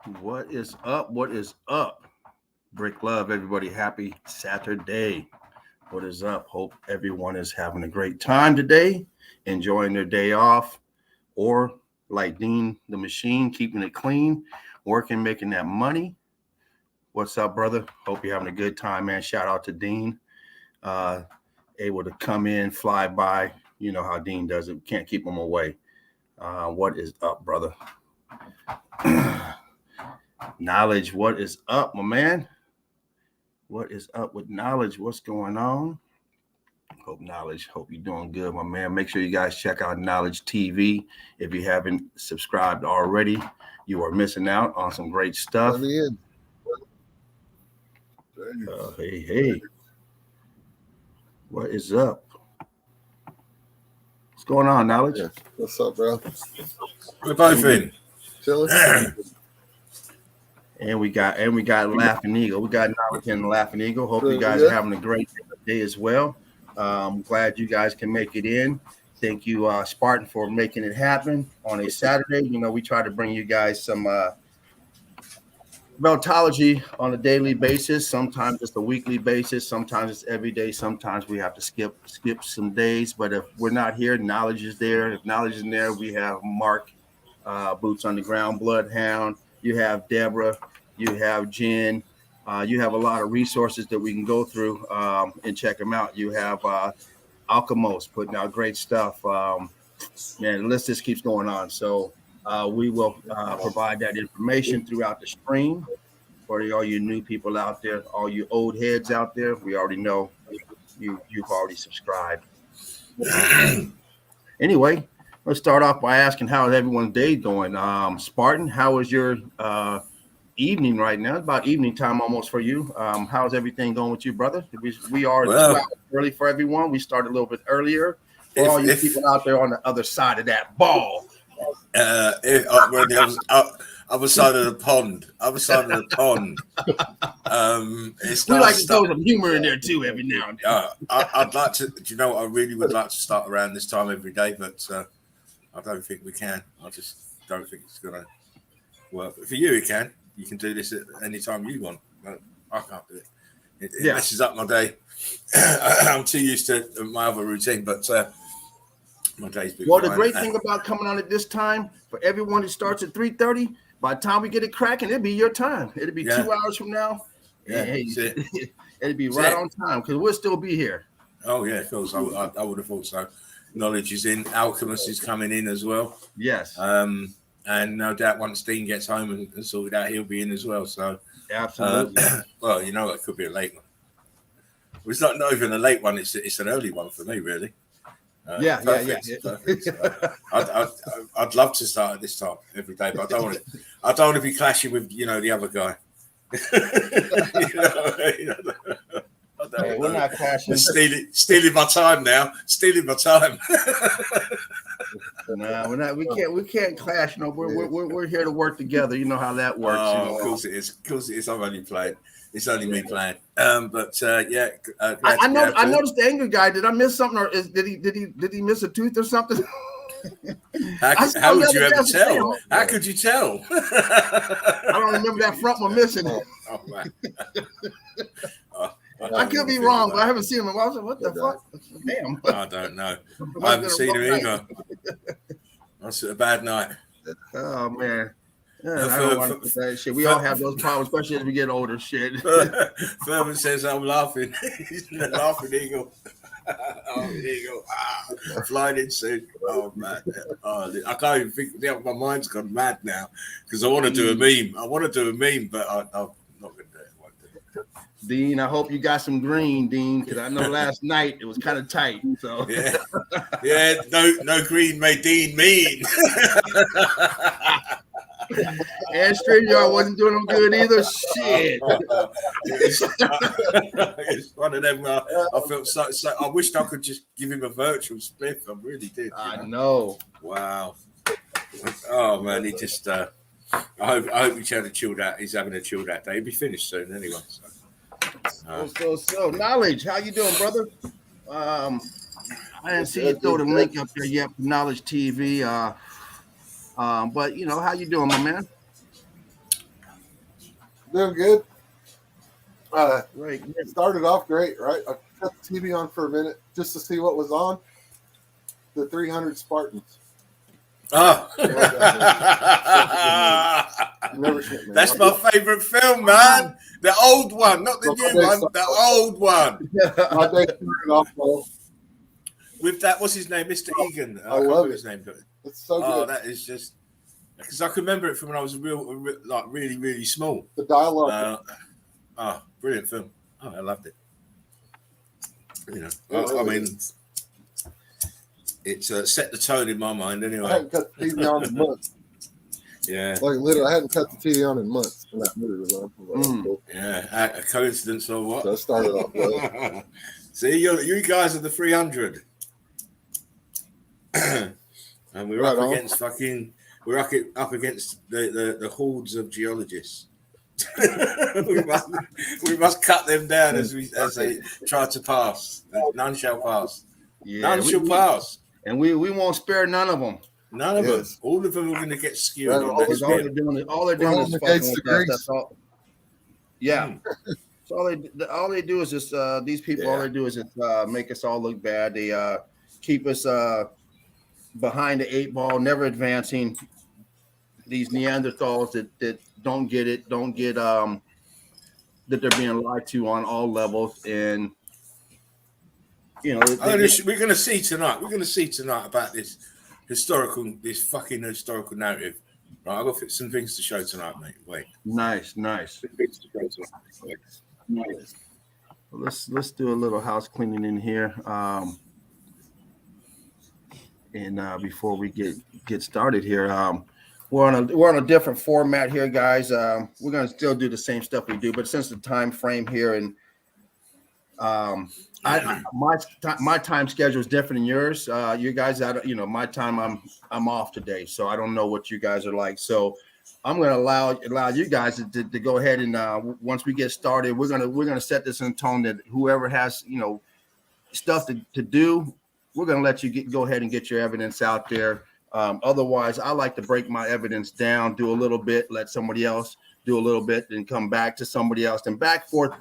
What is up? What is up? Brick Love, everybody. Happy Saturday. What is up? Hope everyone is having a great time today, enjoying their day off, or like Dean the Machine, keeping it clean, working, making that money. What's up, brother? Hope you're having a good time, man. Shout out to Dean. Uh, Able to come in, fly by. You know how Dean does it. Can't keep him away. What is up, brother? Knowledge, what is up, my man? What is up with knowledge? What's going on? Hope you're doing good, my man. Make sure you guys check out Knowledge TV. If you haven't subscribed already, you are missing out on some great stuff. Let me in. Hey. What is up? What's going on, Knowledge? Yeah. What's up, bro? We're both in. Chilling. And we got Laughing Eagle. We got Knowledge and Laughing Eagle. Hope you guys are having a great day as well. I'm glad you guys can make it in. Thank you, Spartan, for making it happen on a Saturday. You know, we try to bring you guys some Meltology on a daily basis. Sometimes it's a weekly basis. Sometimes it's every day. Sometimes we have to skip some days. But if we're not here, knowledge is there. If knowledge is there, we have Mark, Boots on the Ground, Bloodhound. You have Deborah. You have Jen. You have a lot of resources that we can go through and check them out. You have Alchemos putting out great stuff. Man, the list just keeps going on. So we will provide that information throughout the stream for all you new people out there, all you old heads out there. We already know you've already subscribed. Anyway, let's start off by asking how is everyone's day going. Spartan, how is your evening right now? It's about evening time almost for you. How's everything going with you, brother? We are 2 hours early for everyone. We started a little bit earlier for all you people out there on the other side of that ball. Other side of the pond. We like to throw some humor in there too every now and then. I'd like to. Do you know what? I really would like to start around this time every day, but I don't think we can. I just don't think it's going to work. But for you, it can. You can do this at any time you want. But I can't do it. It messes up my day. I'm too used to my other routine, but my day's been well, the great thing about coming on at this time, for everyone who starts at 3:30, by the time we get it cracking, it'll be your time. It'll be 2 hours from now. Yeah, it'll be right on time because we'll still be here. Oh, yeah, of course. I would have thought so. Knowledge is in. Alchemist is coming in as well. Yes. And no doubt once Dean gets home and sorted out, he'll be in as well. So absolutely. Well, you know, it could be a late one. Well, it's not even a late one. It's an early one for me, really. Yeah. Perfect. I'd love to start at this time every day, but I don't want to be clashing with the other guy. We're not clashing. Stealing my time now. Stealing my time. No, we're not. We can't clash. No, we're here to work together. You know how that works. Of course it is. Of course it is. I'm only playing. It's only me playing. I noticed the angry guy. Did I miss something, or did he miss a tooth or something? How would you ever tell? How could you tell? I don't remember that front one missing. Oh man. I could be wrong, but I haven't seen him in a while. I was like, what the fuck? Damn. I don't know. I haven't seen him either. That's a bad night. Oh man. Yeah, I don't want to say that shit. We all have those problems, especially as we get older. Shit. Furman says I'm laughing. He's laughing eagle. Oh, eagle. Flying in soon. Oh man. I can't even think. Yeah, my mind's gone mad now because I want to do a meme. But I'm not going to do it. Dean, I hope you got some green, Dean, because I know last night it was kind of tight. So yeah. No green made Dean mean. And StreamYard wasn't doing them good either. Shit. It's one of them. I felt so. I wished I could just give him a virtual spliff. I really did. I know. Wow. Oh man, he just. I hope he's had a chilled out. He's having a chilled out day. He'll be finished soon anyway. So knowledge. How you doing, brother? I didn't see you throw the link up there yet for Knowledge TV. But how you doing, my man? Doing good. Right. It started off great, right? I cut the TV on for a minute just to see what was on. The 300 Spartans. Oh, Never shit, man. That's my favorite film, man. The old one, not the new one. The old one. My day started off well. With that, what's his name, Mr. Egan? I love his name. It's so good. That is just because I can remember it from when I was really, really small. The dialogue. Brilliant film. Oh, I loved it. You know, I mean, it's set the tone in my mind anyway. I hadn't cut the TV on in months. Yeah. Like literally, I hadn't cut the TV on in months when that movie was on. Cool. Yeah, a coincidence or what? So it started off well. See, you guys are the 300. And we're Right up on. against we're up against the hordes of geologists. we must cut them down as they try to pass. None shall pass. Yeah, none shall pass. And we won't spare none of them. None of us. All of them are going to get skewed. Right, on that All they're doing is fucking with us. That's all. Yeah. So all they do is just these people. All they do is just make us all look bad. They keep us behind the 8 ball, never advancing. These Neanderthals that don't get it, don't get that they're being lied to on all levels, and you know we're going to see tonight. We're going to see tonight about this fucking historical narrative. Right, I've got some things to show tonight, mate. Wait. Nice. Let's do a little house cleaning in here. And before we get started here, we're on a different format here, guys. We're gonna still do the same stuff we do, but since the time frame here and my time schedule is different than yours. You guys, my time I'm off today, so I don't know what you guys are like. So I'm gonna allow you guys to go ahead and once we get started, we're gonna set this in tone that whoever has stuff to do, we're gonna let you go ahead and get your evidence out there. Otherwise, I like to break my evidence down, do a little bit, let somebody else do a little bit, then come back to somebody else, then back forth.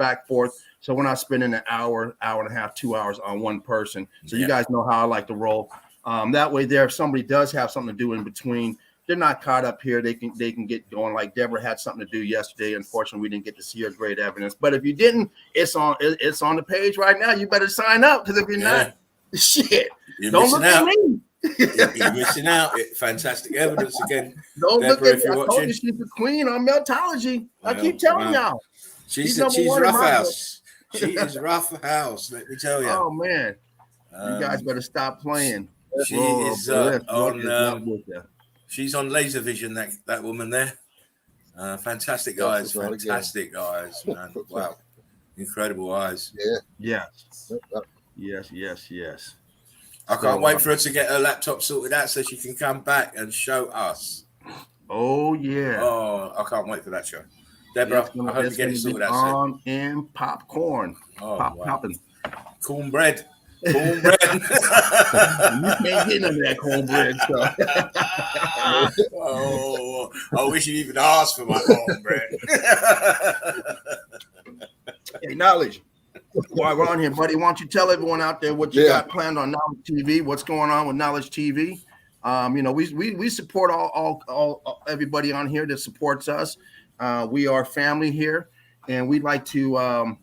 So we're not spending an hour and a half, 2 hours on one person. So you guys know how I like to roll. That way there, if somebody does have something to do in between, they're not caught up here. They can get going. Like Deborah had something to do yesterday. Unfortunately, we didn't get to see her great evidence. But if you didn't, it's on the page right now. You better sign up, because if you're not, shit, don't look at me. You're missing out. Fantastic evidence again. Don't Deborah, look at if me. I you're told watching. you she's the queen on Meltology. I keep telling y'all. She's rough house. She is rough house. Let me tell you. Oh man, you guys better stop playing. She is she's on laser vision. That woman there. Fantastic eyes. Fantastic eyes, man. Wow, incredible eyes. Yeah. Yes. I can't wait for her to get her laptop sorted out so she can come back and show us. Oh yeah. Oh, I can't wait for that show. Deborah, I hope you get it sorted out soon. And popcorn. Popping. Cornbread. You can't get none of that cornbread stuff. I wish you even asked for my cornbread. Hey, Knowledge. While we're on here, buddy, why don't you tell everyone out there what you got planned on Knowledge TV? What's going on with Knowledge TV? We support all everybody on here that supports us. We are family here, and we like to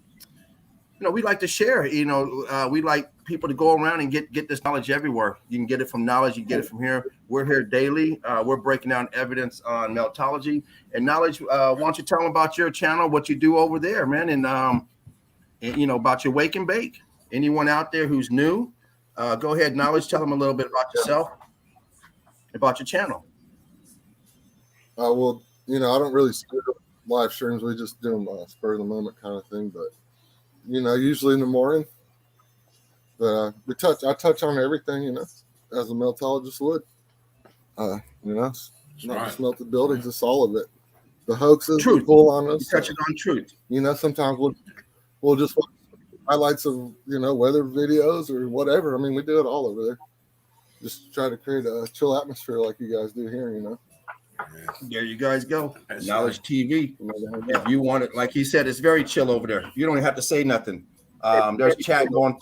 share. We like people to go around and get this knowledge everywhere. You can get it from Knowledge. You can get it from here. We're here daily. We're breaking down evidence on Meltology and Knowledge. Why don't you tell them about your channel, what you do over there, man, and about your wake and bake. Anyone out there who's new, go ahead, Knowledge. Tell them a little bit about yourself, about your channel. Well, I don't really schedule live streams. We just do them spur of the moment kind of thing. But usually in the morning, I touch on everything, as a meltologist would. It's not just melted buildings, it's all of it. The hoaxes pull on us. You touch it on truth. Sometimes we'll just watch highlights of weather videos or whatever. I mean, we do it all over there. Just try to create a chill atmosphere like you guys do here. There you guys go. That's Knowledge right. TV. If you want it, like he said, it's very chill over there. You don't even have to say nothing. There's chat going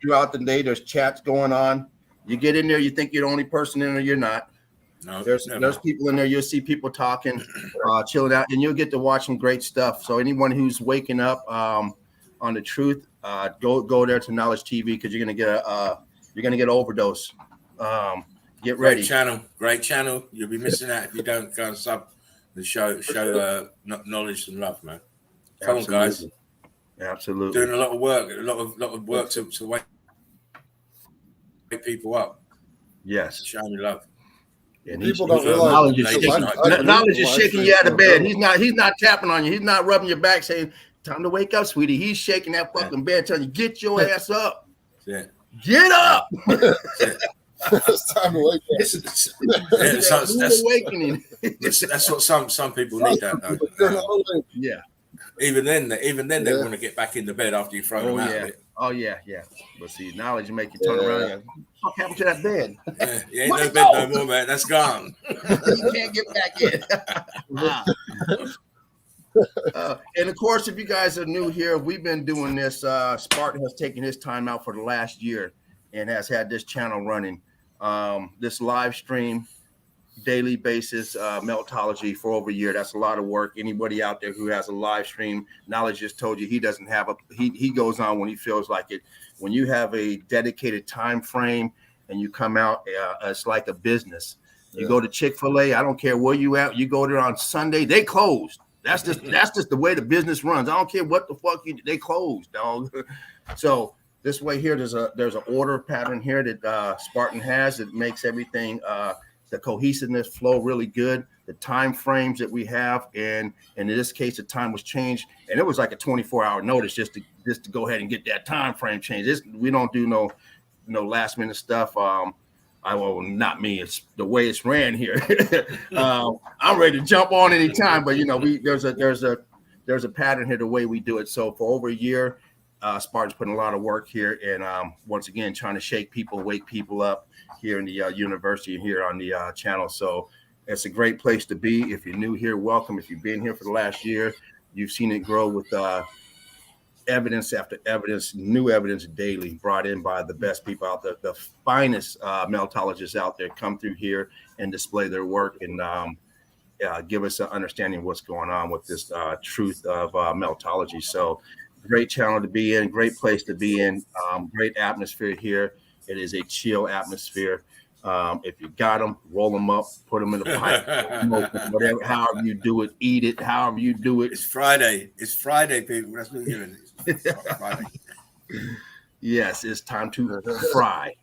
throughout the day. There's chats going on. You get in there, you think you're the only person in there. You're not. No, There's people in there. You'll see people talking, chilling out, and you'll get to watch some great stuff. So anyone who's waking up on the truth, go there to Knowledge TV because you're gonna get an overdose. Get ready. Great channel. You'll be missing out if you don't go and sub the show knowledge and love, man. Come on, guys. Absolutely. Doing a lot of work to wake people up. Yes. Show me love. And people don't realize knowledge is shaking you out of bed. He's not tapping on you. He's not rubbing your back saying, "Time to wake up, sweetie." He's shaking that fucking bed, telling you, "Get your ass up. Yeah. Get up." It's time to wake up. That's awakening. That's what some people need. That. Yeah. Even then, they want to get back in the bed after you throw them out of it. Oh yeah. But see, knowledge make you turn around. And, what happened to that bed? Yeah, ain't no bed no more, man. That's gone. You can't get back in. And of course, if you guys are new here, we've been doing this. Spartan has taken his time out for the last year and has had this channel running. This live stream, daily basis, Meltology for over a year. That's a lot of work. Anybody out there who has a live stream, Knowledge just told you he doesn't have he goes on when he feels like it. When you have a dedicated time frame and you come out, it's like a business. You go to Chick-fil-A, I don't care where you at, you go there on Sunday, they closed. That's just the way the business runs. I don't care what the fuck they closed, dog. So this way here, there's an order pattern here that Spartan has that makes everything the cohesiveness flow really good. The time frames that we have, and in this case, the time was changed, and it was like a 24-hour notice just to go ahead and get that time frame changed. We don't do no last minute stuff. Not me. It's the way it's ran here. I'm ready to jump on anytime, but there's a pattern here the way we do it. So for over a year, Spartan's putting a lot of work here, and once again trying to shake people, wake people up here in the university and here on the channel. So it's a great place to be. If you're new here, welcome. If you've been here for the last year, you've seen it grow with evidence after evidence, new evidence daily, brought in by the best people out there. The finest meltologists out there come through here and display their work and give us an understanding of what's going on with this truth of meltology. So great channel to be in, great place to be in, great atmosphere here. It is a chill atmosphere. If you got them, roll them up, put them in a pipe, smoke them, whatever, however you do it, eat it, however you do it. It's Friday, people. That's what you're doing. It's Friday. Yes, it's time to fry.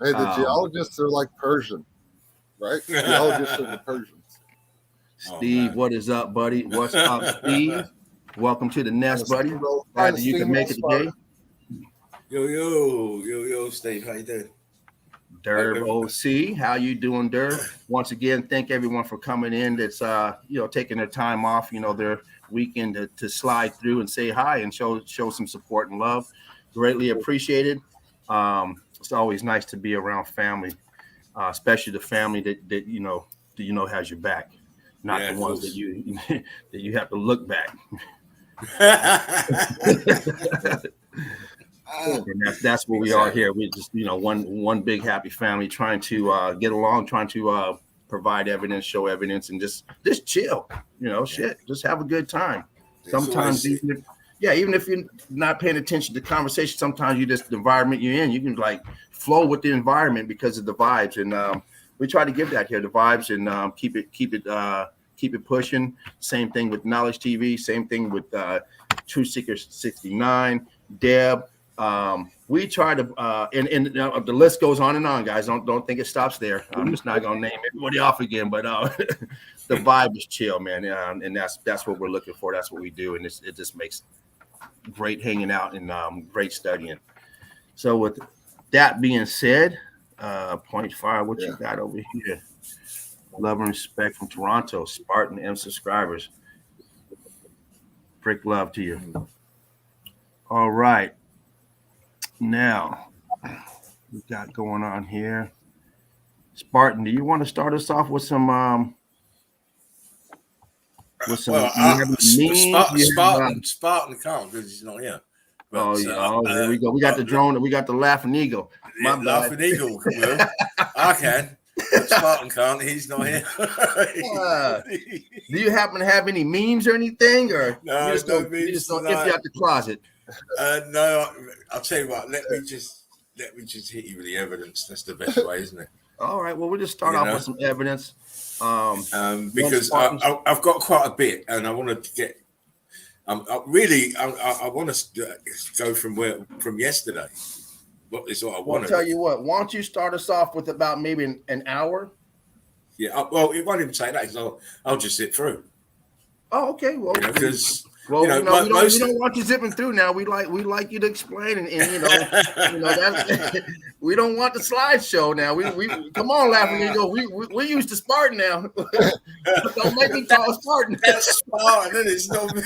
Hey, the geologists are like Persian, right? Geologists are the Persians. Steve, what is up, buddy? What's up, Steve? Welcome to the nest, buddy. Glad that you can make it today. Yo, Steve, how you doing? Derb OC, how you doing, Derb? Once again, thank everyone for coming in. That's taking their time off, their weekend to slide through and say hi and show some support and love. Greatly appreciated. It's always nice to be around family, especially the family that has your back, not the ones that you have to look back. And that's what we are here. We're just one big happy family trying to get along, trying to provide evidence, show evidence, and just chill. Just have a good time. Sometimes even if you're not paying attention to conversation, sometimes the environment you're in, you can like flow with the environment because of the vibes. And we try to give that here, the vibes, and keep it pushing. Same thing with Knowledge TV. Same thing with True Seeker 69, Deb. We try to, and the list goes on and on, guys. Don't think it stops there. I'm just not gonna name everybody off again, but the vibe is chill, man, and that's what we're looking for. That's what we do, and it just makes great hanging out and great studying. So with that being said, point 5, what you got over here? Love and respect from Toronto, Spartan M subscribers. Brick love to you. All right. Now, we got going on here. Spartan, do you want to start us off with some with some Well, Spartan can't because he's not here. But, here we go. We got the drone. We got the laughing eagle. My bad. Laughing eagle will. I can. But Spartan can't. He's not here. Do you happen to have any memes or anything, or no, you just no don't, memes you just don't tonight. empty out the closet? No, I'll tell you what. Let me just hit you with the evidence. That's the best way, isn't it? All right. Well, we'll just start off with some evidence. Because I've got quite a bit, and I want to get. I want to go from yesterday. What is what I want to tell you what. Why don't you start us off with about maybe an hour? Yeah. Well, it won't even take that because I'll just sit through. Oh, okay. Well, because. We don't want you zipping through now. We like you to explain, and that we don't want the slideshow now. We come on, laughing. You go. We used to Spartan now. Don't make me call Spartan. That's Spartan. It's not me.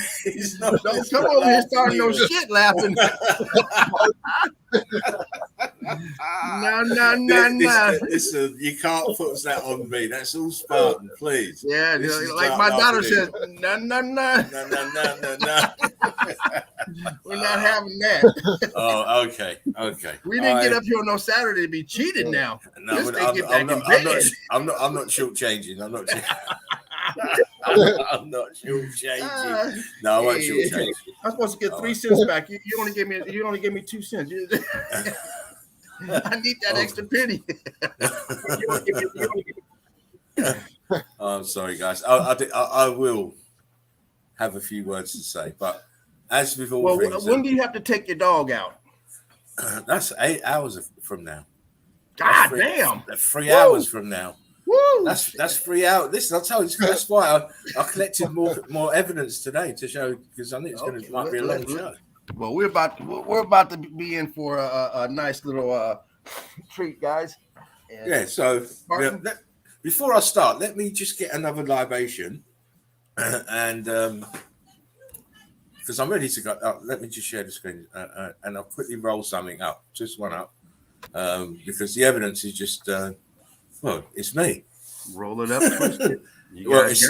Don't come over here starting no shit, laughing. No. Listen, you can't put that on me. That's all Spartan, please. Yeah, like my daughter says, no. We're not having that. Oh, okay. We didn't get up here on no Saturday to be cheated now. No, I'm not shortchanging. I'm not shortchanging. No, I won't shortchange. I'm supposed to get 3 cents back. You only gave me 2 cents. I need that extra penny. I'm sorry, guys. I will have a few words to say, but as with all things, when do you have to take your dog out? That's 8 hours from now. God damn! 3 hours from now. Woo! That's 3 hours. Listen, I'll tell you, that's why I collected more evidence today to show because I think it's might be a long show. Well, we're about to be in for a nice little treat, guys. And so before I start, let me just get another libation, and because I'm ready to go. Let me just share the screen, and I'll quickly roll something up, just one up, because the evidence is just it's me. Roll it up, twist it. It's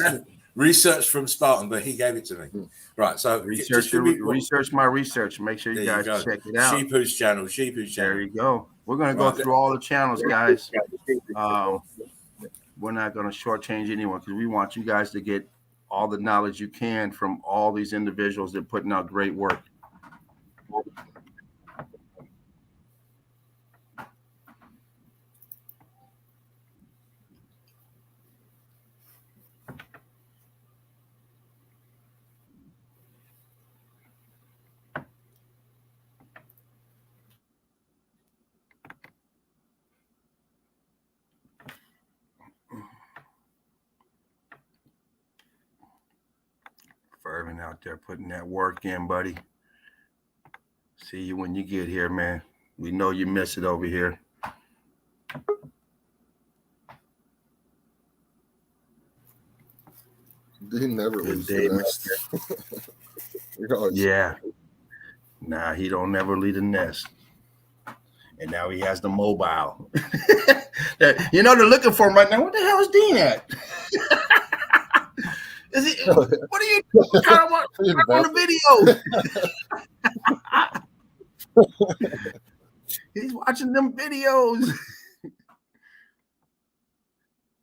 research from Spartan, but he gave it to me. Right, so research my research. Make sure you guys check it out. Sheepoo's channel. There you go. We're gonna go through all the channels, guys. We're not gonna shortchange anyone because we want you guys to get all the knowledge you can from all these individuals that are putting out great work. Irvin out there putting that work in, buddy. See you when you get here, man. We know you miss it over here. He never leaves the nest. Yeah. Nah, he don't never leave the nest. And now he has the mobile. They're looking for him right now. What the hell is Dean at? What are you kind of on the video? He's watching them videos.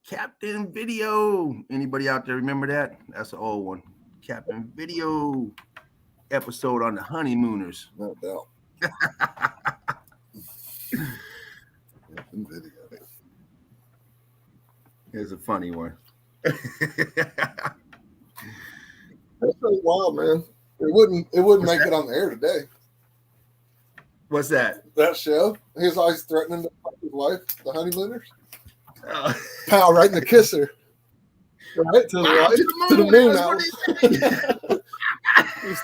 Captain Video. Anybody out there remember that? That's an old one. Captain Video episode on the honeymooners. No doubt. Captain Video. Here's a funny one. That's pretty wild, man. It wouldn't make it on the air today. What's that? That show? He was always threatening to fuck his wife, the honeymooners. Pow, right in the kisser. Right to the right, to the moon house. He's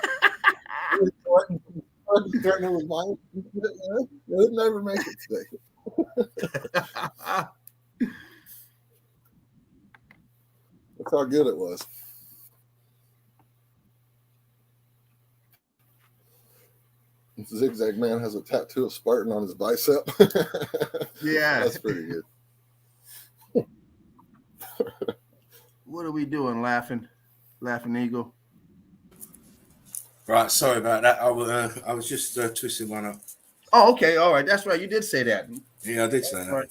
threatening with mine. It would never make it today. That's how good it was. Zigzag Man has a tattoo of Spartan on his bicep. Yeah. That's pretty good. What are we doing, laughing? Laughing Eagle. Right, sorry about that. I was just twisting one up. Oh, okay, all right, that's right. You did say that. Yeah, I did say that. Right.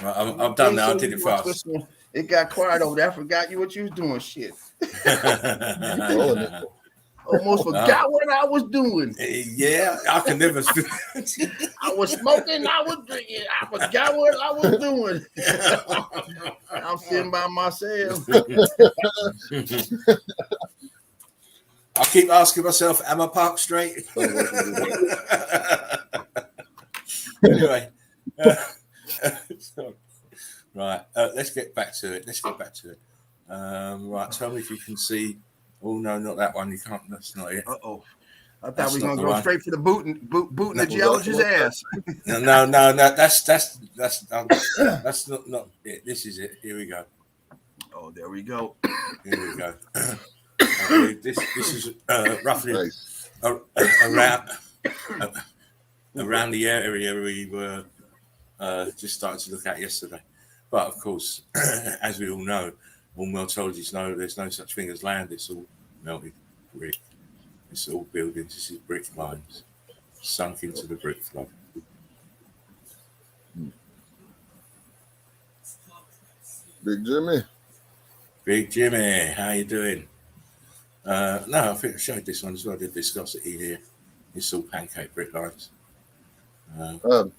Right, I'm done now. I did it fast. Twisting. It got quiet over there. I forgot you what you was doing. Shit. Almost forgot what I was doing. Yeah, I can never. I was smoking. I was drinking. I forgot what I was doing. I'm sitting by myself. I keep asking myself, am I parked straight? Anyway, right. Let's get back to it. Right. Tell me if you can see. Oh no, not that one. You can't. That's not it. Uh-oh. I thought we were gonna go straight for the booting the geologist's ass. No. That's not it. This is it. Here we go. Oh, there we go. Here we go. This is roughly around the area we were just starting to look at yesterday. But of course, as we all know, all meltologists know, there's no such thing as land. It's all melted brick. It's all buildings. This is brick lines sunk into the brick flood. Big Jimmy, how you doing? No, I think I showed this one as well. I did viscosity here. It's all pancake brick lines.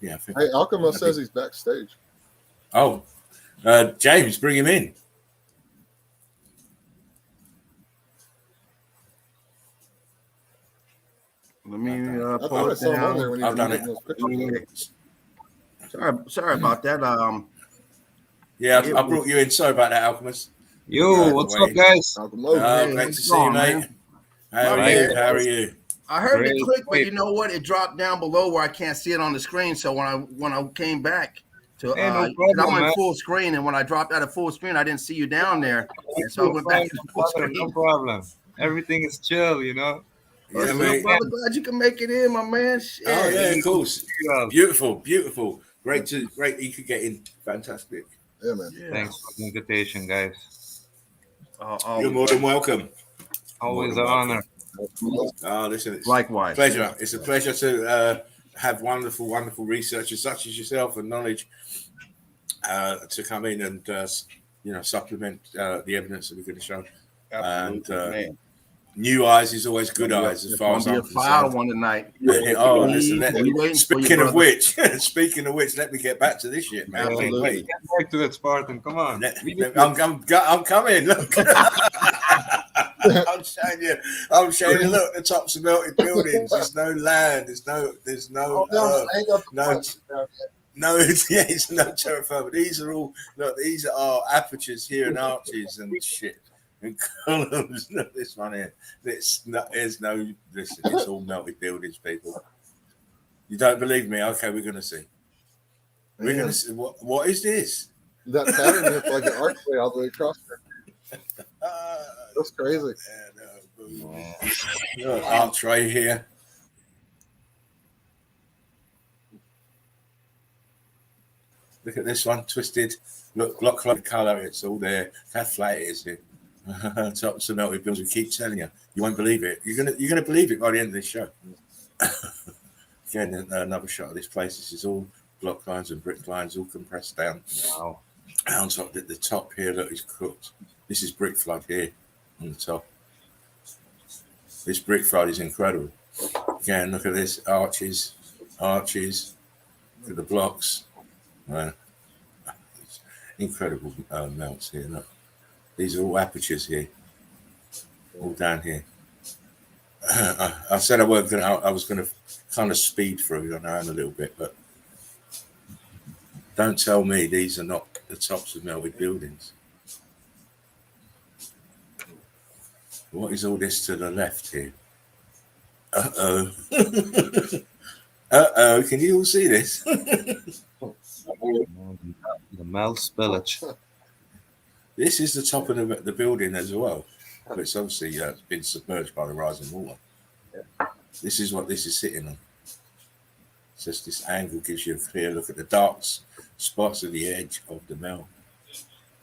Yeah. Hey, Alchemist says he's backstage. Oh, James, bring him in. Let me pull it down. I've done it. Sorry about that. Yeah, I brought you in. Sorry about that, Alchemist. Yo, what's up, guys? Great to see you, mate. How are you? I heard the click, but you know what? It dropped down below where I can't see it on the screen. So when I came back to, I'm in full screen, and when I dropped out of full screen, I didn't see you down there. And so I went back to full screen. No problem. Everything is chill, you know. Yeah, I'm glad you can make it in, my man. Shit. Oh yeah, of course. Beautiful. Great you could get in. Fantastic. Yeah, man. Yeah. Thanks for the invitation, guys. You're more than welcome. Always an honor. Oh, listen, it's likewise. Pleasure. It's a pleasure to have wonderful researchers such as yourself and knowledge to come in and supplement the evidence that we're going to show. Absolutely, and new eyes is always good eyes, as far as I'm concerned. One tonight. Oh, listen. Speaking of which, let me get back to this shit, man. Get back to that, Spartan. Come on. I'm coming. Look. I'm showing you. Look, the tops of melted buildings. There's no land. There's no. It's no terra firma. These are all. Look, these are apertures here and arches and shit. And columns. Look, this one here. Listen, it's all melted buildings, people. You don't believe me? Okay, we're going to see. We're going to see. What is this? That pattern looks like an archway all the way across there. That's crazy. Archway here. Look at this one, twisted. Look, block like colour. It's all there. How flat it is here. Tops of melted buildings. We keep telling you, you won't believe it. You're gonna believe it by the end of this show. Again, another shot of this place. This is all block lines and brick lines, all compressed down. Wow. On top, the top here, look, is cooked. This is brick flood here on the top. This brick flood is incredible. Again, look at this, arches. Look at the blocks. Incredible melts here. Look, these are all apertures here, all down here. I said I was going to kind of speed through. I know I'm a little bit, but don't tell me these are not the tops of melted buildings. What is all this to the left here? Uh-oh. Uh-oh. Can you all see this? The melt spillage. This is the top of the building as well. But it's obviously been submerged by the rising water. This is what this is sitting on. It's just this angle gives you a clear look at the dark spots at the edge of the melt.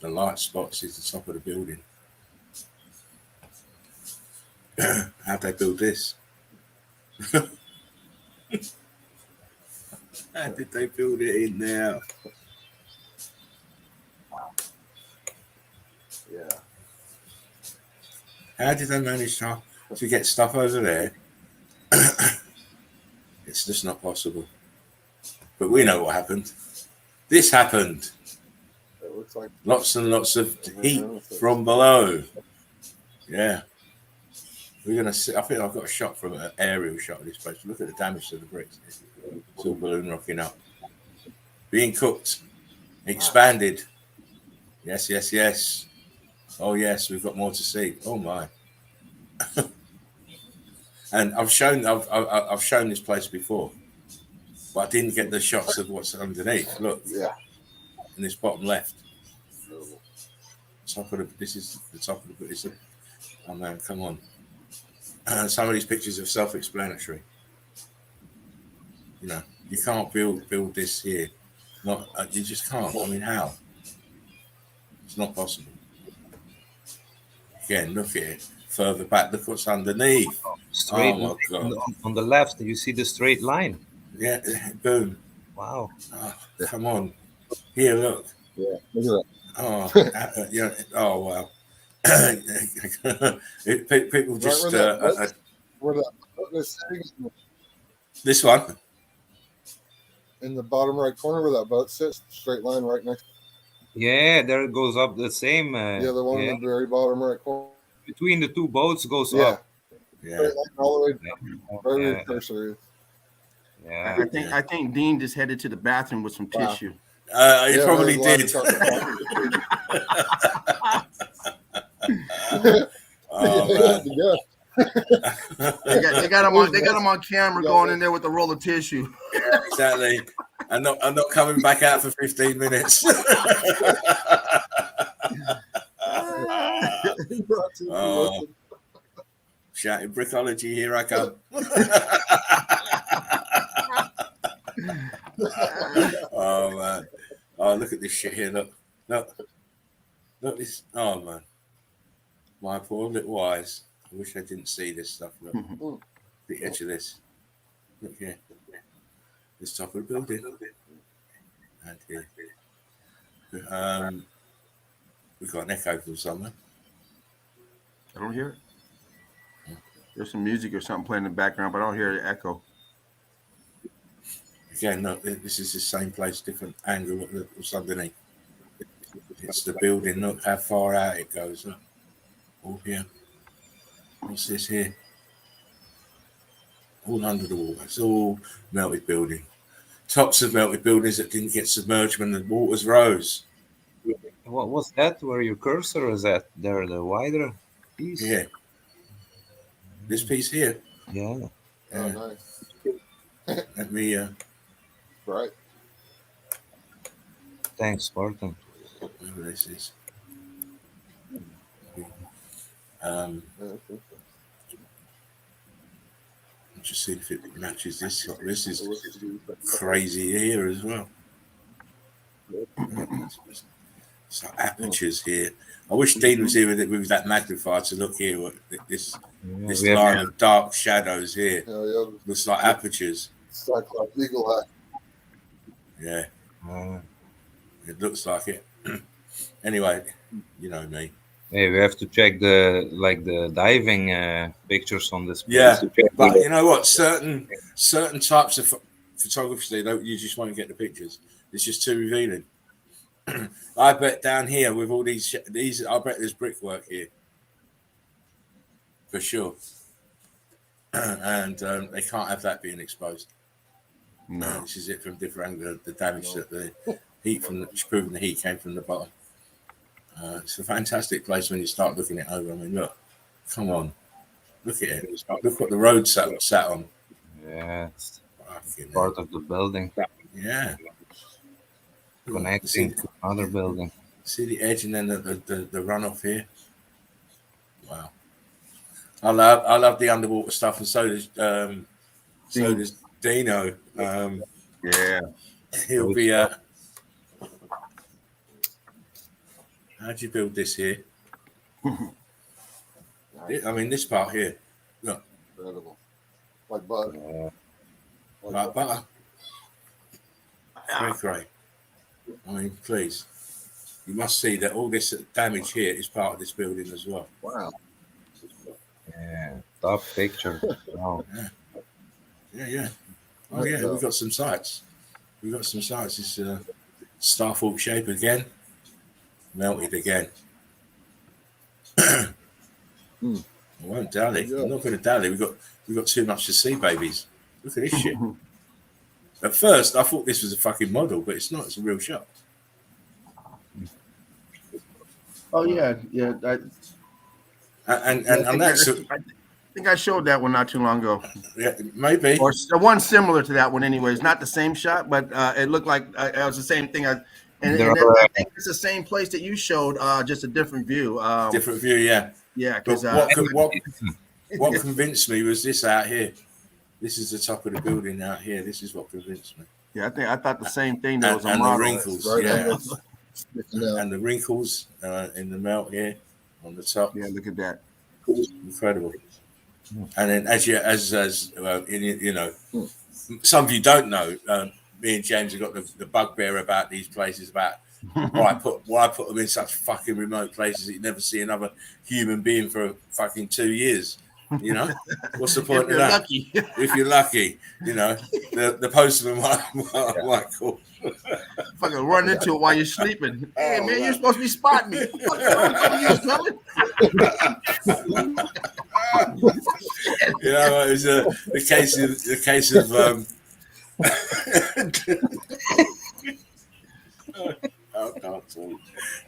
The light spots is the top of the building. How'd they build this? How did they build it in there? Yeah. How did they manage to get stuff over there? It's just not possible. But we know what happened. This happened. It looks like Lots and lots of heat from below. Yeah. We're going to see. I think I've got a shot from an aerial shot of this place. Look at the damage to the bricks. It's all balloon rocking up. Being cooked. Expanded. Yes, yes, yes. Oh, yes, we've got more to see. Oh, my. And I've shown this place before, but I didn't get the shots of what's underneath. Look, yeah. in this bottom left. This is the top of the. Oh man, come on! Some of these pictures are self-explanatory. You know, you can't build this here. Not you just can't. I mean, how? It's not possible. Again, look at it further back. Look what's underneath. Straight Oh my god! on the left, you see the straight line. Yeah, boom. Wow. Oh, come on. Here, look. Yeah. Look Oh, yeah. Oh, wow. People just where that boat is sitting, this one. in the bottom right corner where that boat sits, straight line right next. Yeah, there it goes up the same. Yeah, the one in the very bottom right corner. Between the two boats goes Yeah. up. Yeah. Straight line all the way down. Right where Yeah. your cursor is. Yeah. I think Dean just headed to the bathroom with some tissue. He Yeah, probably there's a lot did. of Oh man. Yeah. They got him on camera going in there with a roll of tissue. Exactly. I'm not coming back out for 15 minutes. Oh. Shouting brickology, here I come. Oh man. Oh, look at this shit here. Look this. Oh man. My poor little eyes. I wish I didn't see this stuff. Look. The edge of this. Look here. This top of the building. And here. We've got an echo from somewhere. I don't hear it. There's some music or something playing in the background, but I don't hear the echo. Again, look, this is the same place, different angle. Look what's underneath. It's the building. Look how far out it goes. Look. All here. What's this here? All under the water. It's all melted building. Tops of melted buildings that didn't get submerged when the waters rose. What was that? Where your cursor is at? There, the wider piece. Yeah. This piece here. Yeah. Oh, nice. Let me. Right. Thanks, Spartan. Whatever this is. Just see if it matches this. This is crazy here as well. It's like apertures here. I wish Dean was here with that magnifier to look here. This line of dark shadows here looks like apertures. It's like eagle eye. Yeah, it looks like it. Anyway, you know me. Hey, we have to check the diving pictures on this place. Yeah, but you know what? Certain types of photography, you just won't get the pictures. It's just too revealing. I bet down here with all these, I bet there's brickwork here for sure, and they can't have that being exposed. No, this is it from different angle. The damage that the heat proving the heat came from the bottom. It's a fantastic place when you start looking it over. I mean, look, come on, look at it. Look what the road sat on. Yeah, it's part of the building. Yeah. Connecting to another building. See the edge and then the runoff here. Wow. I love the underwater stuff, and so does Dino. yeah, He'll be. How'd you build this here? I mean, this part here. Yeah. Incredible. Like butter. Like butter. Great, great. I mean, please. You must see that all this damage here is part of this building as well. Wow. Yeah, top picture. Wow. Yeah. Oh, yeah, we've got some sites. We've got some sites. It's star fork shape again. Melted again. I won't dally. I'm not going to dally. We've got too much to see, babies. Look at this shit. At first, I thought this was a fucking model, but it's not. It's a real shot. Oh yeah. And I that's think I showed that one not too long ago. Yeah, maybe. Or one similar to that one, anyways. Not the same shot, but it looked like it was the same thing. I think it's the same place that you showed, just a different view. Different view, yeah. Yeah, because what convinced me was this out here. This is the top of the building out here. This is what convinced me. Yeah, I thought the same thing. There was a and model. the wrinkles, and the wrinkles in the melt here on the top. Yeah, look at that. Incredible. And then some of you don't know, me and James have got the bugbear about these places, about why I put them in such fucking remote places that you never see another human being for fucking 2 years. You know, what's the point of that? Lucky. If you're lucky, you know, the postman might call. Fucking run into it while you're sleeping. Hey man, you're supposed to be spotting me. You know, it was the case of oh God,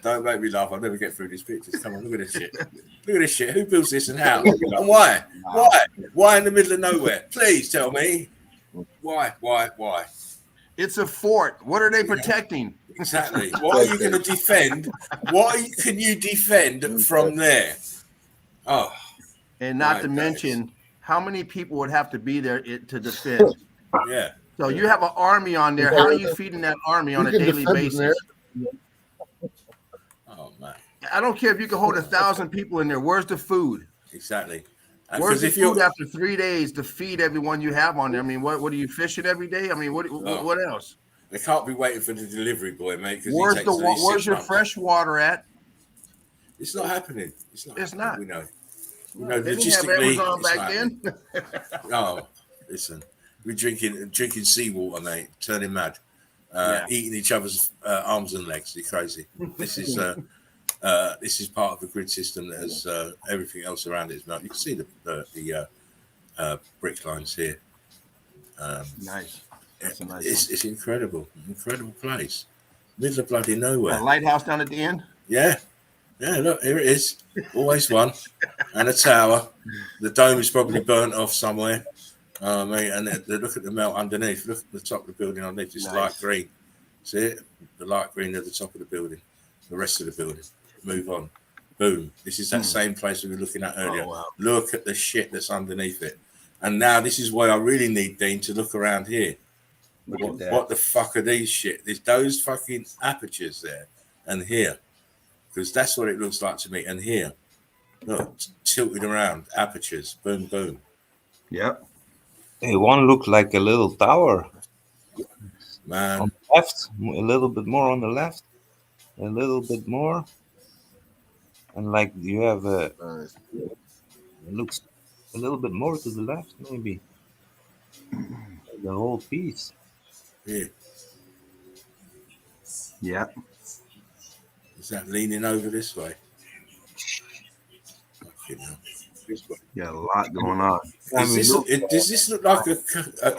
don't make me laugh. I'll never get through these pictures. Come on, look at this shit. Look at this shit. Who builds this and how? And why? Why in the middle of nowhere? Please tell me. Why? It's a fort. What are they protecting? Exactly. What are you going to defend? Can you defend from there? Oh. And not to mention how many people would have to be there to defend. Yeah. So you have an army on there. How are you feeding that army on a daily basis? Oh man! I don't care if you can hold 1,000 people in there. Where's the food? Exactly. Where's the food after 3 days to feed everyone you have on there? I mean, what are you fishing every day? I mean, what else? They can't be waiting for the delivery boy, mate. Where's your fresh water at? It's not happening. It's not. We know. They didn't have Logistically, Amazon back then. Oh, listen. We're drinking seawater, mate, turning mad, eating each other's arms and legs. You're crazy. This is part of the grid system that has everything else around it is melted. You can see the brick lines here. Nice. That's a nice it's incredible place, middle of bloody nowhere. A lighthouse down at the end. Yeah. Look, here it is. Always one, and a tower. The dome is probably burnt off somewhere. Mate, and look at the melt underneath. Look at the top of the building underneath. It's light green. See it? The light green at the top of the building. The rest of the building. Move on. Boom. This is that same place we were looking at earlier. Oh, wow. Look at the shit that's underneath it. And now this is why I really need Dean to look around here. What the fuck are these shit? There's those fucking apertures there and here. Because that's what it looks like to me. And here. Look, tilted around. Apertures. Boom, boom. Yep. Hey, one looked like a little tower. Man. On the left, a little bit more on the left, a little bit more, and like you have it looks a little bit more to the left, maybe the whole piece. Yeah. Yeah. Is that leaning over this way? Yeah, a lot going on. Does this look like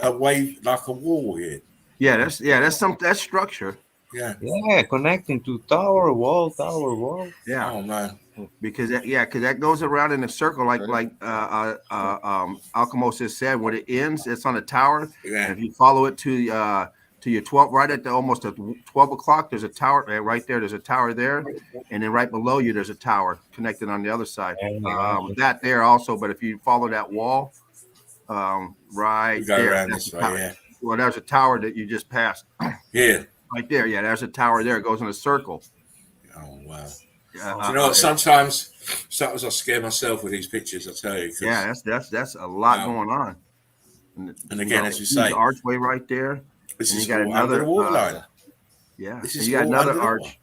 a wave, like a wall here? Yeah, that's structure. Yeah, connecting to tower wall. Yeah. Oh man. Because that goes around in a circle, like Alchemos has said. When it ends, it's on a tower. Yeah. And if you follow it to your 12, right at almost 12 o'clock, there's a tower right there. There's a tower there, and then right below you, there's a tower connected on the other side. That there also, but if you follow that wall, right you go there, around this way, yeah. Well, there's a tower that you just passed. Yeah. Right there, yeah. There's a tower there. It goes in a circle. Oh wow. You know what? Sometimes I scare myself with these pictures. I tell you. Yeah, that's a lot going on. And again, as you say, the archway right there. This and is you got all another under the water line. Yeah, This and is you got all another under the arch. water.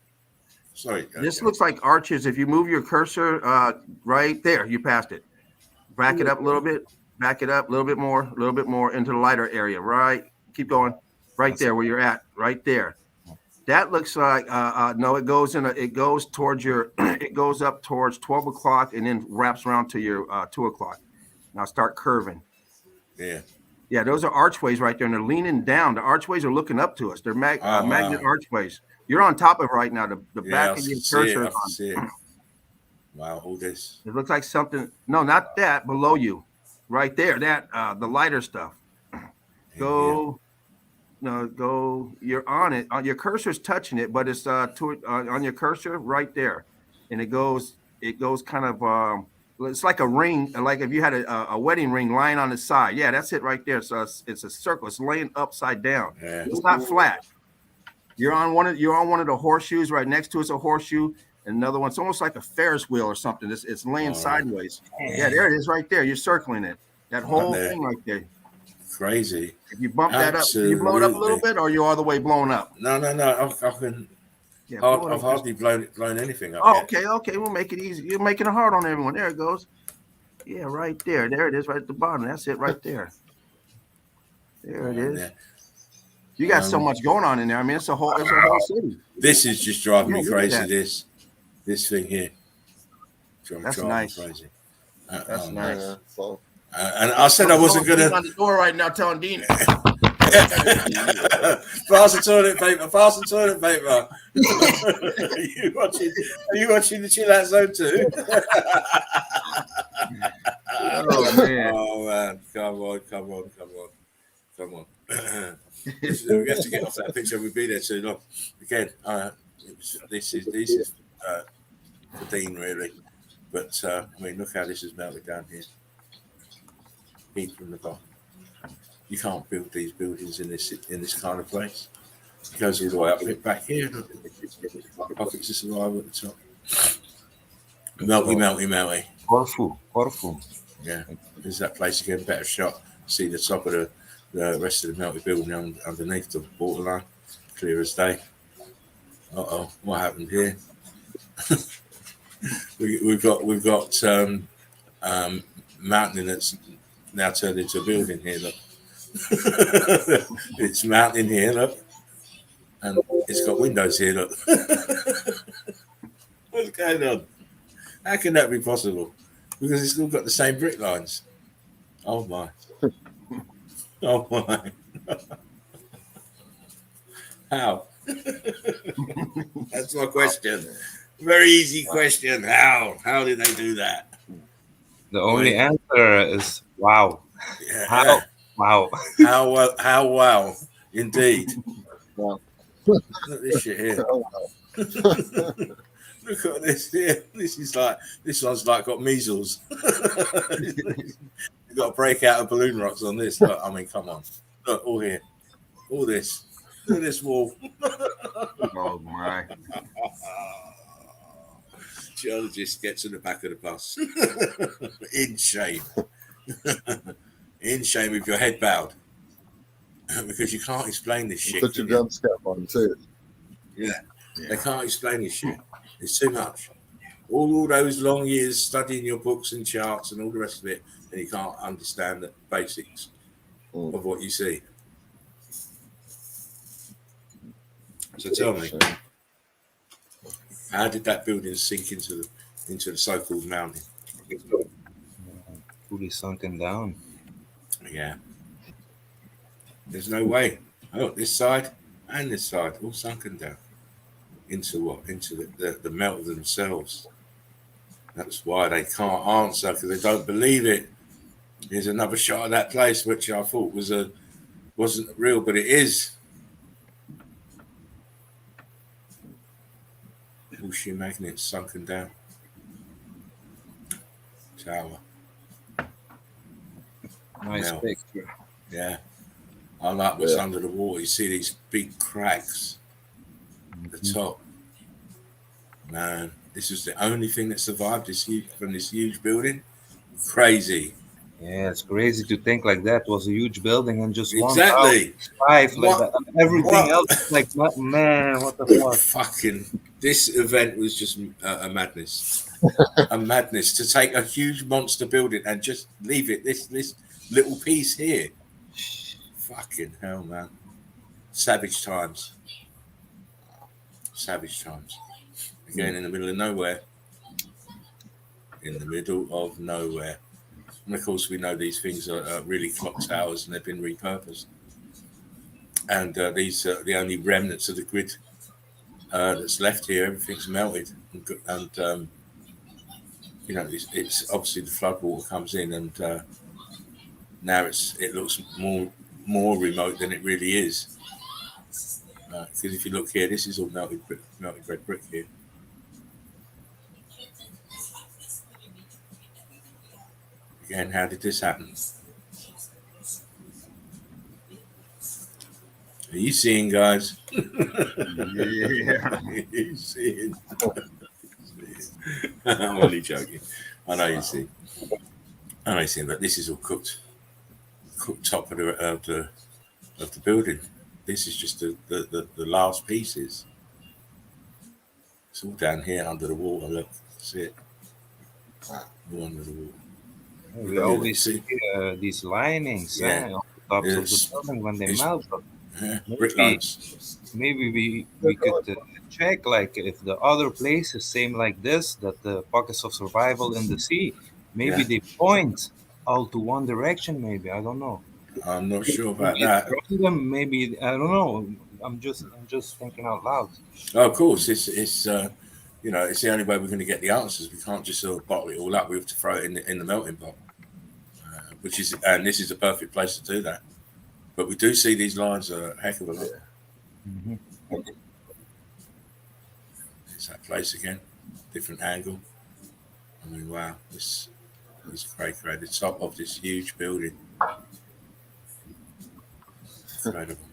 Sorry. This looks like arches. If you move your cursor right there, you passed it. Back it up a little bit. Back it up a little bit more into the lighter area. Right. Keep going. Right there where you're at. Right there. That looks like no. It goes towards your. It goes up towards 12 o'clock and then wraps around to your 2 o'clock. Now start curving. Yeah. Yeah, those are archways right there, and they're leaning down. The archways are looking up to us. They're magnet archways. You're on top of it right now. The back of your cursor. I can see it. Wow, all this. It looks like something. No, not that. Below you, right there. That the lighter stuff. Go. No, go. You're on it. Your cursor's touching it, but it's on your cursor right there, and it goes. It goes kind of. It's like a ring, like if you had a wedding ring lying on the side. Yeah, that's it right there. So it's a circle. It's laying upside down. Yeah. It's not flat. You're on one of the horseshoes. Right next to it's a horseshoe. And another one. It's almost like a Ferris wheel or something. It's laying sideways. Yeah, there it is right there. You're circling it. That whole thing right there. Crazy. If you bump that up, can you blow it up a little bit, or are you all the way blown up? No. I can. Yeah, I've hardly blown anything up. Okay. We'll make it easy. You're making it hard on everyone. There it goes. Yeah, right there. There it is, right at the bottom. That's it, right there. There it is. You got so much going on in there. I mean, it's a whole city. This is just driving me crazy. This thing here. That's nice. Crazy. That's nice. And I said I wasn't gonna. On the door right now, telling Dean. Pass the toilet paper. Are you watching the Chill Out Zone too? Oh man! Oh man! Come on! We have to get off that picture. We'll be there too long. Again, this is for Dean really, but I mean, look how this has melted down here. Heat from the bottom. You can't build these buildings in this kind of place. It goes all the way up a bit back here. Pockets just arrive at the top. Melty. Corfu. Yeah, there's that place again. Better shot. See the top of the rest of the melted building underneath the waterline. Clear as day. What happened here? we've got mountain that's now turned into a building here. Look. It's mountain here, look, and it's got windows here, look. What's going on? How can that be possible? Because it's all got the same brick lines. Oh my! How? That's my question. Very easy question. How did they do that? The only answer is wow. Yeah. How? Wow. How well, indeed. Wow. Look at this shit here. Look at this here. This one's like got measles. You've got to break out of balloon rocks on this. Look, I mean, come on. Look, all here. All this. Look at this wall. Oh my. Geologist gets in the back of the bus. In shame. In shame with your head bowed. Because you can't explain this shit. Put your gum cap on too. Yeah. They can't explain this shit. It's too much. All those long years studying your books and charts and all the rest of it, and you can't understand the basics of what you see. So tell me, how did that building sink into the so-called mountain? Fully sunken down. Yeah. There's no way. Oh, this side and this side all sunken down. Into what? Into the melt of themselves. That's why they can't answer, because they don't believe it. Here's another shot of that place, which I thought wasn't real, but it is. Bullshit magnets sunken down. Tower. Nice picture. Yeah. I like what's under the water. You see these big cracks at the top. Man, This was the only thing that survived from this huge building. Crazy. Yeah, it's crazy to think like that was a huge building and just one house, Exactly. five like What? that. And everything What? else, like, man, what the fuck? Fucking. This event was just a madness. A madness to take a huge monster building and just leave it this little piece here. Fucking hell, man. Savage times. Savage times. Again, in the middle of nowhere. In the middle of nowhere. And of course, we know these things are really clock towers and they've been repurposed. And these are the only remnants of the grid that's left here. Everything's melted. And you know, it's obviously the flood water comes in and now it looks more remote than it really is. Because if you look here, this is all melted red brick here. Again, how did this happen? Are you seeing, guys? Yeah. Are you seeing? I'm only joking. I know you see. I know you see, but this is all cooked top of the building. This is just the last pieces. It's all down here under the water. Look, see it. All under the water. We always see these linings on the tops of the building when they melt. But maybe we could check, like, if the other places same like this, that the pockets of survival in the sea, maybe they point all to one direction. Maybe, I don't know. I'm not sure about that. Maybe, I don't know. I'm just thinking out loud. Oh, of course, it's you know, it's the only way we're going to get the answers. We can't just sort of bottle it all up. We have to throw it in the melting pot, and this is a perfect place to do that. But we do see these lines a heck of a lot. Mm-hmm. It's that place again, different angle. I mean, wow, this is cray. The top of this huge building. Incredible.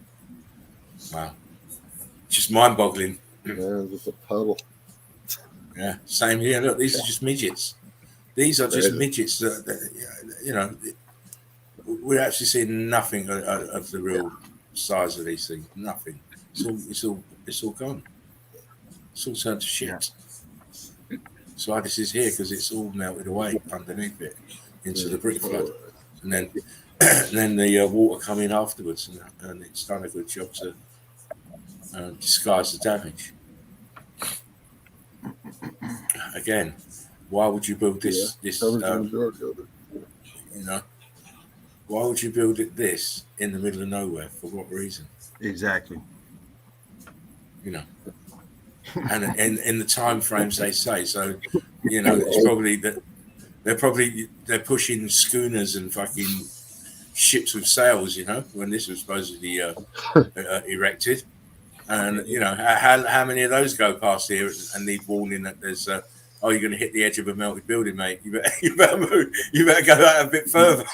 Wow. Just mind-boggling. Yeah, just a puddle. Yeah, same here. Look, these are just midgets. These are just midgets that, you know, we're actually seeing nothing of the real size of these things. Nothing. It's all gone. It's all turned to shit. So why this is here, because it's all melted away underneath it into the brick flood, and then the water come in afterwards, and it's done a good job to disguise the damage. Again, why would you build this? You know, why would you build this in the middle of nowhere? For what reason? Exactly. You know, and in the time frames they say. So, you know, it's probably that they're pushing schooners and fucking ships with sails. You know, when this was supposedly erected. And you know, how many of those go past here and need warning that there's you're going to hit the edge of a melted building, mate. You better move. You better go out a bit further.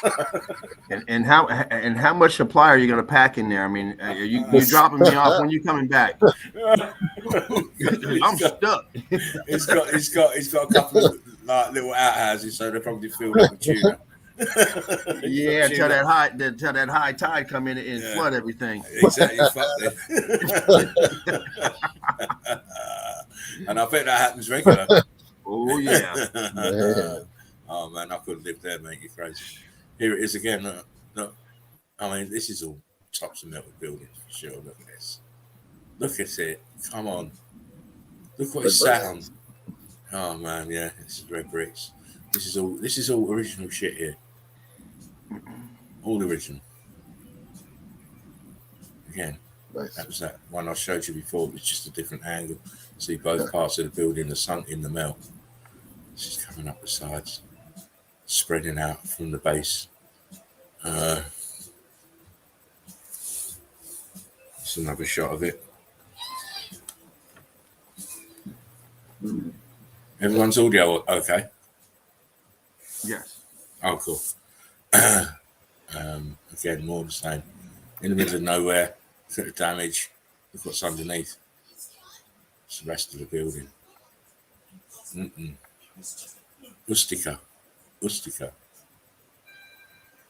and how much supply are you going to pack in there? I mean, you dropping me off when you coming back? I'm stuck. It's got a couple of like little outhouses, so they're probably filled up with tuna. Yeah, until that high tide come in and flood everything. Exactly. And I bet that happens regular. Oh yeah. Oh man, I couldn't live there, mate. You're crazy. Here it is again. Look. I mean, this is all tops of melted buildings for sure. Look at this. Look at it. Come on. Look what it's sat on. Oh man, yeah, this is red bricks. This is all original shit here. All original. Again, that was that one I showed you before. It's just a different angle. See both parts of the building are sunk in the melt. This is coming up the sides, spreading out from the base. It's another shot of it. Everyone's audio okay? Yes. Oh, cool. Again, more of the same. In the middle of nowhere, look at the damage. Look what's underneath. It's the rest of the building. Ustica.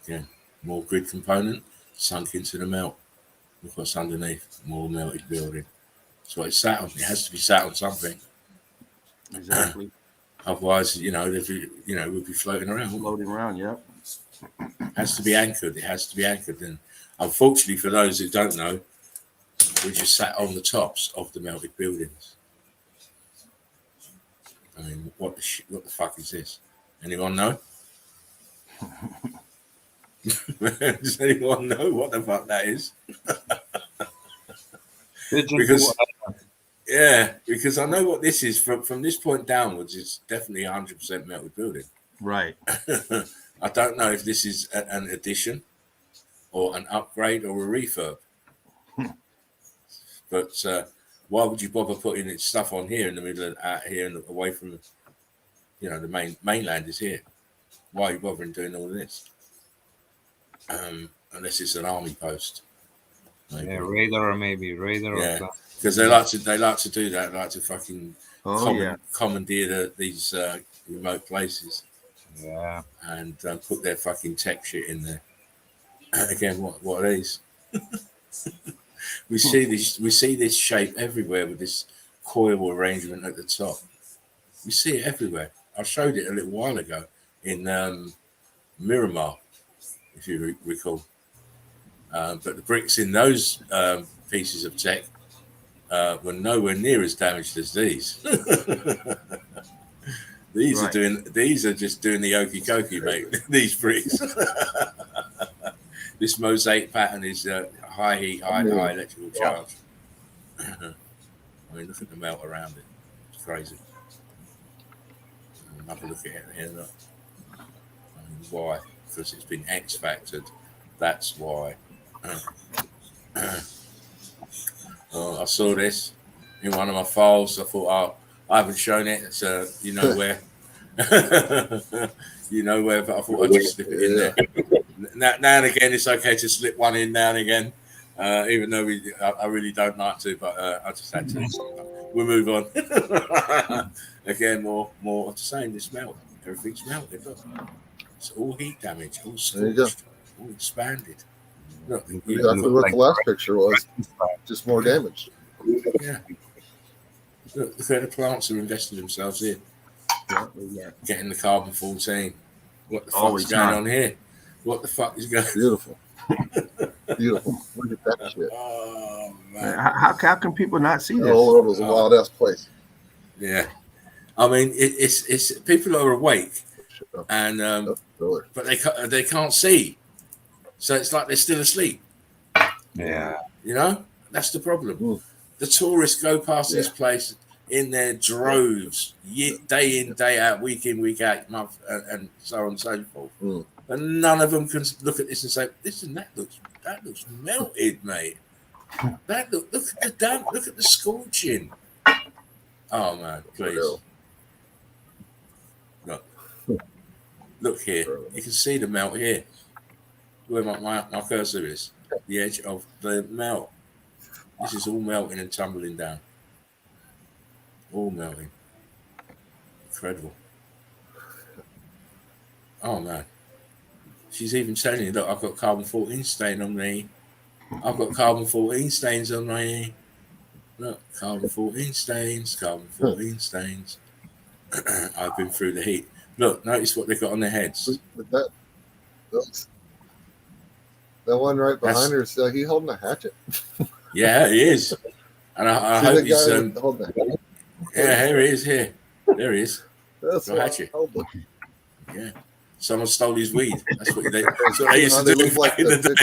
Yeah, more grid component sunk into the melt. Look what's underneath. More melted building. So it's sat on. It has to be sat on something. Exactly. Otherwise, we'd be floating around. Floating around. Yep. It has to be anchored. And unfortunately, for those who don't know, we just sat on the tops of the melted buildings. I mean, what the fuck is this? Anyone know? Does anyone know what the fuck that is? Because I know what this is. From this point downwards, it's definitely 100% melted building. Right. I don't know if this is an addition or an upgrade or a refurb. But why would you bother putting its stuff on here in the middle of out here and away from, the mainland is here? Why are you bothering doing all this? Unless it's an army post. Maybe. Yeah, radar. Yeah, because they like to do that. They like to fucking commandeer these remote places. Yeah, and put their fucking tech shit in there. Again, what are these? We see this shape everywhere with this coil arrangement at the top. We see it everywhere. I showed it a little while ago in Miramar, if you recall. But the bricks in those pieces of tech were nowhere near as damaged as these. These are just doing the okey dokey, mate. These bricks. This mosaic pattern is high heat, high electrical charge. I mean, look at the melt around it. It's crazy. Have a look at it here. Look. I mean, why? Because it's been X-factored. That's why. I saw this in one of my files. I thought, I haven't shown it. It's you know where. But I thought I'd just slip it in there. Now and again, it's okay to slip one in now and again, even though I really don't like to, but I just had to. We'll move on. Again, more of the same. This melt, everything's melted. Look. It's all heat damage, all scorched, all expanded. Look, exactly what the last picture was. Just more damage. Yeah. Look where the plants have invested themselves in. Getting the carbon-14. What the fuck's going on here? What the fuck is going on? Beautiful. Beautiful. Look at that shit. Oh, man. How can people not see this? The whole world was a wild-ass place. Yeah. I mean, it's people are awake, and but they can't see. So it's like they're still asleep. Yeah. That's the problem. The tourists go past this place in their droves, day in, day out, week in, week out, month, and so on and so forth. And none of them can look at this and say, "Listen, that looks melted, mate. Look at the scorching." Oh man, please. Look here. You can see the melt here. Where my cursor is. The edge of the melt. This is all melting and tumbling down. All melting. Incredible. Oh man. She's even telling you, look, I've got carbon-14 stain on me. I've got carbon-14 stains on me. Look, carbon-14 stains. I've been through the heat. Look, notice what they've got on their heads. That one right behind her, is he holding a hatchet? Yeah, he is. And I hope he's holding a hatchet. Yeah, here he is. Here. There he is. That's a hatchet. Yeah. Someone stole his weed. That's what they used to do back in the day.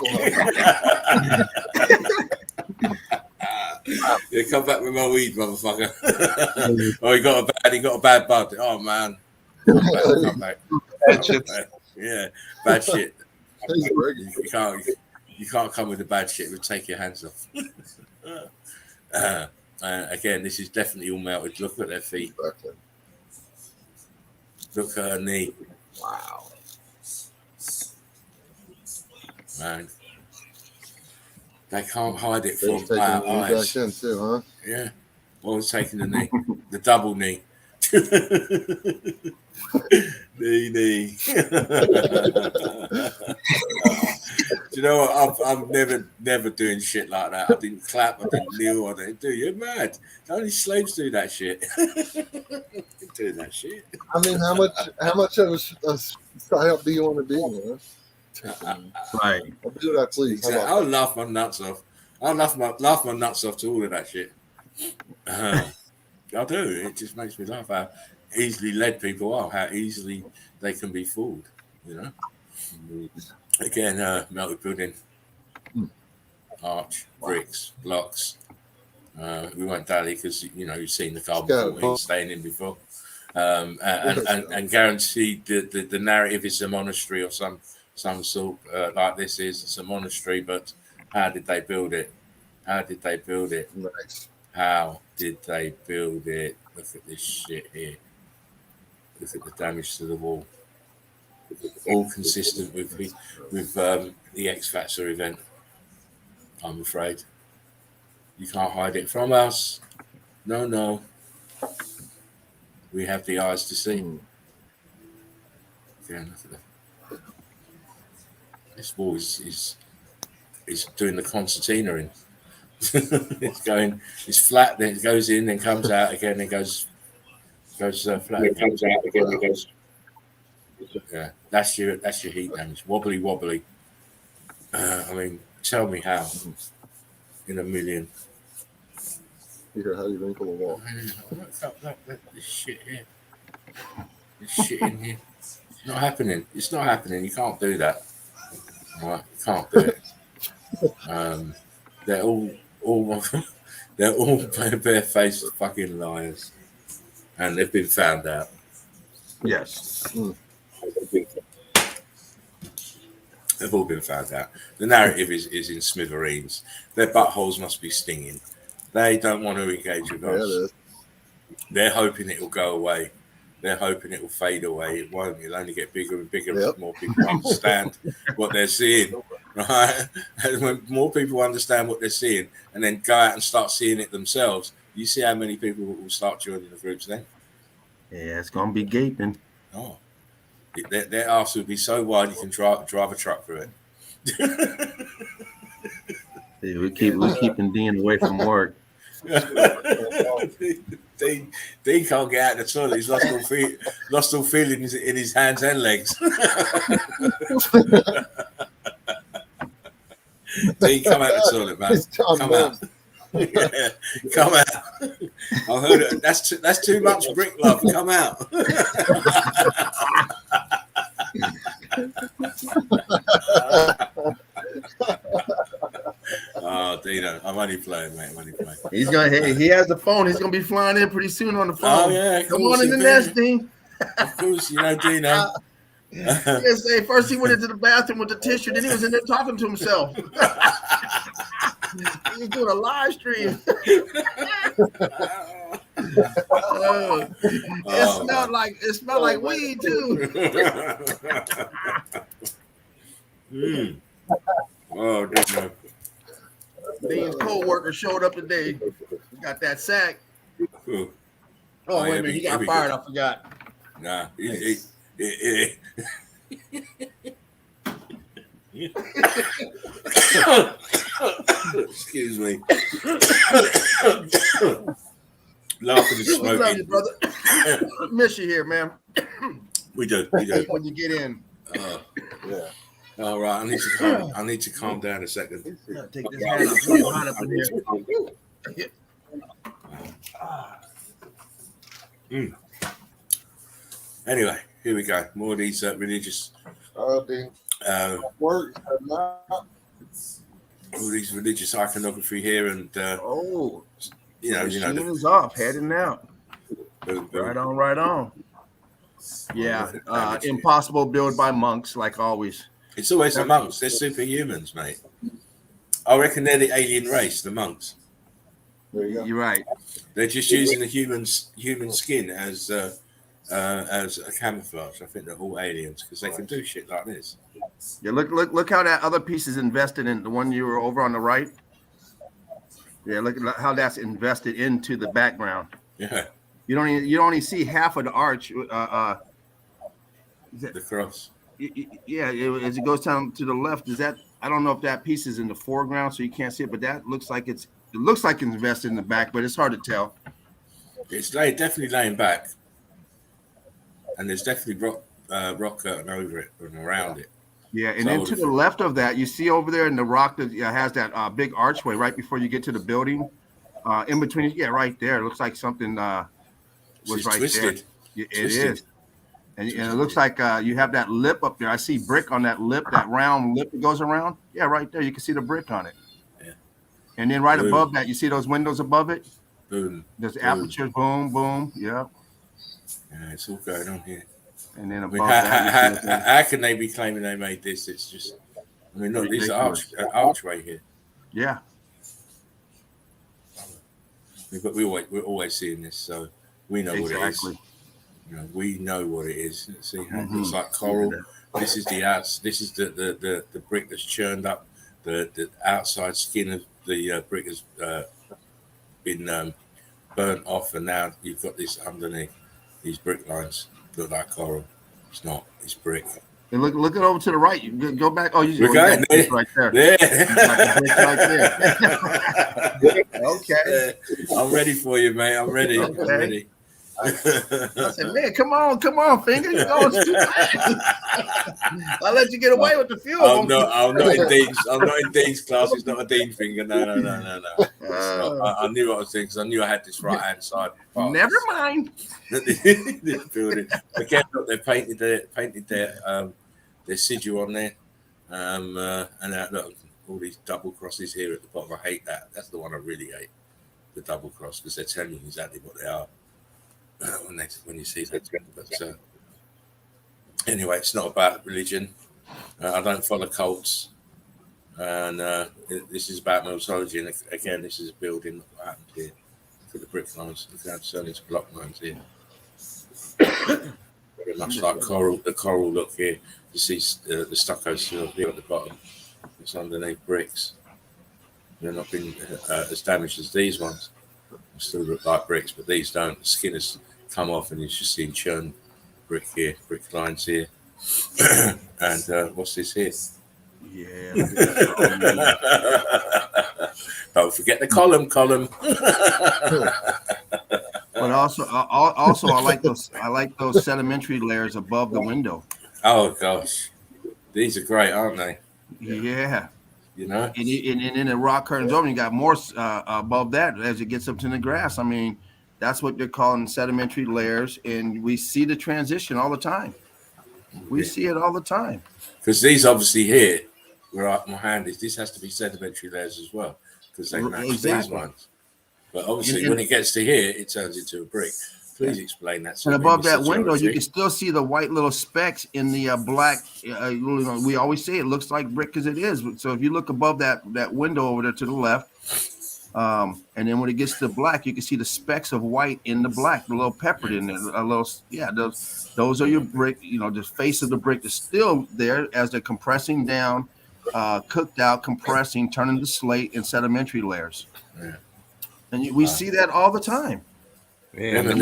Yeah, come back with my weed, motherfucker. Oh, he got a bad bud. Oh man. Come back. Yeah, bad shit. You can't come with the bad shit. We'll take your hands off. Again, this is definitely all melted. Look at their feet. Look at her knee. Wow. Man. They can't hide it from our eyes. Back in too, huh? Yeah. Well, it's taking the knee. The double knee. Nee. Do you know what? I'm never doing shit like that. I didn't clap. I didn't kneel. I didn't do. You're mad. Only slaves do that shit. Do that shit. I mean, how much of a psyop do you want to be, man? Right. I'll do that, please. Exactly. I'll laugh my nuts off. I'll laugh my nuts off to all of that shit. I do. It just makes me laugh how easily led people are, how easily they can be fooled. You know. Again, melted pudding, arch, bricks, blocks. We won't dally because you've seen the carbon 14 staying in before, and guaranteed the narrative is a monastery or some sort like this is. It's a monastery, but how did they build it? How did they build it? Nice. How did they build it? Look at this shit here. Look at the damage to the wall. All consistent with the X Factor event. I'm afraid you can't hide it from us. No. We have the eyes to see. Yeah, this wall is doing the concertina in. It's flat, then it goes in, then comes out again, then goes flat, then comes out again, then goes. Yeah, that's your heat damage. Wobbly. I mean, tell me how in a million. Here, how do you wrinkle a wall? Look, this shit here. This shit in here. It's not happening. It's not happening. You can't do that. Right? You can't do it. They're all barefaced fucking liars, and they've been found out. Yes. They've all been found out. The narrative is in smithereens. Their buttholes must be stinging. They don't want to engage with us. They're hoping it will go away. They're hoping it will fade away. It won't. It'll only get bigger and bigger as more people understand what they're seeing. Right? And when more people understand what they're seeing and then go out and start seeing it themselves, you see how many people will start joining the groups then? Yeah, it's going to be gaping. Oh. Their arse will be so wide you can drive a truck through it. Yeah, we're keeping Dean away from work. Dean can't get out of the toilet. He's lost all feelings in his hands and legs. Dean, come out the toilet, man. Come out. Yeah, come out. I heard it. That's too much brick, love. Come out. Oh, Dino, I'm only playing, mate. I'm only playing. He has the phone. He's gonna be flying in pretty soon on the phone. Oh yeah, come on in the nest, Dean. Of course, Dino. Yes, first he went into the bathroom with the tissue, then he was in there talking to himself. He was doing a live stream. It smelled like weed too. Oh, Dino. Dean's co-worker showed up today. He got that sack. Ooh. Oh, wait a minute. He got fired. I forgot. Nah. Excuse me. Laughing and smoking. Love you, brother. Miss you here, man. We do. When you get in. Yeah. All right, I need to calm down a second. Take this hat off. It's hot up in here. Anyway, here we go. More of these religious. Work. All these religious iconography here, and machine is off, heading out. Right on. Yeah, impossible build by monks, like always. It's always the monks. They're superhumans, mate. I reckon they're the alien race, the monks. There you go. You're right. They're just using the human skin as a camouflage. I think they're all aliens because they can do shit like this. Yeah, look how that other piece is invested in, the one you were over on the right. Yeah, look at how that's invested into the background. Yeah. you only see half of the arch. The cross. Yeah, as it goes down to the left, is that I don't know if that piece is in the foreground, so you can't see it, but that looks like it looks like it's invested in the back, but it's hard to tell. It's definitely laying back, and there's definitely rock curtain over it and around it. Yeah, and then to the left of that, you see over there in the rock that has that big archway right before you get to the building. In between, yeah, right there. It looks like something was right twisted. there. Yeah, it is. And it looks like you have that lip up there. I see brick on that lip, that round lip that goes around. Yeah, right there. You can see the brick on it. Yeah. And then right above that, you see those windows above it? Boom. There's apertures. Boom, boom. Yeah. Yeah, it's all going on here. And then above how can they be claiming they made this? It's just, I mean, look, these are archway here. Yeah. But we're always seeing this, so we know what it is. You know, we know what it is. See how it looks like coral. This is the outs. This is the brick that's churned up. The outside skin of the brick has been burnt off, and now you've got this underneath. These brick lines look like coral. It's not. It's brick. And look it over to the right. You go back. Oh, you got it right there. Right there. Okay. I'm ready for you, mate. I'm ready. Okay. I'm ready. I said, man, come on, finger. You're going too fast. I'll let you get away with the few. I'm not in Dean's class. It's not a Dean finger. No. I knew what I was doing because I knew I had this right hand side. Never mind. This building. Again, look, they painted their sigil on there. And look, all these double crosses here at the bottom. I hate that. That's the one I really hate. The double cross, because they're telling you exactly what they are. When you see that, but anyway, it's not about religion. I don't follow cults, and this is about Meltology. And again, this is a building that happened here. Look at the brick lines. Look how turn these block lines here. Very much like coral. The coral look here. You see the stucco still here at the bottom. It's underneath bricks. They're not been as damaged as these ones. They still look like bricks, but these don't. The skin has come off, and it's just seen churn brick here, brick lines here. And what's this here? Yeah. Don't forget the column. But also, I like those sedimentary layers above the window. Oh gosh, these are great, aren't they? Yeah. You know, and then the rock curtains over. You got more above that as it gets up to the grass. I mean, that's what they're calling sedimentary layers, and we see the transition all the time. We see it all the time. Because these obviously here, where my hand is, this has to be sedimentary layers as well, because they match these ones. But obviously, when it gets to here, it turns into a brick. Please explain that. And above that window, you can still see the white little specks in the black. We always say it looks like brick as it is. So if you look above that window over there to the left, and then when it gets to black, you can see the specks of white in the black, a little peppered in there. Those are your brick. The face of the brick is still there as they're compressing down, cooked out, compressing, turning to slate and sedimentary layers. Yeah. And we see that all the time. Yeah, and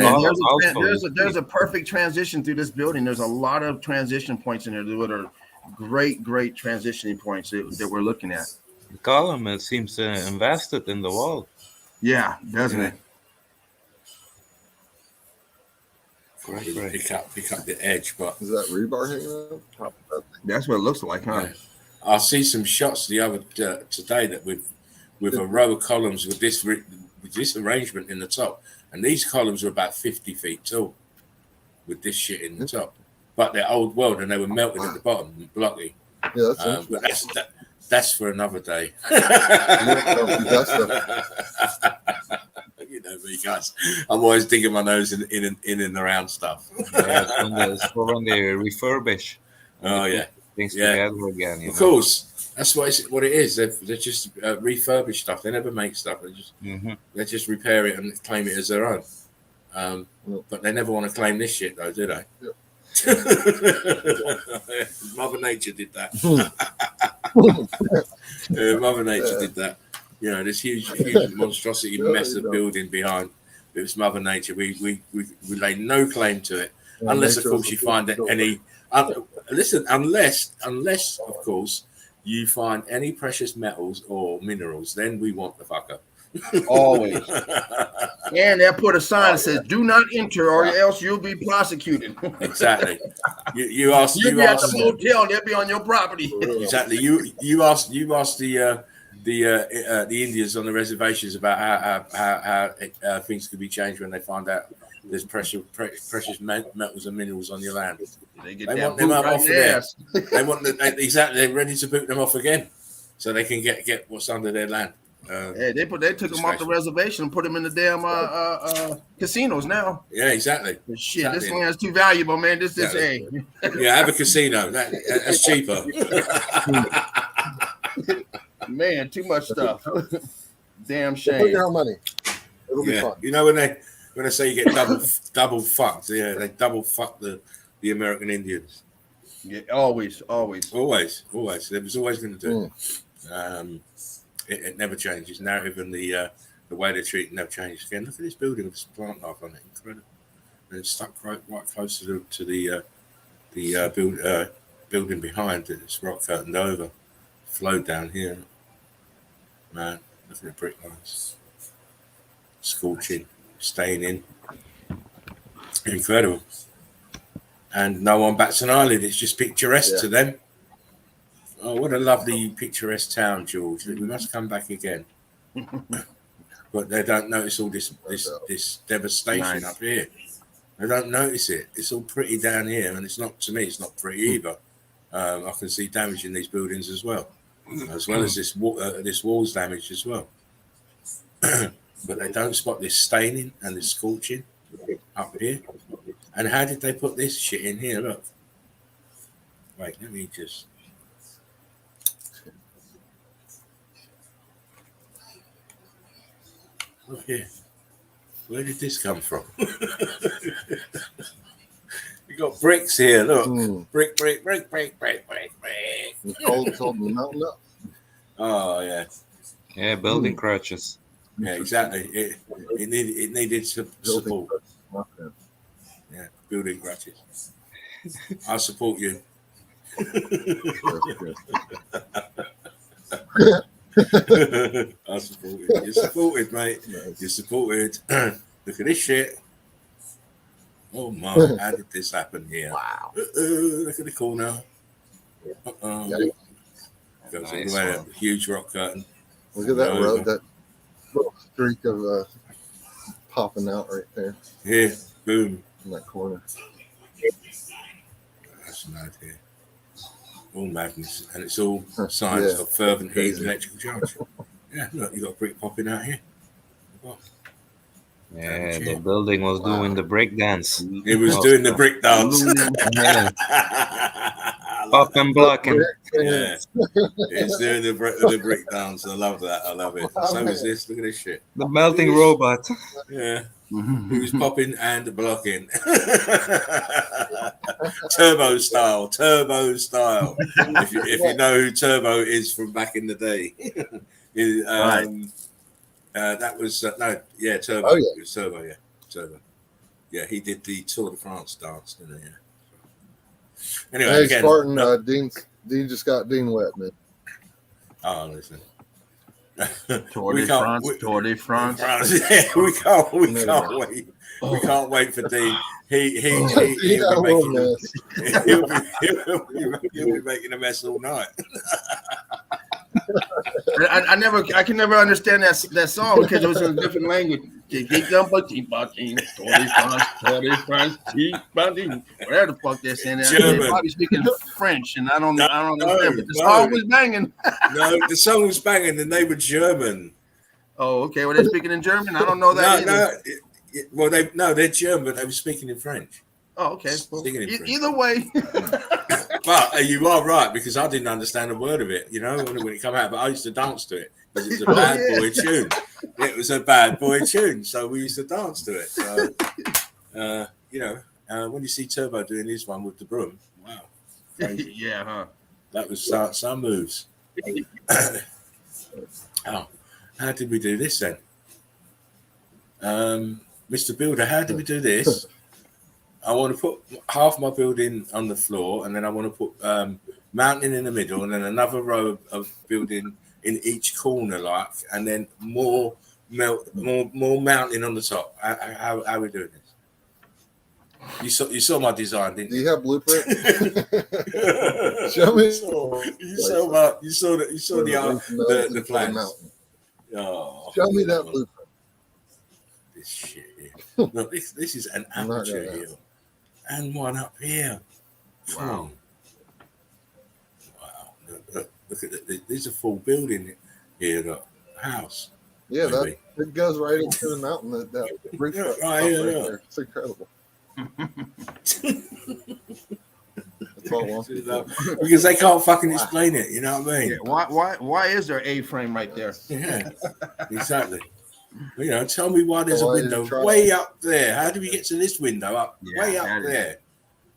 there's a perfect transition through this building. There's a lot of transition points in there that are great transitioning points that we're looking at. The column, it seems invested in the wall. Yeah, doesn't it? Great. Pick up the edge, but is that rebar hanging out? That's what it looks like, huh? Yeah. I see some shots the other today that with a row of columns with this arrangement in the top. And these columns are about 50 feet tall with this shit in the top. But they're old world and they were melted at the bottom and blocky. Yeah, but that's for another day. You know me, guys. I'm always digging my nose in and around stuff. Yeah, when they refurbish. Oh, yeah. Things together again. Of course. That's what it is. They just refurbish stuff. They never make stuff. They just repair it and claim it as their own. But they never want to claim this shit, though, do they? Yeah. Mother Nature did that. Mother Nature did that. This huge monstrosity mess of building behind It's Mother Nature. We lay no claim to it, unless of course you find any. Listen, unless of course you find any precious metals or minerals, then we want the fucker. Always. And they'll put a sign that says "Do not enter, or else you'll be prosecuted." Exactly. You ask. You'll be at the motel. They'll be on your property. Exactly. You asked the Indians on the reservations about how things could be changed when they find out there's precious metals and minerals on your land. They want them off of there. They want exactly. They're ready to boot them off again, so they can get what's under their land. Hey, they took them off the reservation and put them in the damn casinos now. Yeah, exactly. Shit, exactly. This land's too valuable, man. This hey. Yeah, have a casino. That's cheaper. Man, too much stuff. Damn shame. Put your own money. It'll be fun. You know when they say you get double fucked, yeah, they double fuck the American Indians. Yeah, always. They was always going to do it. It never changes. Narrative and the way they treat it never changes. Again, look at this building with this plant life on it. Incredible. And it's stuck right close to the building behind it. It's rock curtained over. Flowed down here. Man, look at the brick lines. Scorching, staying in. Incredible. And no one bats an eyelid. It's just picturesque to them. Oh, what a lovely picturesque town, George. We must come back again. But they don't notice all this devastation up here. They don't notice it. It's all pretty down here, and it's not, to me, it's not pretty either. I can see damage in these buildings as well as this wall's damage as well. But they don't spot this staining and this scorching up here. And how did they put this shit in here? Look. Wait, let me just... Look here. Where did this come from? You got bricks here. Look, brick. Cold the mountain up. Oh yeah. Yeah, building crutches. Yeah, exactly. It needed support. Yeah, building crutches. I support you. I support you. You're supported, mate. You're supported. Look at this shit. Oh my! How did this happen here? Wow. Look at the corner. Goes all the way up. Huge rock curtain. Look at that road. That little streak of popping out right there. Here, boom. In that corner. That's mad here. All madness, and it's all signs of fervent heat and electrical charge. Yeah, look, you got a brick popping out here. Yeah, the building was doing the break dance. It was doing the brick dance. Pop and blocking. Yeah, it's doing the brick dance. I love that. I love it. So is this. Look at this shit. The melting robot. Yeah. He was popping and blocking. Turbo style. If you know who Turbo is from back in the day. That was Turbo. Oh, yeah. It was Turbo, Turbo. Yeah, he did the Tour de France dance, didn't he? Yeah. Anyway, hey, again, Spartan, Dean just got Dean wet, man. Oh, listen. Tour de France. Yeah, we can't wait. We can't wait for Dean. He'll be making a mess all night. I can never understand that song because it was in a different language. Whatever the fuck they're saying. They're probably speaking French, and I don't understand. But the song was banging. No, the song was banging, and they were German. Oh, okay. Were they speaking in German? I don't know that. They're German, but they were speaking in French. Oh, okay. Well, either way. But you are right, because I didn't understand a word of it, when it came out. But I used to dance to it because it was a bad boy tune. It was a bad boy tune, so we used to dance to it. So, when you see Turbo doing his one with the broom, wow, crazy. Yeah, huh? That was some moves. How did we do this then? Mr. Builder, how do we do this? I want to put half my building on the floor, and then I want to put mountain in the middle, and then another row of building in each corner, like, and then more mountain on the top. How are we doing this? You saw my design, didn't Do you? you have blueprint? Show me. You saw the plans. Oh, Show me that blueprint. This shit here. Look, this is an aperture here, and one up here. Wow. Wow. Look at this. There's a full building here, the house. Yeah, maybe. it goes right into the mountain. That roof Yeah, right yeah. there. It's incredible. That's all I want. Because they can't fucking explain it. You know what I mean? Yeah, why is there A-frame right there? Yeah, exactly. You know, tell me why there's a Why window is it way up there. How do we get to this window up way up that is- there?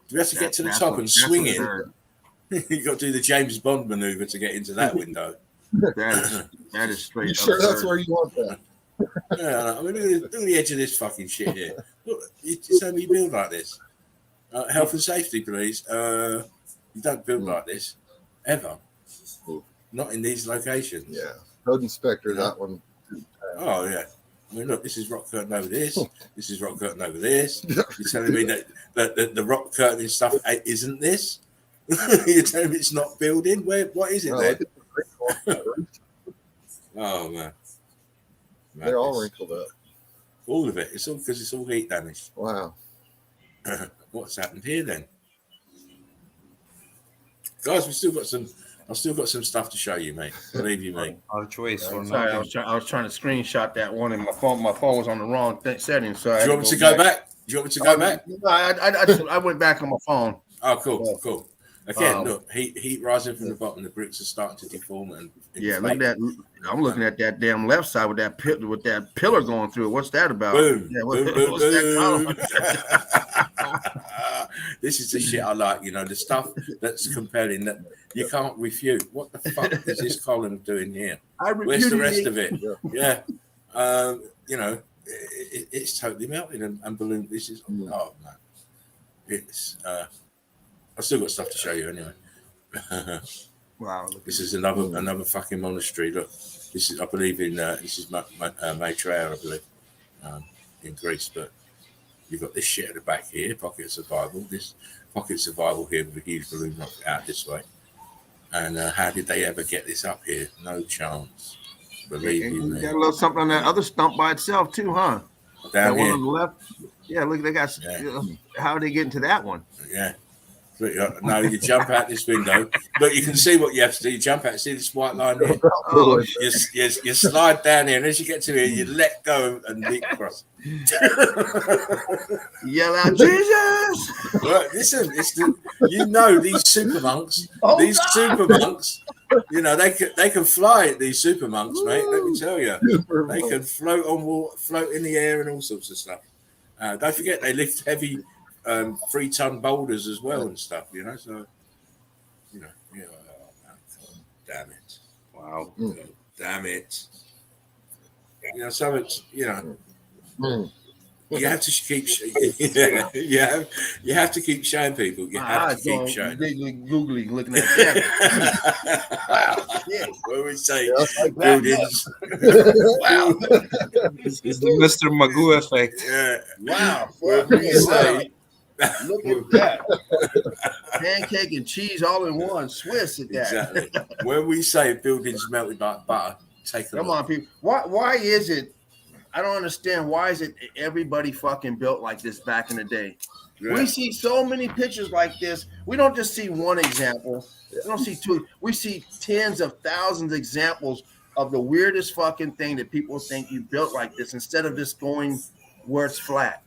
Do we have to get to the That's top what- and that's swing what in? hurt. You got to do the James Bond maneuver to get into that window. That is straight. You sure absurd. that's where you want that? Yeah, I mean, look at the edge of this fucking shit here. Look, you tell me you build like this. Health and safety, please. You don't build like this ever. Not in these locations. Yeah, code inspector. That one. Oh yeah. I mean, look, this is rock curtain over this. This is rock curtain over this. You're telling me that the rock curtain stuff isn't this? You're telling me it's not building? What is it No, then? look at the wrinkle. Oh man. They're all Madness. wrinkled up. All of it. It's all because it's all heat damage. Wow. What's happened here then? Guys, I've still got some stuff to show you, mate. Believe you me. Our choice or Sorry, I not. was trying to screenshot that one, and my phone was on the wrong setting. So Do you want me to go back? Do you want me to go back? No, I went back on my phone. Oh, cool. Again, look, Um, heat rising from the bottom. The bricks are starting to deform and Yeah, look at that. I'm looking at that damn left side with that pillar going through it. What's that about? Boom, Yeah, boom, boom, what's that boom. column? This is the shit I like, you know, the stuff that's compelling that you can't refute. What the fuck is this column doing here? Where's the rest of it? Yeah. You know, it's totally melted and ballooned. This is, oh man. It's, I've still got stuff to show you anyway. Wow. This is another fucking monastery. Look, this is, I believe in, this is Maitreya, I believe, in Greece, but you've got this shit at the back here, pocket of survival. This pocket of survival here with a huge balloon knocked out this way. And how did they ever get this up here? No chance. Believe And you you me. got a little something on that other stump by itself too, huh? Down That one here. on the left. Yeah, look, they got. Yeah. How are they getting to that one? Yeah. No, you jump out this window, but you can see what you have to do. You jump out, see this white line here. Oh, You slide down here, and as you get to here, you let go and leap across. yell out, Jesus! Well, listen, you know these super monks, you know they can fly. These super monks, mate. Let me tell you, they can float on water, float in the air, and all sorts of stuff. Don't forget they lift heavy 3-ton boulders as well and stuff. You know, so you know, oh, man, damn it, Wow. damn it. You know, so it's you have to keep. You have to keep showing people. You have to keep showing. Googly looking at that. Wow. Yeah. When we say like buildings. Wow. It's the Mr. Magoo effect. Yeah. Wow. When we say Look at that. Pancake and cheese all in one. Swiss at that. exactly. When we say buildings melted like butter, take a Come look. on, people. Why is it? I don't understand. Why is it everybody fucking built like this back in the day? Yeah. We see so many pictures like this. We don't just see one example. We don't see two. We see tens of thousands of examples of the weirdest fucking thing that people think you built like this instead of just going where it's flat.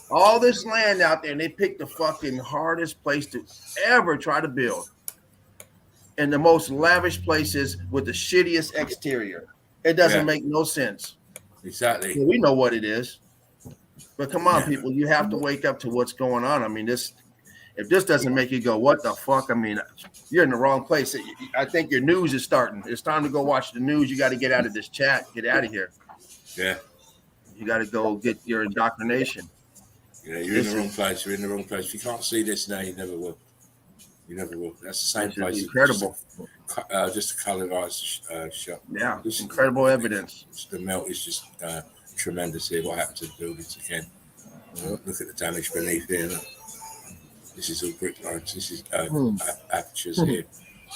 All this land out there, and they picked the fucking hardest place to ever try to build. And the most lavish places with the shittiest exterior. It doesn't make no sense. Exactly. We know what it is. But come on, people, you have to wake up to what's going on. I mean, if this doesn't make you go, what the fuck? I mean, you're in the wrong place. I think your news is starting. It's time to go watch the news. You got to get out of this chat. Get out of here. Yeah. You got to go get your indoctrination. Yeah, you're in the wrong place. You're in the wrong place. If you can't see this now, you never will. You never will. That's the same This is place. incredible. Just a colorized shot. Yeah, This incredible evidence. The melt is just tremendous here. What happened to the buildings again? Look at the damage beneath here. Look. This is all brick lines. This is apertures here.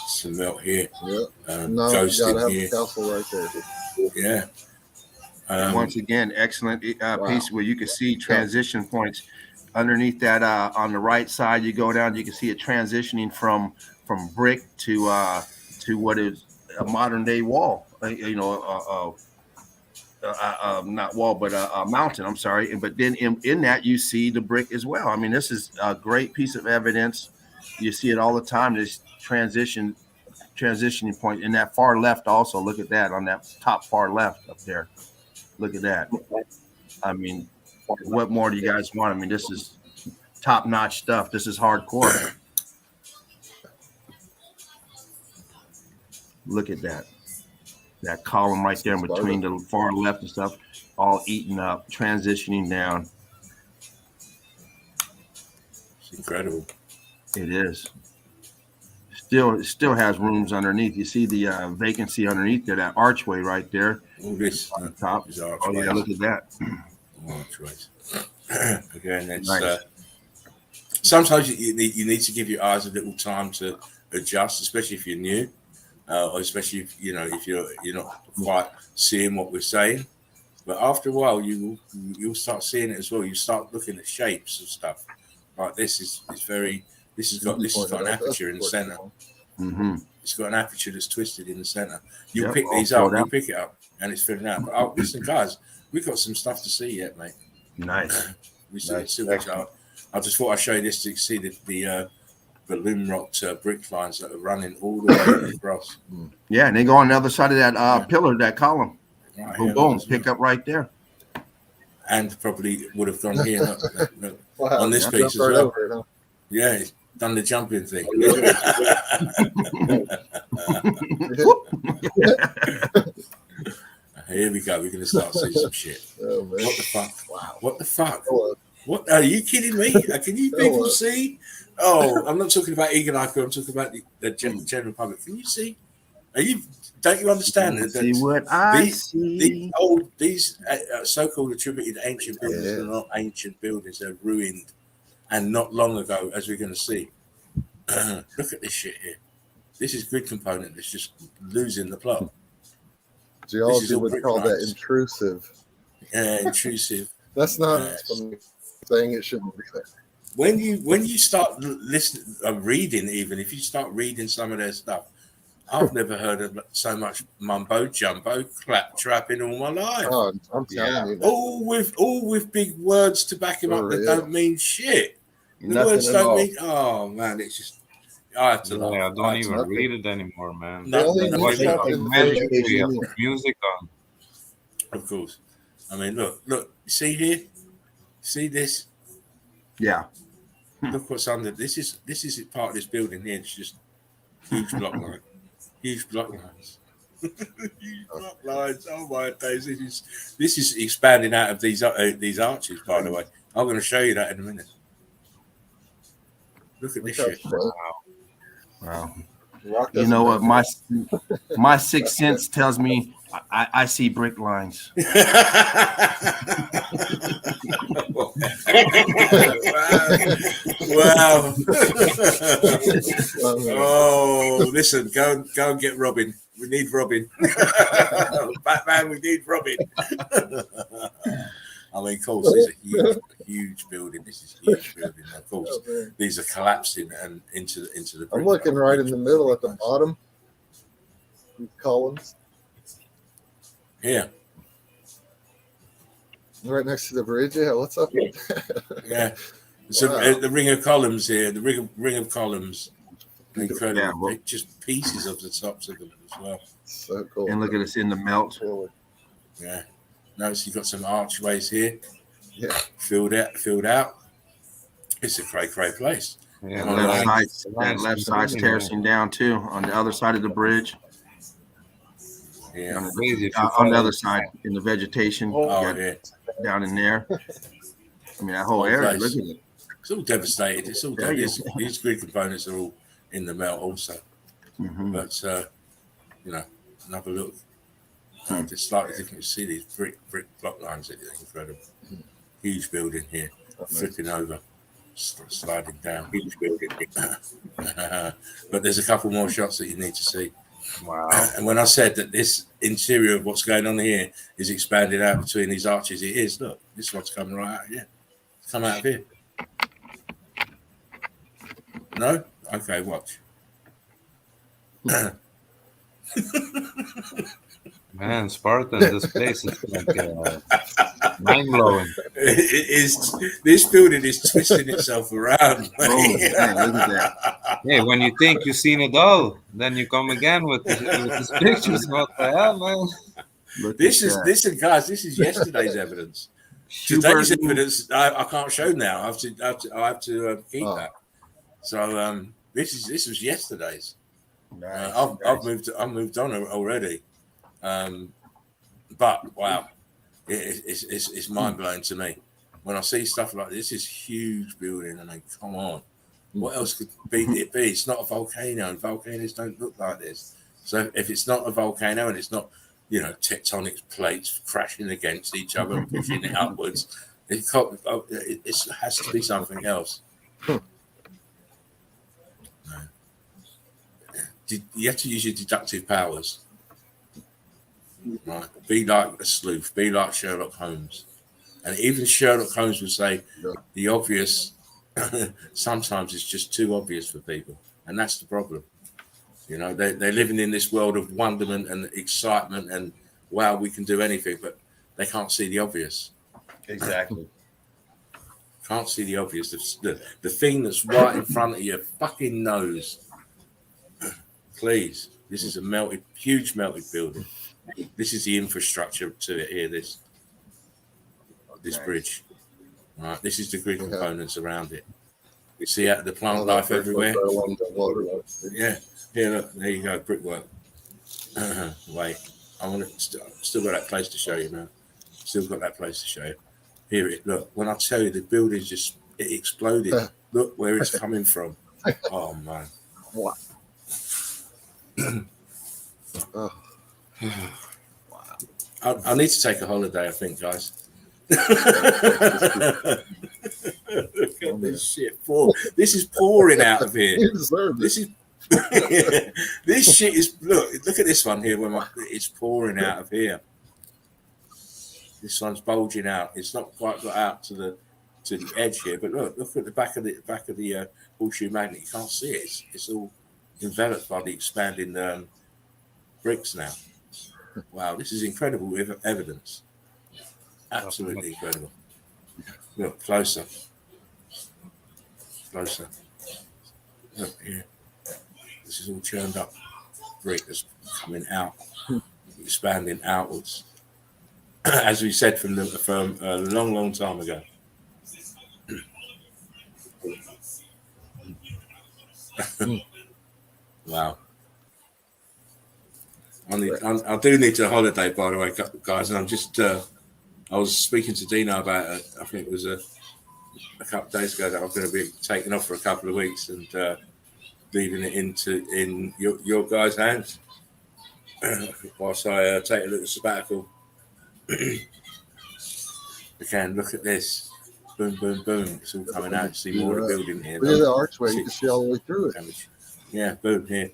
Some melt here. Yeah. Ghost you in gotta have here. the castle right there. Yeah. Once again, excellent piece where you can see transition points underneath that. On the right side, you go down, you can see it transitioning from brick to what is a modern day wall. Not wall, but a mountain. I'm sorry, but then in that you see the brick as well. I mean, this is a great piece of evidence. You see it all the time. This transitioning point in that far left. Also, look at that on that top far left up there. Look at that. I mean, what more do you guys want? I mean, this is top-notch stuff. This is hardcore. Look at that. That column right there in between the far left and stuff, all eaten up, transitioning down. It's incredible. It is. It still has rooms underneath. You see the vacancy underneath there, that archway right there. All this on top. is Oh archways. yeah, look at that. Archways. Again, it's Nice. sometimes you need to give your eyes a little time to adjust, especially if you're new, or especially if you're not quite seeing what we're saying. But after a while, you'll start seeing it as well. You start looking at shapes of stuff. Like this has got an aperture in the center. Mm-hmm. It's got an aperture that's twisted in the center. You Yep, pick all these up, filled you out. pick it up, and it's filling out. But listen, guys, we've got some stuff to see yet, mate. Nice. We see I just thought I'd show you this to see the loom rocked brick lines that are running all the way across. Yeah, and they go on the other side of that pillar, that column. Right Boom, here, boom, pick up right there. and probably would have gone here Wow, on this jump piece as right well. over it, huh? Yeah, he's done the jumping thing. Here we go. We're going to start seeing some shit. Oh, man. What the fuck? Wow. What the fuck? Oh, What are you kidding me? Can you people see? Oh, I'm not talking about Eagle Eye Crew. I'm talking about the general public. Can you see? Don't you understand that? See what I see. These so-called attributed ancient buildings are not ancient buildings. They're ruined, and not long ago, as we're going to see. Look at this shit here. This is grid component that's just losing the plot. Geology would call that intrusive. Intrusive. That's not saying it shouldn't be there. When you start listening, reading, even if you start reading some of their stuff, I've never heard of so much mumbo jumbo claptrap in all my life. Oh, I'm telling you. All with big words to back him up that don't mean shit. The Nothing words at don't all. mean. Oh man, it's just. I have to laugh. I don't even read it anymore, man. The only No, new no, stuff no. in the Magic, page we have is music on. Of course. I mean, look. See here. See this. Yeah. Look what's under. This is part of this building here. It's just huge block line. Huge block lines. Huge block lines. Oh my days! This is expanding out of these arches. By the way, I'm going to show you that in a minute. Look at this shit. Wow. Rock You know what? My sixth sense tells me I see brick lines. Wow. Oh, listen, go and get Robin. We need Robin. Batman, we need Robin. I mean, of course, this is a huge building. This is a huge building. Of course, these are collapsing and into the. I'm looking right in the middle at the bottom. These columns. Yeah. Right next to the bridge. Yeah, what's up with that? Yeah. So the ring of columns here, the ring of columns. Incredible. Yeah, well, just pieces of the tops of them as well. So cool. and look at us in the melt. Yeah. Notice you've got some archways here. Yeah. Filled out. It's a great place. Yeah, That left side's terracing down too on the other side of the bridge. Yeah. crazy. On the other side in the vegetation. Oh, yeah. down in there. I mean, that whole Whole area. place. Look at it. It's all devastated. It's all Yeah, these grid components are all in the melt also. Mhm. But you know, another look. It's slightly different. You see these brick block lines. It's incredible. Huge building here, flipping over, sliding down. Huge building. But there's a couple more shots that you need to see. Wow. And when I said that this interior of what's going on here is expanded out between these arches, it is. Look, this one's coming right out here. It's come out of here. No? Okay, watch. Man, Spartan, this place is like mind blowing. It is. This building is twisting itself around. Oh, man, look at that. Hey, when you think you've seen it all, then you come again with these pictures. What the hell, man? Look This at is that. listen, guys. This is yesterday's evidence. Today's evidence I can't show now. I have to keep that. So this was yesterday's. Nice, I've moved on already. But wow, it's mind blowing to me when I see stuff like this. Is huge building. I mean, come on, what else could it be? It's not a volcano, and volcanoes don't look like this. So if it's not a volcano and it's not, you know, tectonic plates crashing against each other and pushing it upwards, it has to be something else. You have to use your deductive powers. Right. Be like a sleuth, be like Sherlock Holmes. And even Sherlock Holmes would say the obvious sometimes it's just too obvious for people. And that's the problem. You know, they're living in this world of wonderment and excitement and wow, we can do anything, but they can't see the obvious. Exactly. Can't see the obvious. The thing that's right in front of your fucking nose. Please, this is a huge melted building. This is the infrastructure to it here. This nice. Bridge, right? This is the grid components around it. You see the plant life everywhere. Yeah, here, look, there you go, brickwork. Wait, I want to still got that place to show you now. Still got that place to show you. Here, look. When I tell you the building it exploded. Look where it's coming from. Oh man. What? Wow. I need to take a holiday, I think, guys. Look at this shit. This is pouring out of here. This is this shit is look at this one here where it's pouring out of here. This one's bulging out. It's not quite got out to the edge here, but look at the back of the horseshoe magnet. You can't see it. It's all enveloped by the expanding bricks now. Wow, this is incredible evidence. Absolutely incredible. Look, closer. Look here. This is all churned up brick that's coming out, expanding outwards. As we said from a long time ago. Wow. I do need a holiday, by the way, guys. And I'm just, I was speaking to Dino about it. I think it was a couple of days ago that I'm going to be taking off for a couple of weeks and leaving it in your guys' hands whilst I take a little sabbatical. Again, look at this. Boom, boom, boom. It's all coming out. You see more of the building here. Look at the archway. You can see all the way through it. Yeah, boom, here.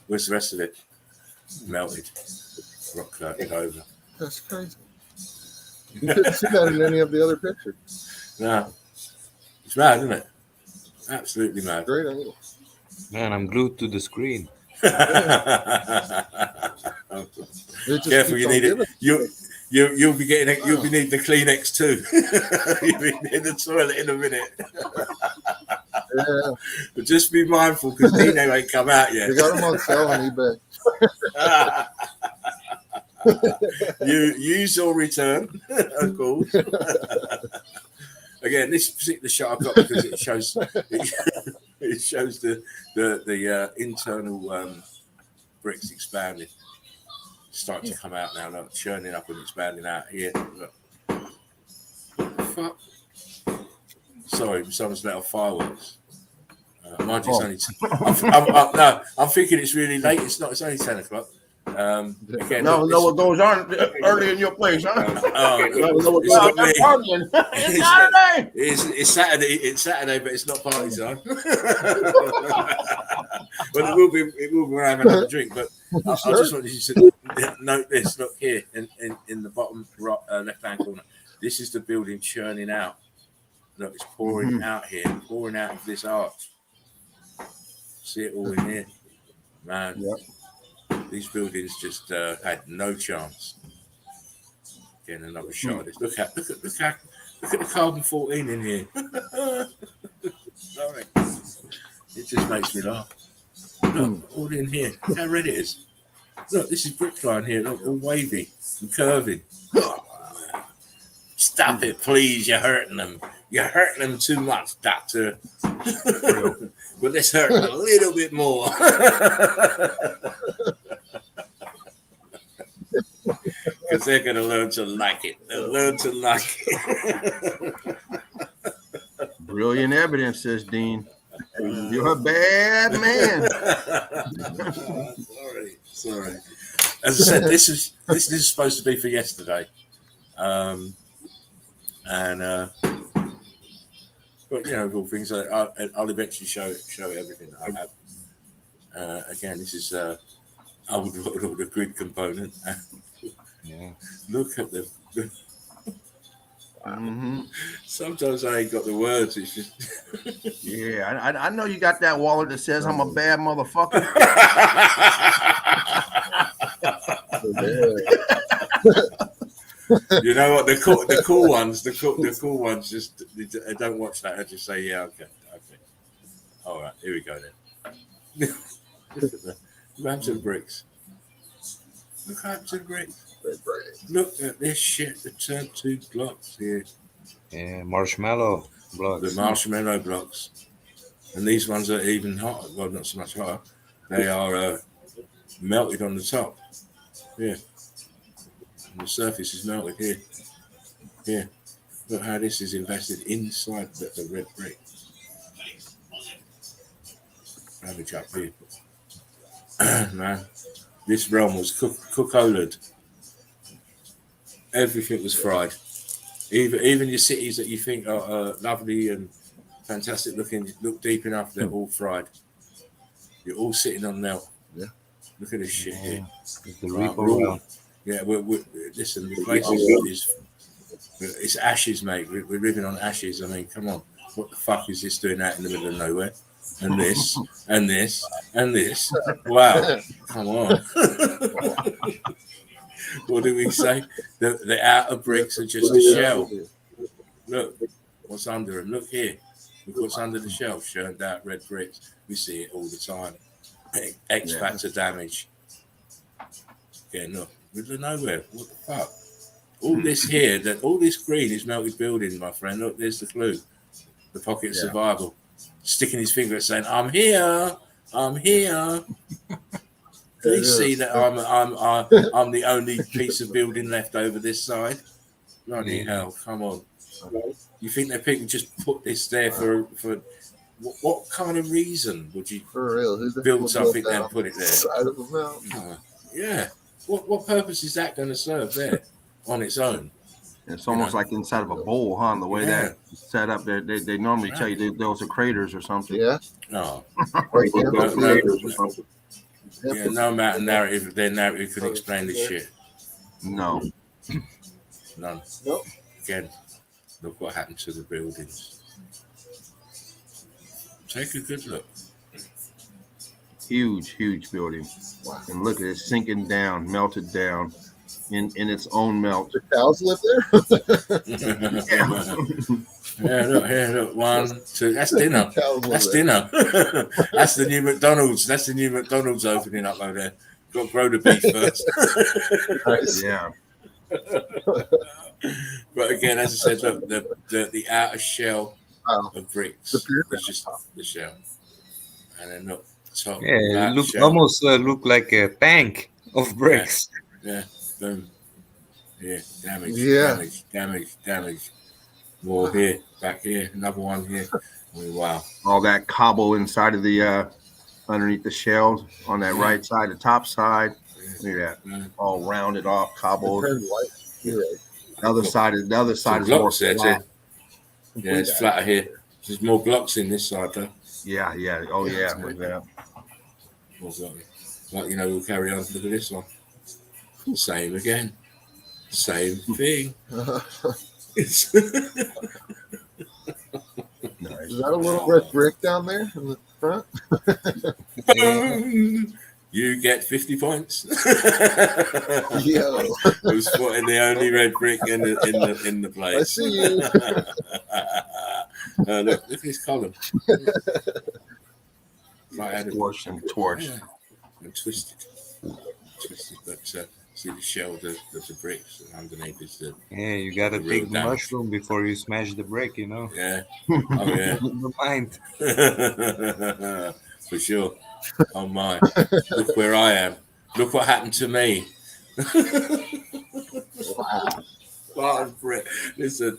Where's the rest of it? Melted. Rock curtain over. That's crazy. You couldn't see that in any of the other pictures. No. It's mad, isn't it? Absolutely mad. Great angle. Man, I'm glued to the screen. Careful, you need it. You'll be getting it. You'll be needing the Kleenex too. You'll be in the toilet in a minute. Yeah. But just be mindful because Dino ain't come out yet. You got them on sale on eBay. You use or return, of course. Again, this particular shot I've got because it shows the internal bricks expanding, starting to come out now. Look, churning up and expanding out here. Look. o'clock. Sorry, someone's let off fireworks. Mind you, it's only. No, I'm thinking it's really late. It's not. It's only 10 o'clock. Again, No, look, know what goes on early in your place, huh? it's not me. It's Saturday. It's Saturday. It's Saturday, but it's not party time. But it will be. When I have another drink. But I just want you to note this. Look here in the bottom right, left-hand corner. This is the building churning out. Look, it's pouring out here, pouring out of this arch. See it all in here, man. Yep. These buildings just had no chance. Getting another shot at this. Look at the carbon 14 in here. Sorry, it just makes me laugh. Look, all in here. Look how red it is. Look, this is brickline here. Look, all wavy and curving. Stop it, please. You're hurting them. You're hurting them too much, doctor. But let's hurt them a little bit more. Because they're going to learn to like it. They'll learn to like it. Brilliant evidence, says Dean. You're a bad man. Sorry. As I said, this is supposed to be for yesterday. But you know, all things I'll eventually show everything that I have. Again, this is I would look at the grid component. Yeah. Look at the. Sometimes I ain't got the words. It's just. Yeah, I know you got that wallet that says I'm a bad motherfucker. You know what? The cool ones just they don't watch that. I just say, yeah, okay. All right, here we go then. Look at that. Look what happened to the bricks. Look what happened to the bricks. Look at this shit. The turned two blocks here. Yeah, marshmallow blocks. The marshmallow blocks, and these ones are even hotter. Well, not so much hotter. They are melted on the top. Yeah. And the surface is melted here. Here. Look how this is invested inside the red brick. Ravage up here. Man, this realm was cook-olaed. Everything was fried. Even your cities that you think are lovely and fantastic looking, look deep enough, they're all fried. You're all sitting on melt. Yeah. Look at this shit here. The repo realm. Yeah, listen, the place it's ashes, mate. We're living on ashes. I mean, come on. What the fuck is this doing out in the middle of nowhere? And this, and this, and this. Wow. Come on. What do we say? The outer bricks are just a shell. Look, what's under them? Look here. Look what's under the shell. Churned out red bricks. We see it all the time. X factor damage. Yeah, look. Middle of nowhere. What the fuck? All this here, all this green is melted building, my friend. Look, there's the clue. The pocket of survival. Sticking his finger saying, I'm here. I'm here. Do you see that I'm the only piece of building left over this side? Bloody hell, come on. You think that people just put this there for what kind of reason would you build something there and put it there? Side of a mountain. Yeah. What purpose is that going to serve there on its own? It's almost like inside of a bowl, huh? The way that set up, they normally tell you those are craters or something. Yeah. No. Yeah, No amount of narrative, their narrative can explain this shit. No. None. Nope. Again, look what happened to the buildings. Take a good look. Huge building. Wow. And look at it sinking down, melted down in its own melt. The cows live there? Yeah, look, 1, 2. That's dinner. That's dinner. That's the new McDonald's. That's the new McDonald's opening up over there. Got to grow the beef first. Nice. Yeah. But again, as I said, look, the outer shell of bricks is just the shell. And then look, top. Yeah, it almost look like a bank of bricks. Yeah. Boom. Yeah. Damage. Yeah. Damage. More here, back here, another one here. Oh, wow. All that cobble inside of the underneath the shells on that Yeah. right side, the top side. Look at that, Yeah. all rounded off, It cobbled. turned white. You're right. The other side is Some more blocks there, flat. too. Yeah, it's flatter here. There's more blocks in this side, though. Yeah. Oh yeah. Look at that. More blocks. But, we'll carry on. Look at this one. Same again. Same thing. Is that a little red brick down there in the front? You get 50 points. Yo, Who's spotting the only red brick in the place? I see you. Look at this column. Torch and torch. Yeah. And twisted. But see the shell, the bricks, and underneath is the. Yeah, you gotta The take real the damage. mushroom before you smash the brick, you know. Yeah. Oh, yeah. The mind. For sure. Oh, my. Look where I am. Look what happened to me. Wow. Spartan Brit. Listen,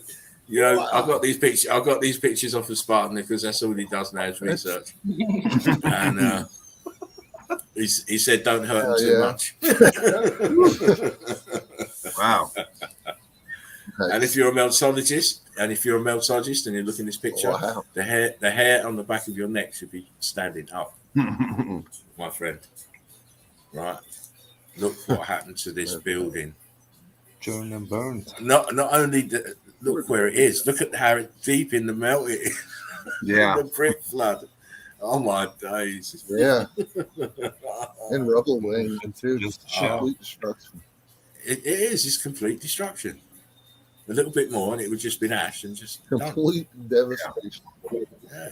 I've got these pictures. I've got these pictures off of Spartan because that's all he does now is research. And he said, "Don't hurt him too much." Wow. And if you're a meltologist, and you look in this picture, Wow. the hair on the back of your neck should be standing up, my friend. Right? Look what happened to this building. Churn and burned. Not only look where it is. Look at how deep in the melt it is. Yeah. The brick flood. Oh my days. Yeah. And rubble wing too. Just Complete destruction. It is. It's complete destruction. A little bit more, and it would just been ash and just done. Complete devastation. Yeah.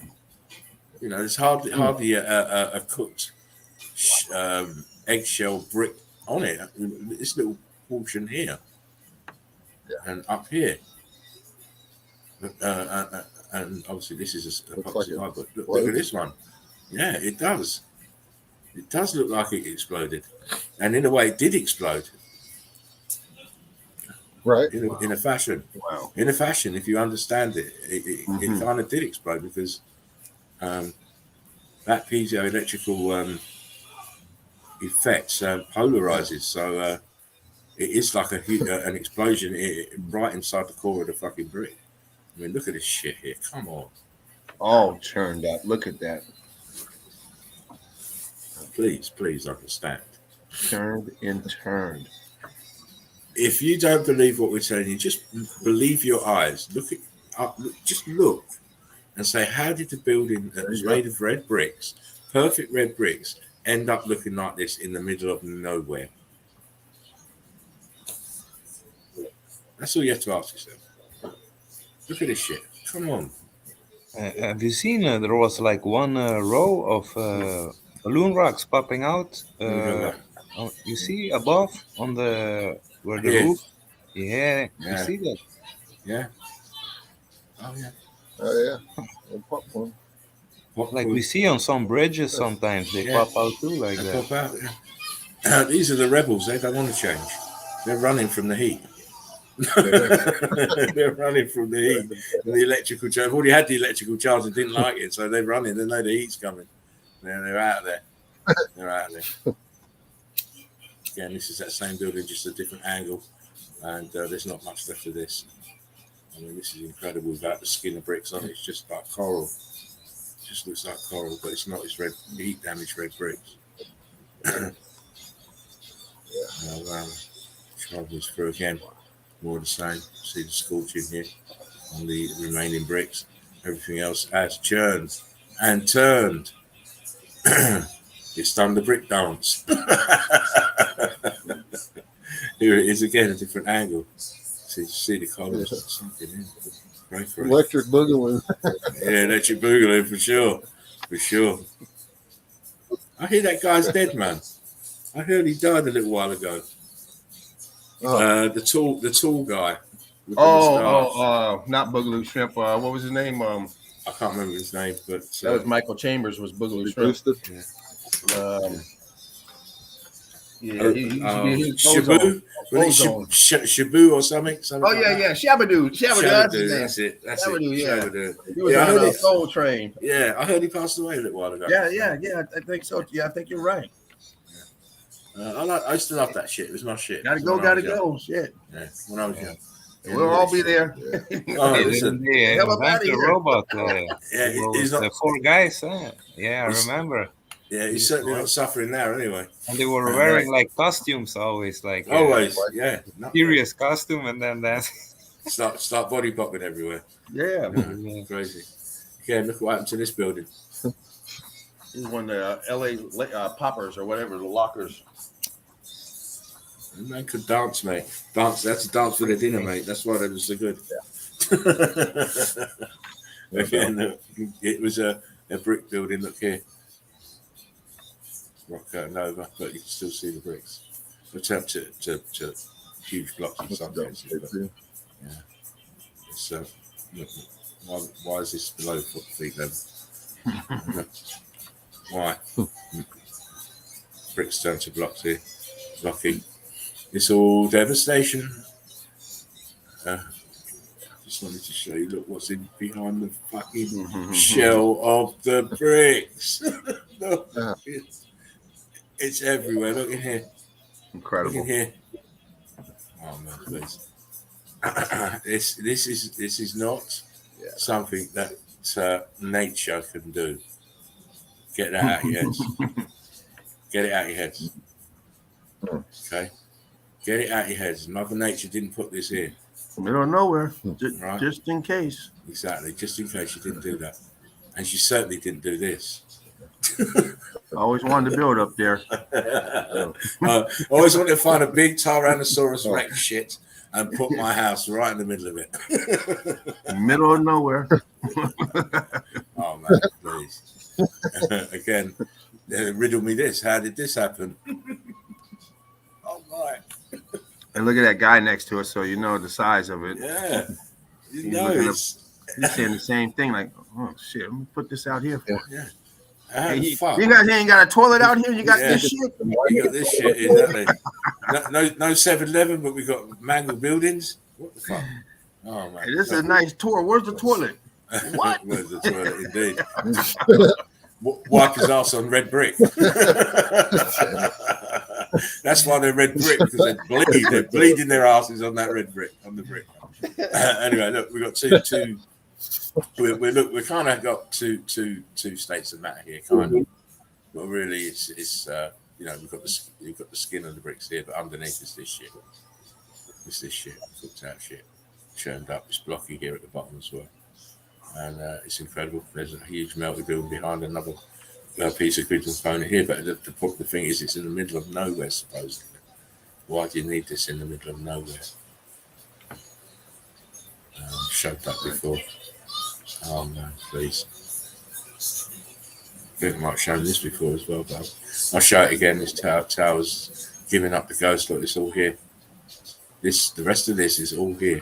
There's hardly a cooked eggshell brick on it. This little portion here, and up here, and obviously this is a epoxy hard, but look at this one. Yeah, it does. It does look like it exploded, and in a way, it did explode. Right. In a fashion. Wow. In a fashion, if you understand it, it kind of did explode because that piezoelectrical effect polarizes. So it is like an explosion right inside the core of the fucking brick. I mean, look at this shit here. Come on. All turned up. Look at that. Please understand. Turned and turned. If you don't believe what we're telling you, just believe your eyes. Just look and say, how did the building that was made of red bricks, perfect red bricks, end up looking like this in the middle of nowhere? That's all you have to ask yourself. Look at this shit. Come on. Have you seen there was like one row of balloon rocks popping out? You see above on the where the roof? Yeah, you see that? Yeah. Oh yeah. Oh yeah. Popcorn. Like we see on some bridges sometimes they pop out too like that. Pop out, yeah. These are the rebels. They don't want to change. They're running from the heat. They're running from the heat. And the electrical charge. They've already had the electrical charge and didn't like it, so they're running. They know the heat's coming. They're out of there. They're out of there. Again, this is that same building, just a different angle, and there's not much left of this. I mean, this is incredible without the skin of bricks on it. It's just like coral. It just looks like coral, but it's not. It's red, heat damaged red bricks. Travels through again. More of the same. See the scorching here on the remaining bricks. Everything else has churned and turned. It's done the brick dance. Here it is again, a different angle. See the colours sunken in. Great for it. Electric boogaloo. Yeah, electric boogaloo for sure. For sure. I hear that guy's dead, man. I heard he died a little while ago. The tall guy. With the moustache. Not Boogaloo Shrimp. What was his name? I can't remember his name, but that was Michael Chambers. Was Boogaloo Shrimp? Yeah, he used to be his Shabu, ozone. Shabu or something. Oh yeah, yeah, Shabadoo. Shabadoo, that's his name. That's it. That's Shabadoo, it. yeah. Shabadoo. He was Yeah, I on heard a it. Soul Train. Yeah, I heard he passed away a little while ago. Yeah. I think so. Yeah, I think you're right. I used to love that shit. It was my shit. Gotta When I was young. go. Shit. Yeah, when I was young. We'll all be there. Oh, Hey, listen. didn't they Hell up invent outta the here. robot? Yeah, it he's was not. 4 guys. Yeah, I remember. Yeah, he's certainly not suffering now, anyway. And they were wearing like costumes always, like Always, yeah. serious costume, and then that. Start body popping everywhere. Yeah. Yeah. Crazy. Okay, look what happened to this building. This is when the LA poppers or whatever, the lockers. The man could dance, mate. Dance. That's a dance for the dinner, mate. That's why they was so good. Again, look, it was a brick building. Look here. Rock curtain over, but you can still see the bricks. Attempt to huge blocks in some cases. Yeah. It's look, why is this below feet level? Why? Bricks turn to blocks here. Blocky. It's all devastation. Just wanted to show you, look what's in behind the fucking shell of the bricks. Look, it's everywhere. Look in here. Incredible. Look in here. Oh man, please. This is not something that nature can do. Get that out of your heads. Get it out of your heads. Okay? Get it out of your heads. Mother Nature didn't put this here. Middle of nowhere. Right. Just in case. Exactly. Just in case she didn't do that. And she certainly didn't do this. I always wanted to build up there. I always wanted to find a big Tyrannosaurus Rex shit and put my house right in the middle of it. Middle of nowhere. Oh, man, please. Again, riddle me this. How did this happen? Oh, my. And look at that guy next to us, so you know the size of it. Yeah. You He's know looking up- it's... He's saying the same thing, like, oh shit, let me put this out here for Yeah. Hey, You you guys ain't got a toilet out here? You got this shit? We got this shit, exactly. No 7-Eleven, but we got mangled buildings. What the fuck? Oh, man. Hey, this is a nice tour. Where's the toilet? What? Where's the toilet, indeed? Wipe his ass on red brick. That's why they're red brick, because they bleed. They're bleeding their asses on that red brick, on the brick. Anyway, look, we've got two. We kind of got two states of matter here, kind of. But really, it's we've got the skin of the bricks here, but underneath is this shit. It's this shit, cooked out shit, churned up. It's blocky here at the bottom as well, and it's incredible. There's a huge melted building behind another piece of grid component here, but the thing is, it's in the middle of nowhere, supposedly. Why do you need this in the middle of nowhere? Showed that before. Oh man, please. I think I might have shown this before as well, but I'll show it again. This tower's giving up the ghost. Look, it's all here. The rest of this is all here.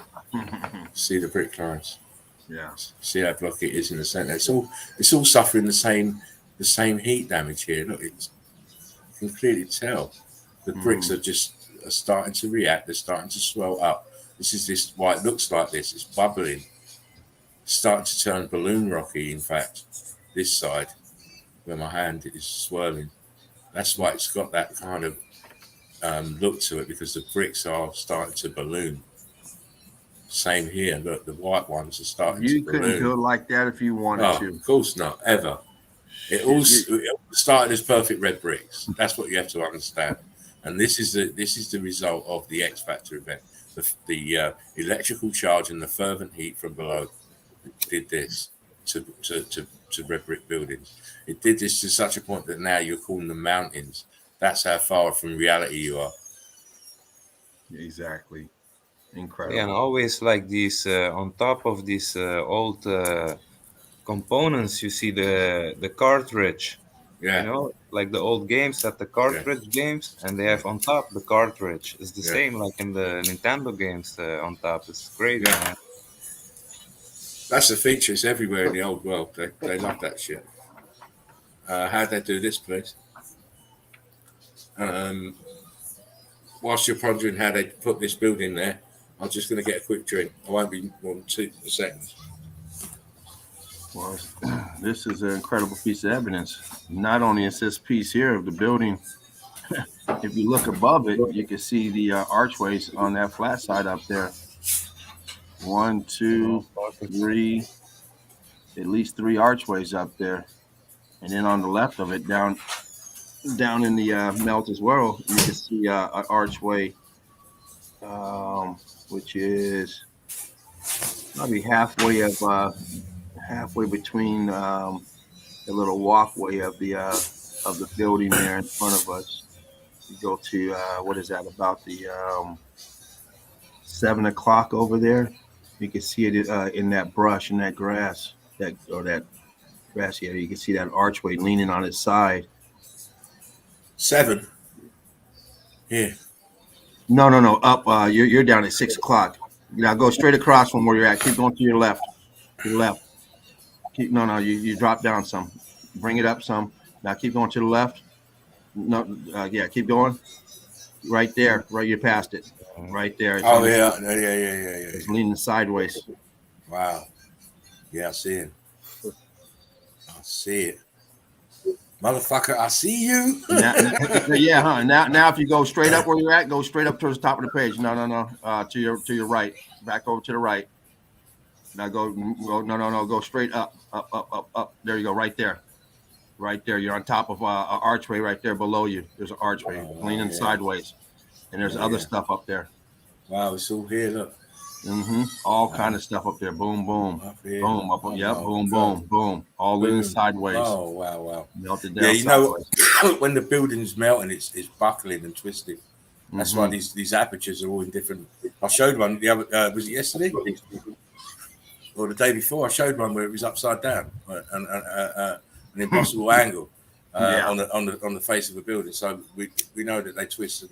See the brick lines. Yeah. See how blocky it is in the center. It's all suffering the same heat damage here. Look, you can clearly tell the bricks are starting to react. They're starting to swell up. This is why it looks like this. It's bubbling. Starting to turn balloon rocky, in fact, this side where my hand is swirling. That's why it's got that kind of look to it, because the bricks are starting to balloon. Same here. Look, the white ones are starting to balloon. You couldn't do it like that if you wanted to. Of course not, ever. It all started as perfect red bricks. That's what you have to understand. And this is the result of the X Factor event. The electrical charge and the fervent heat from below did this to red brick buildings. It did this to such a point that now you're calling them mountains. That's how far from reality you are. Exactly. Incredible. Yeah, and always like these on top of these old components, you see the cartridge. Yeah. You know, like the old games at the cartridge games, and they have on top the cartridge. It's the same like in the Nintendo games on top. It's great. Yeah. Man. That's the feature. It's everywhere in the old world. They love that shit. How'd they do this, please? whilst you're pondering how they put this building there, I'm just going to get a quick drink. I won't be more than 2 seconds. Well, this is an incredible piece of evidence. Not only is this piece here of the building, if you look above it, you can see the archways on that flat side up there. 1, 2, 3, at least 3 archways up there. And then on the left of it, down in the melt as well, you can see an archway, which is probably halfway between the little walkway of the building there in front of us. You go to what is that, about the 7 o'clock over there. You can see it in that brush, in that grass, that grassy area. You can see that archway leaning on its side. 7. Here. No. Up. You're down at 6 o'clock. Now go straight across from where you're at. Keep going to your left. To the left. No. You drop down some. Bring it up some. Now keep going to the left. No. Keep going. Right there. Right. You passed it. Right there. Oh yeah. It's leaning sideways. Wow. Yeah, I see it. I see it. Motherfucker, I see you. Now, if you go straight up where you're at, go straight up towards the top of the page. No. To your right. Back over to the right. Now go. Go straight up. There you go. Right there. Right there. You're on top of an archway right there below you. There's an archway leaning sideways, and there's other stuff up there. Wow, it's all here. Look. All kind of stuff up there. Boom, boom, up here. Boom, up. Boom. All leaning sideways. Oh, wow. Melted down. Yeah, you know, when the building's melting, it's buckling and twisting. That's why these apertures are all in different. I showed one the other. Was it yesterday or the day before? I showed one where it was upside down and an impossible angle on the face of a building. So we know that they twist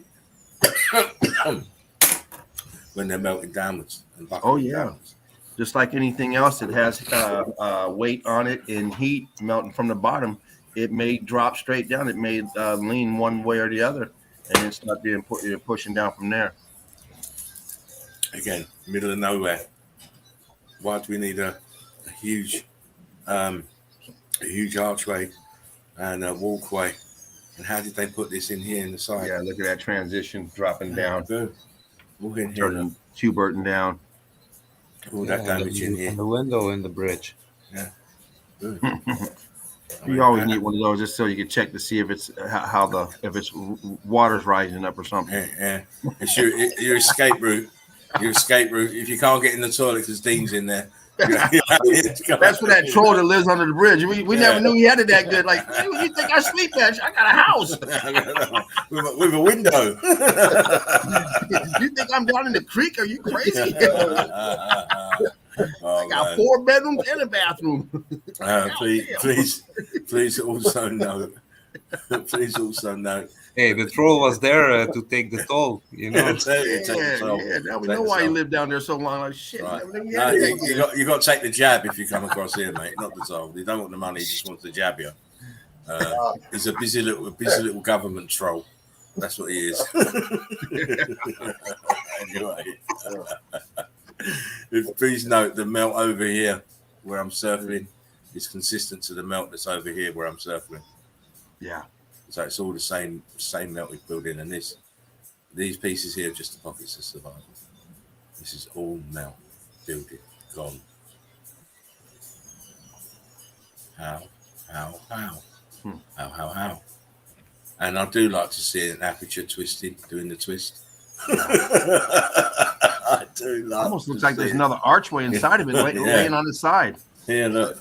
and when they're melting downwards and buckling downwards. Just like anything else that has weight on it and heat melting from the bottom, it may drop straight down. It may lean one way or the other, and then start being pushing down from there. Again, middle of nowhere. Why do we need a huge archway and a walkway? And how did they put this in here in the side? Yeah, look at that transition dropping down. Good. Walk in here. Turning Huberton down. All that damage in here. And the window in the bridge. Yeah. Good. You always need one of those just so you can check to see if it's if it's water's rising up or something. Yeah. It's your escape route. Your escape route. If you can't get in the toilet because Dean's in there. That's for that troll that lives under the bridge. We never knew he had it that good. Like, hey, you think I sleep at? I got a house with a window. You think I'm down in the creek? Are you crazy? I got man. 4 bedrooms and a bathroom. Please also note. Please also note. Hey, the troll was there to take the toll, you know. Now we know why you lived down there so long. Like shit. Right. You got to take the jab if you come across here, mate. Not the toll. You don't want the money. He just wants to jab you. He's a busy little government troll. That's what he is. Anyway, please note the melt over here where I'm surfing is consistent to the melt that's over here where I'm surfing. Yeah. So it's all the same melted building, and these pieces here are just the pockets of survival. This is all melt building gone. How? How? And I do like to see an aperture twisted, doing the twist. I do like. Almost looks like there's another archway inside of it, laying on the side. Yeah, look.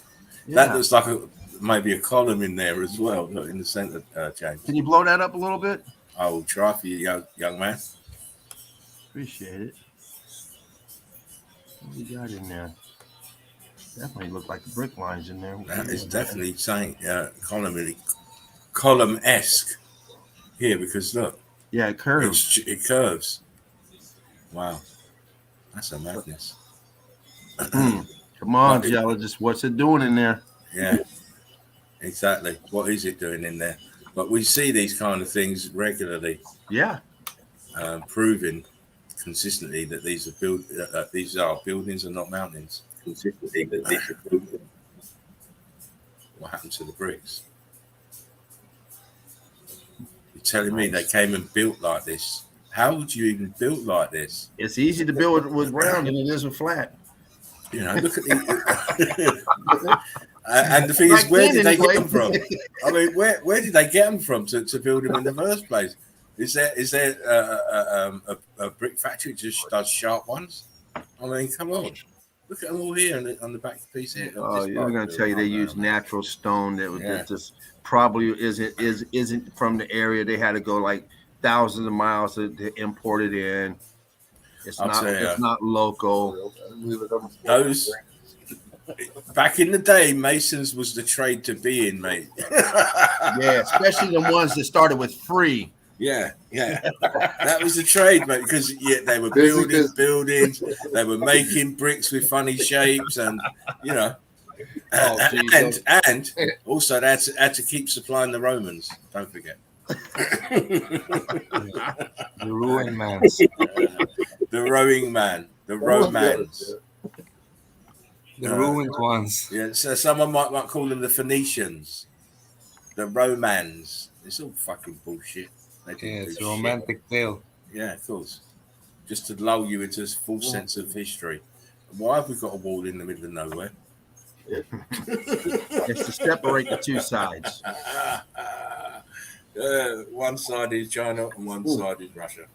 Yeah. That looks like maybe a column in there as well. Look in the center, James. Can you blow that up a little bit? I will try for you, young man. Appreciate it. What we got in there? Definitely look like the brick lines in there. That is definitely saying column-esque here because look. Yeah, it curves. It curves. Wow, that's a madness. Come on, geologist. What's it doing in there? Yeah, exactly. What is it doing in there? But we see these kind of things regularly. Yeah. proving consistently that these are buildings and not mountains. Consistently that these are buildings. What happened to the bricks? You're telling me they came and built like this? How would you even build like this? It's easy to build with round than it is with flat. You know, look at the. And the thing is, where did they get them from? I mean, where did they get them from to build them in the first place? Is there a brick factory that just does sharp ones? I mean, come on, look at them all here on the back piece here. Oh, I'm going to tell you, they use natural stone that just probably isn't from the area. They had to go like thousands of miles to import it in. It's not local. Those back in the day, masons was the trade to be in, mate. Yeah, especially the ones that started with free. Yeah, that was the trade, mate. Because they were building buildings, they were making bricks with funny shapes, and you know, and also they had to keep supplying the Romans. Don't forget. The ruined man. The rowing man, the Romans. The ruined ones. Yeah, so someone might call them the Phoenicians, the Romans. It's all fucking bullshit. It's a romantic tale. Yeah, of course. Just to lull you into a full sense of history. Why have we got a wall in the middle of nowhere? It's to separate the two sides. One side is China and one side is Russia.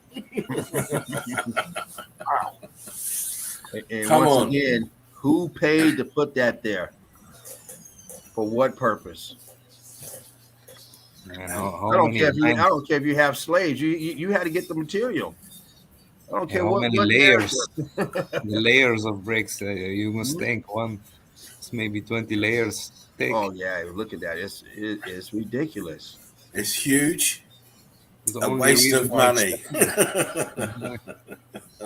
And once again, who paid to put that there? For what purpose? Man, I don't care if you have slaves. You had to get the material. I don't care what layers. The layers of bricks. You must think one. It's maybe 20 layers thick. Oh yeah, look at that. It's ridiculous. It's huge. A waste of money.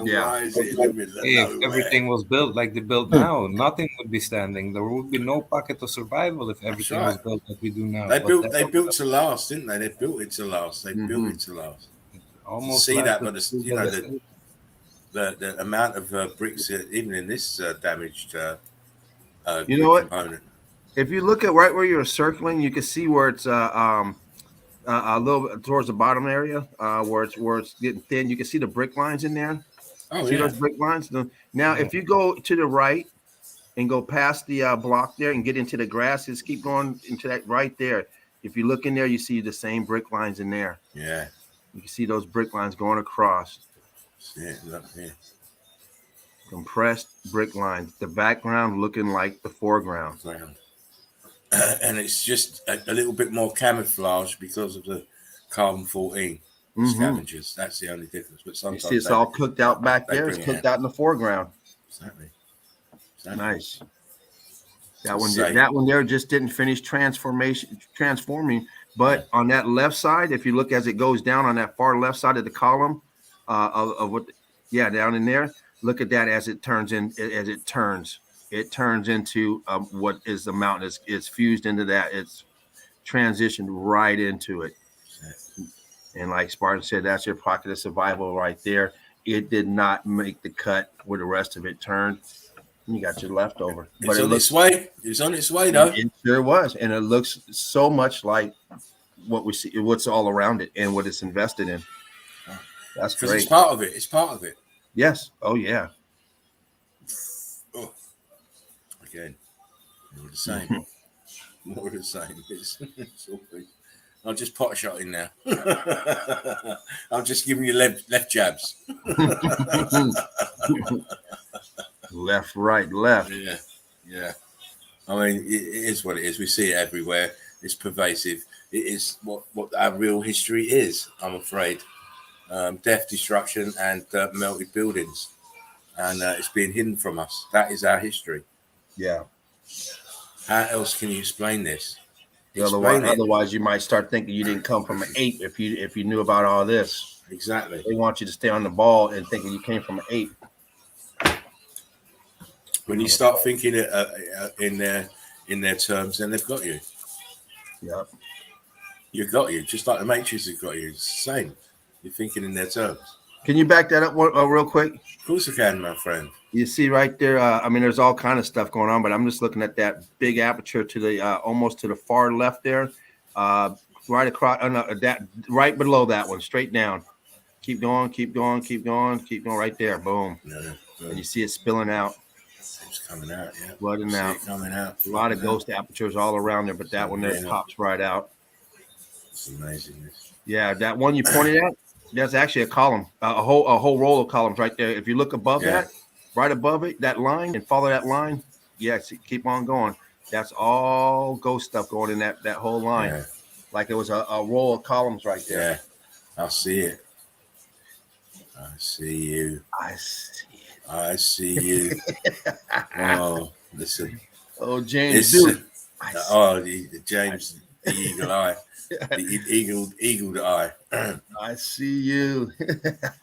Yeah. If everything was built like they built now, nothing would be standing. There would be no pocket of survival if everything was built like we do now. They built to last, didn't they? They built it to last. They built it to last. Almost see that, but the amount of bricks, even in this damaged you know what? component. If you look at right where you're circling, you can see where it's a little bit towards the bottom area, where it's getting thin. You can see the brick lines in there. Oh, see those brick lines? Now, if you go to the right and go past the block there and get into the grass, just keep going into that right there. If you look in there, you see the same brick lines in there. Yeah. You can see those brick lines going across. Yeah, look here. Compressed brick lines. The background looking like the foreground. And it's just a little bit more camouflage because of the carbon-14 scavengers. That's the only difference. But sometimes you see it's all cooked out back there. It's cooked out in the foreground. Exactly. Nice. That one there just didn't finish transforming. But on that left side, if you look as it goes down on that far left side of the column, down in there, look at that as it turns it turns into what is the mountain. It's fused into that. It's transitioned right into it. And like Spartan said, that's your pocket of survival right there. It did not make the cut where the rest of it turned. You got your leftover. It's on its way. It's on its way, though. It sure was. And it looks so much like what we see, what's all around it and what it's invested in. That's great. It's part of it. It's part of it. Yes. Oh, yeah. Oh. Again, more the same. More the same. It's all good. I'll just pot shot in now. I'm just giving you left jabs. Left, right, left. Yeah. I mean, it is what it is. We see it everywhere. It's pervasive. It is what our real history is, I'm afraid. Death, destruction, and melted buildings. And it's being hidden from us. That is our history. Yeah. How else can you explain this? Otherwise, you might start thinking you didn't come from an ape if you knew about all this. Exactly. They want you to stay on the ball and thinking you came from an ape. When you start thinking in their terms, then they've got you. Yeah. You've got you, just like the Matrix has got you. It's the same. You're thinking in their terms. Can you back that up real quick? Of course I can, my friend. You see right there. I mean, there's all kind of stuff going on, but I'm just looking at that big aperture to the almost to the far left there, right across. That right below that one, straight down. Keep going, keep going, keep going, keep going. Right there, boom. Yeah, And you see it spilling out. It's coming out. Yeah, Flooding out. Coming out. A lot of ghost apertures all around there, but that one there pops right out. It's amazing. Yeah, that one you pointed at. That's actually a column, a whole roll of columns right there. If you look above that, right above it, that line, and follow that line, yes, keep on going. That's all ghost stuff going in that whole line. Yeah. Like it was a roll of columns right there. Yeah, I see it. I see you. I see it. I see you. Oh, listen. Oh, James, dude. The James, the eagle eye. The eagled eye. I see you.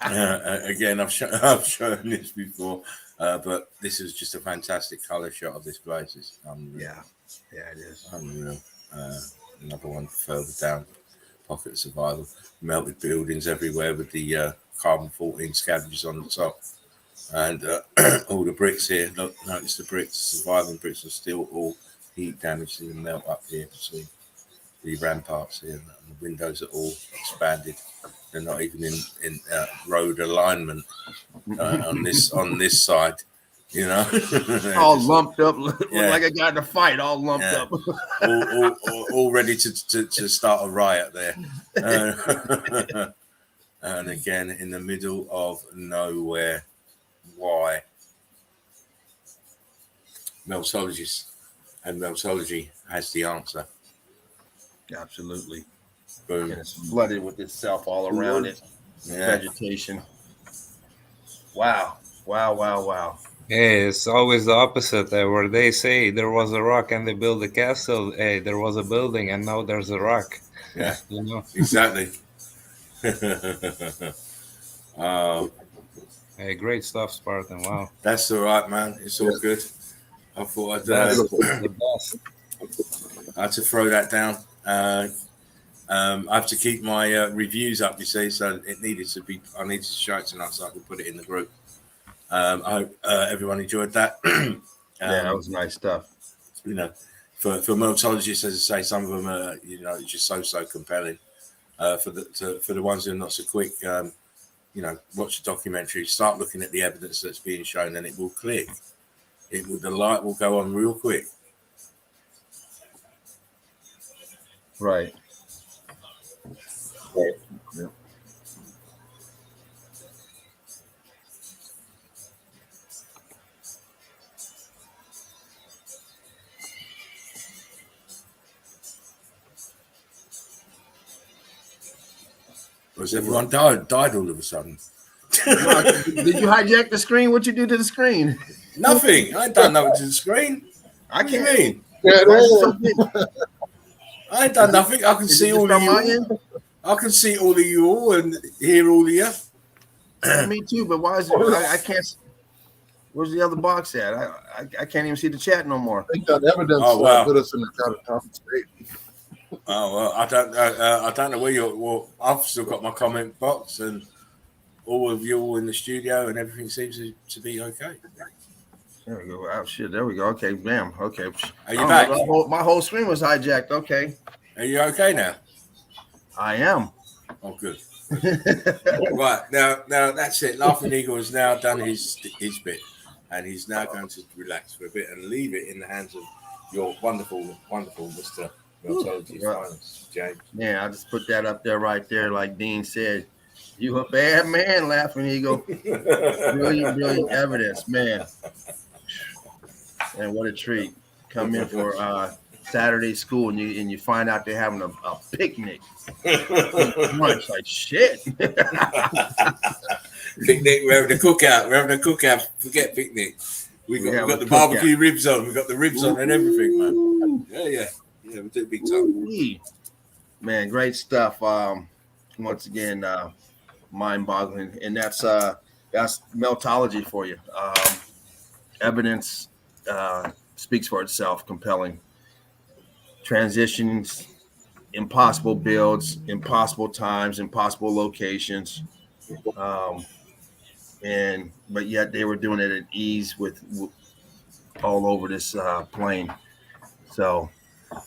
Again, I've shown this before, but this is just a fantastic color shot of this place. It's unreal. Yeah, it is unreal. Another one further down, pocket of survival, melted buildings everywhere with the carbon 14 scavengers on the top, and all the bricks here. Look, notice the bricks, surviving bricks are still all heat damaged and melt up here between the ramparts here, and the windows are all expanded. They're not even in road alignment on this side, you know. all lumped up, like a guy in a fight, all lumped up, all ready to start a riot there. And again, in the middle of nowhere. Why? Meltologies and Meltology has the answer. Absolutely. Boom. And it's flooded with itself all around it. Vegetation. Wow. Hey, it's always the opposite where they say there was a rock and they build a castle. Hey, there was a building and now there's a rock. Yeah, you know? Exactly. Hey, great stuff, Spartan. Wow. That's all right, man. It's all good. I thought I'd the best. I had to throw that down. I have to keep my reviews up, you see, so I needed to show it tonight so I could put it in the group. I hope everyone enjoyed that. That was nice stuff. You know, for Meltologists, as I say, some of them are, just so compelling. For the ones who are not so quick, watch the documentary, start looking at the evidence that's being shown, and it will click. The light will go on real quick. Right. Yeah. Because everyone died all of a sudden. Did you hijack the screen? What you do to the screen? Nothing. I ain't done nothing to the screen. I What do you can't. mean? Yeah, I ain't done nothing. I can see all of you. I can see all of you all and hear all of you. Me too, but why is it? I can't. Where's the other box at? I can't even see the chat no more. I think that evidence put us in a catastrophic state. Oh well, I don't know where you're. Well, I've still got my comment box, and all of you all in the studio, and everything seems to be okay. There we go. Oh shit! There we go. Okay, damn. Okay. Are you back? My whole screen was hijacked. Okay. Are you okay now? I am. Oh, good. Right now that's it. Laughing Eagle has now done his bit, and he's now going to relax for a bit and leave it in the hands of your wonderful Mr. Meltology Finance, James. Yeah, I just put that up there right there, like Dean said. You a bad man, Laughing Eagle. Brilliant evidence, man. And what a treat. Come in for Saturday school and you find out they're having a picnic. Lunch, like shit. Picnic, we're having a cookout. Forget picnic. We got the barbecue ribs on. We got the ribs on and everything, man. Yeah, we do big time. Man, great stuff. Once again, mind-boggling, and that's Meltology for you. Evidence speaks for itself. Compelling transitions, impossible builds, impossible times, impossible locations. But yet they were doing it at ease with all over this plane. So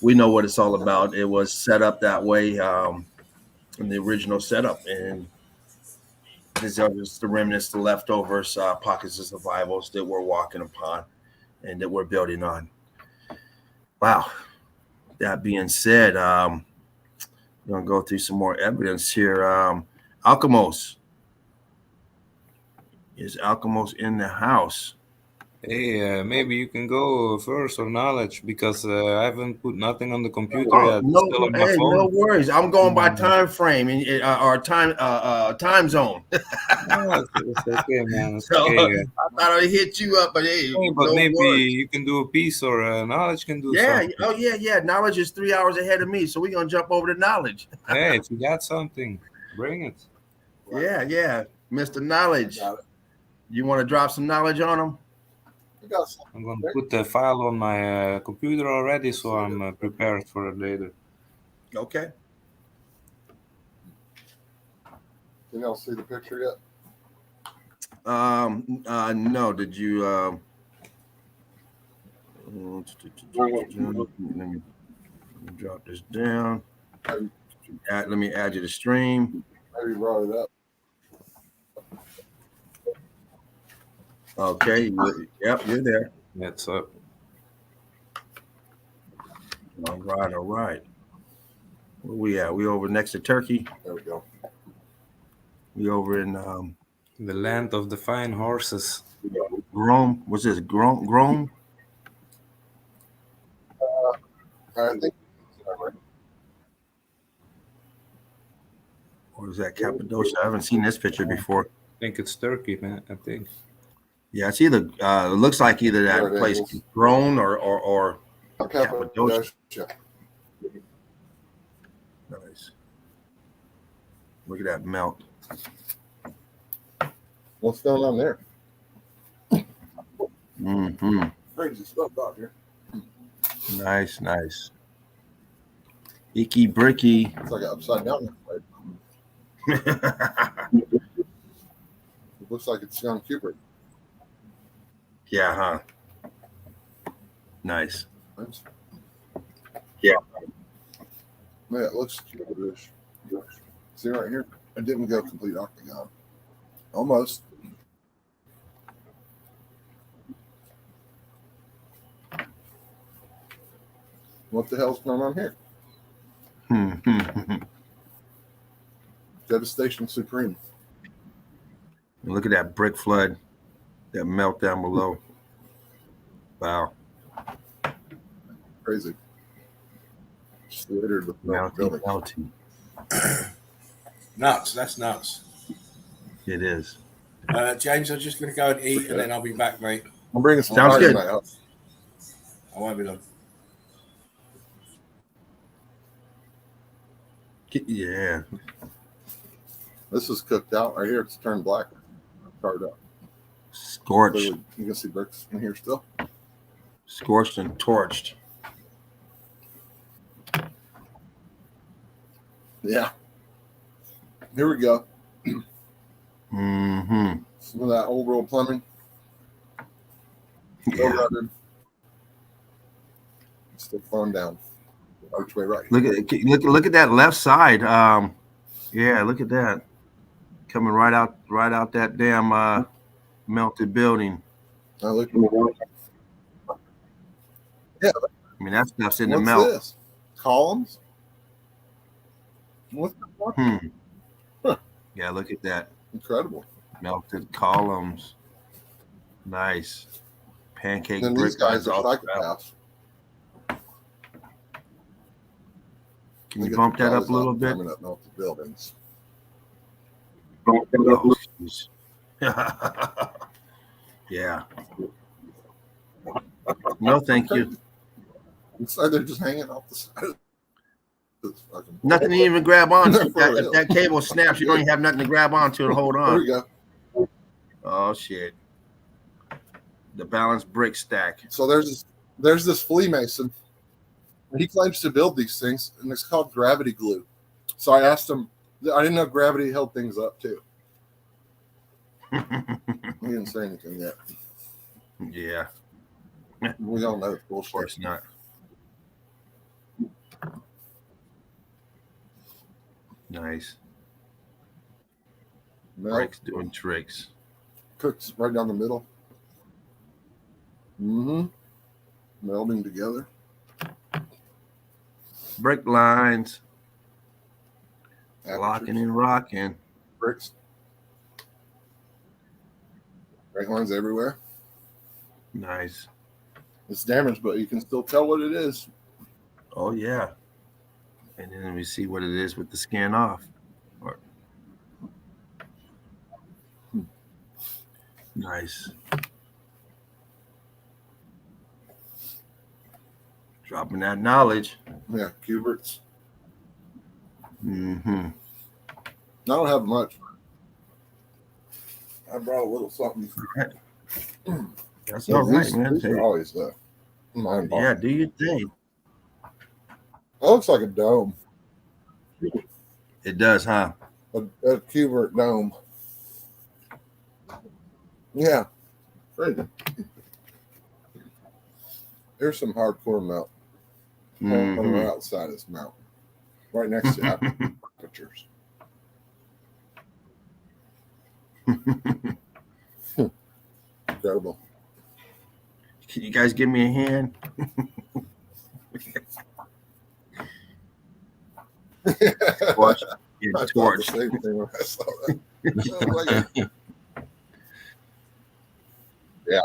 we know what it's all about. It was set up that way in the original setup, and these are just the remnants, the leftovers, pockets of survivals that we're walking upon and that we're building on. Wow. That being said, I'm going to go through some more evidence here. Alchemos. Is Alchemos in the house? Hey, maybe you can go first or knowledge because I haven't put nothing on the computer yet. It's still on my Hey, phone. no worries. I'm going by time frame or time zone. No, it's okay, man. It's So okay. I thought I'd hit you up, but hey, Hey, but no maybe worries. you can do a piece or knowledge can do Yeah. something. Oh yeah. Knowledge is 3 hours ahead of me, so we're gonna jump over to knowledge. Hey, if you got something, bring it. Yeah. Mr. Knowledge. Got it. You want to drop some knowledge on him? I got some. I'm going to put the file on my computer already, so I'm prepared for it later. Okay. Can y'all see the picture yet? No. Did you? Let me drop this down. Let me add you to stream. Maybe brought it up. Okay. Yep, you're there. That's up. All right. Where we at? We over next to Turkey. There we go. We over in The land of the fine horses. Rome. What's this? Rome? I think. Or is that Cappadocia? I haven't seen this picture before. I think it's Turkey, man. I think. Yeah, it's either it looks like either that There it place is. grown or Cappadocia. nice. Look at that melt. What's going on there? Mm-hmm. Crazy stuff out here. Nice. Icky bricky. It's like an upside down. It looks like it's young Cupid. Yeah, huh? Nice. Yeah, it looks Cupidish. See right here? It didn't go complete octagon. Almost. What the hell's going on here? Devastation supreme. Look at that brick flood, that melt down below. Wow. Crazy. Just littered with buildings. Melty. Nuts. That's nuts. It is. James, I'm just going to go and eat, and then I'll be back, mate. I'm bringing some Sounds fire good. in my house. I won't be long. Yeah. This is cooked out right here. It's turned black. Charred up. Scorched. Clearly, you can see bricks in here still. Scorched and torched. Yeah. Here we go. Mm-hmm. Some of that old world plumbing. Yeah. Still flowing down. Archway right. Look at that left side. Yeah, look at that. Coming right out that damn melted building. Look. I Yeah. mean, that stuff's in the What's melt. this? Columns? What the fuck? Huh. Yeah, look at that. Incredible. Melted columns. Nice. Pancake And brick. these guys are all throughout. psychopaths. Can you bump that up a little bit? Coming up melted buildings. Oh, jeez. Yeah. No, thank you. Inside they're just hanging off the side. Nothing to even grab onto. For real. If that cable snaps, you don't even have nothing to grab onto to hold There on. we go. Oh shit. The balanced brick stack. So there's this flea mason. He claims to build these things, and it's called gravity glue. So I asked him. I didn't know gravity held things up too. He didn't say anything yet. Yeah, We all know it's of bullshit. course not. Nice. Melt Breaks doing tricks. cooks right down the middle. Mm-hmm. Melding together. Brick lines. Apertures. Locking and rocking. Bricks. Break lines everywhere. Nice. It's damaged, but you can still tell what it is. Oh yeah. And then we see what it is with the scan off. Or- Nice. Dropping that knowledge. Yeah, cuberts. Mm-hmm. I don't have much. I brought a little something. That's all right, man. These are always mind boggling. Yeah, do your thing. That looks like a dome. It does, huh? A cubert dome. Yeah. Crazy. Here's some hardcore melt. On the outside is melt. Right next to apertures. Incredible. Can you guys give me a hand? Watch get I thought the torched. same thing when I saw that. Yeah.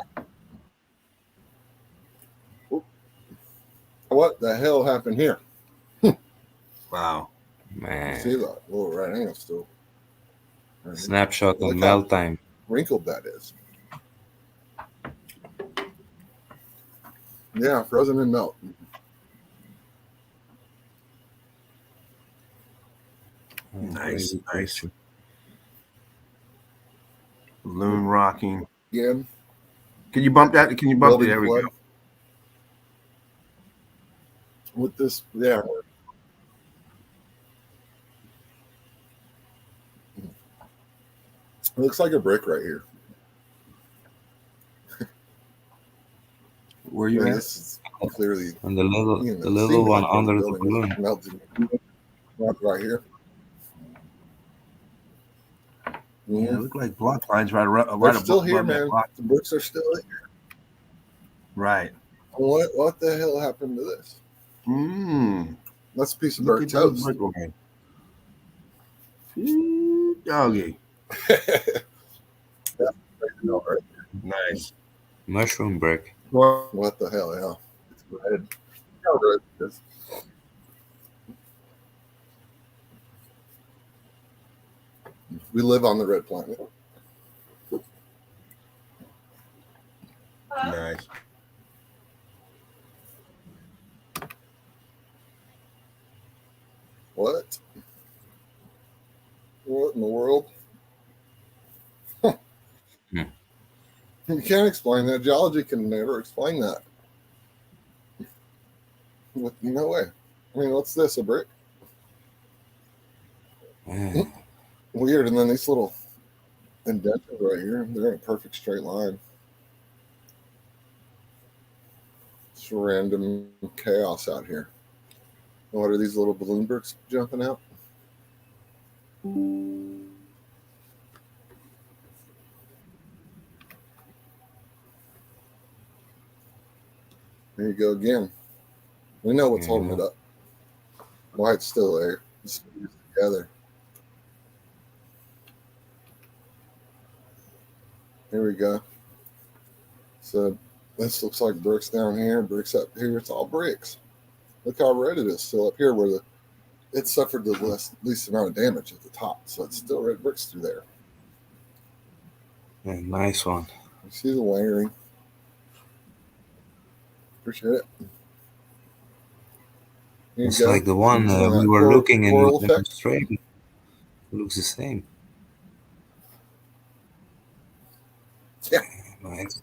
What the hell happened here? Wow. Man. See that little right angle still. Snapshot Look on how melt time. wrinkled that is. Yeah, frozen in melt. Nice, Crazy nice. picture. Balloon rocking. Again, Can you bump that? Can you bump it? building There we flood. go. With this, yeah. It looks like a brick right here. Where you And at? this is clearly And the little, you know, the little seam one part of under the building balloon. is melted right here. Yeah, it look like block lines right They're still above here, that man. block. The bricks are still here. Right. What the hell happened to this? That's a piece of Look burnt at those toast. brick lines. Ooh, doggy. Right? Nice. Mushroom brick. What the hell, yeah. It's red. How red it is. We live on the red planet. Nice. What? What in the world? Huh. You can't explain that. Geology can never explain that. No way. I mean, what's this? A brick? Man. Weird. And then these little indentions right here, they're in a perfect straight line. It's random chaos out here. What are these little balloon bricks jumping out? There you go again. We know what's holding it up. Why it's still there. It's together. Here we go. So this looks like bricks down here, bricks up here. It's all bricks. Look how red it is still up here where it suffered the least amount of damage at the top. So it's still red bricks through there. Yeah, nice one. You see the layering. Appreciate it. It's like the one we were looking in Australia. It looks the same. Yeah. Nice.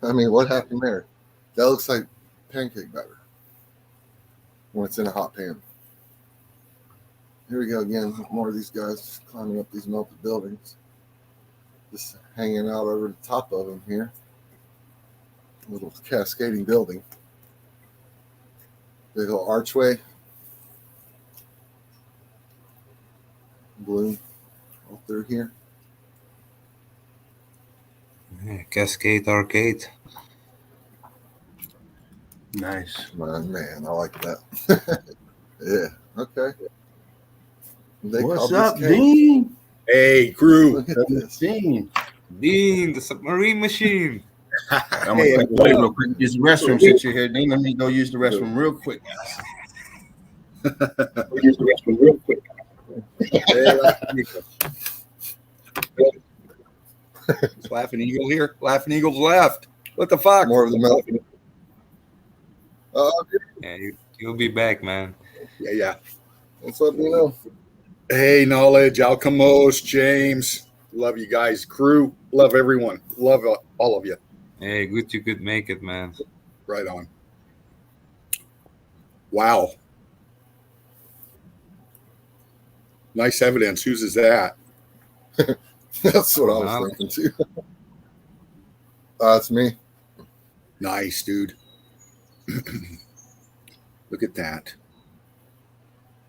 I mean, what happened there? That looks like pancake batter when it's in a hot pan. Here we go again. More of these guys climbing up these melted buildings. just hanging out over the top of them here. Little cascading building. Big little archway. Blue all through here. Yeah, Cascade Arcade. Nice. Man, I like that. Yeah, okay. They What's called up, this cave. Dean? Hey, crew. Look at this. Dean. Dean, the submarine machine. I'm Hey, gonna take away real quick. Use the restroom since you're here, Dean. Let me go use the restroom real quick. Use the restroom real quick. Laughing Eagle here. Laughing Eagle's left. What the fuck? More of the melt. Yeah, you'll be back, man. Yeah. Let's let me know. Hey, Knowledge, Alchemos, James. Love you guys. Crew, love everyone. Love all of you. Hey, good you could make it, man. Right on. Wow. Nice evidence. Whose is that? That's what I was Wow. thinking too. That's me. Nice, dude. Look at that.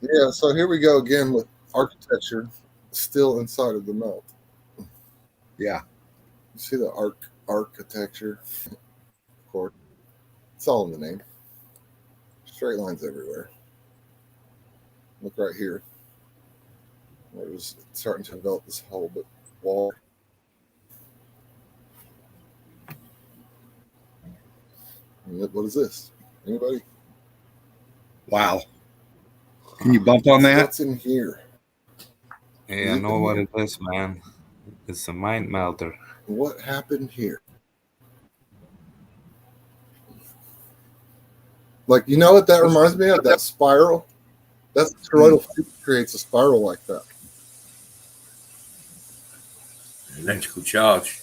Yeah, so here we go again with architecture still inside of the melt. Yeah. You see the architecture? Of course. It's all in the name. Straight lines everywhere. Look right here. It was starting to develop this whole bit wall. And what is this? Anybody? Wow. Can you bump on that? What's in here? Hey, I know what it is, man. It's a mind melter. What happened here? Like, you know what that reminds me of? That spiral. That's the toroidal field creates a spiral like that. Electrical charge.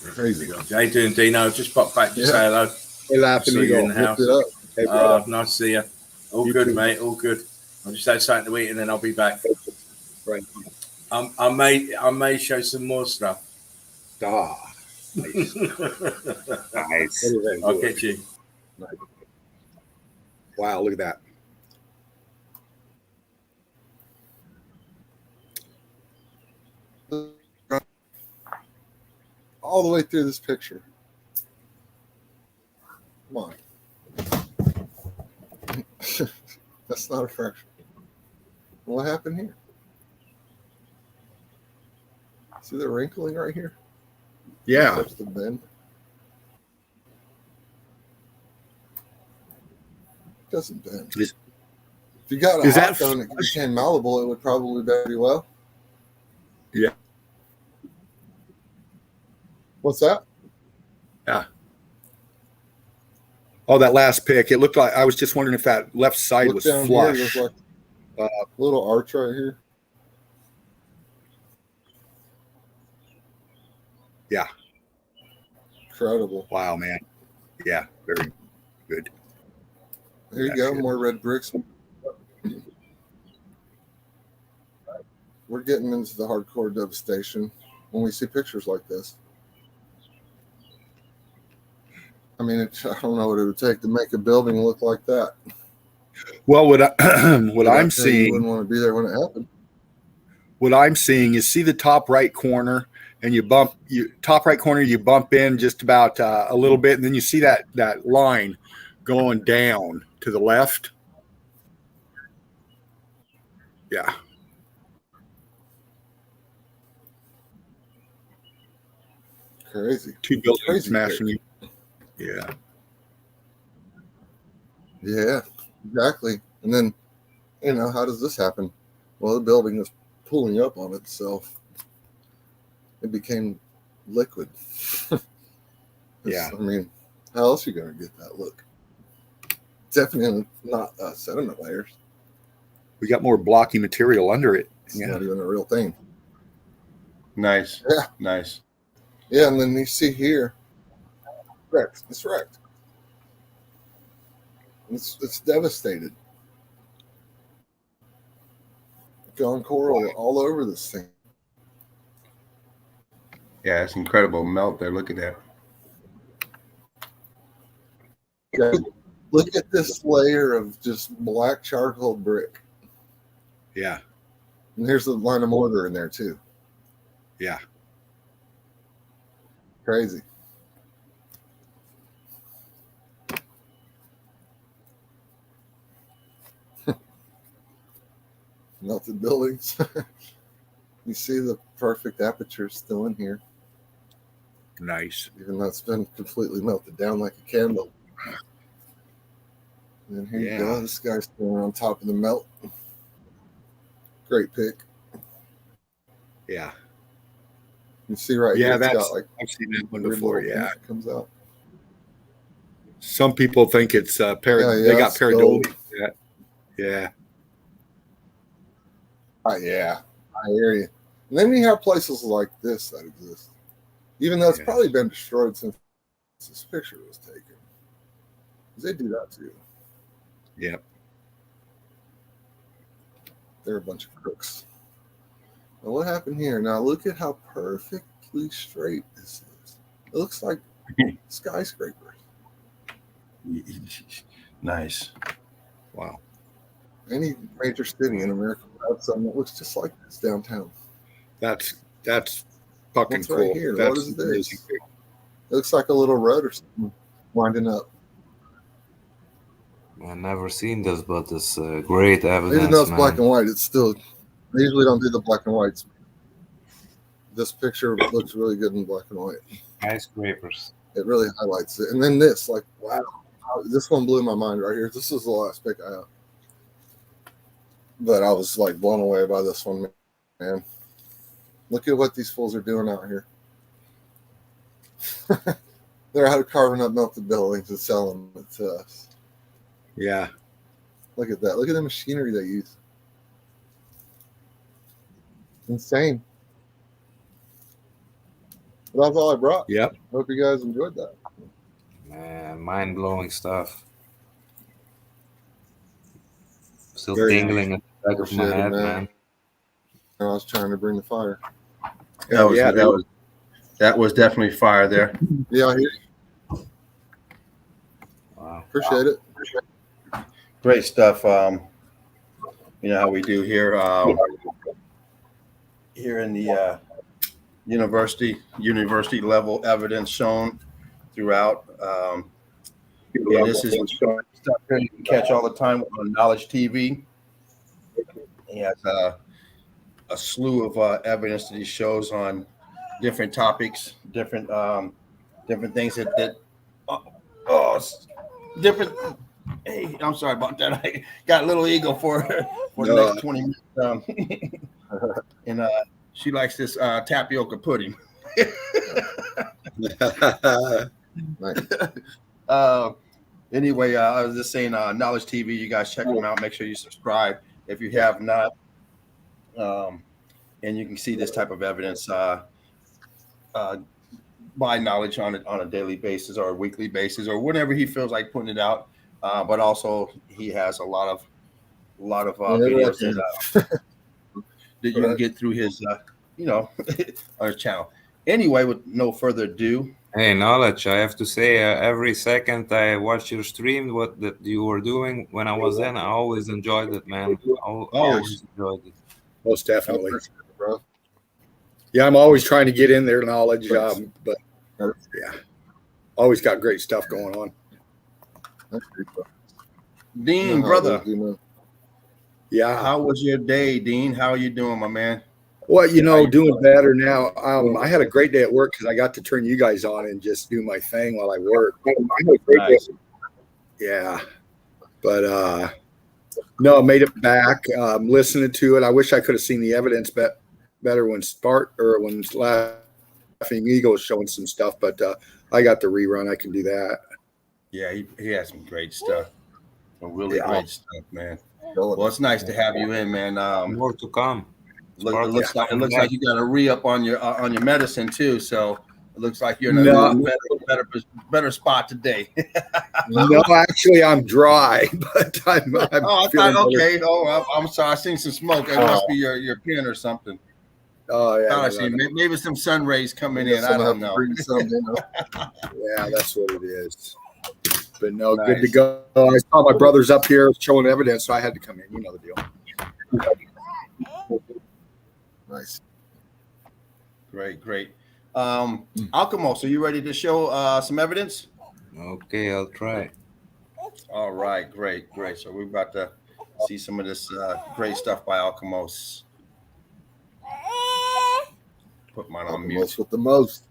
Crazy. How you doing, Dino? Just pop back to say hello. Hey, Laughing See you in Eagle. the house. Lift it up. Hey, brother. Nice to see you. All You good, too. mate. All good. I'll just have something to eat and then I'll be back. Right. I may show some more stuff. Ah. Nice. Nice. I'll get you. Wow, look at that. All the way through this picture. Come on. That's not a fraction. What happened here? See the wrinkling right here? Yeah. That's the bend. Doesn't bend. Is- If you got a is hot that dog and it became malleable, it would probably bend pretty well. Yeah. What's that? Oh, that last pick. It looked like I was just wondering if that left side Look was down flush. here. There's like a little arch right here. Yeah. Incredible. Wow, man. Yeah, very good. There you That's go. good. More red bricks. We're getting into the hardcore devastation when we see pictures like this. I mean, I don't know what it would take to make a building look like that. Well, what But I'm I tell you, you seeing, wouldn't want to be there when it happened. what I'm seeing is see the top right corner, and you bump in just about a little bit, and then you see that line going down to the left. Yeah. Crazy. Two buildings Crazy smashing. Yeah. Yeah, exactly. And then, how does this happen? Well, the building is pulling up on itself. It became liquid. Yeah. I mean, how else are you going to get that look? Definitely not sediment layers. We got more blocky material under it. It's Yeah. not even a real thing. Nice. Yeah. Nice. Yeah, and then you see here, wrecked. It's wrecked. It's devastated. Gone coral all over this thing. Yeah, it's incredible melt there. Look at that. Look at this layer of just black charcoal brick. Yeah. And here's the line of mortar in there too. Yeah. Crazy. Melted buildings. You see the perfect aperture still in here, Nice. even though it's been completely melted down like a candle. And then here you go. This guy's still on top of the melt. Great pick. Yeah. You see right here, it's got like I've seen that one weird before. little Yeah. thing that comes out. Some people think it's they got pareidolia. Yeah. Yeah. Yeah, I hear you. And then you have places like this that exist, even though it's probably been destroyed since this picture was taken. They do that too. Yep. They're a bunch of crooks. Now, what happened here? Now, look at how perfectly straight this is. It looks like skyscrapers. Nice. Wow. Any major city in America will have something that looks just like this downtown. That's fucking What's cool. right here? That's What is this? amazing. It looks like a little road or something winding up. I've never seen this, but it's great evidence. Even though it's man. black and white, it's still. They usually don't do the black and whites. This picture looks really good in black and white. Skyscrapers. It really highlights it. And then this, like, wow, this one blew my mind right here. This is the last pick I have. But I was like blown away by this one, man. Look at what these fools are doing out here. They're out carving up melted buildings and selling it to us. Yeah. Look at that. Look at the machinery they use. Insane. But that's all I brought. Yep. Hope you guys enjoyed that. Man, mind-blowing stuff. Still Very tingling at the back of my Appreciate it, head, man. man. I was trying to bring the fire. That was definitely fire there. Yeah, I hear you. Wow. Appreciate it. Great stuff. You know how we do here. Here in the university level evidence shown throughout. And this is stuff that you can catch all the time on Knowledge TV. He has a slew of evidence that he shows on different topics, different things that different. Hey, I'm sorry about that. I got a little ego for the next 20 minutes. And she likes this tapioca pudding. Nice. Anyway, I was just saying, Knowledge TV, you guys check them out. Make sure you subscribe if you have not. And you can see this type of evidence by Knowledge on a daily basis or a weekly basis or whenever he feels like putting it out. But also he has a lot of videos that you can get through his on his channel. Anyway, with no further ado. Hey, Knowledge, I have to say, every second I watch your stream, what that you were doing when I was in, I always enjoyed it, man. Always enjoyed it. Most definitely. Bro. Yeah, I'm always trying to get in there, Knowledge, but yeah, always got great stuff going on. Dean, brother. Yeah. How was your day, Dean? How are you doing, my man? Well, doing better now. I had a great day at work because I got to turn you guys on and just do my thing while I work. Nice. Yeah. But no, made it back. Listening to it. I wish I could have seen the evidence better when Laughing Eagle was showing some stuff, but I got the rerun. I can do that. Yeah, he has some great stuff. Some really great stuff, man. Well, it's nice to have you in, man. More to come. It looks like you got a re-up on your medicine too. So it looks like you're in a better spot today. No, actually, I'm dry, but I'm I thought, okay. Oh, I'm sorry. I seen some smoke. It must be your pen or something. Oh yeah, Thought I no, seen no, no. maybe some sun rays coming Guess in. I I'm gonna don't have to know. bring some, you know. Yeah, that's what it is. But no, good to Nice. go. I saw my brothers up here showing evidence, so I had to come in. You know the deal. Nice. Great, great. Alchemos, are you ready to show some evidence? Okay, I'll try. All right, great, great. So we're about to see some of this great stuff by Alchemos. Put mine on mute. Most with the most.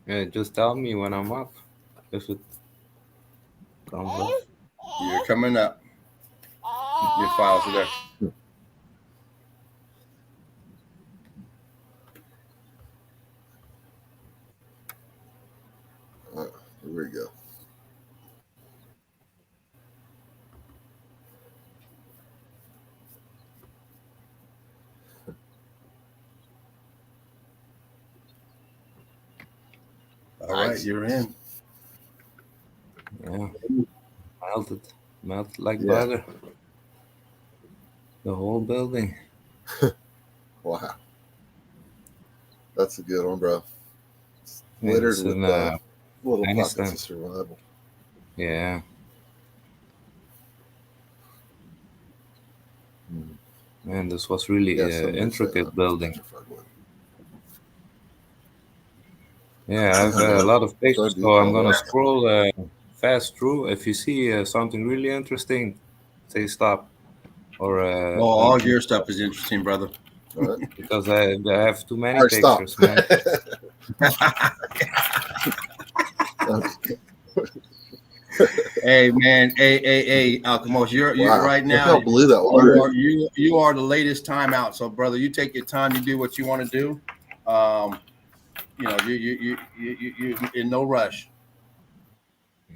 Yeah, just tell me when I'm up if it comes up. You're coming up. Your files are there. Here we go. All right, Nice. you're in. Yeah, melted like Yeah. butter. The whole building. Wow. That's a good one, bro. It's Yeah, littered it's with in little pockets Afghanistan. of survival. Yeah. Man, this was really Yeah, some intricate building. With. Yeah, I have a lot of pictures, so I'm gonna detailed. scroll fast through. If you see something really interesting, say stop. Or Well, all your stuff is interesting, brother. All right. because I have too many All right, stop. pictures, man. Hey, man. Hey, Alchemos, you're right Look now. how blue that water is. You are the latest time out. So, brother, you take your time. You do what you want to do. You know, you in no rush.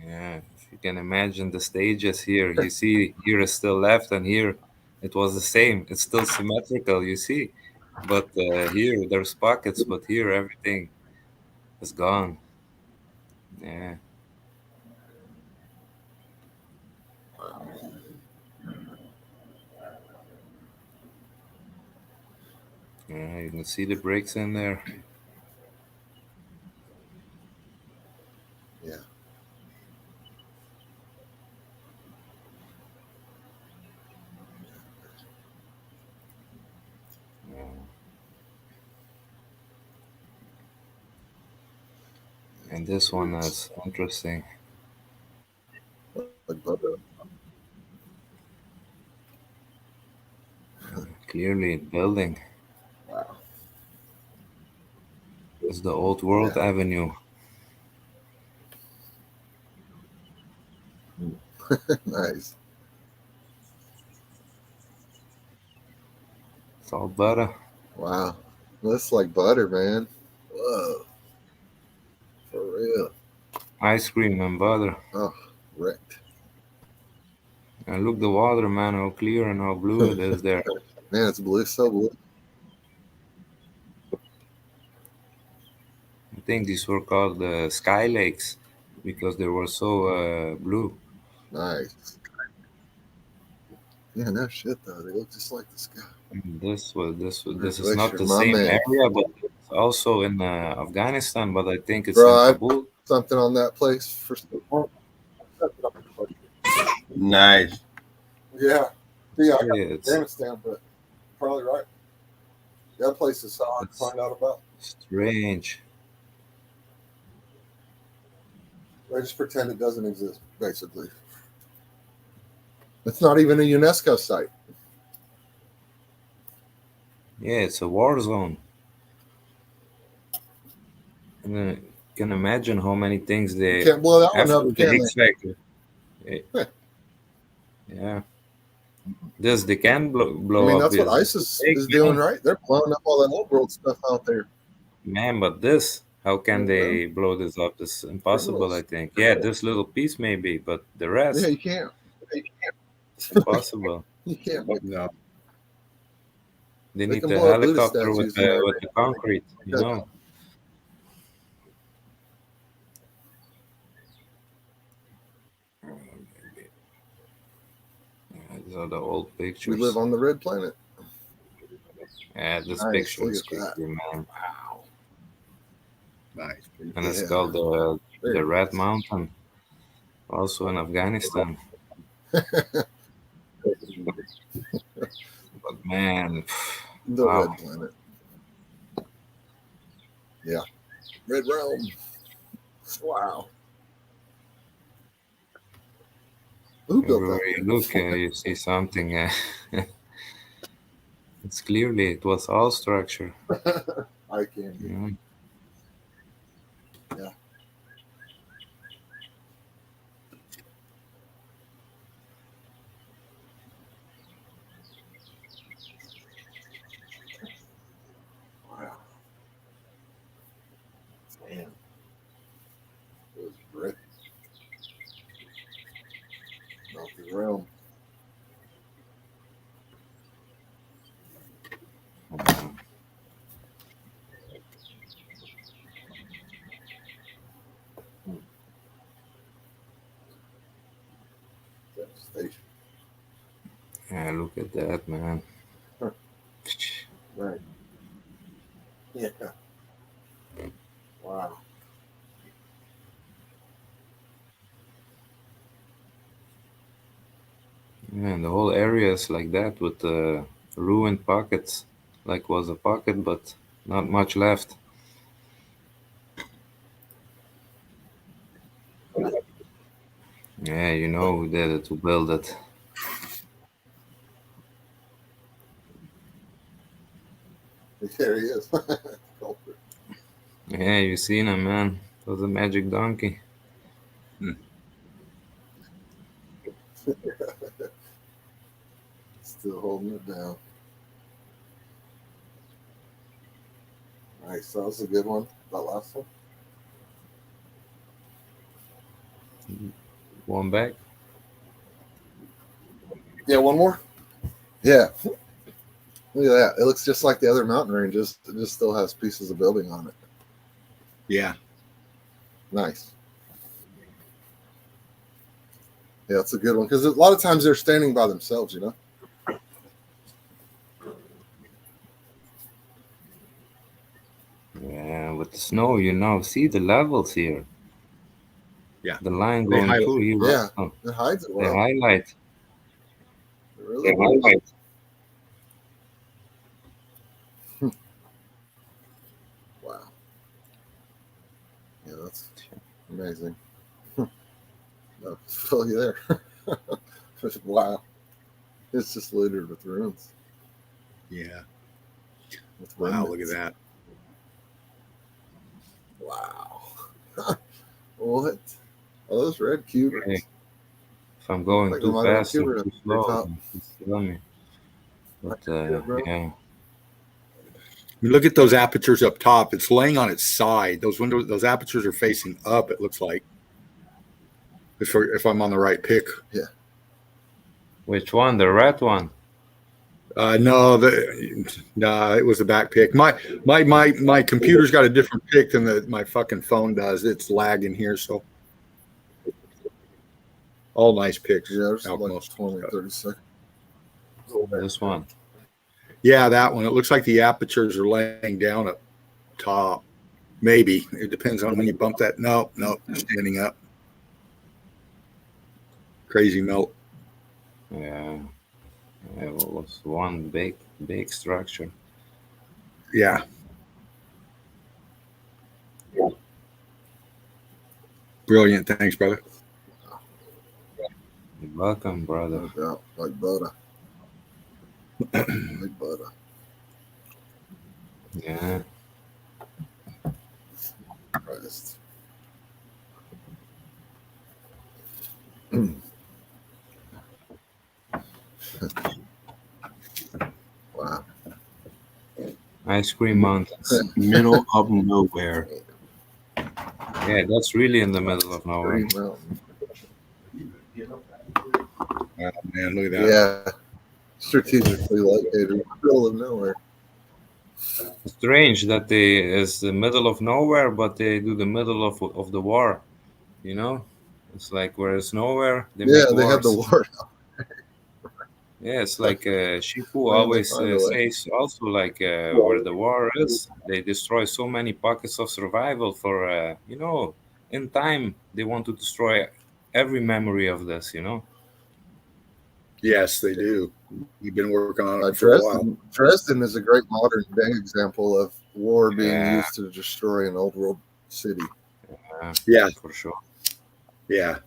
Yeah, if you can imagine the stages here, you see here is still left, and here it was the same. It's still symmetrical, you see, but here there's pockets, but here everything is gone. Yeah. Yeah, you can see the bricks in there. Yeah. Yeah. And this one is interesting. Like butter. Clearly building. Wow. It's the Old World Yeah. Avenue. Nice. It's all butter. Wow. That's like butter, man. Whoa. For real. Ice cream and butter. Oh, wrecked. And look the water, man, how clear and how blue it is there. Man, it's blue, so blue. I think these were called sky lakes because they were so blue. Nice. Yeah, no shit though. They look just like the sky. This is not the My same man. area, but it's also in Afghanistan. But I think it's Bro, in I Kabul. something on that place for Nice. Yeah. Yeah, I got Yeah, it's Afghanistan, but probably right. That place is hard to find out about. strange. They just pretend it doesn't exist, basically. It's not even a UNESCO site. Yeah, it's a war zone. And you can imagine how many things You they can't blow that one after up, the can X factor. Yeah, this they can they? I blow mean, up that's what this. ISIS is doing, right? They're blowing up all that old world stuff out there. Man, but this, how can Yeah, they blow this up? It's impossible, I criminals. think. Yeah, this little piece maybe, but the Yeah, rest, you can't. it's impossible. You can't. Make, No. They they need can the blow up Buddhist helicopter statues and everything. with the concrete, you know. These are the old We live pictures. on the red planet. Yeah, this Nice, picture look is at that. creepy, man. Wow. Nice. And it's Yeah. called the Very Red nice. Mountain, also in Afghanistan. But man, The wow. Red Planet. Yeah. Red Realm. Wow. Who built Everywhere that you thing? look, you see something. It's clearly it was all structure. I can't do. Yeah. Yeah. Wow. Man. It was great. Melted Realm. Devastation. Yeah, look at that, man. Right. Yeah. Wow. Yeah, and the whole area is like that with the ruined pockets. Like was a pocket, but not much left. Yeah, you know who did it, who built it. There he is. Culprit. Yeah, you seen him, man. It was a magic donkey. Still holding it down. Nice. That was a good one. That last one. One back. Yeah, one more. Yeah. Look at that. It looks just like the other mountain ranges. It just still has pieces of building on it. Yeah. Nice. Yeah, it's a good one because a lot of times they're standing by themselves, you know. Yeah, with the snow, you now see the levels here. Yeah. The line They going highlight. through here. Yeah, Oh, it hides it they well. highlight. It really does. Wow. Yeah, that's amazing. No, feel you there. Wow. It's just littered with ruins. Yeah. With Wow. Look remnants. at that. Wow. What? Are those red cubers? Hey, if I'm going Like there too might have been fast or cuber at too the very slow, top. it's killing me. But Bro. yeah, I mean, look at those apertures up top. It's laying on its side. Those windows, those apertures are facing up. It looks like, if I'm on the right pick. Yeah. which one? The red one? No, it was the back pick. My computer's got a different pick than my fucking phone does. It's lagging here, so all nice picks. Yeah, there's like Alkmost. 20, 30 seconds. This one. Yeah, that one. It looks like the apertures are laying down up top. Maybe it depends on when you bump that. No, they're standing up. Crazy melt. Yeah, it was one big structure. Yeah. Brilliant. Thanks, brother. You're welcome, brother. No doubt. Like butter. Like butter. Yeah. Christ. Wow. Ice cream mountains. Middle of nowhere. Yeah, that's really in the middle of nowhere. Green Mountain. Oh, man, look at that. Yeah. Strategically located. Middle of nowhere. Strange that they is the middle of nowhere, but they do the middle of the war. You know, it's like where it's nowhere, they Yeah, make they had the wars. war. Yeah, it's like Shifu Man, they always find a way. says also like where the war is, they destroy so many pockets of survival for in time they want to destroy every memory of this, Yes, they do. We've been working on it for a while. Dresden is a great modern day example of war being Yeah, used to destroy an old world city. Yeah, for sure. yeah.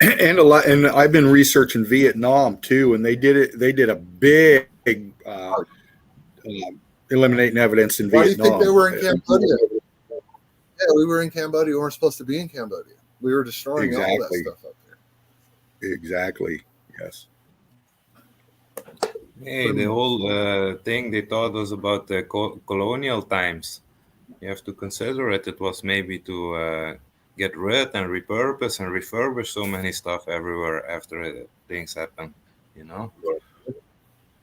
And a lot, and I've been researching Vietnam too, and they did it. They did a big eliminating evidence in Why do you think they Vietnam. were in Cambodia? Yeah, we were in Cambodia. We weren't supposed to be in Cambodia. We were destroying all that Exactly. stuff up there. Exactly. Yes. Hey, the whole thing they taught us about the colonial times. You have to consider it. It was maybe to get rid and repurpose and refurbish so many stuff everywhere after things happen. You know? Yeah.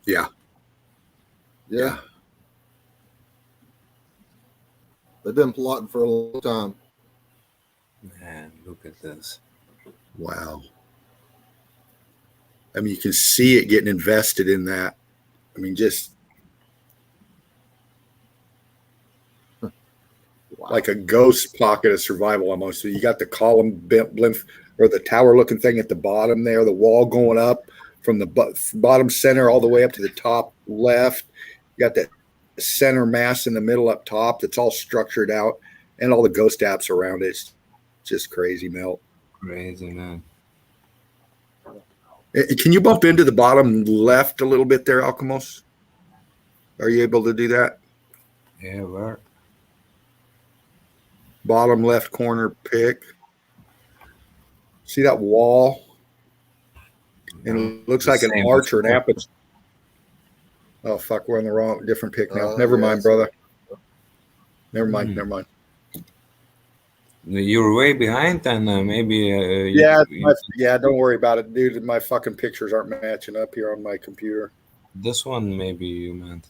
Yeah. Yeah. They've been plotting for a long time. Man, look at this. Wow. I mean, you can see it getting invested in that. I mean, just like a ghost pocket of survival almost. So you got the column blimp or the tower looking thing at the bottom there, the wall going up from the bottom center all the way up to the top left. You got that center mass in the middle up top that's all structured out, and all the ghost apps around it. It's just crazy, Melt. Crazy, man. Can you bump into the bottom left a little bit there, Alchemos? Are you able to do that? Yeah, where? Bottom left corner pick. See that wall? And it looks The like an same arch or an before. aperture. Oh fuck, we're on the wrong different pick now. Never Yeah, mind, brother. Never mind. Hmm. Never mind. You're way behind, and maybe Yeah. Don't worry about it, dude. My fucking pictures aren't matching up here on my computer. this one maybe you meant.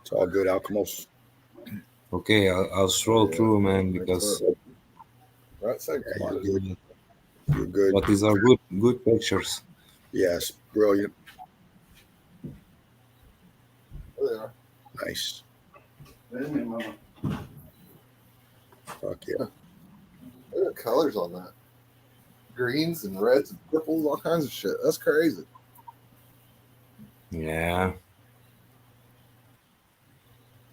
It's all good, Alchemos. Okay, I'll scroll Yeah, through, man, makes because Right side. Yeah, you're good. You're good. but these are good pictures. Yes, brilliant. There they are. Nice. Fuck yeah. Look at the colors on that. Greens and reds and purples, all kinds of shit. That's crazy. Yeah.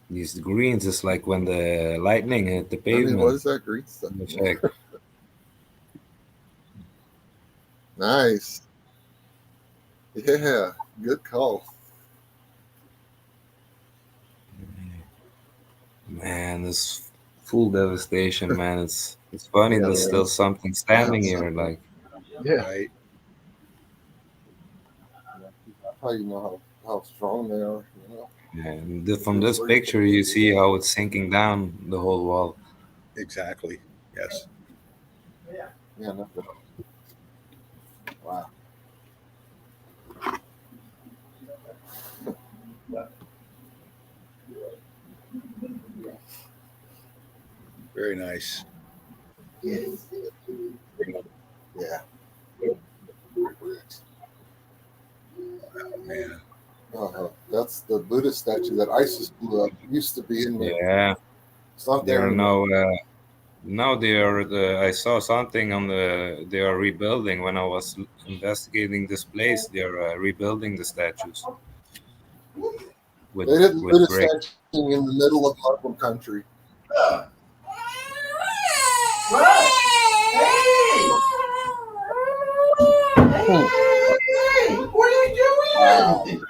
These greens is like when the lightning hit the I pavement. mean, what is that green stuff? Effect. Nice. Yeah, good call. Man, this full devastation, man. It's funny Yeah, there's man. still something standing Yeah, here. something. Like, Yeah. Right. How you know how strong they are, you know? and from this picture, you see how it's sinking down the whole wall. Exactly. Yes. Yeah, nothing. Wow. Very nice. Yeah. Oh, man. That's the Buddhist statue that ISIS blew up. Used to be in there. Yeah, It's not they there are anymore. now they are. I saw something on the. They are rebuilding. When I was investigating this place, they are rebuilding the statues with They didn't put a brick. statue in the middle of Muslim country. What are you doing?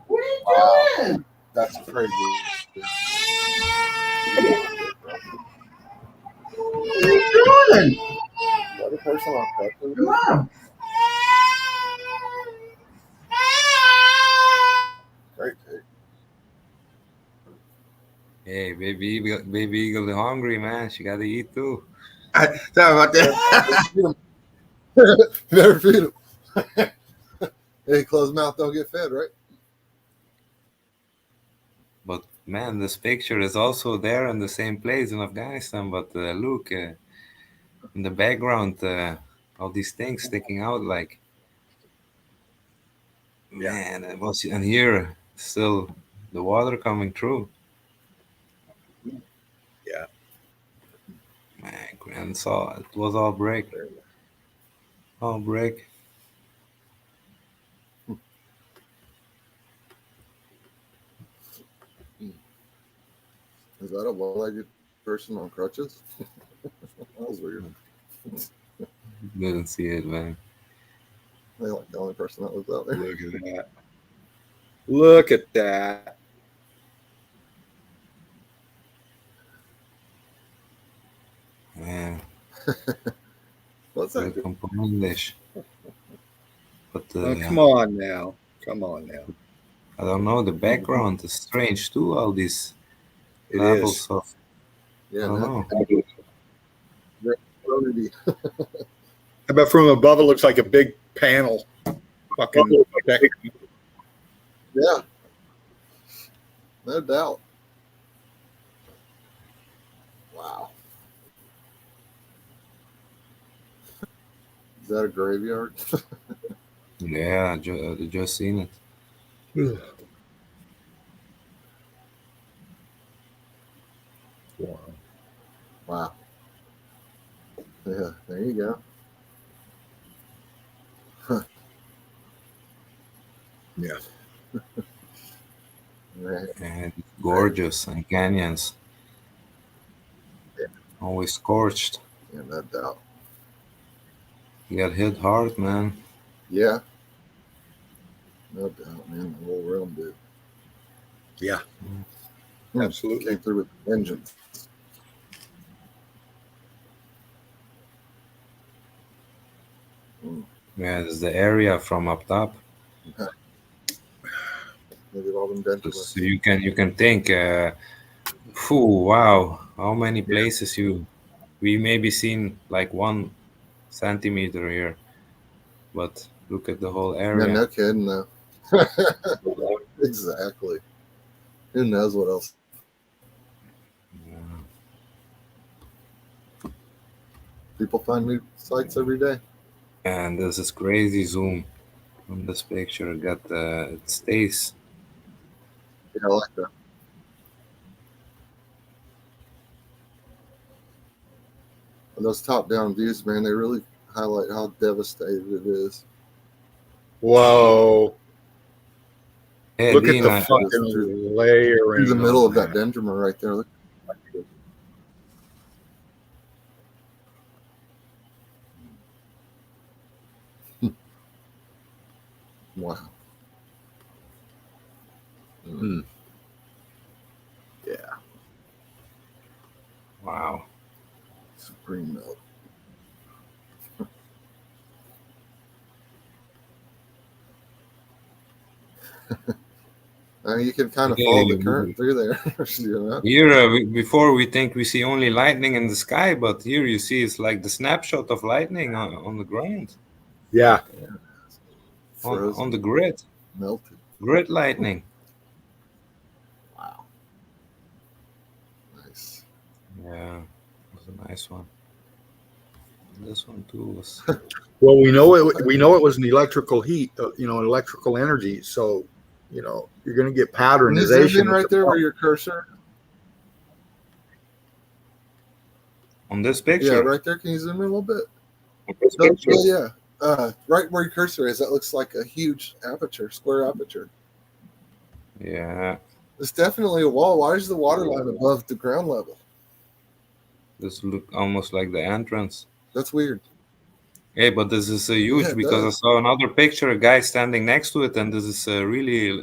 What are you doing? That's crazy. What are you doing? Another person on question. Come on. Great pick. Hey, baby eagle, is hungry, man. She got to eat too. Sorry about that. Better feed him. Hey, closed mouth don't get fed, right? But man, this picture is also there in the same place in Afghanistan. But look, in the background all these things sticking out like, man, it was, and here still the water coming through. Yeah. Man, and so it was all break. All break. Is that a one-legged person on crutches? That was weird. Didn't see it, man. They like the only person that was out there. Look at that. Look at that. Yeah, What's that? welcome to English. But Oh, come on now. Come on now. I don't know, the background is strange too, all these It levels is. of, Yeah, I don't know. I bet from above it looks like a big panel. Fucking yeah, no doubt. Wow. Is that a graveyard? Yeah, I just seen it. Wow. Yeah, there you go. Yeah. Right. And it's gorgeous, and canyons. Yeah. Always scorched. Yeah, no doubt. You got hit hard, man. Yeah. No doubt, man. The whole realm did. Yeah. Absolutely. Came through with vengeance. Yeah, it's the area from up top. Look at all them dentures. So you can think, wow, how many places we maybe seen like 1 centimeter here, but look at the whole Yeah, area. no kidding though. Exactly. Who knows what else? Yeah. People find new sites every day. And this is crazy zoom on this picture. It stays. Yeah, I like that. And those top-down views, man, they really highlight how devastated it is. Whoa. Hey, Look Dean, at the fucking layering. Through the middle of on that dendrimer right there. Look. Wow. Hmm. Yeah. wow. Supreme melt. You can kind of follow the current through there. You know? Here, before we think we see only lightning in the sky, but here you see it's like the snapshot of lightning on the ground. Yeah. On the grid. Melted. Grid lightning. Wow. Nice. Yeah, it was a nice one. This one too was. Well, we know it was an electrical heat, an electrical energy. So, you're going to get Can you patternization zoom in right there where your cursor? On this picture? Yeah, right there. Can you zoom in a little bit? Yeah. Right where your cursor is, that looks like a huge aperture, square aperture. Yeah. It's definitely a wall. Why is the water line above the ground level? This look almost like the entrance. That's weird. Hey, but this is huge because I saw another picture, a guy standing next to it, and this is really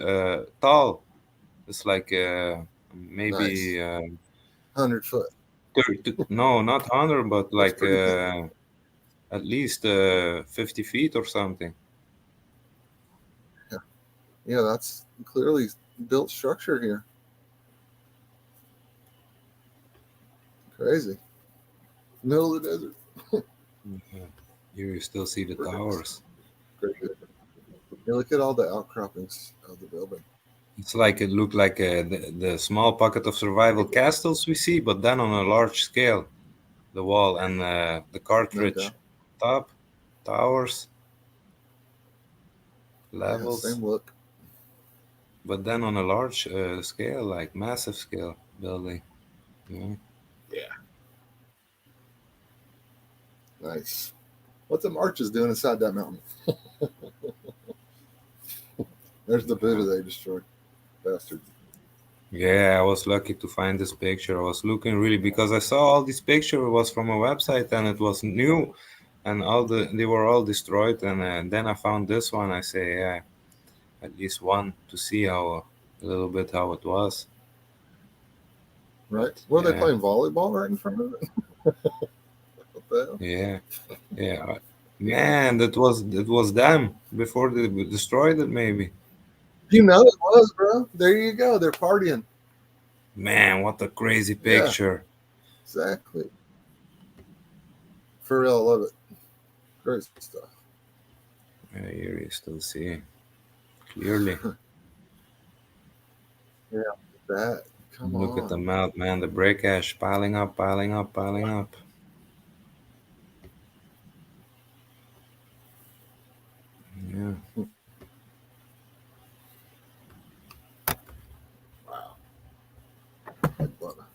tall. It's like maybe Nice. 100 foot. 30, no, not 100, but like at least 50 feet or something. Yeah, that's clearly built structure here. Crazy. Middle of the desert. Yeah. Here you still see the towers. Great. Yeah, look at all the outcroppings of the building. It's like it looked like the small pocket of survival castles we see, but then on a large scale. The wall and the cartridge top. towers, Yeah, levels, same look. but then on a large scale, like massive scale building. Yeah. Nice. What the arches doing inside that mountain? There's the Buddha they destroyed. Bastard. Yeah, I was lucky to find this picture. I was looking really because I saw all these pictures was from a website and it was new, and they were all destroyed. And then I found this one. I say, yeah, at least one to see how a little bit how it was. Right? But Were they yeah, playing volleyball right in front of it? What the hell? yeah, yeah. Man, that was them before they destroyed it. Maybe. You know it was, bro. There you go. They're partying. Man, what a crazy Yeah, picture. exactly. For real, I love it. Great stuff. Yeah, here you still see clearly. That. Come Look at on. the mouth, man. The break ash piling up, piling up, piling up. Yeah. Wow. Love it.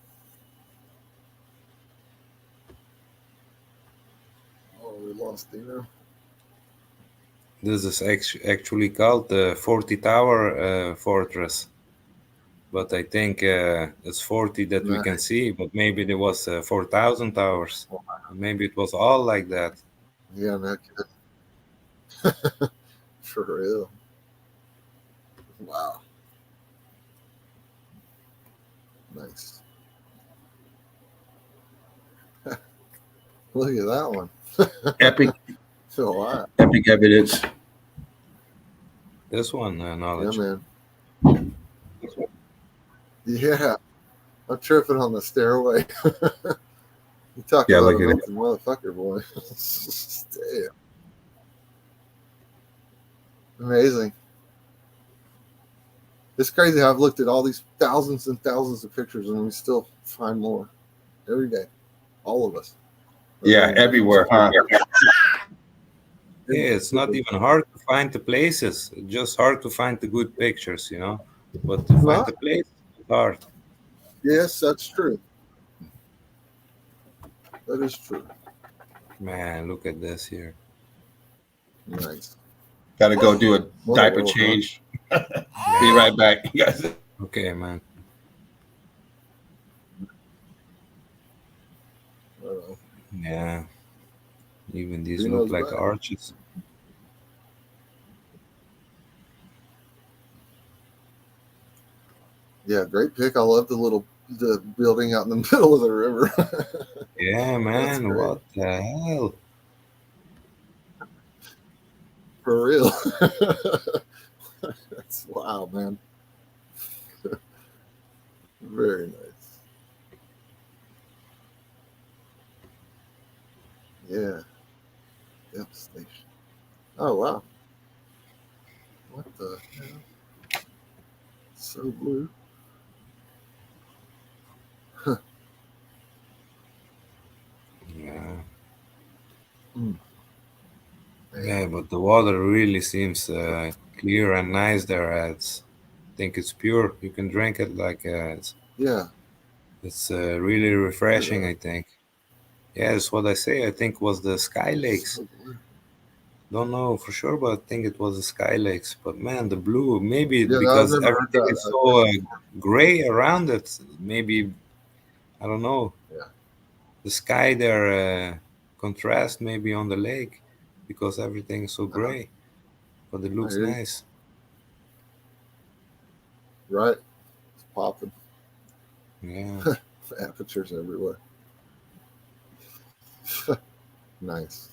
Oh, we lost Dino. This is actually called the 40 Tower Fortress. But I think it's 40 that we can Nice. see, but maybe there was 4,000 towers. Maybe it was all like that. Yeah, no kidding. For real. Wow. Nice. Look at that one. Epic, So wow. epic evidence. This one, Yeah, knowledge. man. Yeah. I'm tripping on the stairway. You talk Yeah, about look a at it. melting motherfucker, boy. Damn. Amazing. It's crazy how I've looked at all these thousands and thousands of pictures and we still find more every day. All of us. Yeah, everywhere, huh? Yeah, it's not even hard to find the places. It's just hard to find the good pictures, you know. But to find Not? the place, it's hard. Yes, that's true. That is true. Man, look at this here. Nice. Got to go do a What a diaper world, huh? change. Be right back. You guys. Okay, man. Uh, Yeah. Even these look Dino's like back. arches. Yeah, great pick. I love the building out in the middle of the river. Yeah, That's man. great. What the hell? For real. That's wow, man. Very nice. Yeah. Devastation. Oh wow. What the hell? So blue. Yeah. Man. Yeah, but the water really seems clear and nice there. I think it's pure. You can drink it like Yeah. it's really refreshing. Look I think. Yeah, that's what I say. I think was the Sky at that. Lakes. So blue. Don't know for sure, but I think it was the Sky Lakes. But man, the blue, maybe Yeah, no, I've because never heard everything that. is so gray around it. Maybe I don't know. Yeah. The sky there contrast maybe on the lake because everything is so gray, but it I looks hear you. nice. Right. It's popping. Yeah, Apertures everywhere. Nice.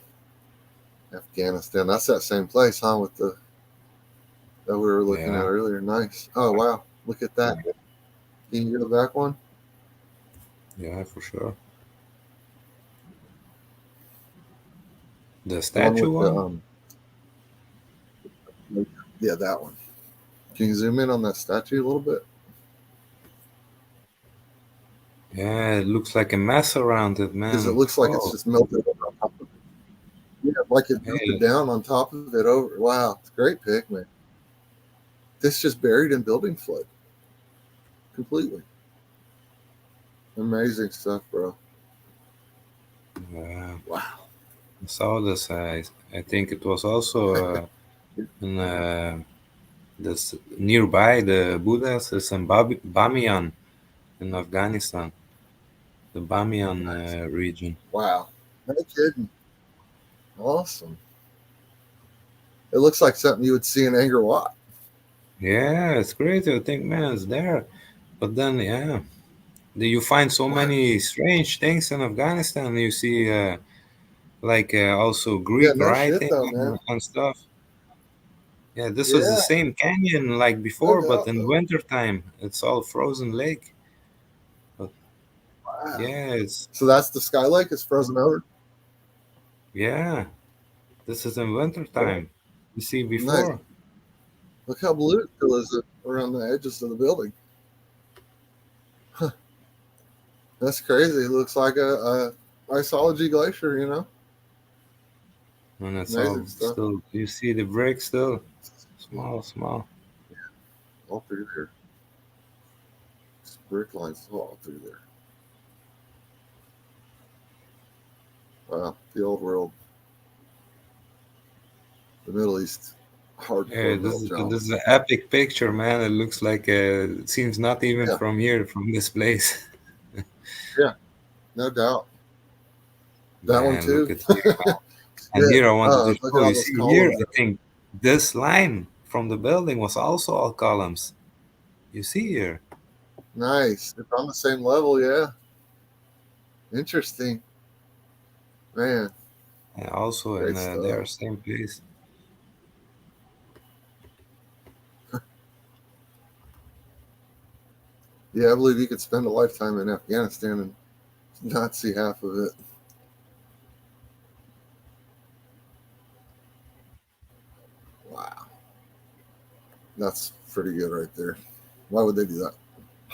Afghanistan. That's that same place, huh? With the that we were looking at yeah, earlier. Nice. Oh wow. Look at that. Can you get the back one? yeah, for sure. The The one statue with the one. yeah, that one. Can you zoom in on that statue a little bit? Yeah, it looks like a mess around it, Because it man. looks like it's Oh, just melted on top of it. Yeah, like it Hey, melted down on top of it over. Wow, it's a great pic, man. This just buried in building flood completely. Amazing stuff, bro. Wow. I saw this. I think it was also in this nearby the Buddhas is in Bamiyan in Afghanistan, the Bamiyan region. Wow. No kidding. Awesome. It looks like something you would see in Angkor Wat. Yeah, it's great. I think, man, it's there. But then, yeah, you find so many strange things in Afghanistan. You see, like also Yeah, Greek no shit writing though, man. and stuff. Yeah, this was the Yeah, same canyon like no before, but doubt in though. wintertime, it's all frozen lake. But Wow. yeah, So that's the Sky Lake. It's frozen over. yeah, this is in wintertime. You see Nice. before. Look how blue it still is around the edges of the building. Huh. That's crazy. It looks like a isology glacier, you know? And it's Amazing all stuff. still, you see the brick still small, small. All through there. Brick lines all through there. Wow, the old world. The Middle East. Yeah, Hardcore melt job. this is an epic picture, man. It looks like it seems not even Yeah, from here, from this place. yeah, no doubt. That one Man, look too. at here. And Yeah. here I wanted to Look at show all you. those See here, columns. I think this line from the building was also all columns. You see here. Nice. It's on the same level, yeah. Interesting. Man, And also in great stuff. their same place. Yeah, I believe you could spend a lifetime in Afghanistan and not see half of it. Wow. That's pretty good right there. Why would they do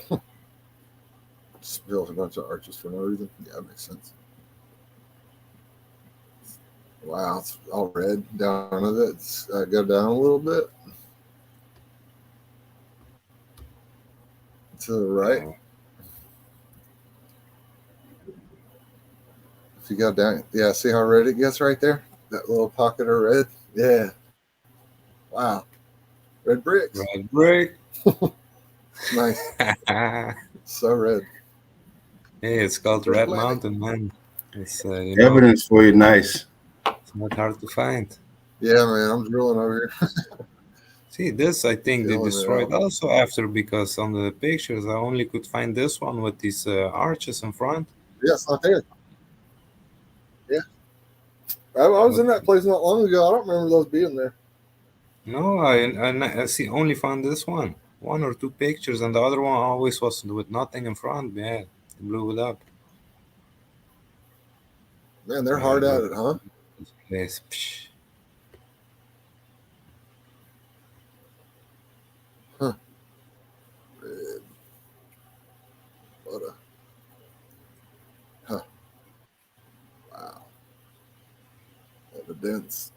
that? Just build a bunch of arches for no reason? Yeah, that makes sense. Wow, it's all red down of it. It's go down a little bit to the right. Yeah. If you go down, yeah, see how red it gets right there? That little pocket of red? Yeah. Wow. Red bricks. Red brick. Nice. Hey, So red. it's called Red Red Planet. Mountain, man. It's Evidence for you, nice. it's not hard to find. Yeah, man, I'm drilling over here. See, this I think they Feeling it destroyed out. also after because on the pictures I only could find this one with these arches in front. Yeah, it's not there. Yeah. I was But in that place not long ago. I don't remember those being there. no, I see only found this one or two pictures, and the other one always was with nothing in front. Yeah, they blew it up. Man, they're Yeah, hard at look, it, huh? this place. Psh. Huh. Red. What a. Huh. Wow. Evidence.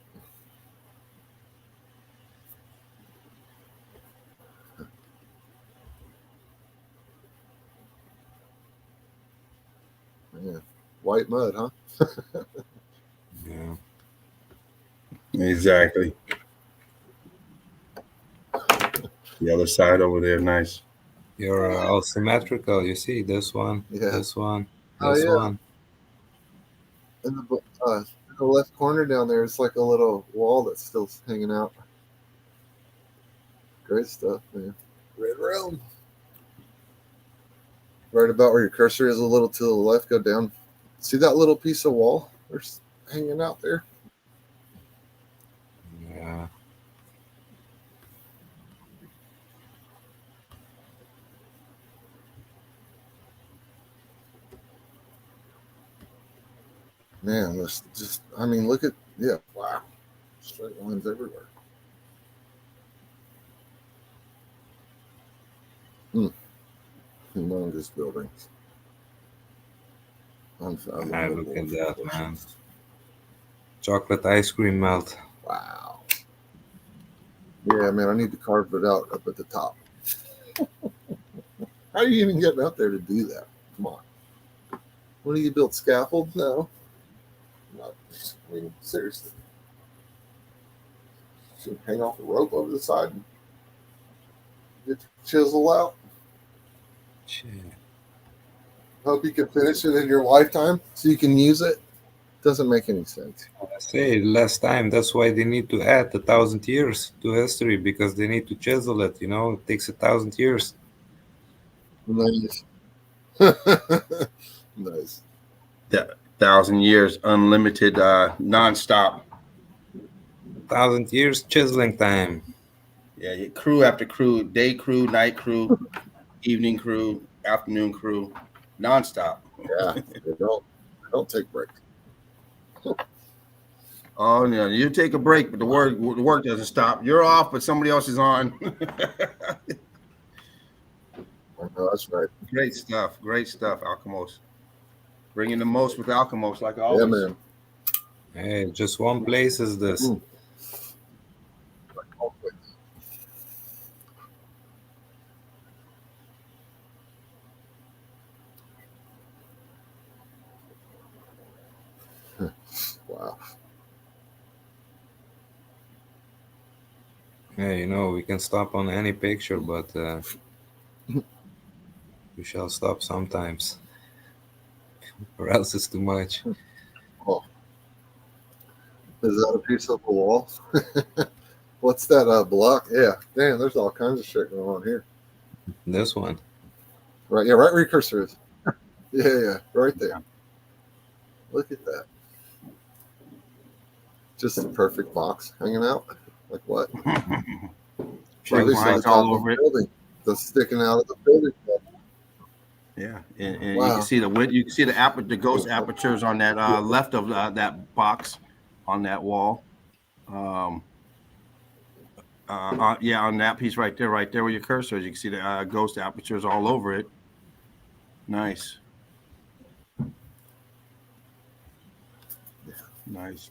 Man. White mud, huh? Yeah, Exactly. The other side over there, nice. you're all symmetrical. You see Yeah. this one, Oh, this yeah. one. In the left corner down there, it's like a little wall that's still hanging out. Great stuff, man. Red realm. Right about where your cursor is, a little to the left, go down. See that little piece of wall there's hanging out there? Yeah, Man, this just, I mean, look at, yeah, wow. Straight lines everywhere. Humongous buildings. I look Unfathomable at that, man. proportions. chocolate ice cream melt. Wow. Yeah, man, I need to carve it out up at the top. How are you even getting up there to do that? Come on. What do you build scaffolds? No. Not, I mean, seriously. Should hang off a rope over the side and get the chisel out. Shit. Hope you can finish it in your lifetime so you can use it. Doesn't make any sense. I say less time. That's why they need to add 1,000 years to history, because they need to chisel it. You know, it takes 1,000 years. Nice. Nice. 1,000 years, unlimited, nonstop. 1,000 years chiseling time. Yeah, crew after crew, day crew, night crew, evening crew, afternoon crew, nonstop. Yeah, they don't take breaks. Oh no, you take a break, but the work doesn't stop. You're off, but somebody else is on. Oh, that's right. Great stuff, Alchemos. Bringing the most with Alchemos, like Yeah, always. man. Hey, just one place is this. Mm. Wow. Hey, you know, we can stop on any picture, but we shall stop sometimes, or else it's too much. Oh. Is that a piece of the wall? What's that block? Yeah. Damn, there's all kinds of shit going on here. This one. Right, yeah, right where your cursor is. Yeah, right there. Look at that. Just a perfect box hanging out. Like what? Check These lines lights all off over the it. building. That's sticking out of the building. Yeah, and Wow. you can see you can see the ghost apertures on that left of that box on that wall. Yeah, on that piece right there where your cursor is, you can see the ghost apertures all over it. Nice. Nice.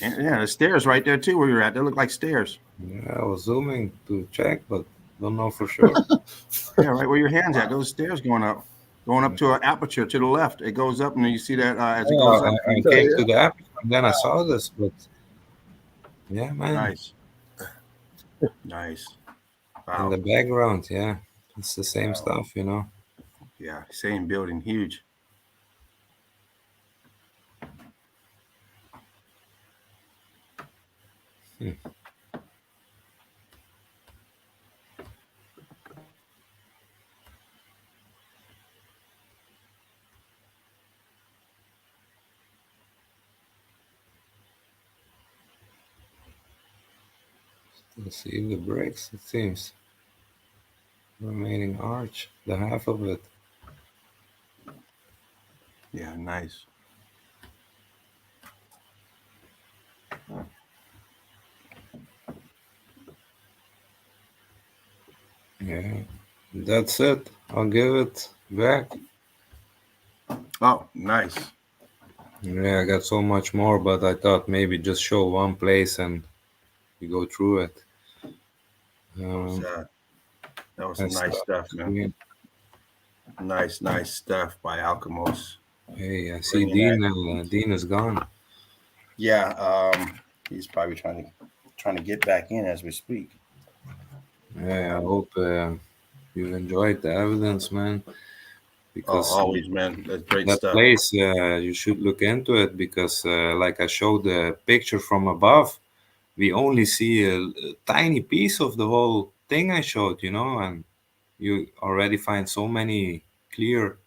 And yeah, the stairs right there too where you're at. They look like stairs. Yeah, I was zooming to check, but don't know for sure. Yeah, right where your hand's at. Those stairs going up to an aperture to the left. It goes up, and then you see that as it goes up. I came to the app, and then I saw this, but yeah, man. Nice. In Wow. the background, yeah, it's the same stuff, you know. Yeah, same building, huge. Let's see the bricks, it seems. Remaining arch, the half of it. Yeah, nice. Yeah, that's it. I'll give it back. Oh, nice. Yeah, I got so much more, but I thought maybe just show one place and you go through it. That was some nice stuff, man. Yeah. Nice stuff by Alchemos. Hey, I see Dean. Dean is gone. Yeah, he's probably trying to get back in as we speak. Yeah, I hope you enjoyed the evidence, man. Because always, man, that's great that stuff. place, you should look into it because, like I showed the picture from above, we only see a tiny piece of the whole thing I showed, you know, and you already find so many clear,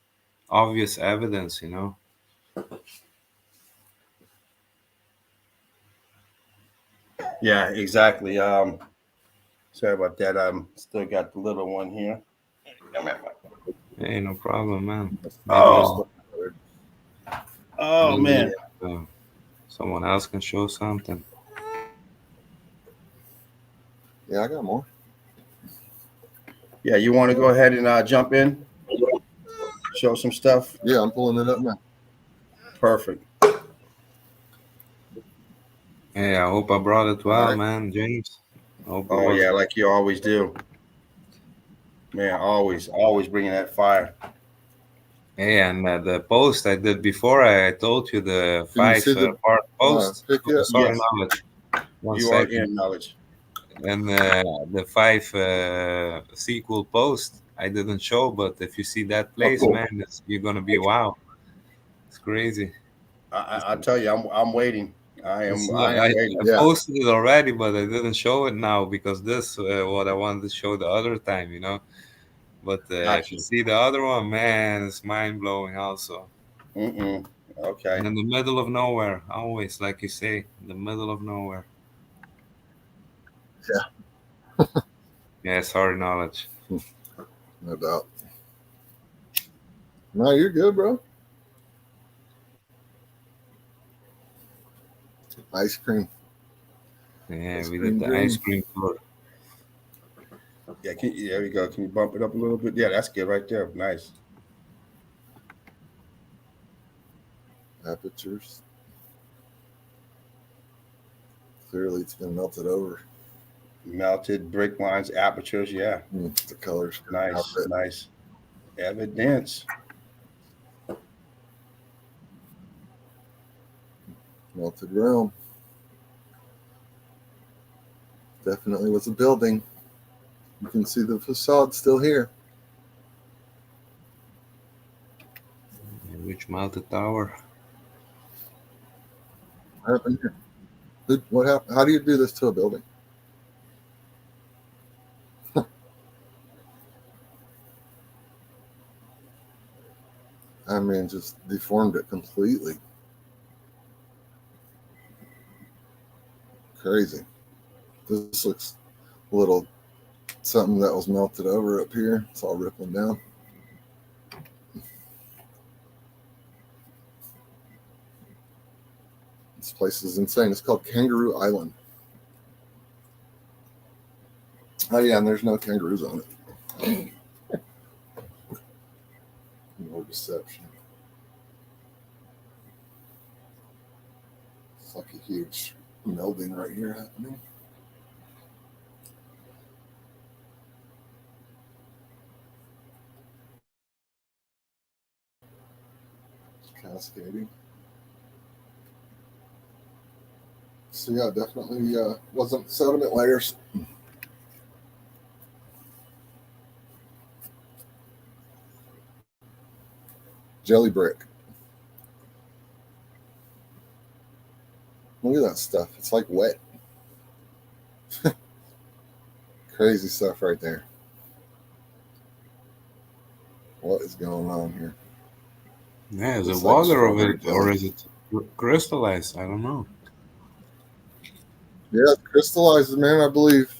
obvious evidence, you know. Yeah, exactly. Sorry about that. Still got the little one here. Hey, no problem, man. Oh, Maybe, man. Someone else can show something. Yeah, I got more. Yeah, you want to go ahead and jump in? Show some stuff? Yeah, I'm pulling it up now. Perfect. Hey, I hope I brought it well, right. man, James. I hope it Oh was. yeah, like you always do, man. Always bringing that fire. Hey, and the post I did before, I told you the Can you five see the part post. pick Oh, yet? sorry, Yes, knowledge. One you are second. in knowledge. And the five sequel post I didn't show, but if you see that Oh, place, cool. man, you're gonna be wow. It's crazy. I tell you, I'm waiting. It's not, I am I waiting. Yeah. posted it already, but I didn't show it now because this what I wanted to show the other time, you know. But if you Gotcha. see the other one, man, it's mind blowing also. Mm-mm. And Okay. in the middle of nowhere, always like you say, in the middle of nowhere. Yeah. Yeah, sorry, knowledge. No doubt. No, you're good, bro. Ice cream. Yeah, Ice we did cream the ice dream. cream tour. Yeah. There we go. Can you bump it up a little bit? Yeah, that's good right there. Nice. Apertures. Clearly, it's been melted over. Melted brick lines, apertures. Yeah. The colors out Nice. of it. Nice. Evidence. Melted realm. Definitely was a building. You can see the facade still here. Which melted tower? What happened here? What happened? How do you do this to a building? I mean, just deformed it completely. Crazy. This looks a little something that was melted over up here. It's all rippling down. This place is insane. It's called Kangaroo Island. Oh yeah, and there's no kangaroos on it. No deception. It's like a huge melding right here happening. Cascading. So yeah, definitely wasn't sediment layers. Jelly brick. Look at that stuff. It's like wet. Crazy stuff right there. What is going on here? Yeah, is it Looks like water of strawberry it or jelly. is it crystallized? I don't know. Yeah, it crystallizes, man. I believe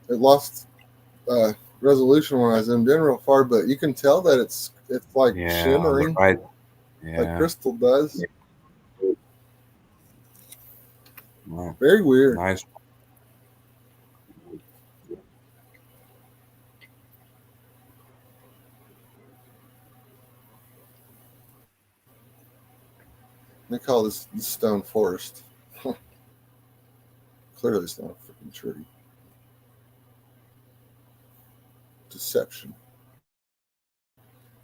it lost resolution when I zoomed in real far, but you can tell that it's like Yeah, on the shimmering, right. like Yeah, crystal does. wow. Very weird. Nice. They call this stone forest. Clearly, it's not a freaking tree. Deception.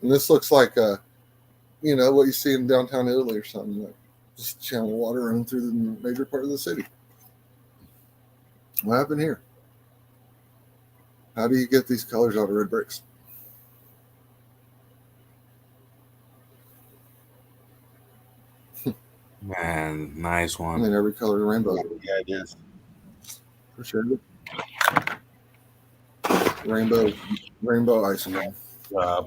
And this looks like what you see in downtown Italy or something, like just channel water running through the major part of the city. What happened here? How do you get these colors out of red bricks? Man, nice I one. mean, every color rainbow Yeah, it is. for sure. Rainbow ice cream. Uh,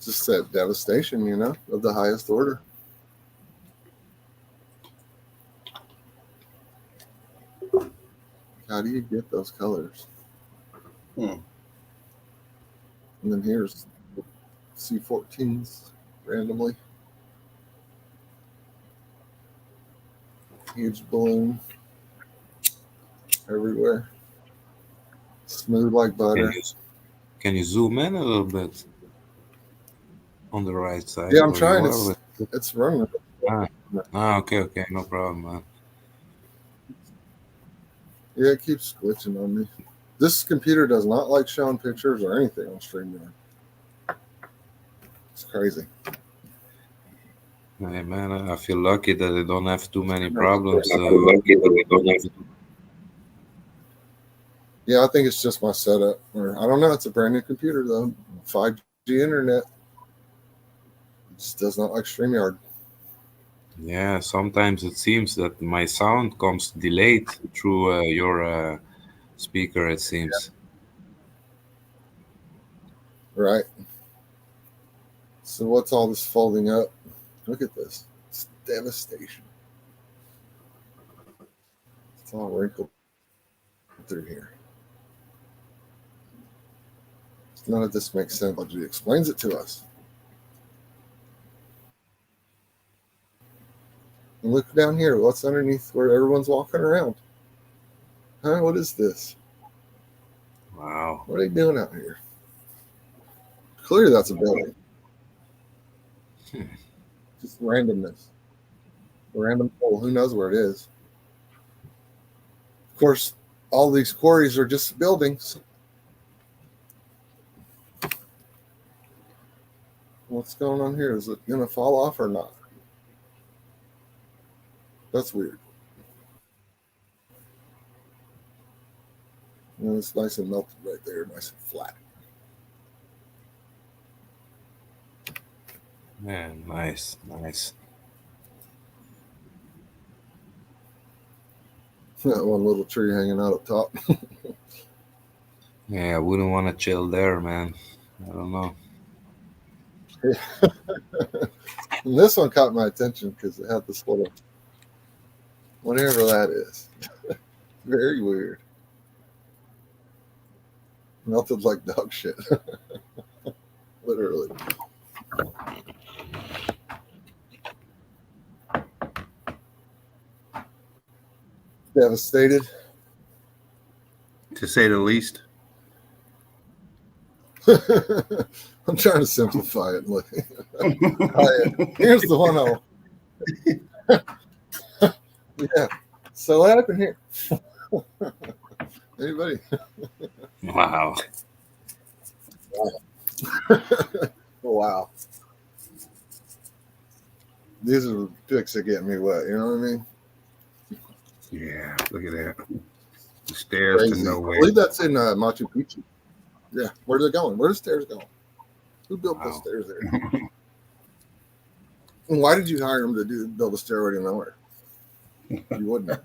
Just that devastation, of the highest order. How do you get those colors? hmm. And then here's C14s randomly. Huge balloon everywhere. Smooth like Can butter. you can you zoom in a little bit? on the right side. Yeah, I'm where trying. you are It's running. okay, no problem, man. Yeah, it keeps glitching on me. This computer does not like showing pictures or anything on StreamYard. It's crazy. Hey, man, I feel lucky that I don't have too many I problems. feel lucky that we don't have. Yeah, I think it's just my setup. Or I don't know. It's a brand new computer though. 5G internet. It just does not like StreamYard. Yeah, sometimes it seems that my sound comes delayed through your speaker, it seems. Right. So what's all this folding up? Look at this. It's devastation. It's all wrinkled through here. None of this makes sense. Meltology explains it to us. And look down here. What's underneath where everyone's walking around? Huh? What is this? Wow. What are they doing out here? Clearly that's a building. Just randomness. A random hole. Who knows where it is? Of course, all these quarries are just buildings. What's going on here? Is it going to fall off or not? That's weird. And it's nice and melted right there, nice and flat. Man, nice, nice. That one little tree hanging out up top. Yeah, I wouldn't want to chill there, man. I don't know. And this one caught my attention because it had this little, whatever that is. Very weird. Melted like dog shit. Literally. Devastated. To say the least. I'm trying to simplify it. Look. Here's the one yeah. So what happened here? Anybody? Wow. Wow. These are the pics that get me wet. You know what I mean? Yeah, look at that. The stairs Crazy. to I nowhere. believe that's in Machu Picchu. Yeah. Where are they going? Where are the stairs going? Who built those Wow. stairs there? And why did you hire them to build a stairway to nowhere? You wouldn't.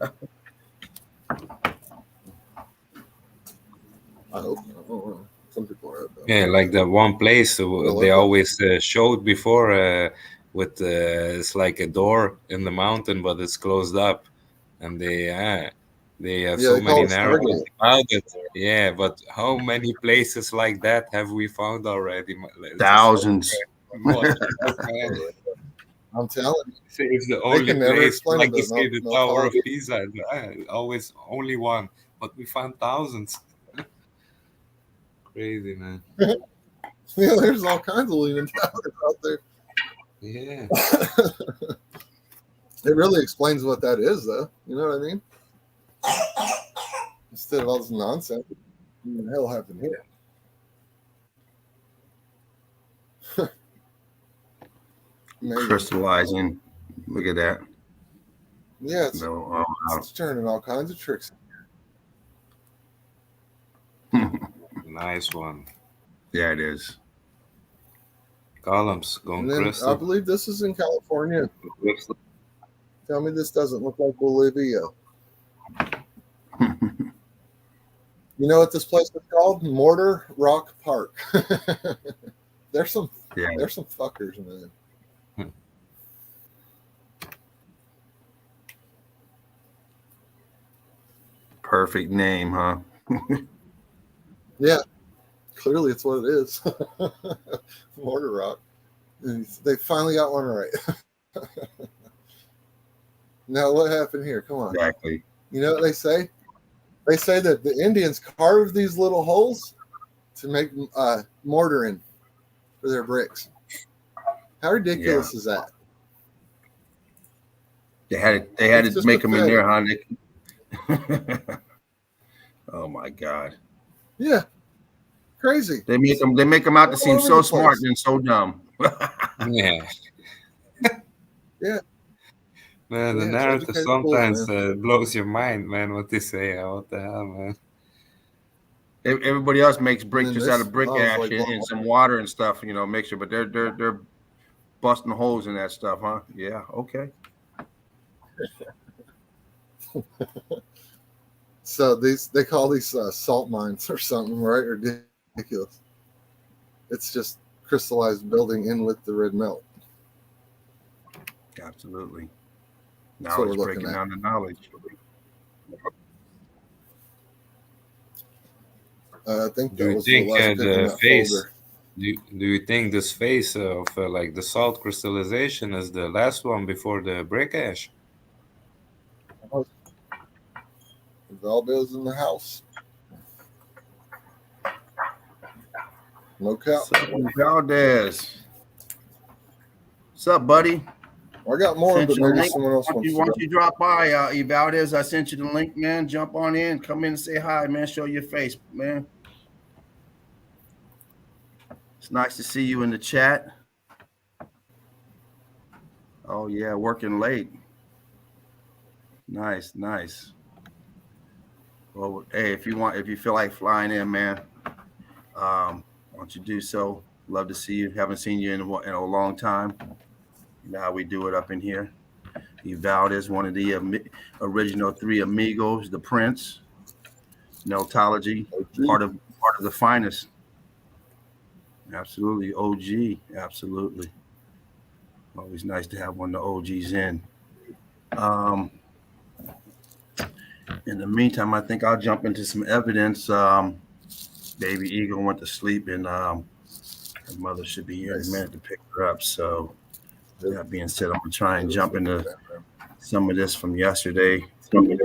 I hope not. I don't know. Some people are. Yeah, like the one place they always showed before with it's like a door in the mountain, but it's closed up, and they have so they call many it narratives Stargate. about it. Yeah, but how many places like that have we found already? It's Thousands. much, man. I'm telling you. It's the They only can never place, explain like it, you but say, the Tower of Meltology. Pisa. Always only one, but we found thousands. Crazy, man. Yeah, there's all kinds of leaning towers out there. Yeah. It really explains what that is, though. You know what I mean? Instead of all this nonsense, what the hell happened here? Amazing. Crystallizing. Look at that. Yeah, it's No, turning all kinds of tricks. Nice one. yeah, it is. Columns going And then I crystal. believe this is in California. Tell me this doesn't look like Bolivia. You know what this place is called? Mortar Rock Park. There's some fuckers, man. Perfect name, huh? Yeah, clearly it's what it is. Mortar Rock. And they finally got one right. Now what happened here? Come on. Exactly. You know what they say? They say that the Indians carved these little holes to make mortar in for their bricks. How ridiculous is that? They had It's to just make them in there, pathetic. huh? Oh my God. Yeah, crazy. They make them out to All seem over so the smart place. and so dumb. Yeah, Yeah, man. The yeah, it's narrative educated fools, sometimes man. blows your mind, man. What they say, what the hell, man. Everybody else makes And brick then just out this, of brick I was ash like, well, and some water and stuff, mixture. But they're busting holes in that stuff, huh? Yeah, okay. so they call these salt mines or something, right? Ridiculous. It's just crystallized building in with the red melt. Absolutely. That's what we're Knowledge, looking breaking at. down the knowledge. I think Do that you was the think last pick in the that phase? folder. Do you think this phase of like the salt crystallization is the last one before the brick ash? Valdo's in the house. No cap. Valdez. What's up, buddy? I got more, Sent but you the maybe link. someone else Why wants to don't go. you drop by, Valdez? I sent you the link, man. Jump on in. Come in and say hi, man. Show your face, man. It's nice to see you in the chat. Oh yeah, working late. Nice. Well, hey, if you feel like flying in, man, why don't you do so? Love to see you. Haven't seen you in a long time. You know how we do it up in here. Valdez, one of the original three amigos, the Prince, Meltology, part of the finest. Absolutely, OG. Absolutely. Always nice to have one of the OGs in. In the meantime, I think I'll jump into some evidence. Baby Eagle went to sleep, and her mother should be here in a minute to pick her up. So, that being said, I'm gonna try and jump into some of this from yesterday. See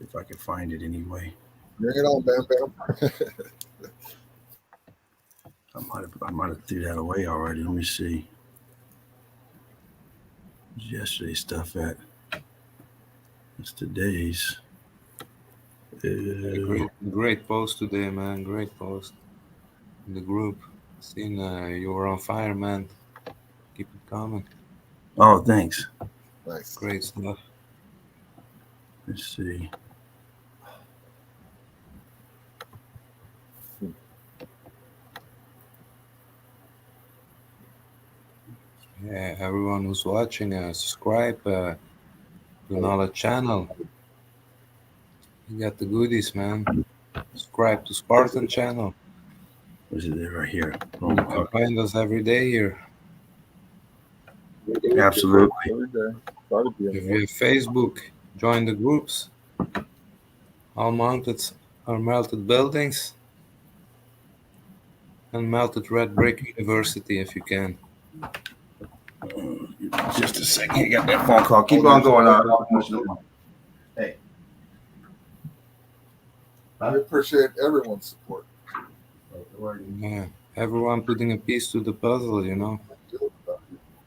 if I can find it anyway. Bring it on, Bam Bam. I might have threw that away already. Let me see. Where's yesterday's stuff at? It's today's. Great post today, man. Great post in the group. Seen you were on fire, man. Keep it coming. Oh, thanks. Nice. Great stuff. Let's see. Yeah, everyone who's watching, subscribe to the Knowledge channel. You got the goodies, man. Subscribe to Spartan channel. Where's it right here? You can find us every day here. Absolutely. If you have Facebook, join the groups. All mounted are melted buildings and melted red brick university if you can. Just a second. You got that phone call. Keep on going. Hey. I appreciate everyone's support. Yeah, everyone putting a piece to the puzzle, you know.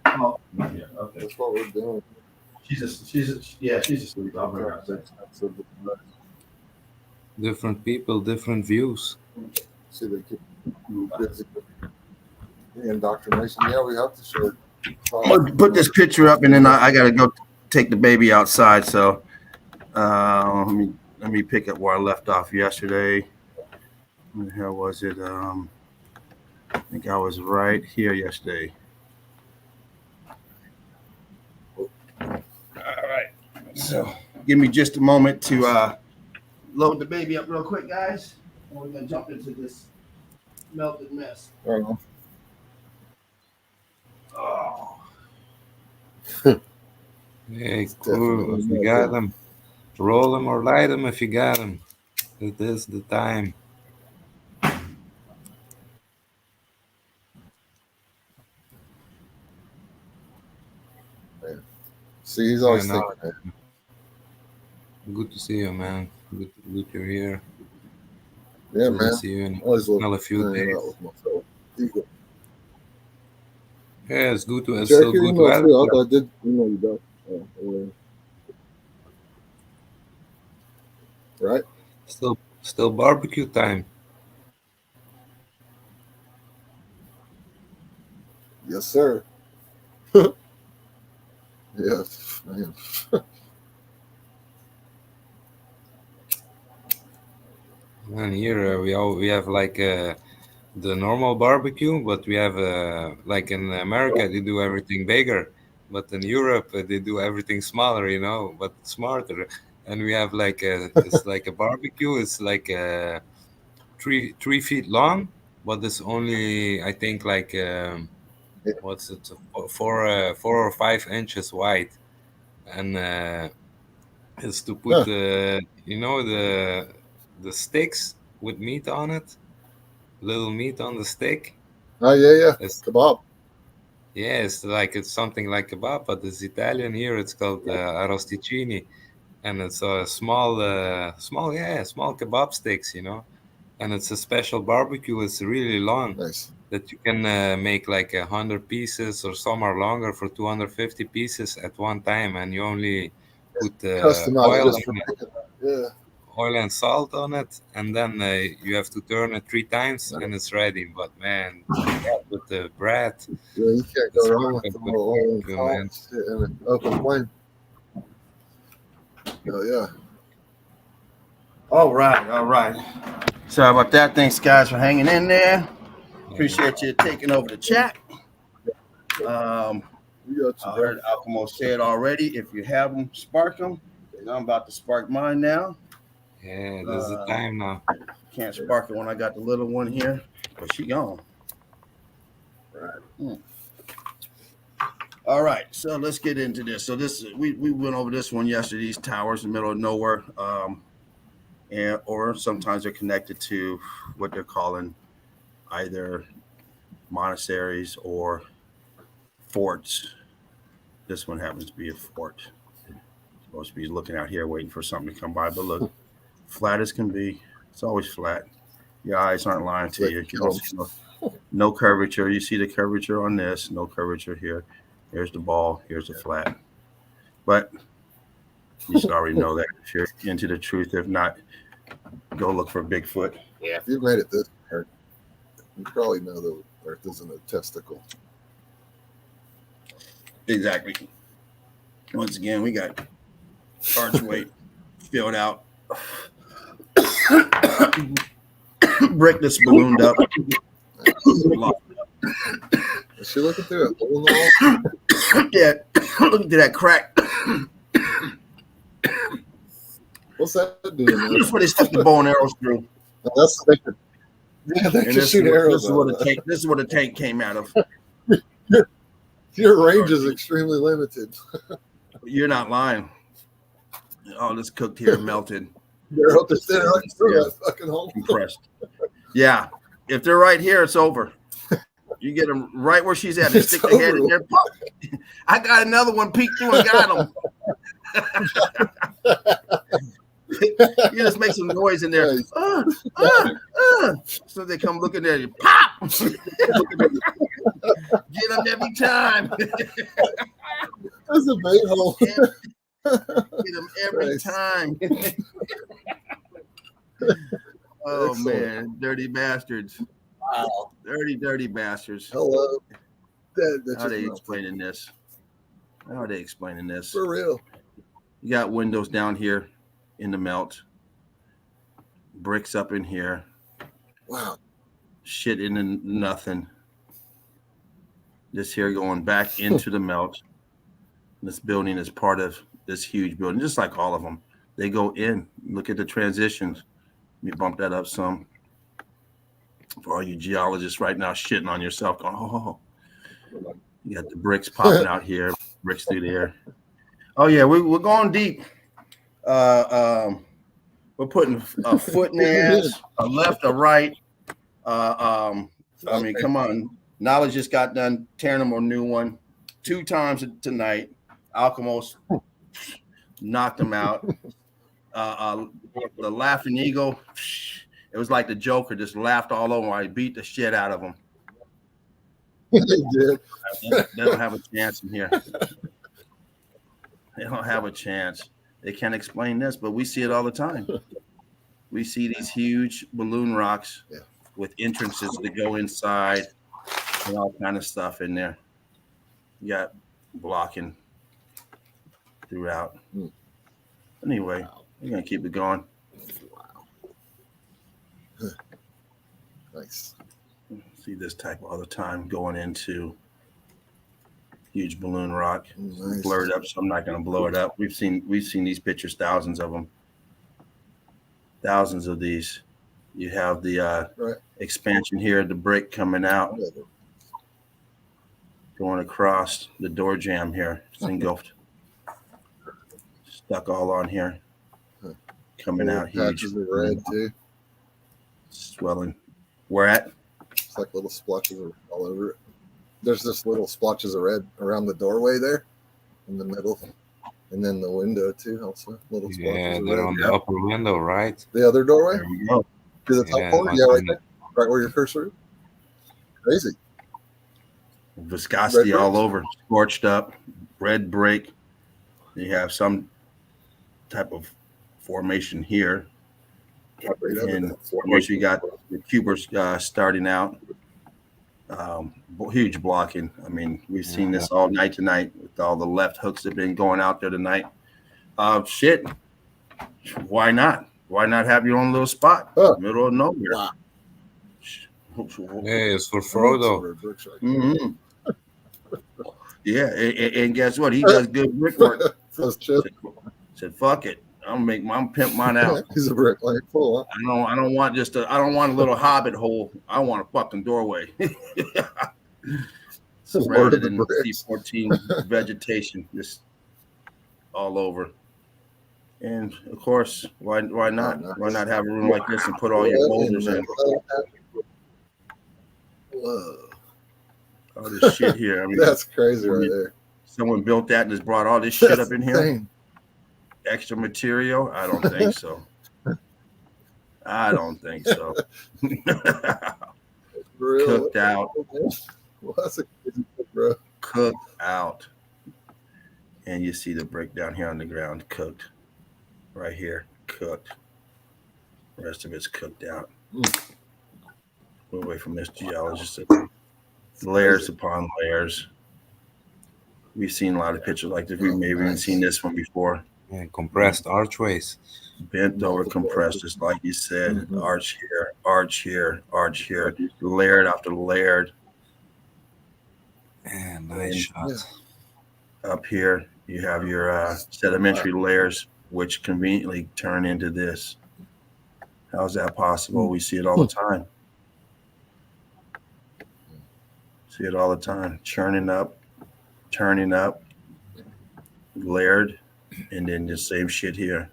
Oh, yeah, okay. That's what we're doing. She's asleep. I'll bring her outside. Different people, different views. See, they keep busy with the indoctrination. Yeah, we have to share. I'm gonna put this picture up, and then I gotta go take the baby outside. So let me pick up where I left off yesterday. Where the hell was it? I think I was right here yesterday. All right. So give me just a moment to load the baby up real quick, guys. And we're gonna jump into this melted mess. Oh. Hey, cool. If you got them, roll them or light them if you got them. It is the time. See, he's always thinking. Good to see you, man. Good you're here. Yeah, man. See you in Always a few days. Yeah, it's good to. It's Check still your good to email have. too. I did email you back. Right? Still barbecue time. Yes, sir. Yes, man. And here we have like the normal barbecue, but we have like in America they do everything bigger, but in Europe they do everything smaller, but smarter. And we have like it's like a barbecue. It's like 3 feet long, but it's only I think like what's it 4 or 5 inches wide, and is to put Huh. the sticks with meat on it, little meat on the stick. Oh, yeah. It's Kebab. Yeah, it's something like kebab, but it's Italian here. It's called arrosticini, and it's a small kebab sticks, and it's a special barbecue. It's really long Nice. that you can make like 100 pieces, or some are longer for 250 pieces at one time, and you only put Customize oil just for picking. Yeah. oil and salt on it, and then you have to turn it 3 times, and it's ready. But man, with the bread, Yeah, you can't go it's wrong with perfect the with little oil and barbecue, salt man. shit in an open flame. Oh, yeah. All right. Sorry about that. Thanks, guys, for hanging in there. Yeah. Appreciate you taking over the chat. We got you, I bro. heard Alchemo say it already. If you have them, spark them. I'm about to spark mine now. Yeah, there's the time now. Can't spark it when I got the little one here, but she gone. Right. All right, so let's get into this. So we went over this one yesterday. These towers in the middle of nowhere, or sometimes they're connected to what they're calling either monasteries or forts. This one happens to be a fort. Supposed to be looking out here waiting for something to come by, but look, flat as can be. It's always flat. Your eyes aren't lying to you. You don't see no curvature. You see the curvature on this. No curvature here. Here's the ball. Here's the flat. But you should already know that if you're into the truth. If not, go look for Bigfoot. Yeah, if you've made it this far, you probably know the Earth isn't a testicle. Exactly. Once again, we got arch weight filled out. Brick that's ballooned up. Is she looking through a hole in the wall? Yeah, look at that crack. What's that doing? That's where they stuck the bow and arrows through. That's they could. Yeah, they And can this shoot arrows. this is what the tank came out of. Your range is extremely limited. You're not lying. Oh, this cooked here, melted, They're up to stand right through that fucking hole. compressed. Yeah, if they're right here, it's over. You get them right where she's at. They stick their head in there. Pop. I got another one peeked through and got him. You just make some noise in there. So they come looking at you. Pop! Get them every time. That's a bait hole. Get them every time. Oh, Excellent. man. Dirty bastards. Wow. Dirty bastards. Hello. How are they explaining this? How are they explaining this? For real. You got windows down here in the melt. Bricks up in here. Wow. Shit in the nothing. This here going back into the melt. This building is part of this huge building, just like all of them. They go in. Look at the transitions. Let me bump that up some. For all you geologists right now shitting on yourself, going, oh, you got the bricks popping out here, bricks through there. Oh, yeah, we're going deep. We're putting a foot in the ass, a left, a right. I mean, come on. Knowledge just got done tearing them a new one 2 times tonight. Alchemos knocked them out. The laughing eagle, it was like the Joker just laughed all over. I beat the shit out of him. They did. They don't have a chance in here. They don't have a chance. They can't explain this, but we see it all the time. We see these huge balloon rocks Yeah. with entrances that go inside and all kind of stuff in there. You got blocking throughout. Anyway, we're gonna keep it going. Nice. See this type all the time going into huge balloon rock. Nice. Blurred up, so I'm not gonna blow it up. We've seen these pictures, thousands of them. Thousands of these. You have the Right. expansion here, the brick coming out, going across the door jamb here. It's engulfed. Stuck all on here. Coming Little out huge. patches of red too. Swelling. Where at? It's like little splotches all over it. There's just little splotches of red around the doorway there in the middle. And then the window too, also. Little splotches Yeah, of they're red. on the upper window, right? The other doorway? There we go. To the top Yeah, corner? on- Yeah, right on there. Right where your cursor is. Crazy. Viscosity Red all bricks. over, scorched up, red brick. You have some type of formation here. Right under And that. of course, you got the cubers starting out. Huge blocking. I mean, we've seen this all night tonight with all the left hooks that have been going out there tonight. Shit. Why not? Why not have your own little spot? Huh. Middle of nowhere. Wow. Yeah, it's for Frodo. Red bricks right Mhm. Yeah, and guess what? He does good brickwork. there. First chip. Said, "Fuck it, I'm pimp mine out. He's a brick like full, huh? I don't want I don't want a little hobbit hole. I want a fucking doorway." Lord of Surrounded the in bricks. C14 vegetation, just all over. And of course, why not? nice. Why not have a room like this and put all your boulders in? Whoa. All this shit here. I mean, That's crazy right there. someone built that and has brought all this shit up in here. Insane. Extra material? I don't think so. I don't think so. Real. Cooked out. Well, that's a crazy thing, bro. Cooked out. And you see the brick down here on the ground, cooked. Right here, cooked. The rest of it's cooked out. We're away from this geologist. Layers upon layers. We've seen a lot of pictures like this. We've maybe even seen this one before. Yeah, compressed archways. Bent over, compressed, just like you said. Arch here, arch here, arch here. Layered after layered. Yeah, nice shot. Up here, you have your sedimentary layers, which conveniently turn into this. How is that possible? We see it all the time. See it all the time. Churning up, turning up, layered, and then the same shit here.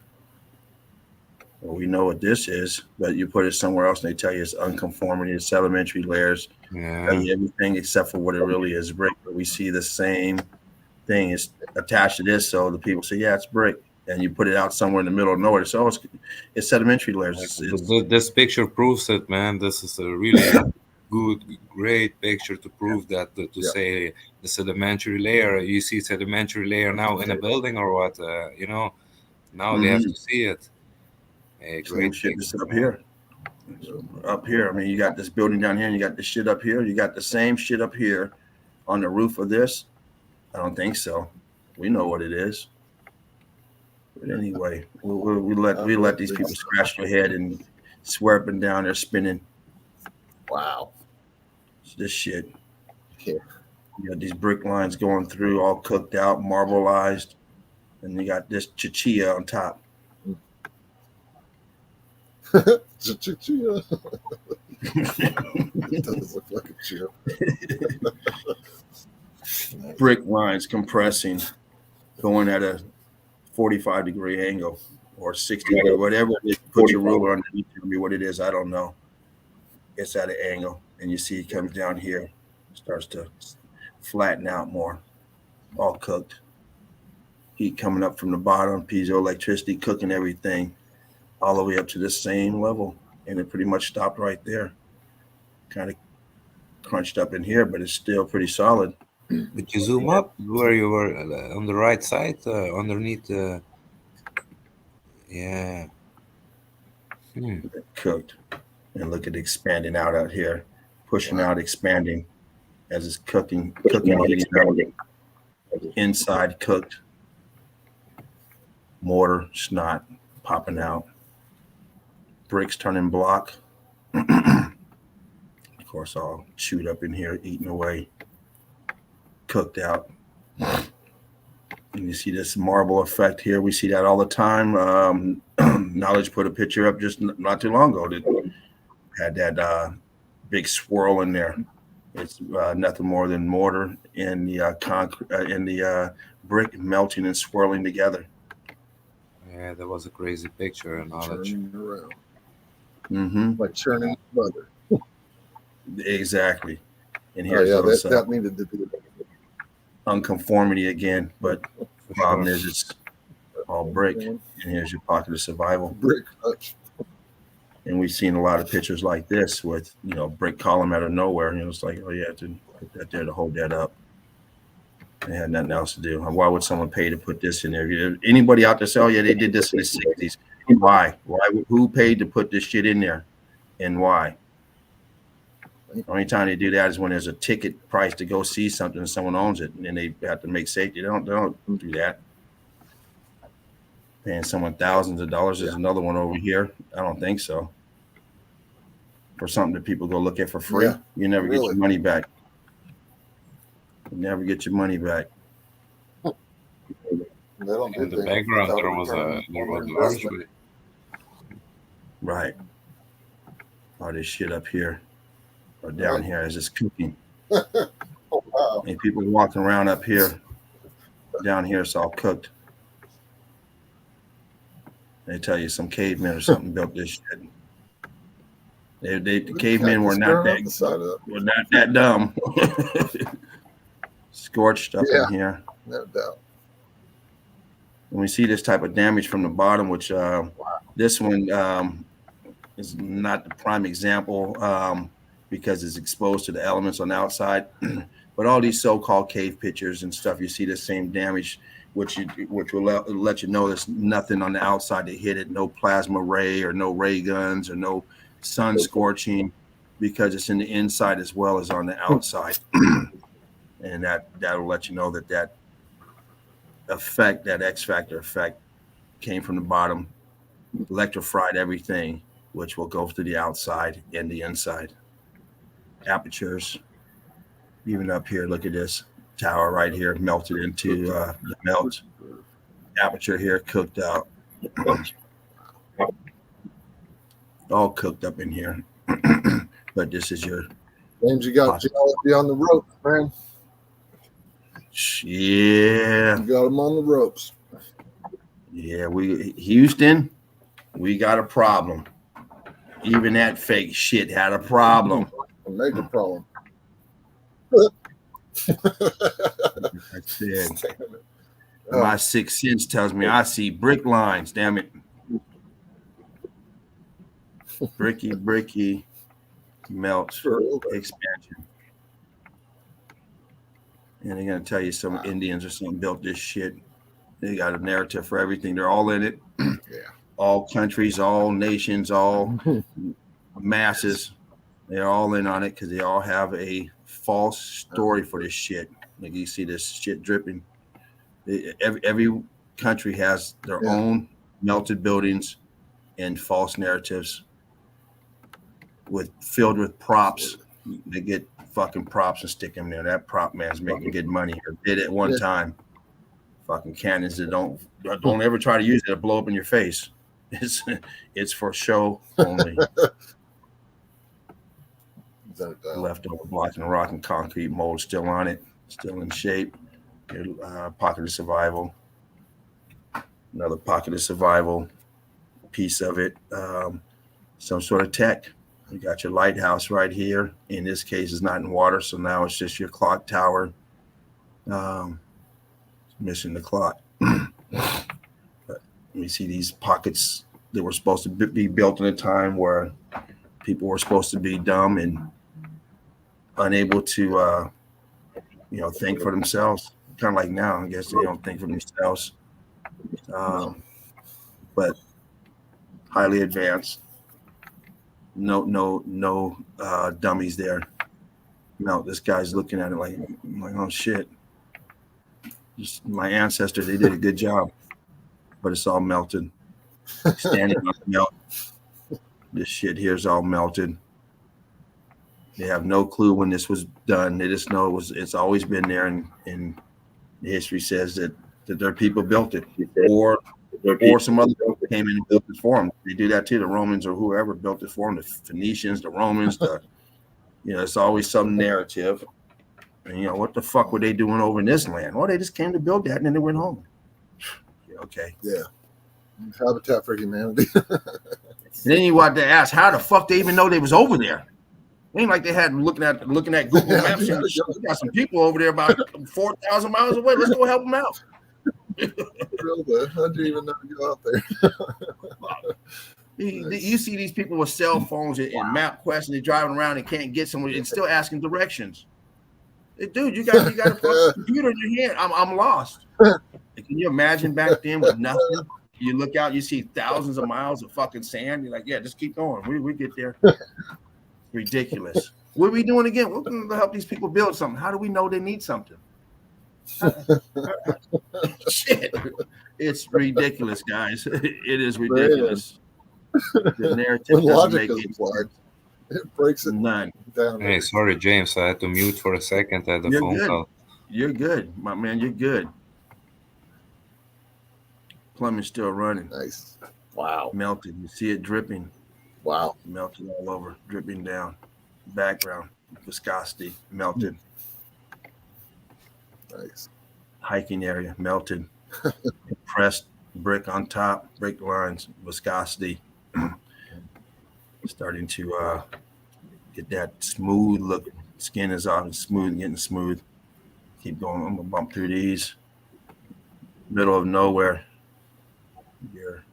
Well, we know what this is, but you put it somewhere else and they tell you it's unconformity, it's sedimentary layers. Yeah. Tell you everything except for what it really is, brick. But we see the same thing is attached to this, so the people say, yeah, it's brick. And you put it out somewhere in the middle of nowhere. So it's sedimentary layers. This picture proves it, man. This is a really good, great picture to prove that, to say the sedimentary layer. You see sedimentary layer now in a building or what? Now they have to see it. A great shit is up here. Up here. I mean, you got this building down here and you got this shit up here. You got the same shit up here on the roof of this. I don't think so. We know what it is. But anyway, we let these people scratch their head and swear up and down. They're spinning. Wow. It's this shit. Yeah. You got these brick lines going through, all cooked out, marbleized, and you got this chichilla on top. Chichilla. It does look like a chip. Brick lines compressing, going at a 45-degree angle or 60 degree, whatever it is. Put your ruler underneath to me what it is. I don't know. It's at an angle, and you see it comes down here, starts to flatten out more, all cooked. Heat coming up from the bottom, piezoelectricity cooking everything all the way up to the same level, and it pretty much stopped right there. Kind of crunched up in here, but it's still pretty solid. But you zoom up where you were on the right side, underneath. Yeah. Cooked. And look at it expanding out here, pushing out, expanding as it's cooking, heating up. Inside cooked. Mortar, snot popping out. Bricks turning block. Of course, all chewed up in here, eaten away, cooked out. And you see this marble effect here. We see that all the time. Knowledge put a picture up just not too long ago that had that big swirl in there. It's nothing more than mortar and the concrete and the brick melting and swirling together. Yeah, that was a crazy picture and knowledge. Turning around. Mm-hmm. Like churning butter. Exactly. And Oh, here's yeah, those, that needed to be. unconformity again, but For problem sure. is it's all brick. And here's your pocket of survival. Brick touch. And we've seen a lot of pictures like this with, brick column out of nowhere. It's like, oh, yeah, to put that there to hold that up. They had nothing else to do. Why would someone pay to put this in there? Anybody out there say, oh, yeah, they did this in the 60s. Why? Who paid to put this shit in there? And why? The only time they do that is when there's a ticket price to go see something and someone owns it, and then they have to make safety. They don't do that. Paying someone thousands of dollars. There's another one over here. I don't think so. For something that people go look at for free, you never get your money back. You never get your money back. They don't do In the things background, without there was return an on archway. Right. All this shit up here or down here is just cooking. Oh, wow. And people walking around up here, down here, it's all cooked. They tell you some cavemen or something built this shit. The cavemen were not that dumb. Scorched up in here. No doubt. When we see this type of damage from the bottom, which this one is not the prime example because it's exposed to the elements on the outside, but all these so-called cave pictures and stuff, you see the same damage, which will let you know there's nothing on the outside to hit it, no plasma ray or no ray guns or no sun scorching, because it's in the inside as well as on the outside. And that'll let you know that effect, that X factor effect, came from the bottom, electrified everything, which will go through the outside and the inside. Apertures, even up here, look at this tower right here, melted into the melt. Aperture here, cooked out. All cooked up in here. But this is your... James, you got geology on the ropes, man. Yeah. You got them on the ropes. Yeah, Houston, we got a problem. Even that fake shit had a problem. A major problem. I said, my sixth sense tells me I see brick lines. Damn it. Bricky, melt, expansion. And they're going to tell you some Indians or something built this shit. They got a narrative for everything. They're all in it. All countries, all nations, all masses. They're all in on it because they all have a false story for this shit. Like you see this shit dripping. Every country has their own melted buildings and false narratives filled with props. They get fucking props and stick them there. That prop man's making good money. Or did it one time. Fucking cannons that don't ever try to use it to blow up in your face. It's for show only. Leftover blocking rock and concrete mold still on it, still in shape. Pocket of survival. Another pocket of survival. Piece of it. Some sort of tech. You got your lighthouse right here. In this case, it's not in water, so now it's just your clock tower. Missing the clock. But we see these pockets that were supposed to be built in a time where people were supposed to be dumb and unable to think for themselves. Kind of like now, I guess they don't think for themselves. But highly advanced. No dummies there. No, this guy's looking at it like oh shit. Just my ancestors, they did a good job, but it's all melted. Standing on melt. This shit here's all melted. They have no clue when this was done. They just know it's always been there, and history says that their people built it, or some other people came in and built it for them. They do that too. The Romans or whoever built it for them. The Phoenicians, the Romans, it's always some narrative. And what the fuck were they doing over in this land? Well, they just came to build that and then they went home. Okay. Yeah. Habitat for Humanity. And then you want to ask how the fuck they even know they was over there. It ain't like they had looking at Google Maps. And we got some people over there about 4,000 miles away. Let's go help them out. How'd you even know to go out there? You see these people with cell phones and MapQuest, and they're driving around and can't get somewhere and still asking directions. Dude, you got a fucking computer in your hand. I'm lost. Can you imagine back then with nothing? You look out, you see thousands of miles of fucking sand. You're like, yeah, just keep going. We get there. Ridiculous. What are we doing again? We're going to help these people build something. How do we know they need something? Shit. It's ridiculous, guys. It is ridiculous. The narrative doesn't make any sense. It breaks it none down. Hey, sorry, James. I had to mute for a second. I had a phone call. You're good, my man. You're good. Plumbing's still running. Nice. Wow. Melted. You see it dripping. Wow. Melted all over, dripping down. Background, viscosity, melted. Nice. Hiking area, melted. Pressed brick on top, brick lines, viscosity. Starting to get that smooth look. Skin is off, smooth, getting smooth. Keep going. I'm gonna bump through these. Middle of nowhere. Your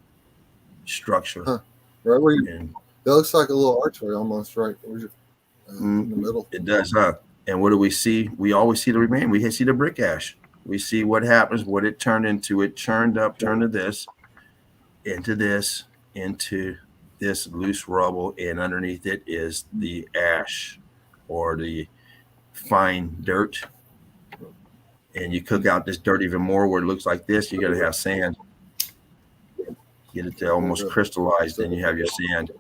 structure. Huh. Right where you. That looks like a little archway almost, right? In the middle. It does, huh? And what do we see? We always see the remain. We see the brick ash. We see what happens, what it turned into. It turned up, turned to this, into this loose rubble, and underneath it is the ash or the fine dirt. And you cook out this dirt even more where it looks like this, you're going to have sand. Get it to almost crystallized, then you have your sand.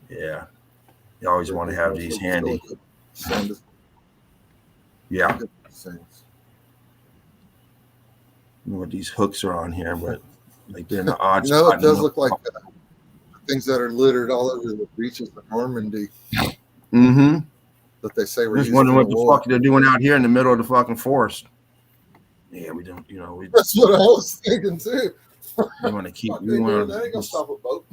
Yeah. You always want to have these handy. Yeah. I don't know what these hooks are on here, but like they're in the odd spot. It does look like things that are littered all over the beaches of Normandy. Mm-hmm. That they say we're just wondering what the fuck they're doing out here in the middle of the fucking forest. Yeah, we don't, That's what I was thinking too. We want to keep. That ain't gonna stop a boat.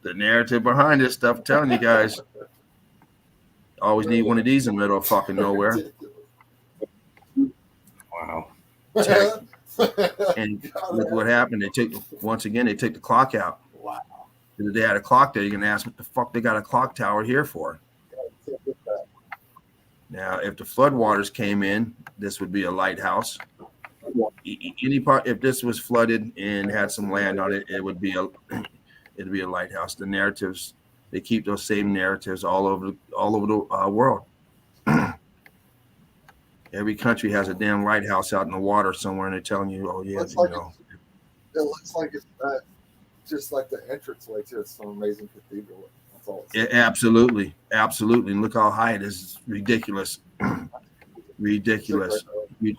The narrative behind this stuff, I'm telling you guys. Always need one of these in the middle of fucking nowhere. Wow. And look what happened. They took the clock out. Wow. If they had a clock there, you're gonna ask what the fuck they got a clock tower here for. Now, if the floodwaters came in, this would be a lighthouse. Any part, if this was flooded and had some land on it, it'd be a lighthouse. The narratives, they keep those same narratives all over the world. Every country has a damn lighthouse out in the water somewhere, and they're telling you, "Oh yeah, it looks like it's just like the entranceway to some amazing cathedral." That's all. Absolutely. And look how high it is. It's ridiculous. Ridiculous. Huge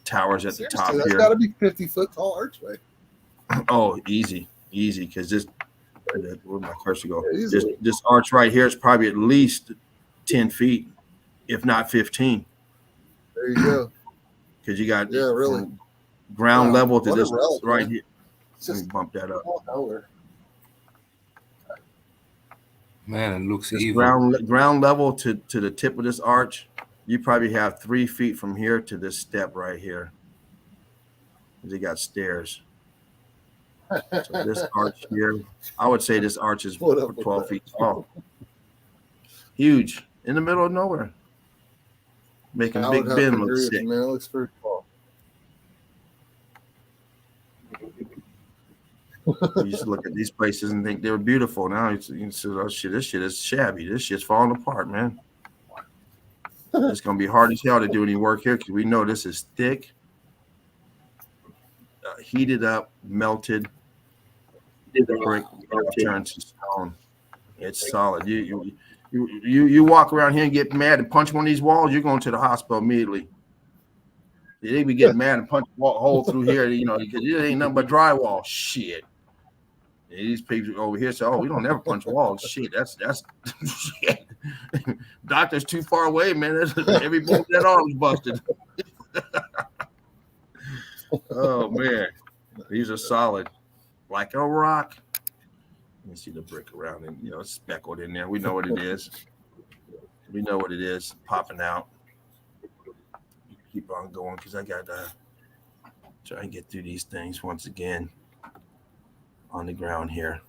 towers at the top here. That's got to be 50-foot tall archway. Oh, easy, because this. Where'd my cursor go? This arch right here is probably at least 10 feet, if not 15. There you go. Because you got really ground level to what this relic, right man. here. Let me bump that up. Man, it looks This evil. ground level to the tip of this arch, you probably have 3 feet from here to this step right here. They got stairs. So this arch here, I would say this arch is 12 feet tall. huge in the middle of nowhere, making I Big would have to Ben look agree with sick. you, man. It looks pretty cool. You used to look at these places and think they were beautiful. Now you say, oh shit, this shit is shabby. This shit's falling apart, man. It's gonna be hard as hell to do any work here because we know this is thick, heated up, melted brick turned to stone. It's solid. You walk around here and get mad and punch one of these walls, you're going to the hospital immediately. They be getting mad and punch a hole through here, because it ain't nothing but drywall. Shit. And these people over here say, "Oh, we don't never punch walls." Shit, that's shit. Doctor's too far away, man. Every bone that arm's busted. Oh man, these are solid, like a rock. Let me see the brick around and it's speckled in there. We know what it is. We know what it is popping out. Keep on going because I got to try and get through these things once again. On the ground here,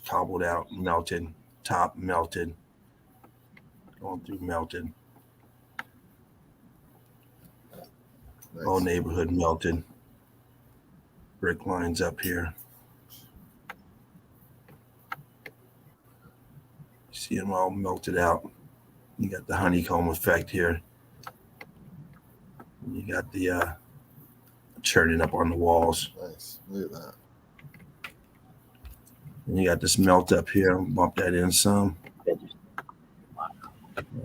cobbled out, melted, top melted, going through melted. Nice. Whole neighborhood melted. Brick lines up here. You see them all melted out. You got the honeycomb effect here. You got the churning up on the walls. Nice. Look at that. And you got this melt up here. Bump that in some.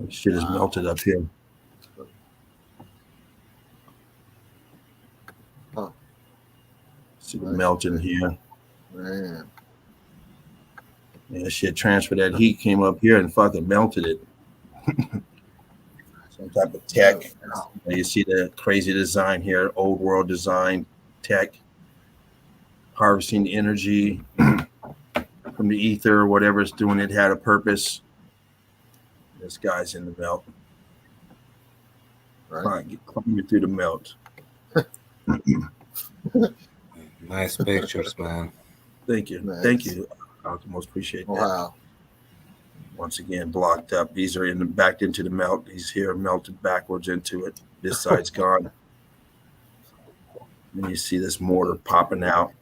Shit is melted up here. Huh. See the melting here. Man. Yeah, shit transferred that heat, came up here and fucking melted it. Some type of tech. You see the crazy design here, old world design tech, harvesting the energy from the ether or whatever it's doing. It had a purpose. This guy's in the melt. Right. Climbing through the melt. Nice pictures, man. Thank you. Nice. Thank you. I most appreciate that. Wow. Once again, blocked up. These are backed into the melt. These here melted backwards into it. This side's gone. And you see this mortar popping out,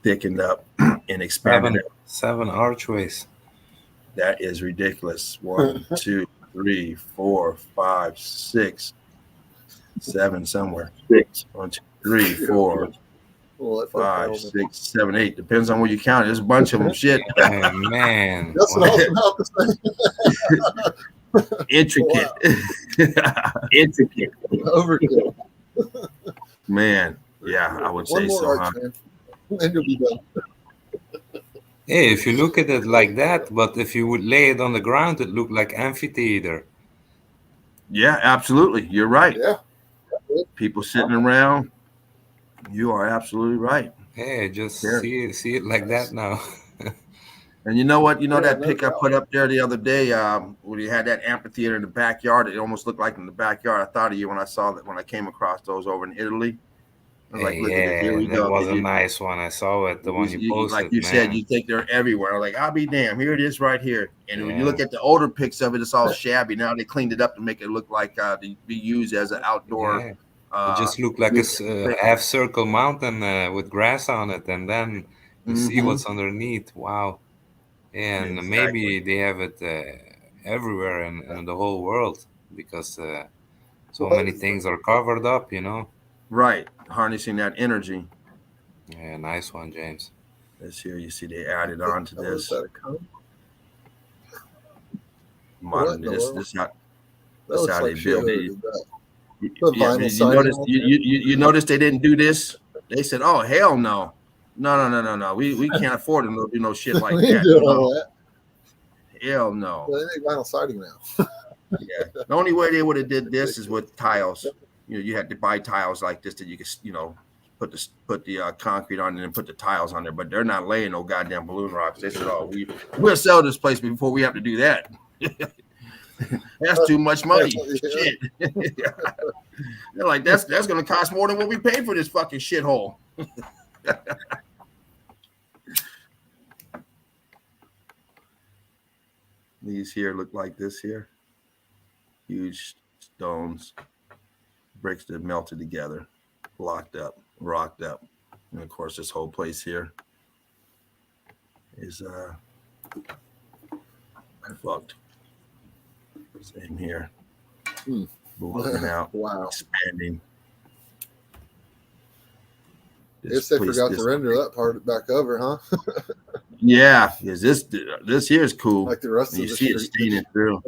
thickened up, and expanded. Seven archways. That is ridiculous. 1, 2, 3, 4, 5, 6, 7 somewhere. 1, 2, 3, 4, Well, 5, 6, 7, 8. Depends on where you count. There's a bunch of them. Shit. Oh, man. That's what I was about to say. Intricate. Intricate. Overkill. Man. Yeah, I would One say more so. arch, man. And you'll be done. Hey, if you look at it like that, but if you would lay it on the ground, it looked like amphitheater. Yeah, absolutely. You're right. Yeah. People sitting around. You are absolutely right. Hey, just Sure. see it like that now. And you know what? Yeah, That no pic I doubt. put up there the other day, when you had that amphitheater in the backyard, it almost looked like in the backyard. I thought of you when I saw that, when I came across those over in Italy. I was like, look at it. Here we that go. was a nice one. I saw it, the one you posted. Like you said, you think they're everywhere. Like, I'll be damned. Here it is right here. And when you look at the older pics of it, it's all shabby. Now they cleaned it up to make it look like to be used as an outdoor. It just looked like a half circle mountain with grass on it, and then you see what's underneath. Wow. And Exactly. maybe they have it everywhere in the whole world because so many things are covered up, Right. Harnessing that energy. Yeah, nice one, James. This here, you see they added on to this. That a cone? Modern, What in the world? this That that's looks how like they shit. build Who it. did that? You Put vinyl siding notice on you notice they didn't do this. They said, "Oh hell no, no. We can't afford them to do no shit like We ain't that. doing No. all that. Hell no." Well, they make vinyl siding now. Yeah. The only way they would have did this is with tiles. You had to buy tiles like this that you could, put the concrete on and then put the tiles on there. But they're not laying no goddamn balloon rocks. They said, "Oh, we'll sell this place before we have to do that." That's too much money. Shit. They're like, that's gonna cost more than what we paid for this fucking shithole. These here look like this here. Huge stones, bricks that melted together, locked up, rocked up. And of course, this whole place here is fucked. Same here. Blowing out, Wow. expanding. Guess they forgot to render that part back over, huh? Yeah, because this here is cool. Like the rest You of the see it street. staining through.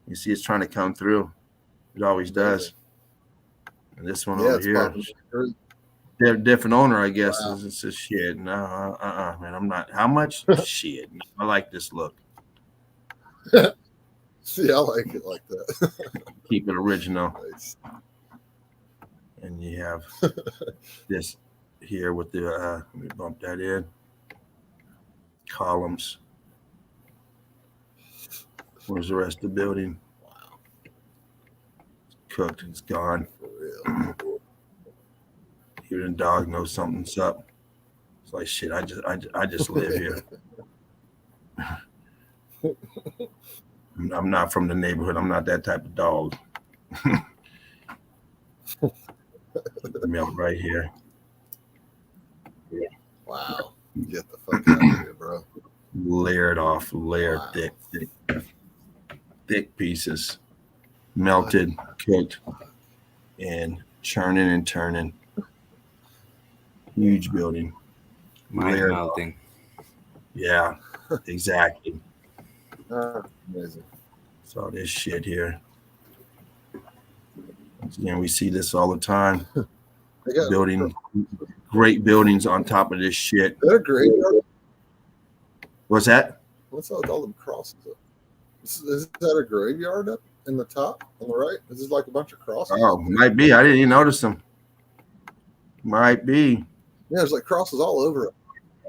You see it's trying to come through. It always does. And this one over it's here, popping through. they're a different owner, I guess. Wow. It's just shit. No, man, I'm not. How much? Shit. I like this look. See, I like it like that. Keep it original. Nice. And you have this here with the let me bump that in. Columns. Where's the rest of the building? Wow. It's cooked. It's gone. For real. Even dog knows something's up. It's like shit. I just live here. I'm not from the neighborhood. I'm not that type of dog. Melt right here. Wow. Get the fuck out of here, bro. Layered off, Wow. thick pieces, melted, cooked, and churning and turning. Huge building. Mind Layered melting. off. Yeah, exactly. Amazing. So this shit here. Again, we see this all the time. They got Building great buildings on top of this shit. They're graveyard. What's that? What's up with all them crosses up? Is that a graveyard up in the top on the right? Is this like a bunch of crosses? Oh, might be. I didn't even notice them. Might be Yeah, there's like crosses all over it.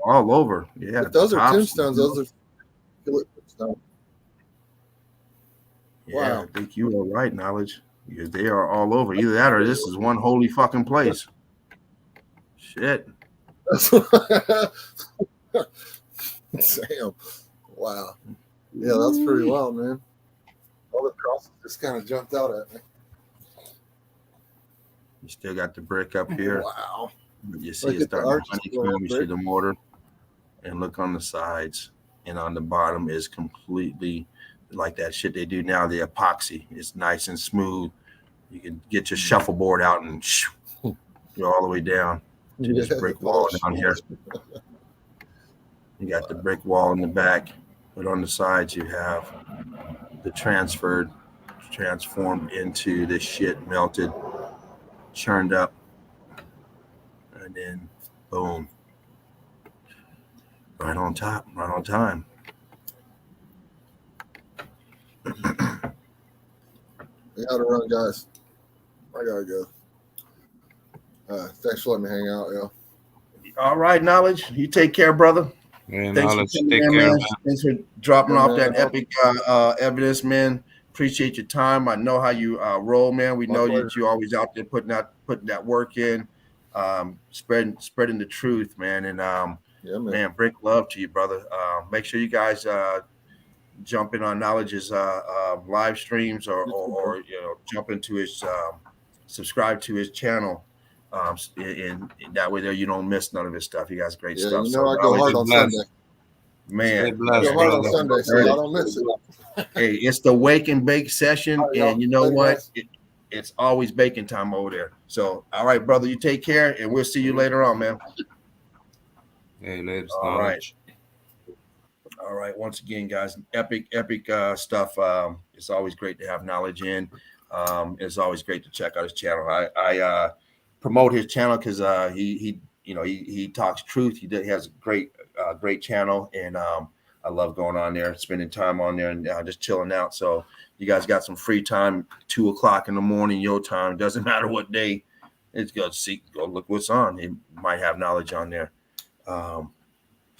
all over. Yeah, But those are tops. tombstones. Those are tombstones. Yeah, Wow. I think you are right, knowledge. Because they are all over. Either that or this is one holy fucking place. Shit. Damn. Wow. Yeah, that's pretty wild, man. All the crosses just kind of jumped out at me. You still got the brick up here. Wow. You see Look it's at the starting to arches honeycomb. going You see brick. the mortar. And look on the sides. And on the bottom is completely like that shit they do now, the epoxy. It's nice and smooth. You can get your shuffleboard out and go all the way down to this brick wall down here. You got the brick wall in the back, but on the sides you have the transformed into this shit, melted, churned up, and then boom, right on top, right on time. We gotta run, guys. I gotta go. Thanks for letting me hang out, yo. All right, knowledge. You take care, brother. Yeah, Thanks knowledge. for coming Take in, care, man. man. Thanks for dropping Yeah, off man. that epic evidence, man. Appreciate your time. I know how you roll, man. We My know pleasure. that you always out there putting that work in, spreading the truth, man. And Yeah, man. man, break love to you, brother. Make sure you guys jump in on Knowledge's live streams or you know, jump into his subscribe to his channel. And that way there you don't miss none of his stuff. He has great Yeah, stuff. you know I go Knowledge hard is on blessed. Sunday. Stay man. I blessed, go hard on brother. Sunday, so I don't miss it. Hey, it's the wake and bake session, All right, y'all. and you know Later, what? guys. It's always baking time over there. So, all right, brother, you take care, and we'll see you later on, man. Hey, let's All right. knowledge. All right. Once again, guys, epic stuff. It's always great to have knowledge in. It's always great to check out his channel. I promote his channel because he talks truth. He has a great channel, and I love going on there, spending time on there, and just chilling out. So you guys got some free time, 2:00 in the morning, your time. Doesn't matter what day. It's go look what's on. He might have knowledge on there.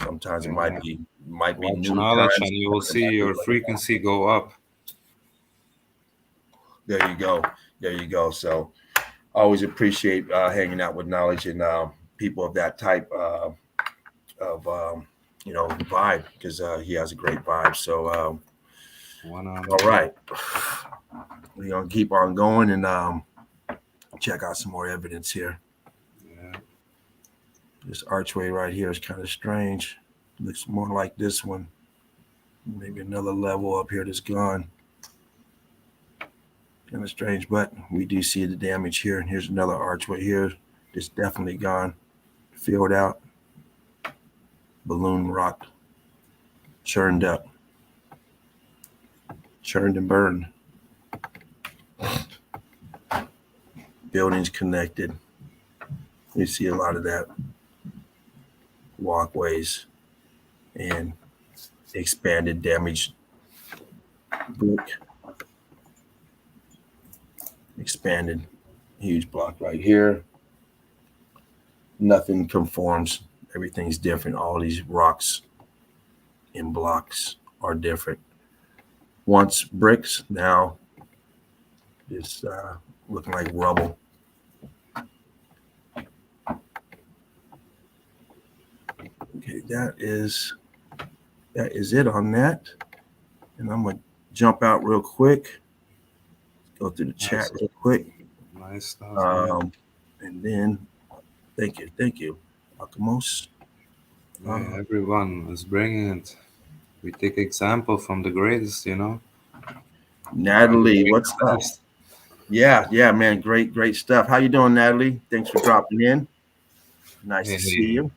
Sometimes it might be Watch new knowledge, times. and you will see your frequency go up. There you go. So always appreciate hanging out with knowledge and people of that type of vibe because he has a great vibe. So, One on. all right, we're gonna keep on going and check out some more evidence here. Yeah. This archway right here is kind of strange. Looks more like this one. Maybe another level up here that's gone. Kind of strange, but we do see the damage here. And here's another archway here. It's definitely gone. Filled out. Balloon rock. Churned up. Churned and burned. Buildings connected. We see a lot of that. Walkways and expanded damaged brick. Expanded huge block right here. Nothing conforms. Everything's different. All these rocks and blocks are different. Once bricks, now it's looking like rubble. Okay, that is it on that. And I'm gonna jump out real quick. Go through the chat real quick. Nice stuff. Man. And then thank you, Akamos. Yeah, everyone is bringing it. We take example from the greatest, Natalie, what's up? Yeah, man, great stuff. How you doing, Natalie? Thanks for dropping in. Nice to see you.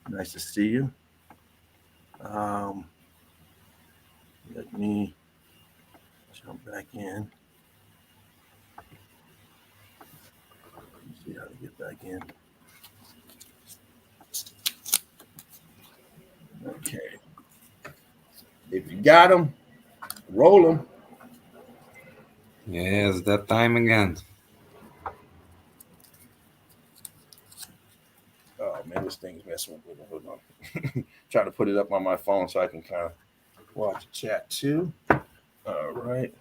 Nice to see you. Let me jump back in. Let's see how to get back in. Okay. If you got them, roll them. Yeah, it's that time again. Oh man, this thing's messing with me. Hold on. Trying to put it up on my phone so I can kind of watch the chat too. All right.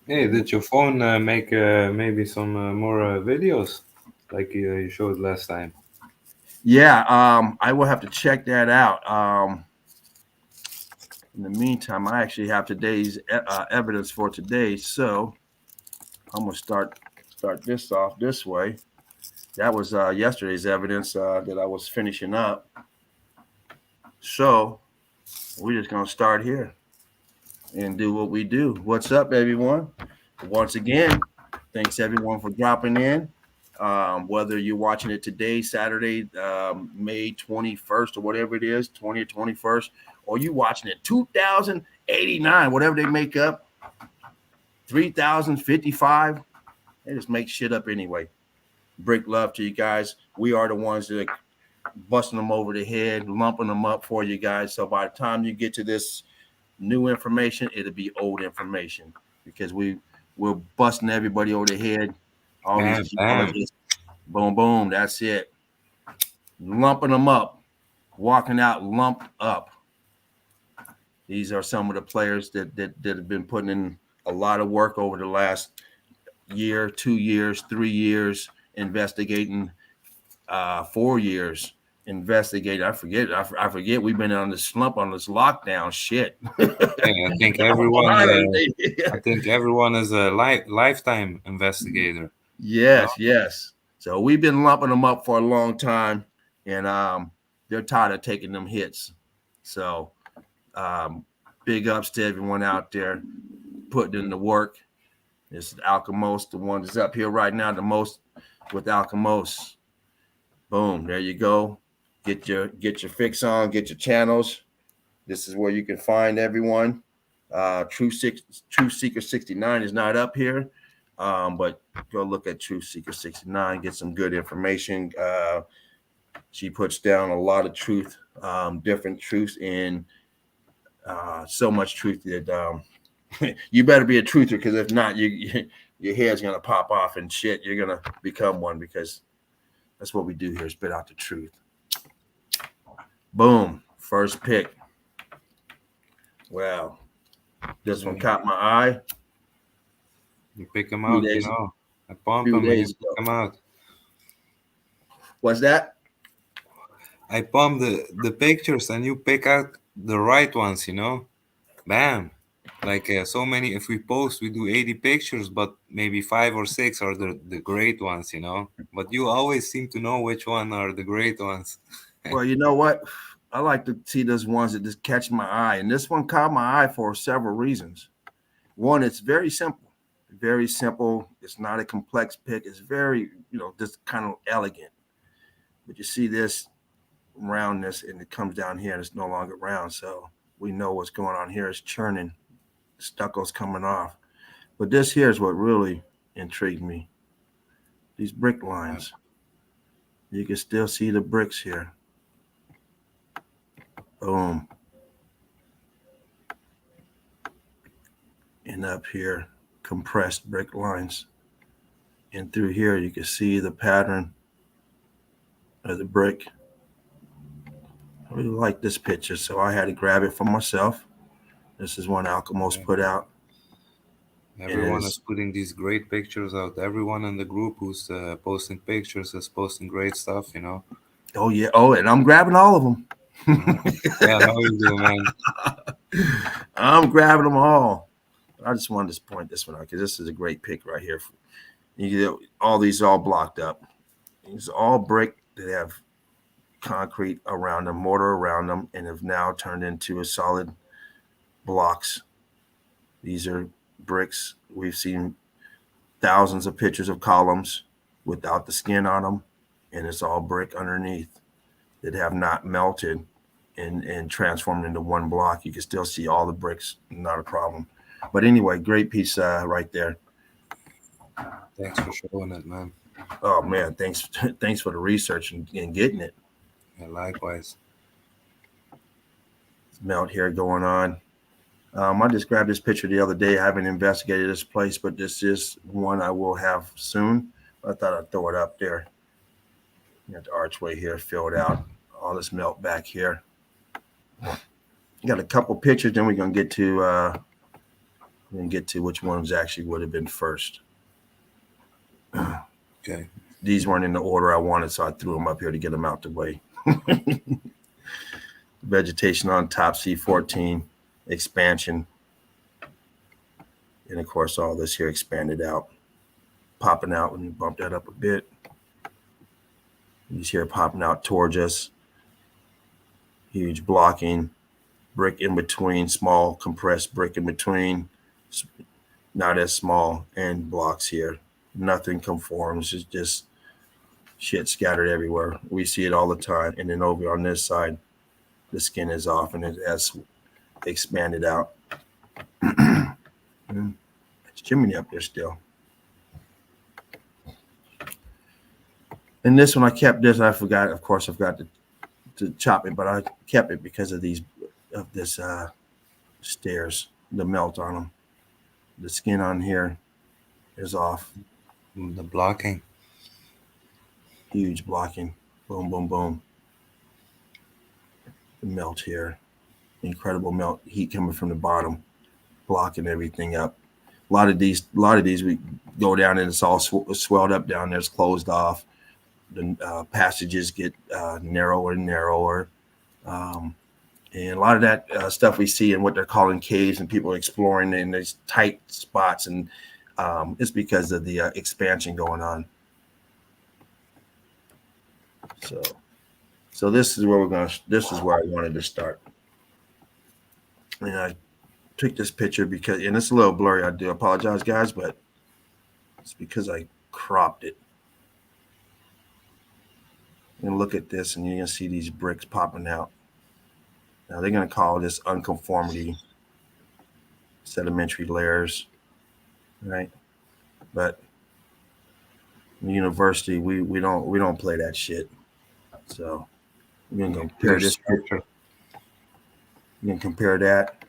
Hey, did your phone make maybe some more videos like you showed last time? Yeah, I will have to check that out. In the meantime, I actually have today's evidence for today, so I'm gonna start this off this way. That was yesterday's evidence that I was finishing up. So we're just gonna start here and do what we do. What's up, everyone? Once again, thanks everyone for dropping in. Whether you're watching it today, Saturday, May 21st, or whatever it is, 20th, 21st, or you watching it 2089, whatever they make up, 3055, they just make shit up anyway. Brick love to you guys. We are the ones that are busting them over the head, lumping them up for you guys. So by the time you get to this new information, it'll be old information because we're busting everybody over the head. All these geologists, boom, boom, that's it. Lumping them up, walking out lumped up. These are some of the players that have been putting in a lot of work over the last year, 2 years, 3 years, investigating, 4 years investigating. I forget. We've been on this slump, on this lockdown shit. Yeah, I think everyone. I think everyone is a lifetime investigator. Yes. So we've been lumping them up for a long time, and they're tired of taking them hits. So big ups to everyone out there putting in the work. This is Alchemos, the one that's up here right now, the most with Alchemos. Boom, there you go. Get your fix on, get your channels. This is where you can find everyone. True Seeker 69 is not up here, but go look at True Seeker 69, get some good information. She puts down a lot of truth, different truths, and so much truth that you better be a truther, because if not, your head's gonna pop off and shit. You're gonna become one, because that's what we do here, spit out the truth. Boom, first pick. Well, this one caught my eye. You pick them out, I pump them and you pick them out. What's that? I pump the pictures and you pick out the right ones, you know? Bam. Like so many, if we post, we do 80 pictures, but maybe 5 or 6 are the great ones, you know? But you always seem to know which one are the great ones. Well, you know what? I like to see those ones that just catch my eye. And this one caught my eye for several reasons. One, it's very simple. Very simple. It's not a complex pick. It's very, just kind of elegant. But you see this roundness and it comes down here and it's no longer round. So we know what's going on here. It's churning. Stucco's coming off. But this here is what really intrigued me. These brick lines. You can still see the bricks here. Boom. And up here, compressed brick lines. And through here, you can see the pattern of the brick. I really like this picture, so I had to grab it for myself. This is one Alchemos put out. Everyone is putting these great pictures out. Everyone in the group who's posting pictures is posting great stuff, you know. Oh, yeah. Oh, and I'm grabbing all of them. Yeah, I know you do, man. I'm grabbing them all. I just wanted to point this one out because this is a great pick right here. All these are all blocked up. These are all brick that have concrete around them, mortar around them, and have now turned into a solid blocks. These are bricks. We've seen thousands of pictures of columns without the skin on them, and it's all brick underneath that have not melted and transformed into one block. You can still see all the bricks, not a problem. But anyway, great piece right there. Thanks for showing it, man. Oh man, thanks for the research and getting it. Yeah, likewise. Melt here going on. I just grabbed this picture the other day. I haven't investigated this place, but this is one I will have soon. I thought I'd throw it up there. You got the archway here filled out. All this melt back here. Got a couple pictures. Then we're gonna get to which ones actually would have been first. Okay. These weren't in the order I wanted, so I threw them up here to get them out the way. Vegetation on top, C14, expansion. And of course, all this here expanded out, popping out when you bump that up a bit. These here popping out towards us. Huge blocking, brick in between, small compressed brick in between, not as small, and blocks here. Nothing conforms. It's just shit scattered everywhere. We see it all the time. And then over on this side, the skin is off and it has expanded out. It's chimney up there still. And this one, I kept this. I forgot. Of course, I forgot to chop it, but I kept it because of this stairs, the melt on them. The skin on here is off. The blocking. Huge blocking. Boom, boom, boom. The melt here. Incredible melt. Heat coming from the bottom, blocking everything up. A lot of these we go down and it's all swelled up down there. It's closed off. The passages get narrower and narrower. And a lot of that stuff we see in what they're calling caves and people exploring in these tight spots. And it's because of the expansion going on. So this is where this is where I wanted to start. And I took this picture because, and it's a little blurry. I do apologize, guys, but it's because I cropped it. And look at this, and you're gonna see these bricks popping out. Now they're gonna call this unconformity, sedimentary layers, right? But in the university, we don't play that shit. So we're gonna compare this picture. You can compare that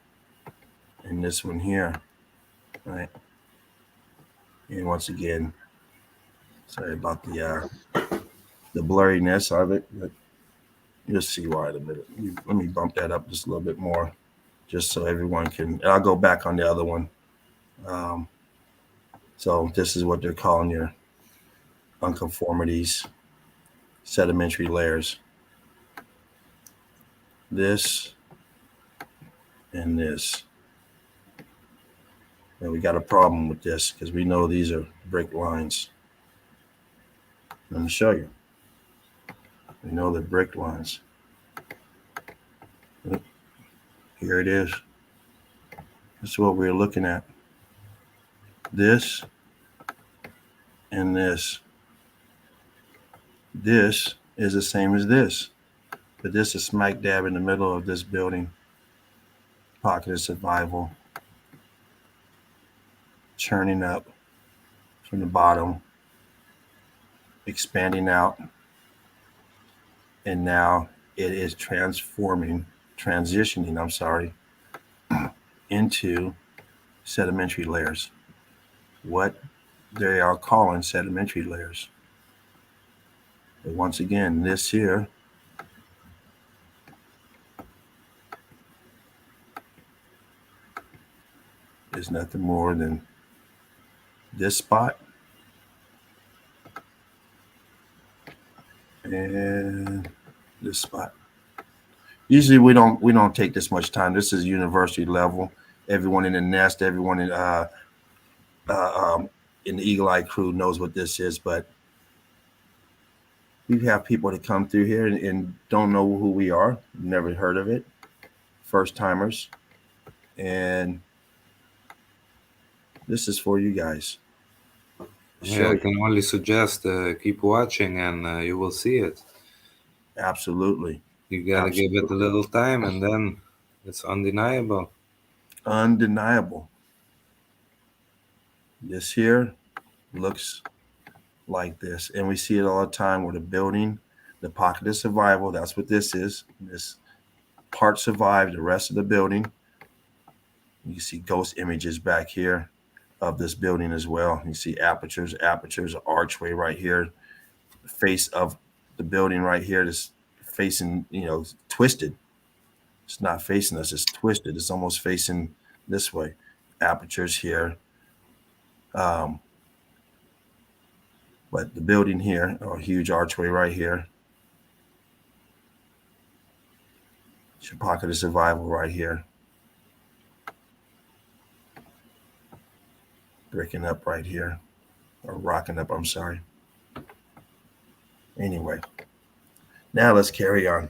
and this one here, right? And once again, sorry about the blurriness of it, but you'll see why in a minute. Let me bump that up just a little bit more, just so everyone can. And I'll go back on the other one. So this is what they're calling your unconformities, sedimentary layers. this, and this. And we got a problem with this because we know these are brick lines. Let me show you. We know they're brick lines. Here it is. That's what we're looking at. This and this. This is the same as this, but this is smack dab in the middle of this building. Pocket of survival. Churning up from the bottom, expanding out, and now it is transitioning, into sedimentary layers. What they are calling sedimentary layers. But once again, this here is nothing more than this spot and this spot. Usually we don't take this much time. This is university level. Everyone in the nest, everyone in the Eagle Eye crew knows what this is, but we have people that come through here and don't know who we are, never heard of it, first timers, and this is for you guys. Yeah, I can only suggest keep watching and you will see it. Absolutely. You gotta give it a little time and then it's undeniable. Undeniable. This here looks like this, and we see it all the time where the building, the pocket of survival, that's what this is. This part survived, the rest of the building. You see ghost images back here of this building as well. You see apertures, archway right here, the face of the building right here, this facing, twisted. It's not facing us, it's twisted. It's almost facing this way. Apertures here. But the building here, a huge archway right here. It's your pocket of survival right here. Breaking up right here, or rocking up, I'm sorry. Anyway, now let's carry on.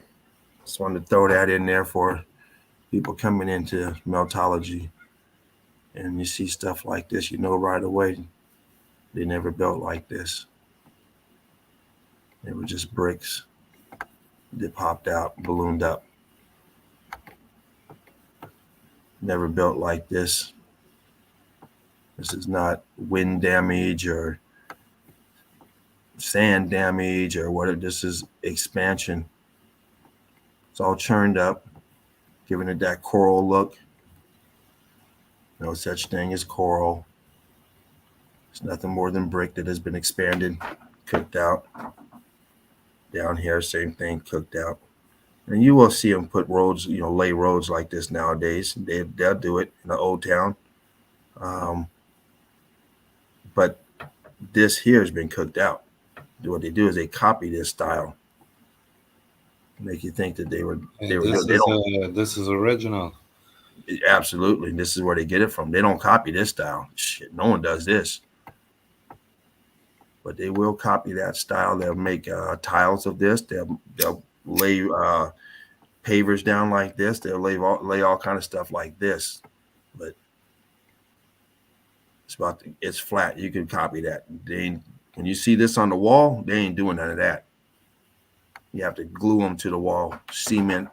Just wanted to throw that in there for people coming into Meltology. And you see stuff like this, you know right away they never built like this. They were just bricks that popped out, ballooned up. Never built like this. This is not wind damage or sand damage or whatever. This is expansion. It's all churned up, giving it that coral look. No such thing as coral. It's nothing more than brick that has been expanded, cooked out. Down here, same thing, cooked out. And you will see them put roads, lay roads like this nowadays. They'll do it in the old town. But this here has been cooked out. What they do is they copy this style. Make you think that This is original. Absolutely. This is where they get it from. They don't copy this style. Shit, no one does this. But they will copy that style. They'll make tiles of this. They'll lay pavers down like this. They'll lay all kind of stuff like this. But it's flat. You can copy that. When you see this on the wall, they ain't doing none of that. You have to glue them to the wall, cement.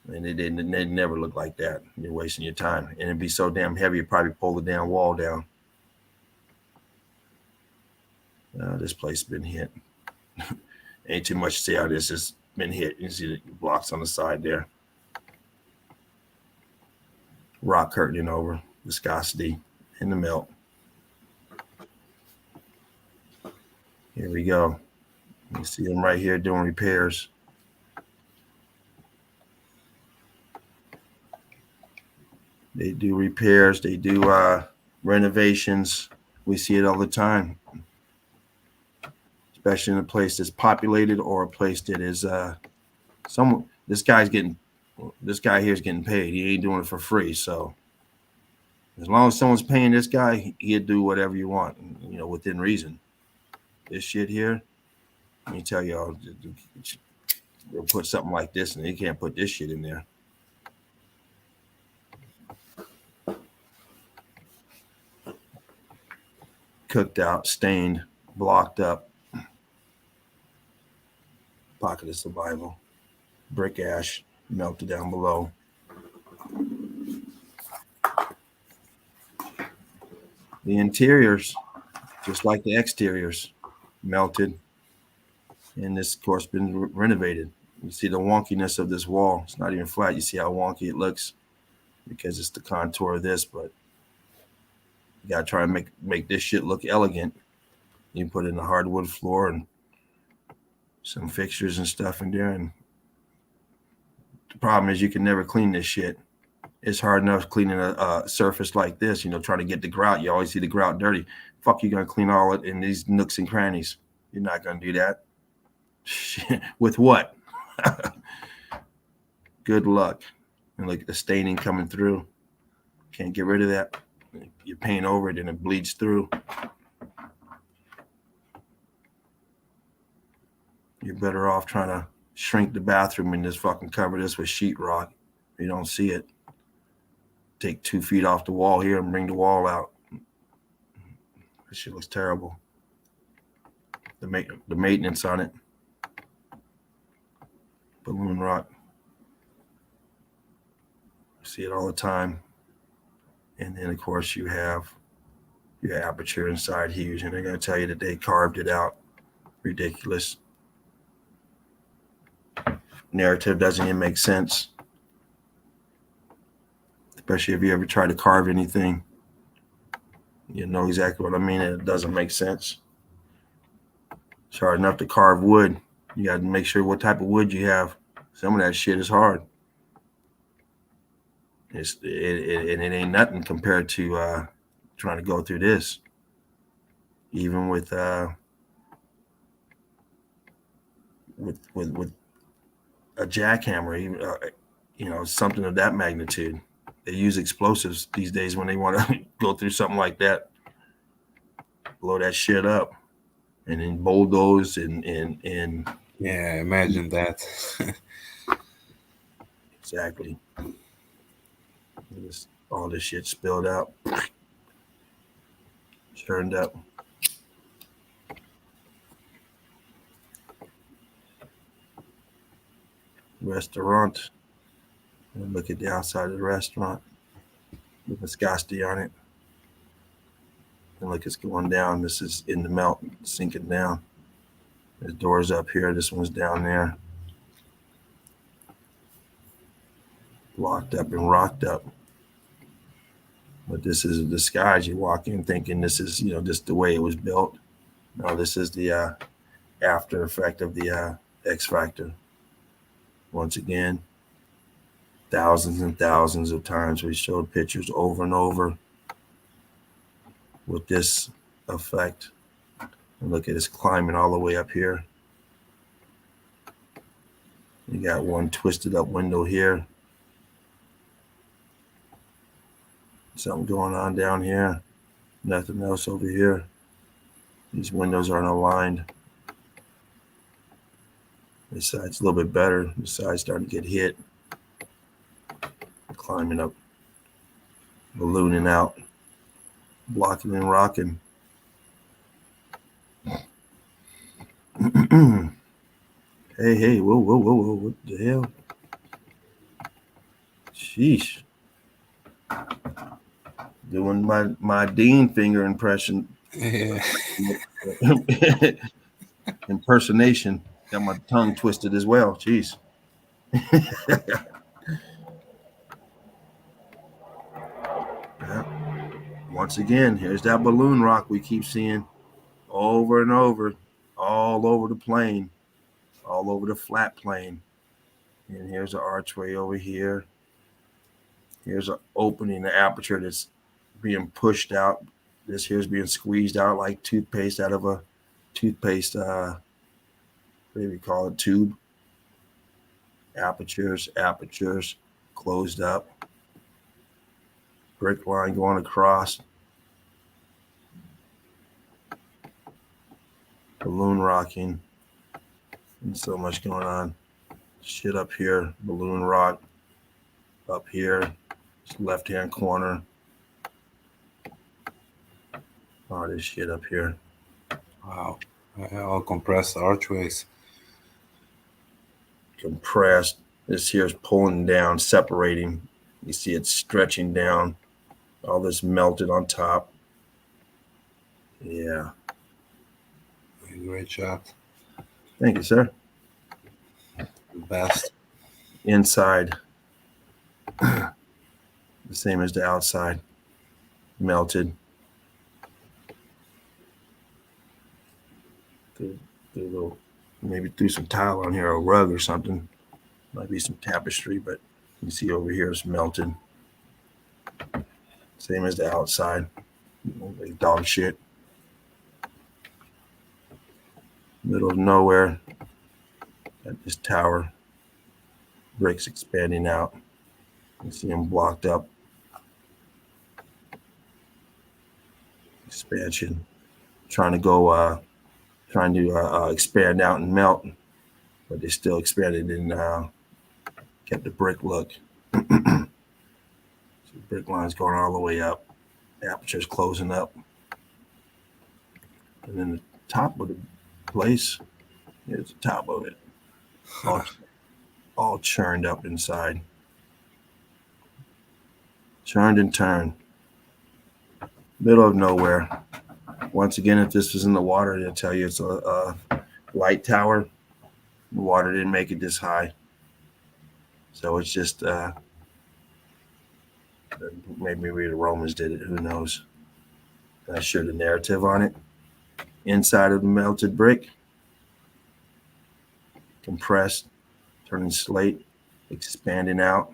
And they never look like that. You're wasting your time. And it'd be so damn heavy, you'd probably pull the damn wall down. This place has been hit. Ain't too much to say how this has been hit. You see the blocks on the side there. Rock curtaining over, viscosity in the melt. Here we go. You see them right here doing repairs. They do repairs. They do renovations. We see it all the time, especially in a place that's populated or a place that is This guy here is getting paid. He ain't doing it for free. So as long as someone's paying this guy, he'll do whatever you want, within reason. This shit here, let me tell y'all, they'll put something like this, and they can't put this shit in there. Cooked out, stained, blocked up. Pocket of survival. Brick ash melted down below. The interiors, just like the exteriors, melted. And this, of course, been renovated. You see the wonkiness of this wall. It's not even flat. You see how wonky it looks because it's the contour of this, but you got to try and make this shit look elegant. You put in the hardwood floor and some fixtures and stuff in there. And the problem is you can never clean this shit. It's hard enough cleaning a surface like this, trying to get the grout. You always see the grout dirty. Fuck, you going to clean all it in these nooks and crannies. You're not going to do that. Shit. With what? Good luck. And look at the staining coming through. Can't get rid of that. You paint over it and it bleeds through. You're better off trying to shrink the bathroom and just fucking cover this with sheetrock. You don't see it. Take 2 feet off the wall here and bring the wall out. This shit looks terrible. The maintenance on it. Balloon rock. See it all the time. And then, of course, you have your aperture inside huge, and they're going to tell you that they carved it out. Ridiculous. Narrative doesn't even make sense. Especially if you ever try to carve anything. You know exactly what I mean, and it doesn't make sense. It's hard enough to carve wood. You got to make sure what type of wood you have. Some of that shit is hard. And it ain't nothing compared to trying to go through this. Even with a jackhammer, even, something of that magnitude. They use explosives these days when they want to go through something like that. Blow that shit up. And then bulldoze and yeah, imagine that. Exactly. All this shit spilled out. Turned up. Restaurant. And look at the outside of the restaurant. With viscosity on it. And look, it's going down. This is in the melt, sinking down. There's doors up here. This one's down there. Locked up and rocked up. But this is a disguise. You walk in thinking this is, just the way it was built. No, this is the after effect of the X Factor. Once again, thousands and thousands of times we showed pictures over and over with this effect. And look at it's climbing all the way up here. You got one twisted up window here. Something going on down here. Nothing else over here. These windows aren't aligned. This side's a little bit better. This side's starting to get hit. Climbing up. Ballooning out. Blocking and rocking. Hey, whoa, what the hell? Sheesh. Doing my Dean finger impression. Yeah. Impersonation. Got my tongue twisted as well. Jeez. Yeah. Once again, here's that balloon rock we keep seeing over and over, all over the plane, all over the flat plane. And here's an archway over here. Here's an opening, the aperture that's being pushed out. This here's being squeezed out like toothpaste out of a toothpaste, what do we call it, tube. Apertures, closed up. Brick line going across. Balloon rocking. And so much going on. Shit up here. Balloon rock. Up here. Left-hand corner. All this shit up here. Wow. All compressed archways. Compressed. This here is pulling down, separating. You see it stretching down. All this melted on top. Yeah. Great job. Thank you, sir. The best. Inside, the same as the outside. Melted. Maybe threw some tile on here, a rug or something. Might be some tapestry, but you see over here it's melted. Same as the outside. Like dog shit. Middle of nowhere. Got this tower. Bricks expanding out. You see them blocked up. Expansion. Trying to expand out and melt, but they still expanded and kept the brick look. So brick lines going all the way up. Aperture's closing up. And then the top of the place, here's the top of it. All churned up inside. Churned and turned. Middle of nowhere. Once again, if this was in the water, they'll tell you it's a light tower. The water didn't make it this high. So it's just maybe the Romans did it. Who knows? That's sure the narrative on it. Inside of the melted brick. Compressed. Turning slate. Expanding out.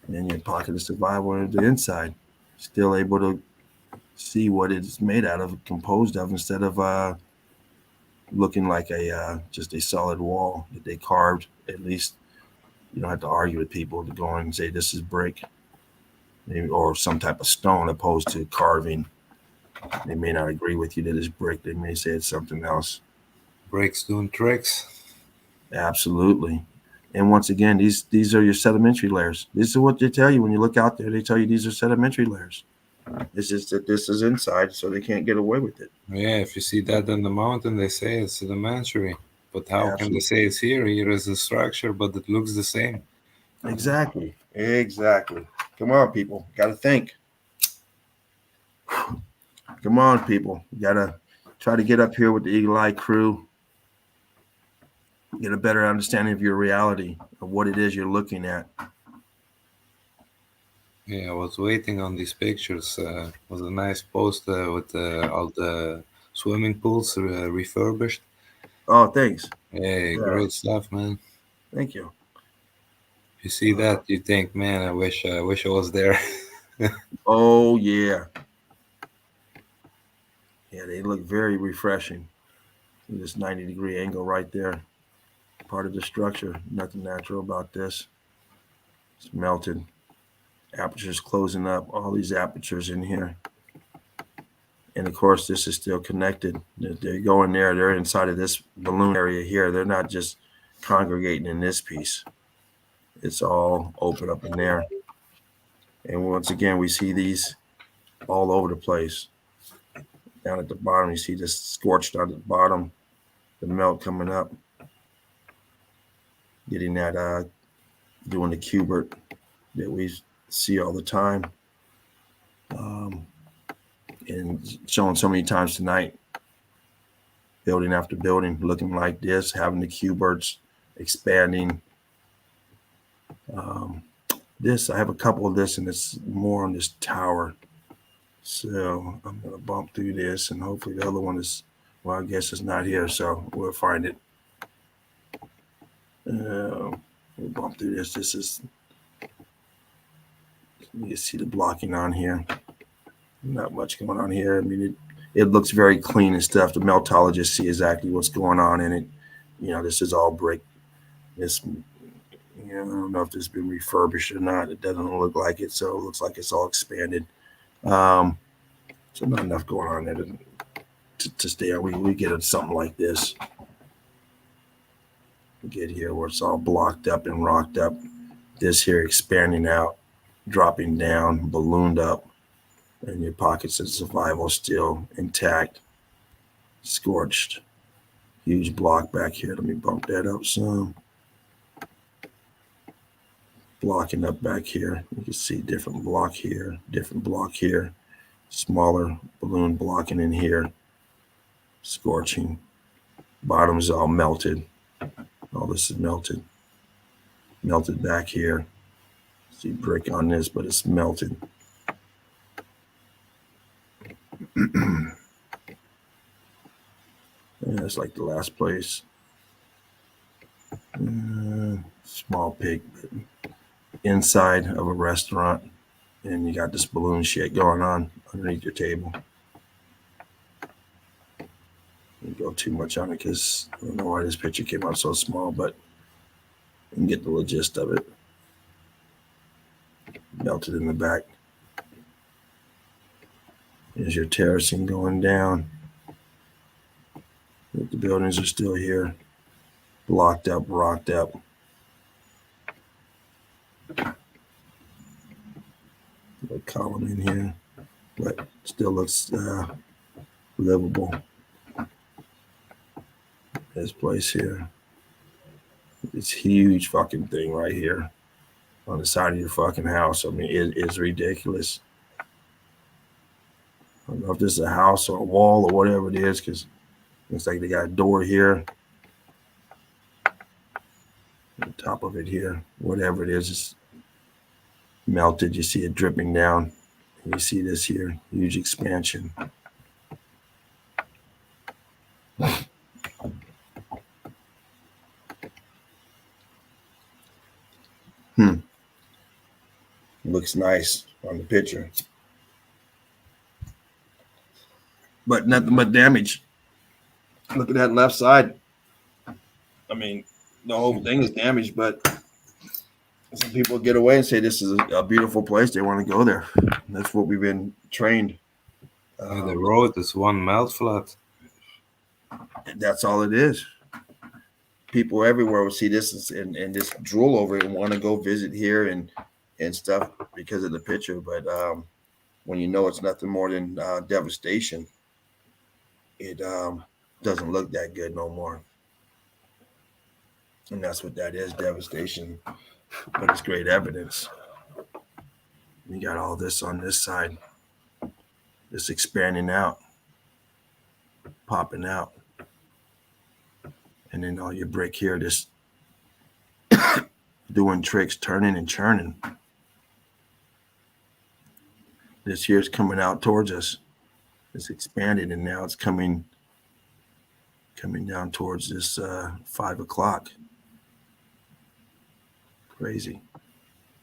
And then your pocket of survival on the inside. Still able to see what it's made out of, composed of, instead of looking like just a solid wall that they carved. At least you don't have to argue with people to go in and say this is brick, maybe, or some type of stone, opposed to carving. They may not agree with you that it's brick. They may say it's something else. Bricks doing tricks. Absolutely. And once again, these are your sedimentary layers. This is what they tell you when you look out there. They tell you these are sedimentary layers. It's just that this is inside, so they can't get away with it. Yeah, if you see that on the mountain, they say it's sedimentary. But how can they say it's here? Here is a structure, but it looks the same. Exactly. Come on, people. Got to think. Come on, people. You got to try to get up here with the Eagle Eye crew. Get a better understanding of your reality, of what it is you're looking at. Yeah, I was waiting on these pictures. It was a nice post with all the swimming pools refurbished. Oh, thanks. Hey, Yeah. Great stuff, man. Thank you. If you see that, you think, man, I wish I was there. Oh, yeah. Yeah, they look very refreshing. This 90-degree angle right there. Part of the structure. Nothing natural about this. It's melted. Apertures closing up. All these apertures in here. And of course, this is still connected. They're going there. They're inside of this balloon area here. They're not just congregating in this piece. It's all open up in there. And once again, we see these all over the place. Down at the bottom, you see this scorched on the bottom, the melt coming up. Getting that, doing the cubert that we see all the time. And showing so many times tonight, building after building, looking like this, having the cuberts expanding. I have a couple of this, and it's more on this tower. So I'm going to bump through this, and hopefully the other one is, well, I guess it's not here, so we'll find it. We'll bump through this. This is, you see the blocking on here. Not much going on here. I mean, it looks very clean and stuff. The meltologists see exactly what's going on in it. This is all brick. This, I don't know if this has been refurbished or not. It doesn't look like it, so it looks like it's all expanded. Um, so not enough going on there to stay on. We get something like this. We get here where it's all blocked up and rocked up. This here expanding out, dropping down, ballooned up, and your pockets of survival still intact, scorched. Huge block back here. Let me bump that up some. Blocking up back here. You can see different block here, different block here, smaller balloon blocking in here, scorching. Bottom's all melted. All this is melted. Melted back here. See brick on this, but it's melted. Yeah, it's like the last place. Small pig, but inside of a restaurant, and you got this balloon shit going on underneath your table. Don't go too much on it because I don't know why this picture came out so small, but you can get the gist of it. Melted in the back. There's your terracing going down. The buildings are still here, blocked up, rocked up. A column in here, but still looks livable. This place here, this huge fucking thing right here on the side of your fucking house. I mean, it's ridiculous. I don't know if this is a house or a wall or whatever it is, because looks like they got a door here. On top of it here, whatever it is, it's melted. You see it dripping down. You see this here, huge expansion. Looks nice on the picture, but nothing but damage. Look at that left side. I mean, the whole thing is damaged, but some people get away and say this is a beautiful place. They want to go there. That's what we've been trained. The road is one melt flat. That's all it is. People everywhere will see this and just drool over it and want to go visit here and stuff because of the picture. But when you know it's nothing more than devastation, it doesn't look that good no more. And that's what that is, devastation. But it's great evidence. You got all this on this side. It's expanding out, popping out. And then all your brick here just doing tricks, turning and churning. This here's coming out towards us. It's expanded and now it's coming down towards this 5 o'clock. Crazy.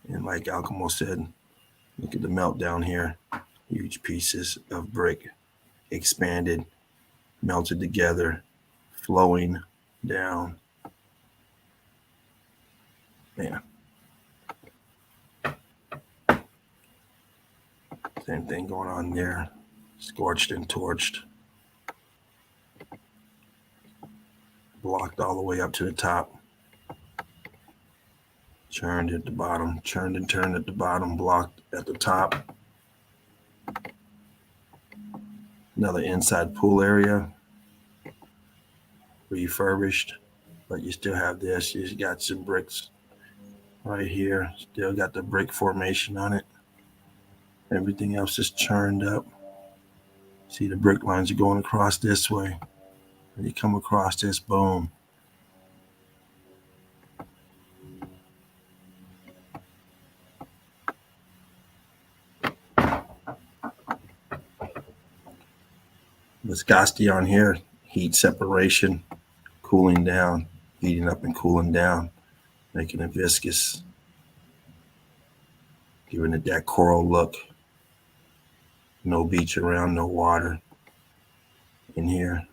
And like Alcamo said, look at the melt down here. Huge pieces of brick expanded, melted together, flowing down. Man. Same thing going on there. Scorched and torched. Blocked all the way up to the top. Churned at the bottom. Churned and turned at the bottom. Blocked at the top. Another inside pool area. Refurbished. But you still have this. You got some bricks right here. Still got the brick formation on it. Everything else is churned up. See the brick lines are going across this way. And you come across this, boom. Viscosity on here, heat separation, cooling down, heating up and cooling down, making it viscous, giving it that coral look. No beach around, no water in here.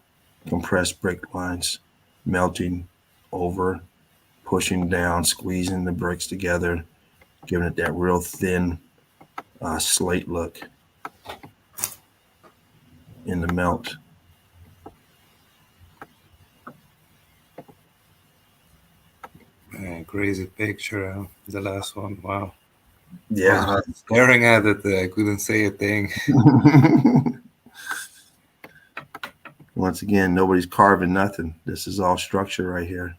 Compressed brick lines, melting, over, pushing down, squeezing the bricks together, giving it that real thin slate look in the melt. Yeah, crazy picture. The last one. Wow. I Yeah. was staring at it. I couldn't say a thing. Once again, nobody's carving nothing. This is all structure right here.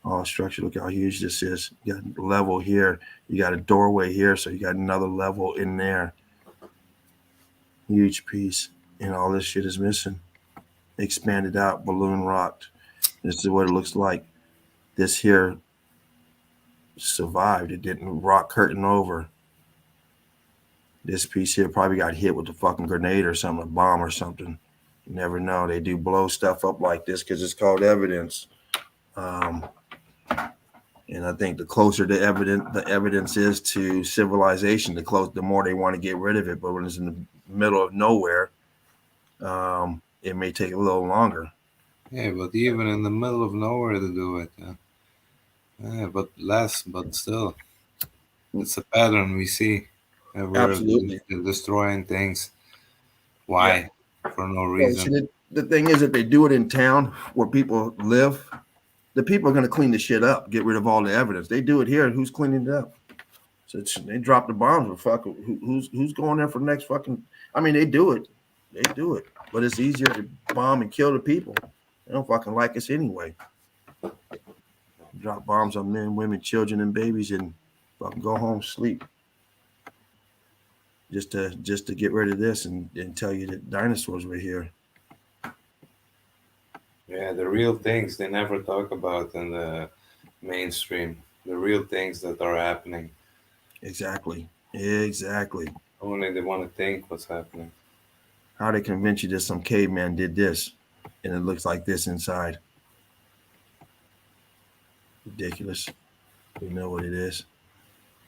All structure. Look how huge this is. You got a level here. You got a doorway here, so you got another level in there. Huge piece. And all this shit is missing. Expanded out, balloon rocked. This is what it looks like. This here survived. It didn't rock curtain over. This piece here probably got hit with a fucking grenade or something, a bomb or something. You never know. They do blow stuff up like this because it's called evidence. And I think the closer the evidence is to civilization, the more they want to get rid of it. But when it's in the middle of nowhere, it may take a little longer. Yeah, but even in the middle of nowhere to do it. Yeah, but less, but still, it's a pattern we see. We're Absolutely. destroying things. Why? For no Well, reason. the thing is, if they do it in town where people live, the people are going to clean the shit up, get rid of all the evidence. They do it here, who's cleaning it up? So they drop the bombs. But fuck, who's going there for the next fucking? I mean, they do it, but it's easier to bomb and kill the people. They don't fucking like us anyway. Drop bombs on men, women, children, and babies, and fucking go home, sleep. Just to get rid of this and tell you that dinosaurs were here. Yeah, the real things they never talk about in the mainstream. The real things that are happening. Exactly. Only they want to think what's happening. How they convince you that some caveman did this, and it looks like this inside. Ridiculous. We know what it is.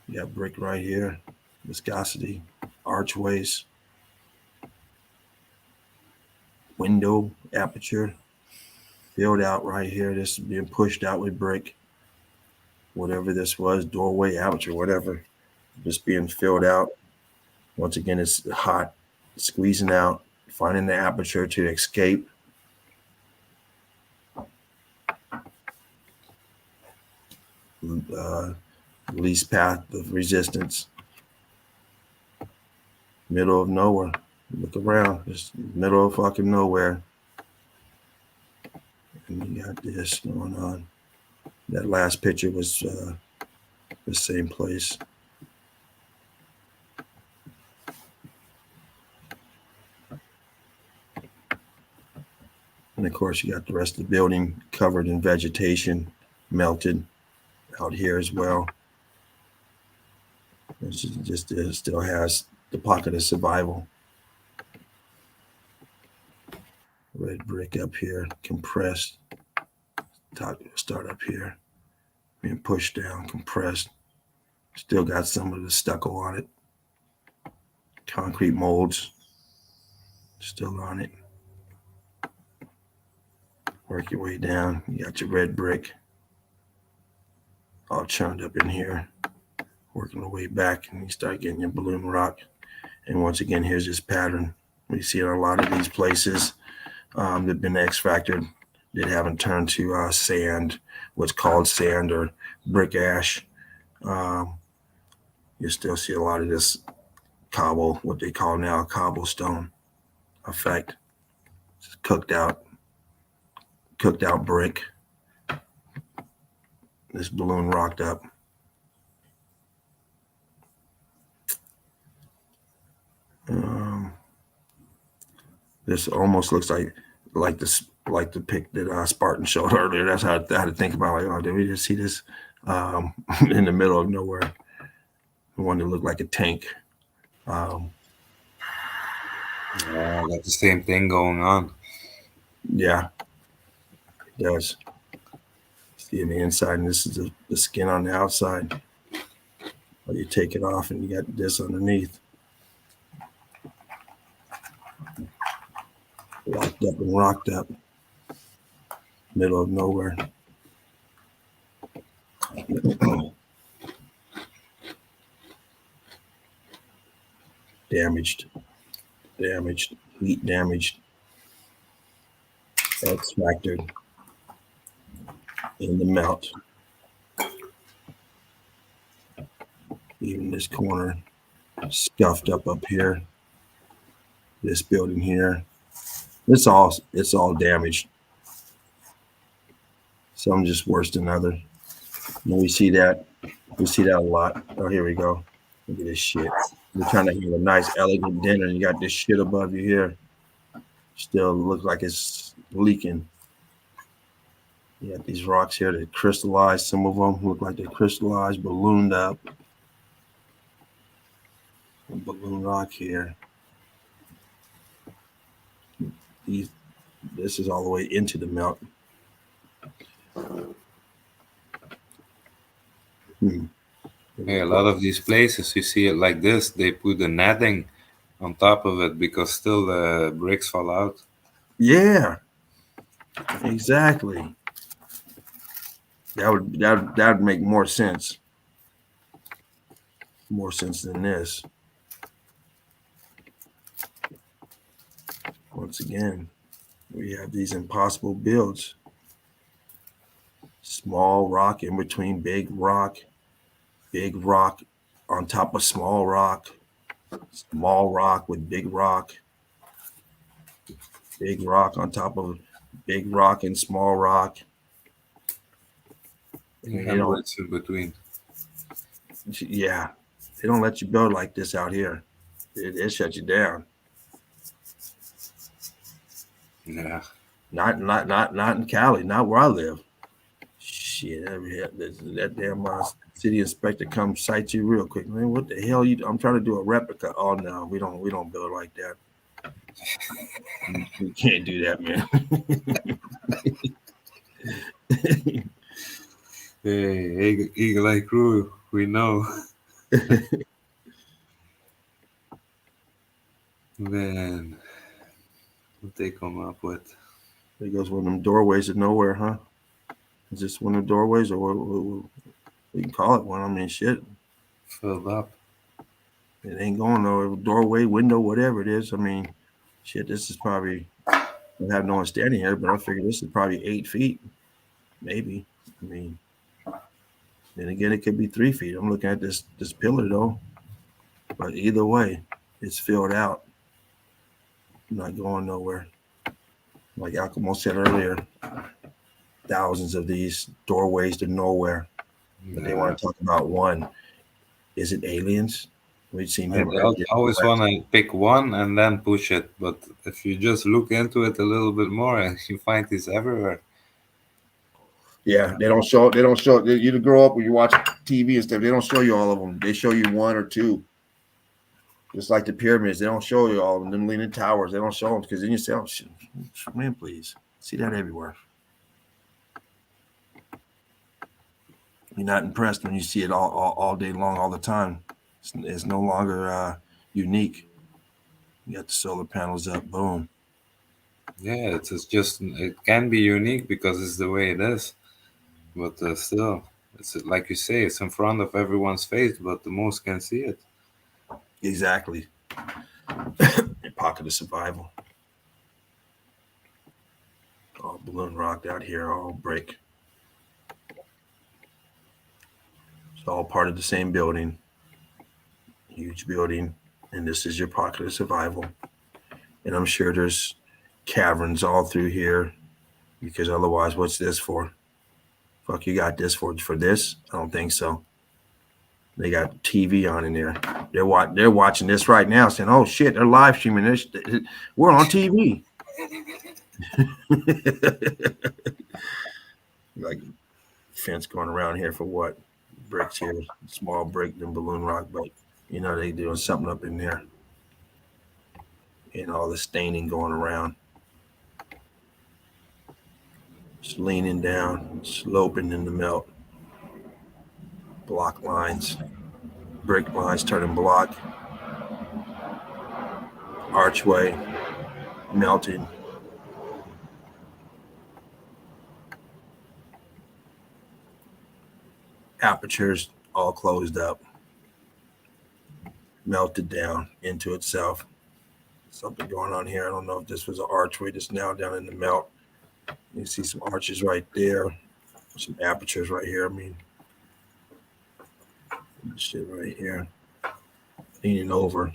You got brick right here, viscosity, archways, window, aperture, filled out right here. This is being pushed out with brick. Whatever this was, doorway, aperture, whatever, just being filled out. Once again, it's hot, squeezing out, finding the aperture to escape. Least path of resistance. Middle of nowhere. Look around, just middle of fucking nowhere. And you got this going on. That last picture was the same place. And of course, you got the rest of the building covered in vegetation, melted out here as well. It just still has the pocket of survival. Red brick up here, compressed. Start up here, being pushed down, compressed. Still got some of the stucco on it. Concrete molds still on it. Work your way down. You got your red brick all churned up in here. Working the way back, and you start getting your balloon rock. And once again, here's this pattern. We see in a lot of these places that have been extracted that haven't turned to sand, what's called sand or brick ash. You still see a lot of this cobble, what they call now cobblestone effect. It's cooked out brick. This balloon rocked up. This almost looks like the pic that Spartan showed earlier. That's how I had to think about, like, oh, did we just see this in the middle of nowhere? The one that looked like a tank. Yeah, got the same thing going on. Yeah, it does. See on the inside, and this is the skin on the outside. Well, you take it off, and you got this underneath. Locked up and rocked up. Middle of nowhere. Damaged, heat damaged, X factored in the melt. Even this corner scuffed up here. This building here, it's all damaged. Some just worse than other. And we see that a lot. Oh, here we go. Look at this shit. You're trying to have a nice, elegant dinner, and you got this shit above you here. Still looks like it's leaking. You got these rocks here that crystallized. Some of them look like they crystallized, ballooned up. A balloon rock here. This is all the way into the melt. Yeah, a lot of these places you see it like this. They put the netting on top of it because still the bricks fall out. Yeah, exactly. That would make more sense. More sense than this. Once again, we have these impossible builds. Small rock in between big rock on top of small rock with big rock on top of big rock and small rock. It's in between. Yeah, they don't let you build like this out here. It shuts you down. Yeah. Not in Cali, not where I live. Shit, that damn city inspector comes cite you real quick. Man, what the hell I'm trying to do a replica. Oh no, we don't build like that. We can't do that, man. Hey, Eagle Eye Crew, we know. Man, what they come up with. There goes one of them doorways to nowhere, huh? Is this one of the doorways, or what we can call it one? I mean, shit. Filled up. It ain't going nowhere. Doorway, window, whatever it is. I mean, shit, this is probably, I have no one standing here, but I figure this is probably 8 feet, maybe. I mean, then again, it could be 3 feet. I'm looking at this pillar, though. But either way, it's filled out. Not going nowhere. Like Alcamo said earlier, thousands of these doorways to nowhere. But they want to talk about one. Is it aliens? We've seen him. I always want to pick one and then push it, but if you just look into it a little bit more, you find this everywhere. Yeah, they don't show. You grow up when you watch TV and stuff. They don't show you all of them. They show you one or two. Just like the pyramids, they don't show you all of them. Them leaning towers, they don't show them because then you say, "Oh shit, man, please." See that everywhere. You're not impressed when you see it all day long, all the time. It's no longer unique. You got the solar panels up, boom. Yeah, it can be unique because it's the way it is, but still, it's like you say, it's in front of everyone's face, but the most can see it. Exactly. Pocket of survival. All balloon rocked out here, all brick. It's all part of the same building. Huge building. And this is your pocket of survival. And I'm sure there's caverns all through here because otherwise, what's this for? Fuck, you got this for this? I don't think so. They got TV on in there. They're watching this right now, saying, "Oh shit, they're live streaming this. We're on TV." Like fence going around here for what? Bricks here, small brick, then balloon rock, but they doing something up in there, and all the staining going around. Just leaning down, sloping in the melt. Block lines, brick lines turning block. Archway, melting. apertures all closed up, melted down into itself. Something going on here. I don't know if this was an archway that's now down in the melt. You see some arches right there, some apertures right here. I mean, shit right here, leaning over.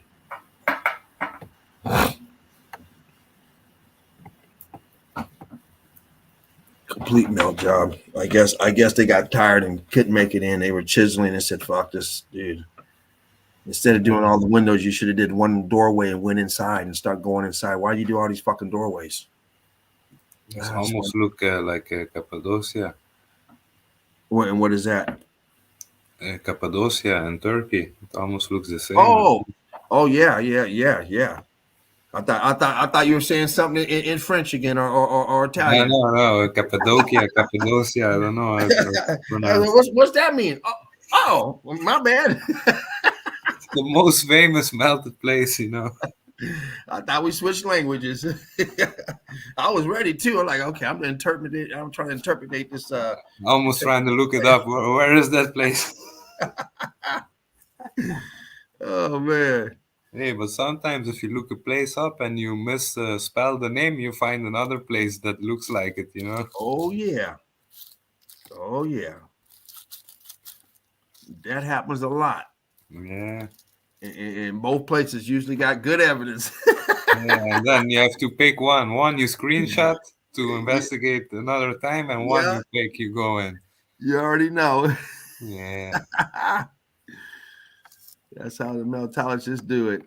Complete melt job. I guess they got tired and couldn't make it in. They were chiseling and said, "Fuck this, dude." Instead of doing all the windows, you should have did one doorway and went inside and start going inside. Why do you do all these fucking doorways? It's almost look like Cappadocia. What is that? Cappadocia in Turkey. It almost looks the same. Oh yeah. I thought you were saying something in French again or Italian. No, Cappadocia. I don't know how to pronounce. What's that mean? Oh, my bad. It's the most famous melted place, I thought we switched languages. I was ready too. I'm like, okay, I'm trying to interpret this. Almost trying to look it up. Where is that place? Oh man. Hey, but sometimes if you look a place up and you misspell the name, you find another place that looks like it, Oh yeah. That happens a lot. Yeah. And both places usually got good evidence. Yeah, and then you have to pick one. One you screenshot to investigate another time, and one you pick, you go in. You already know. Yeah. That's how the meltologists do it.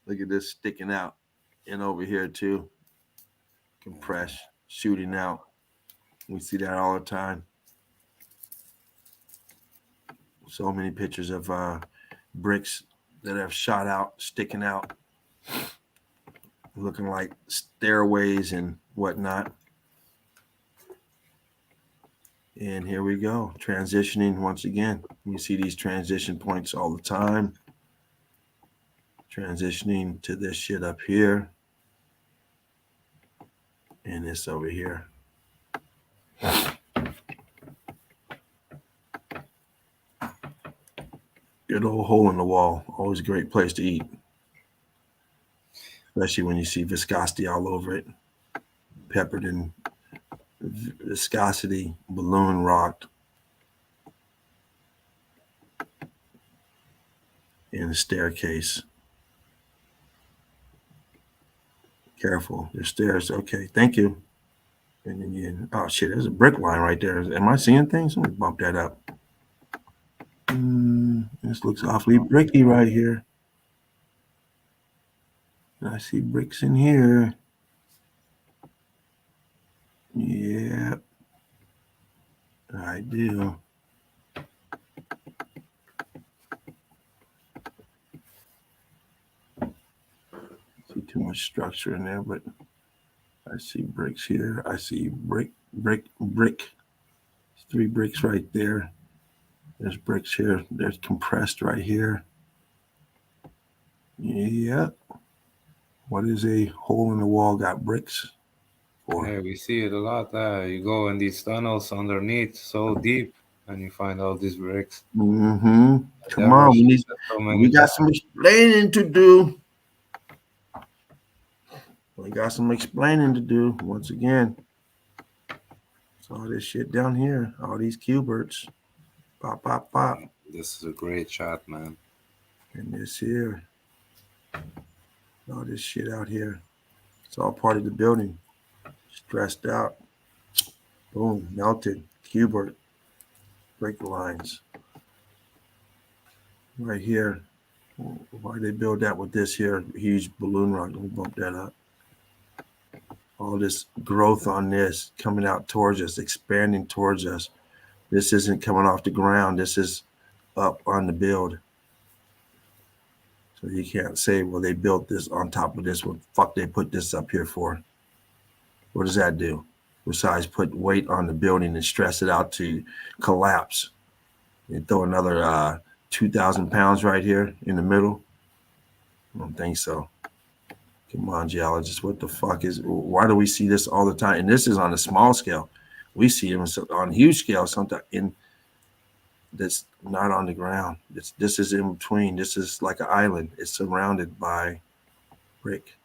Look at this sticking out. And over here too. Compress, shooting out. We see that all the time. So many pictures of bricks that have shot out, sticking out, looking like stairways and whatnot. And here we go, transitioning once again. You see these transition points all the time. Transitioning to this shit up here. And this over here. Good old hole in the wall. Always a great place to eat. Especially when you see viscosity all over it. Peppered in viscosity, balloon rocked. And a staircase. Careful. There's stairs. Okay, thank you. And then oh shit, there's a brick line right there. Am I seeing things? Let me bump that up. This looks awfully bricky right here. I see bricks in here. Yeah, I do. See too much structure in there, but I see bricks here. I see brick. There's 3 bricks right there. There's bricks here. There's compressed right here. Yeah. What is a hole in the wall got bricks for? Yeah, we see it a lot. You go in these tunnels underneath so deep and you find all these bricks. Mm-hmm. Come on. We got some explaining to do. We got some explaining to do once again. It's all this shit down here. All these cuberts. Pop, pop, pop. This is a great shot, man. And this here. All this shit out here. It's all part of the building. Stressed out. Boom. Melted. Cubert. Break lines. Right here. Why they build that with this here huge balloon rock? Let me bump that up. All this growth on this coming out towards us, expanding towards us. This isn't coming off the ground. This is up on the build. So you can't say, well, they built this on top of this. What the fuck they put this up here for? What does that do? Besides put weight on the building and stress it out to collapse. You throw another 2,000 pounds right here in the middle? I don't think so. Come on, geologists. What the fuck why do we see this all the time? And this is on a small scale. We see them on a huge scale sometimes that's not on the ground. This is in between. This is like an island. It's surrounded by brick.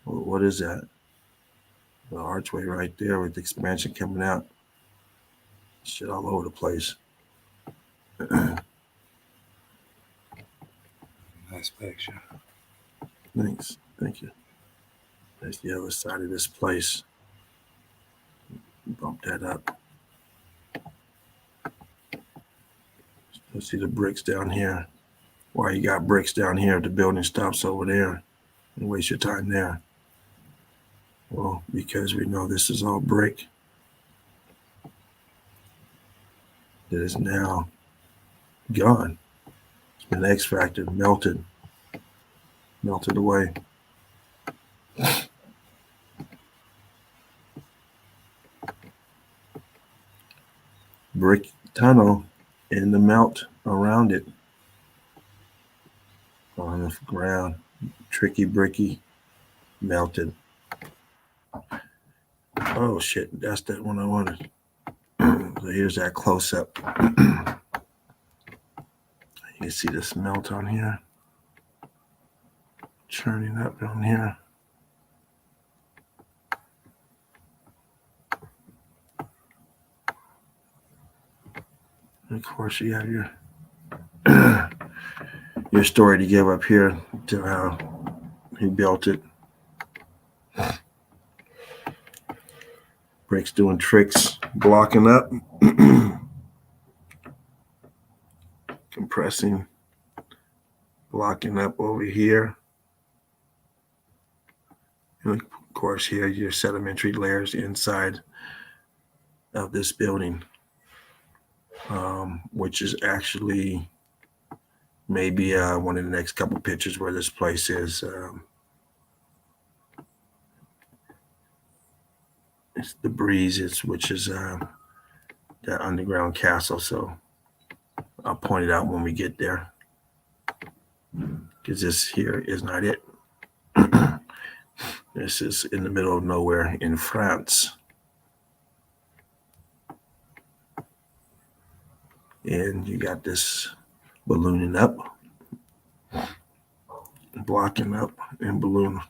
What is that? The archway right there with the expansion coming out. Shit all over the place. Nice picture. Thanks. Thank you. That's the other side of this place. Bump that up. Let's see the bricks down here. Why you got bricks down here if the building stops over there? And waste your time there. Well, because we know this is all brick that is now gone. It's been extracted, melted away. Brick tunnel and the melt around it on the ground. Tricky, bricky, melted. Oh shit, that's that one I wanted. So here's that close up. You can see this melt on here. Churning up on here. And of course you have your story to give up here to how he built it. Bricks doing tricks, blocking up, compressing, blocking up over here. And of course, here your sedimentary layers inside of this building, which is actually maybe one of the next couple pictures where this place is. It's the breeze, which is that underground castle. So I'll point it out when we get there, because this here is not it. This is in the middle of nowhere in France. And you got this ballooning up, blocking up, and balloon.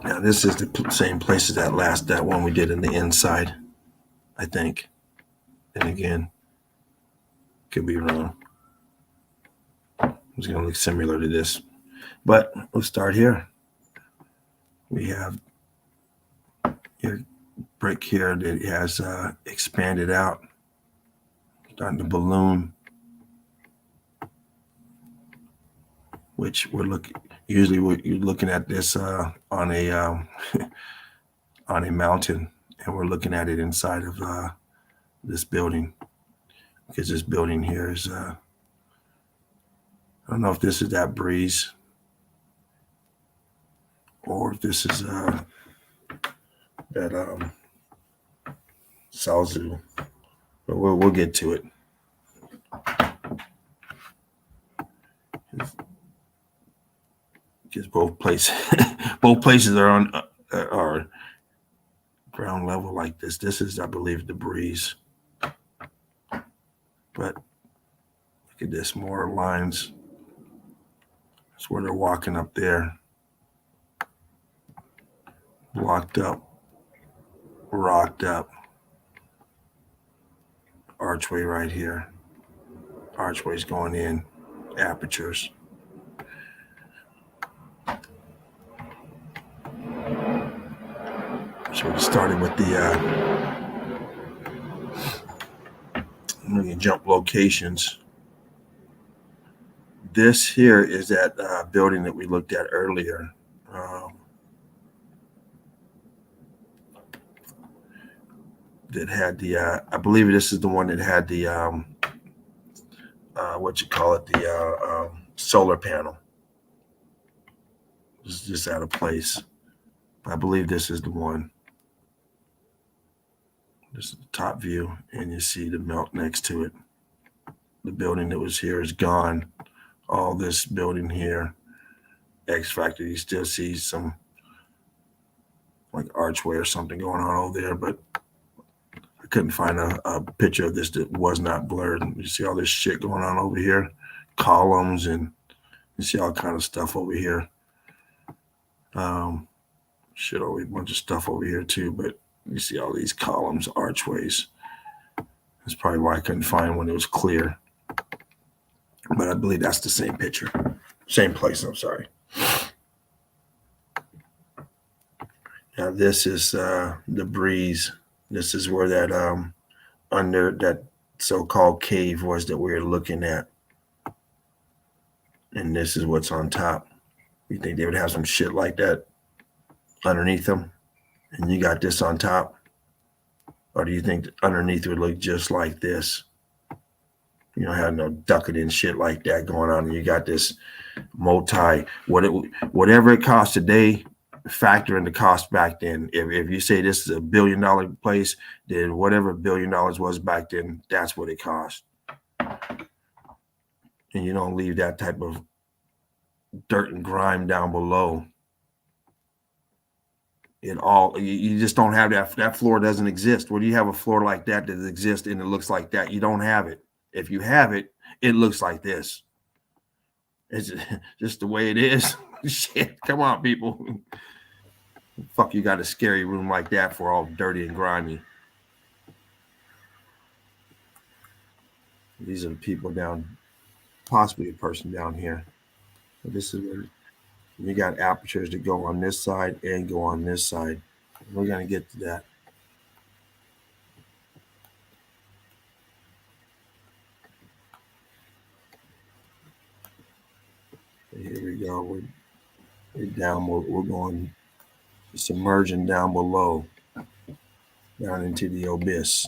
Now this is the same place as that one we did in the inside, I think. And again, could be wrong. It's going to look similar to this, but we'll start here. We have your brick here that has expanded out, starting to balloon, which we're looking. Usually, you're looking at this on a on a mountain, and we're looking at it inside of this building, because this building here is. I don't know if this is that breeze or if this is that Salzu, but we'll get to it. Because both places are on are ground level like this. This is, I believe, the breeze, but look at this, more lines. That's where they're walking up there. Blocked up, rocked up. Archway right here. Archways going in, apertures. So we started with the jump locations. This here is that building that we looked at earlier. That had the, I believe this is the one that had the, the solar panel. This is just out of place. I believe this is the one. This is the top view, and you see the melt next to it. The building that was here is gone. All this building here, X Factor, you still see some like archway or something going on over there, but couldn't find a picture of this that was not blurred. You see all this shit going on over here, columns, and you see all kind of stuff over here. Shit, a bunch of stuff over here too, but you see all these columns, archways. That's probably why I couldn't find when it was clear. But I believe that's the same picture. Same place, I'm sorry. Now this is the breeze. This is where that under that so-called cave was that we were looking at. And this is what's on top. You think they would have some shit like that underneath them? And you got this on top? Or do you think underneath would look just like this? You don't have no ducking and shit like that going on. And you got this whatever it costs today, factor in the cost back then. If you say this is $1 billion place, then whatever $1 billion was back then, that's what it cost. And you don't leave that type of dirt and grime down below. You just don't have that floor doesn't exist. Where do you have a floor like that exists and it looks like that? You don't have it. If you have it, it looks like this. It's just the way it is. Shit, come on, people. Fuck, you got a scary room like that for all dirty and grimy. These are the people down, possibly a person down here. But this is where you got apertures that go on this side and go on this side. We're going to get to that. Here we go. We're down. We're going submerging down below, down into the abyss.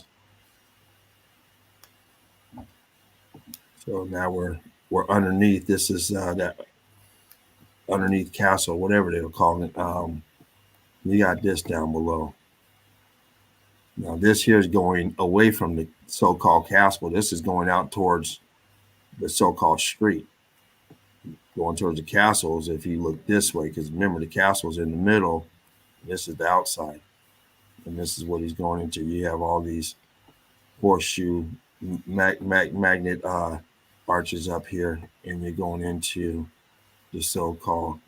So now we're underneath. This is that underneath castle, whatever they were calling it. You got this down below. Now this here is going away from the so-called castle. This is going out towards the so-called street. Going towards the castles, if you look this way, because remember the castle's in the middle, this is the outside, and this is what he's going into. You have all these horseshoe magnet arches up here, and you're going into the so-called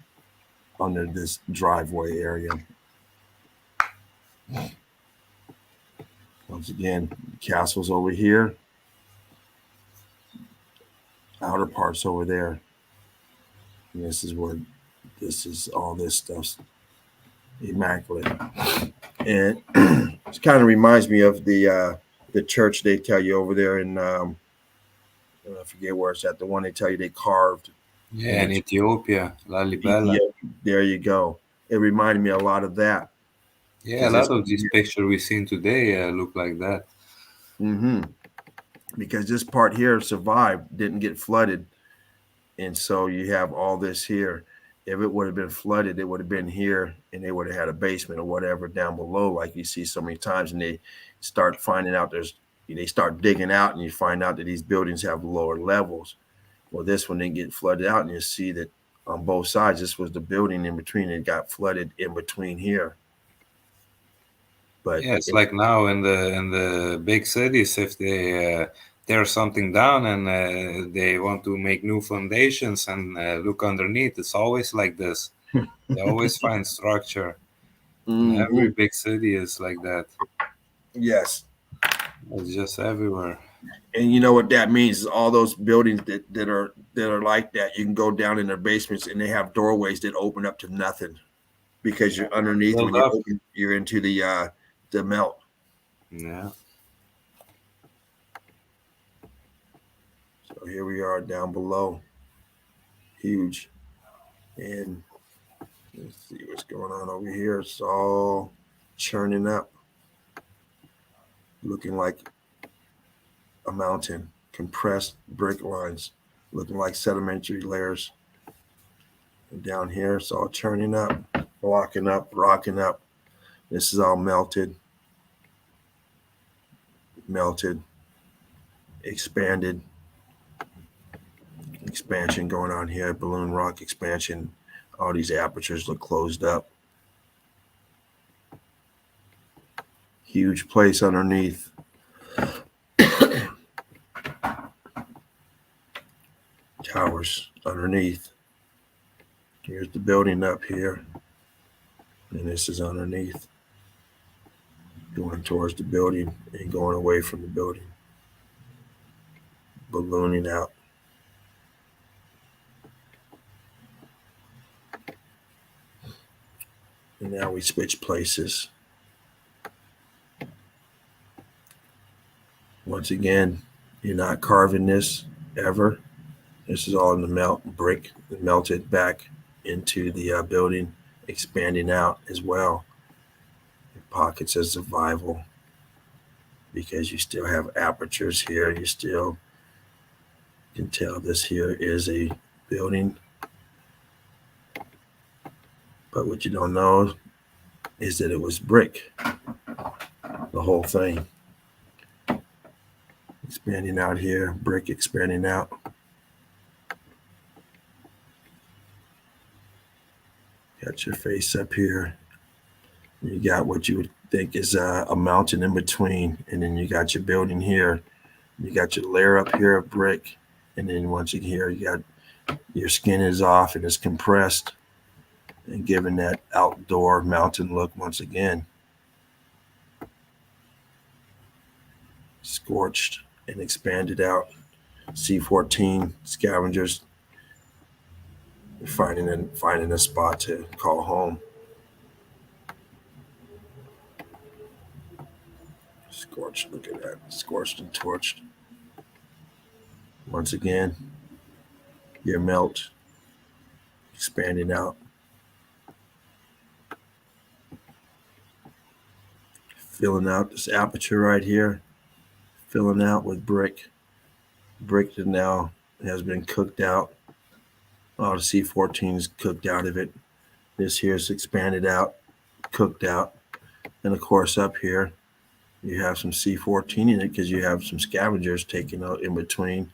under this driveway area. Once again, the castle's over here, outer parts over there. And this is where all this stuff's immaculate. And it kind of reminds me of the church they tell you over there in I forget where it's at, the one they tell you they carved. Yeah, in Ethiopia, Lalibela. There you go. It reminded me a lot of that. Yeah, a lot of these pictures we've seen today look like that. Mm-hmm. Because this part here survived, didn't get flooded. And so you have all this here. If it would have been flooded, it would have been here, and they would have had a basement or whatever down below, like you see so many times. And they start finding out they start digging out, and you find out that these buildings have lower levels. Well, this one didn't get flooded out, and you see that on both sides, this was the building in between. It got flooded in between here. But yeah, it's like now in the big cities, if they tear something down and they want to make new foundations and look underneath, it's always like this. They always find structure. Mm-hmm. Every big city is like that. Yes. It's just everywhere. And you know what that means is all those buildings that are like that, you can go down in their basements and they have doorways that open up to nothing because you're underneath. When you're into the melt. Yeah. So here we are down below. Huge. And let's see what's going on over here. It's all churning up. Looking like a mountain. Compressed brick lines. Looking like sedimentary layers. And down here, it's all churning up. Rocking up. This is all melted. Expanded. Expansion going on here, balloon rock expansion. All these apertures look closed up. Huge place underneath. towers underneath. Here's the building up here, and this is underneath, going towards the building and going away from the building, ballooning out. And now we switch places. Once again, you're not carving this ever. This is all in the melt brick, melted back into the building, expanding out as well. Pockets of survival, because you still have apertures here. You still can tell this here is a building. But what you don't know is that it was brick, the whole thing. Expanding out here, brick expanding out. Got your face up here. You got what you would think is a mountain in between. And then you got your building here. You got your layer up here of brick. And then once you here, you got your skin is off and it's compressed and giving that outdoor mountain look once again. Scorched and expanded out. C14 scavengers finding a spot to call home. Scorched, look at that. Scorched and torched. Once again, your melt expanding out. Filling out this aperture right here. Filling out with brick. Brick that now has been cooked out. All the C14 is cooked out of it. This here is expanded out, cooked out. And of course up here, you have some C14 in it because you have some scavengers taken out in between.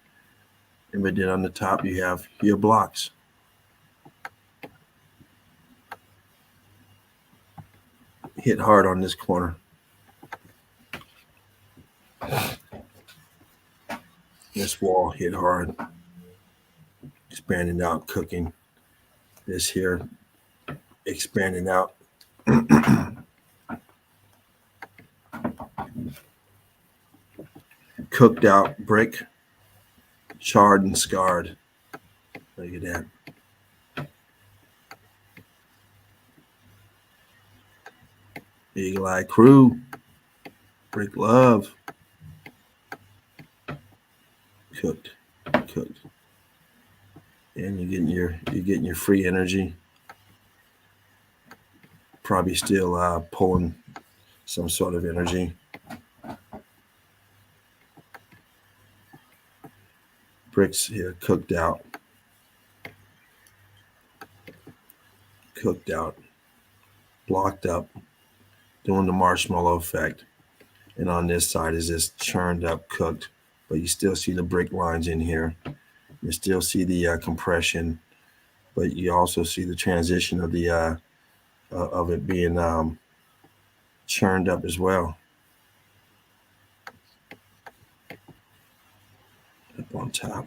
And then on the top, you have your blocks. Hit hard on this corner. This wall hit hard. Expanding out, cooking. This here, expanding out. Cooked out brick, charred and scarred. Look at that. Eagle Eye Crew, Brick Love. Cooked. And you're getting your free energy. Probably still pulling some sort of energy. Bricks here cooked out, blocked up, doing the marshmallow effect. And on this side is just churned up, cooked, but you still see the brick lines in here. You still see the compression, but you also see the transition of the of it being churned up as well. Up on top.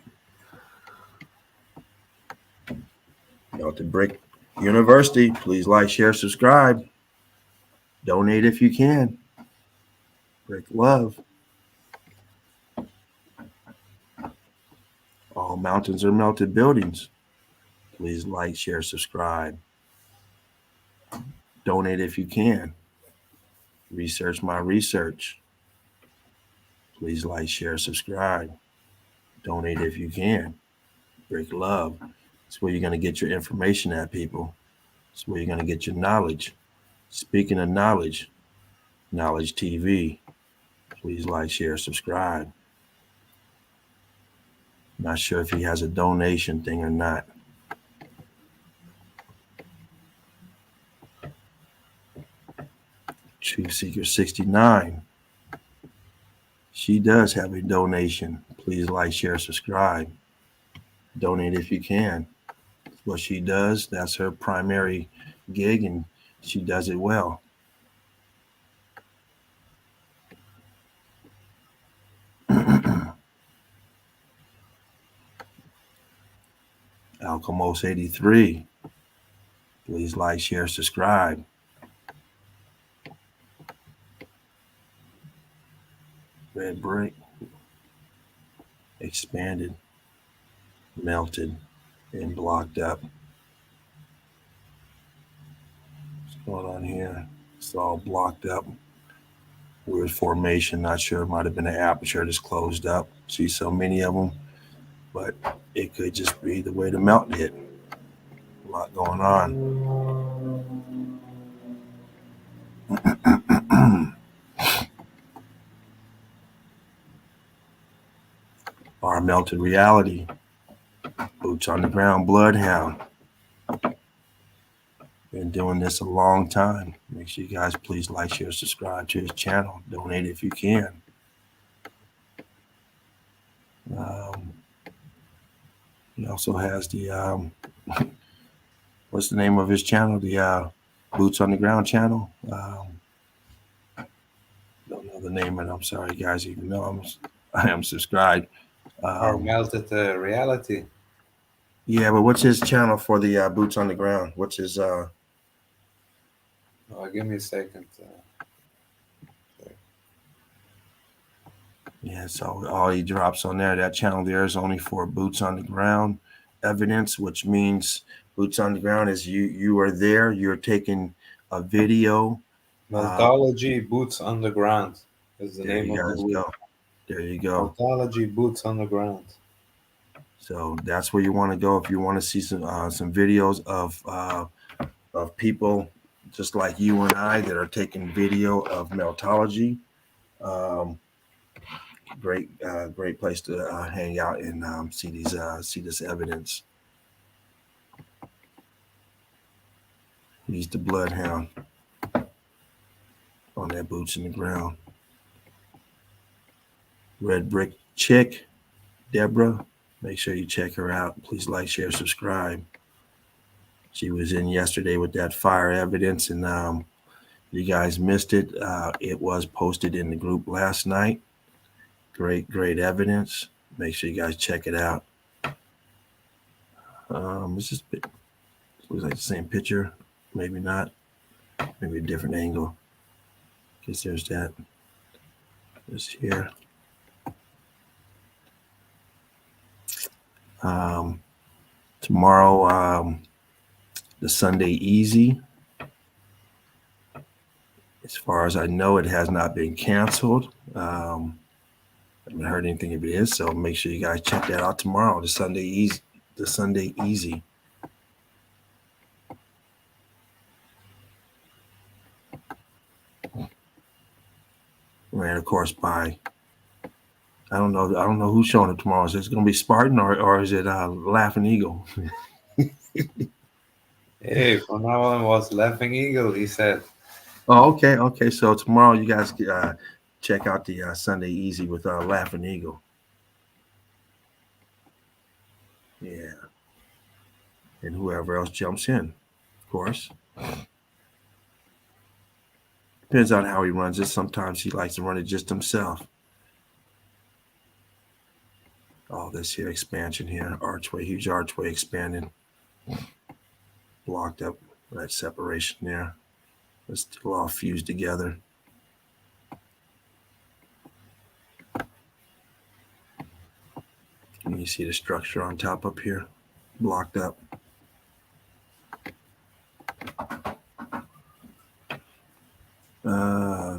Melted Brick University. Please like, share, subscribe. Donate if you can. Brick Love. All mountains are melted buildings. Please like, share, subscribe. Donate if you can. Research my research. Please like, share, subscribe. Donate if you can. Brick Love. It's where you're going to get your information at, people. It's where you're going to get your knowledge. Speaking of knowledge, Knowledge TV. Please like, share, subscribe. Not sure if he has a donation thing or not. Truth Seeker 69. She does have a donation. Please like, share, subscribe. Donate if you can. That's what she does. That's her primary gig, and she does it well. Alchemos 83. Please like, share, subscribe. Red brick. Expanded, melted, and blocked up. What's going on here? It's all blocked up. Weird formation. Not sure. It might have been an aperture that's closed up. See so many of them, but it could just be the way the melt hit. A lot going on. Our melted reality. Boots on the ground, bloodhound. Been doing this a long time. Make sure you guys please like, share, subscribe to his channel. Donate if you can. He also has the what's the name of his channel? The Boots on the Ground channel. Don't know the name, and I'm sorry, guys. Even though I am subscribed. Or melted reality. Yeah, but what's his channel for the Boots on the Ground? What's his? Oh, give me a second. Yeah, so all he drops on there, that channel there is only for Boots on the Ground evidence, which means Boots on the Ground is you are there, you're taking a video. Meltology Boots on the Ground is the There name you of guys the week. go. There you go. Meltology Boots on the Ground. So that's where you want to go if you want to see some videos of people just like you and I that are taking video of Meltology. Great place to hang out and see this evidence. He's the bloodhound on that Boots in the Ground. Red brick chick, Deborah. Make sure you check her out. Please like, share, subscribe. She was in yesterday with that fire evidence, and you guys missed it. It was posted in the group last night. Great evidence. Make sure you guys check it out. It's just looks like the same picture. Maybe not. Maybe a different angle. Guess there's that. This here. Tomorrow, the Sunday Easy. As far as I know, it has not been canceled. I haven't heard anything if it is, so make sure you guys check that out tomorrow. The Sunday Easy. The Sunday Easy. Ran, of course, by I don't know who's showing it tomorrow. Is it going to be Spartan or is it Laughing Eagle? Hey, from now on was Laughing Eagle, he said. Oh, okay. So tomorrow you guys check out the Sunday Easy with Laughing Eagle. Yeah. And whoever else jumps in, of course. Depends on how he runs it. Sometimes he likes to run it just himself. All this here expansion here, archway, huge archway expanding. Blocked up, that separation there. It's still all fused together. And you see the structure on top up here, blocked up.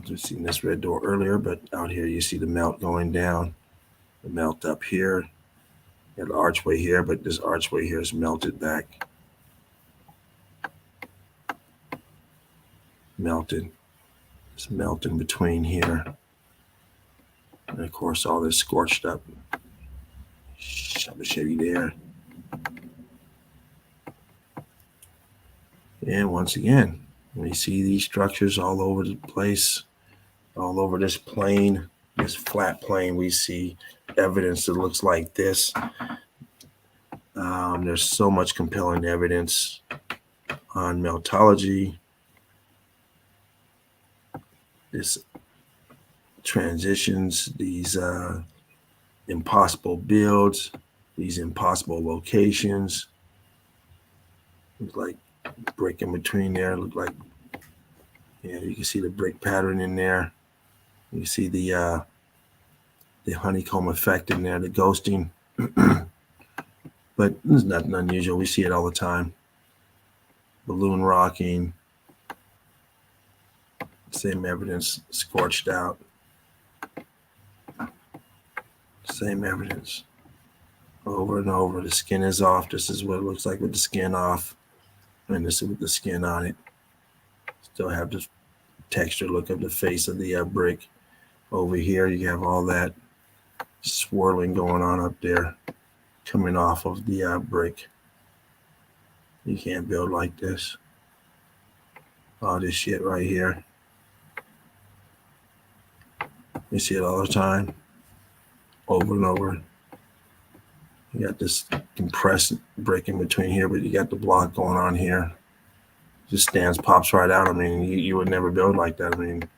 Just seen this red door earlier, but out here you see the melt going down. The melt up here. You have the archway here, but this archway here is melted back. Melted. It's melting between here. And of course, all this scorched up. Shove a Chevy there. And once again, we see these structures all over the place, all over this plane, this flat plane. We see evidence that looks like this. There's so much compelling evidence on Meltology. This transitions, these impossible builds, these impossible locations, Looks like brick in between there. Look like, yeah, you can see the brick pattern in there. You can see the honeycomb effect in there, the ghosting. But there's nothing unusual. We see it all the time. Balloon rocking. Same evidence, scorched out. Same evidence. Over and over. The skin is off. This is what it looks like with the skin off. And this is with the skin on it. Still have the texture look of the face of the brick. Over here, you have all that swirling going on up there, coming off of the brick. You can't build like this. All this shit right here. You see it all the time, over and over. You got this compressed brick in between here, but you got the block going on here. Just stands, pops right out. I mean, you would never build like that. I mean,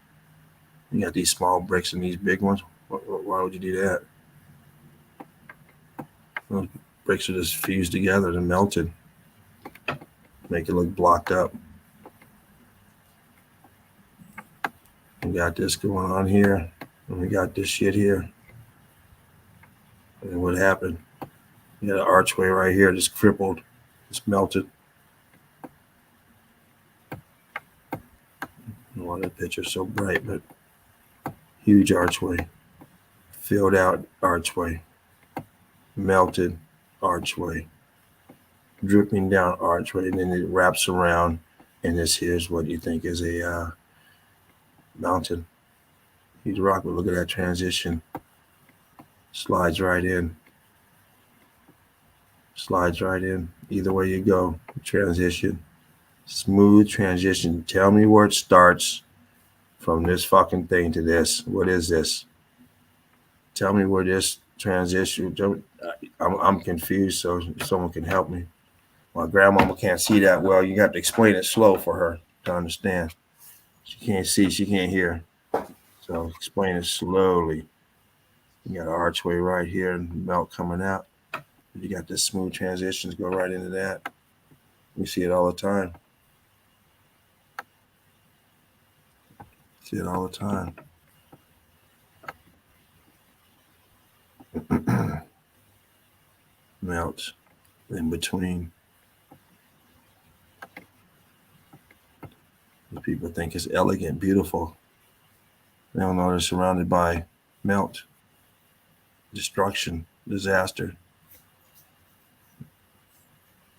you got these small bricks and these big ones. Why would you do that? Those bricks are just fused together and melted. Make it look blocked up. We got this going on here, and we got this shit here. And what happened? You got an archway right here, just crippled, just melted. Why that picture's so bright, but huge archway, filled out archway, melted archway, dripping down archway, and then it wraps around, and this here's what you think is a mountain. Huge rock, but look at that transition. Slides right in. Slides right in. Either way you go, transition. Smooth transition. Tell me where it starts from this fucking thing to this. What is this? Tell me where this transition. I'm confused, so someone can help me. My grandmama can't see that well. You got to explain it slow for her to understand. She can't see, she can't hear. So explain it slowly. You got an archway right here and melt coming out. You got this smooth transitions go right into that. We see it all the time. See it all the time. Melt in between. People think it's elegant, beautiful. They don't know they're surrounded by melt, destruction, disaster.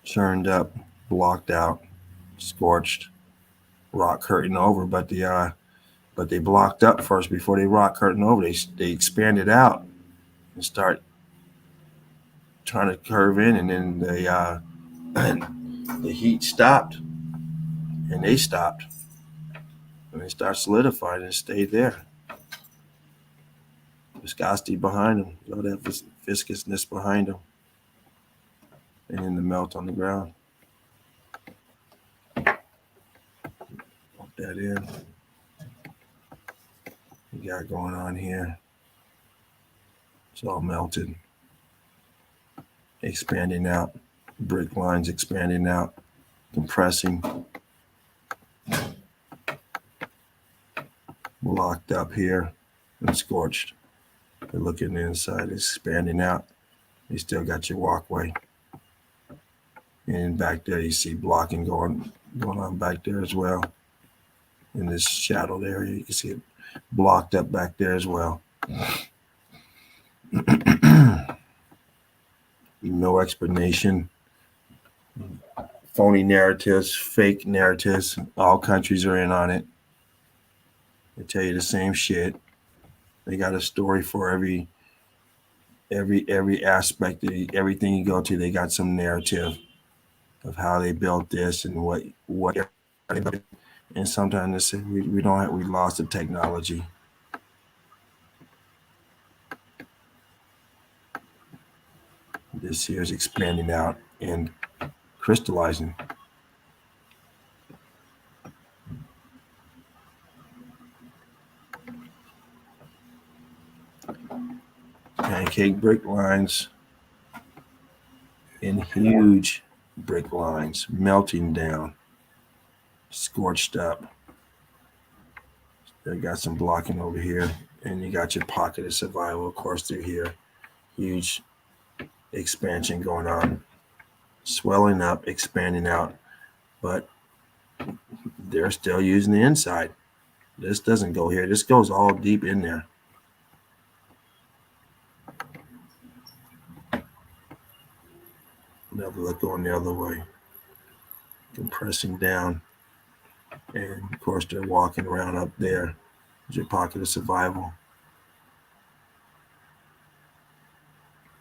Churned up, blocked out, scorched, rock curtain over, but they blocked up first before they rock curtain over. They expanded out and start trying to curve in, and then the heat stopped, and they stopped, and they start solidifying and stayed there. Viscosity behind them, all that viscousness behind them, and then the melt on the ground. Pump that in. You got going on here. It's all melted, expanding out, brick lines expanding out, compressing, locked up here and scorched. You're looking inside, it's expanding out. You still got your walkway. And back there you see blocking going on back there as well. In this shadowed area, you can see it blocked up back there as well. No explanation. Phony narratives, fake narratives. All countries are in on it. They tell you the same shit. They got a story for every aspect of everything you go to. They got some narrative of how they built this and what. And sometimes they say we lost the technology. This here is expanding out and crystallizing. Pancake brick lines in huge brick lines, melting down, scorched up. They got some blocking over here, and you got your pocket of survival, of course, through here. Huge expansion going on, swelling up, expanding out, but they're still using the inside. This doesn't go here. This goes all deep in there. Another look going the other way, compressing down. And of course, they're walking around up there. There's your pocket of survival.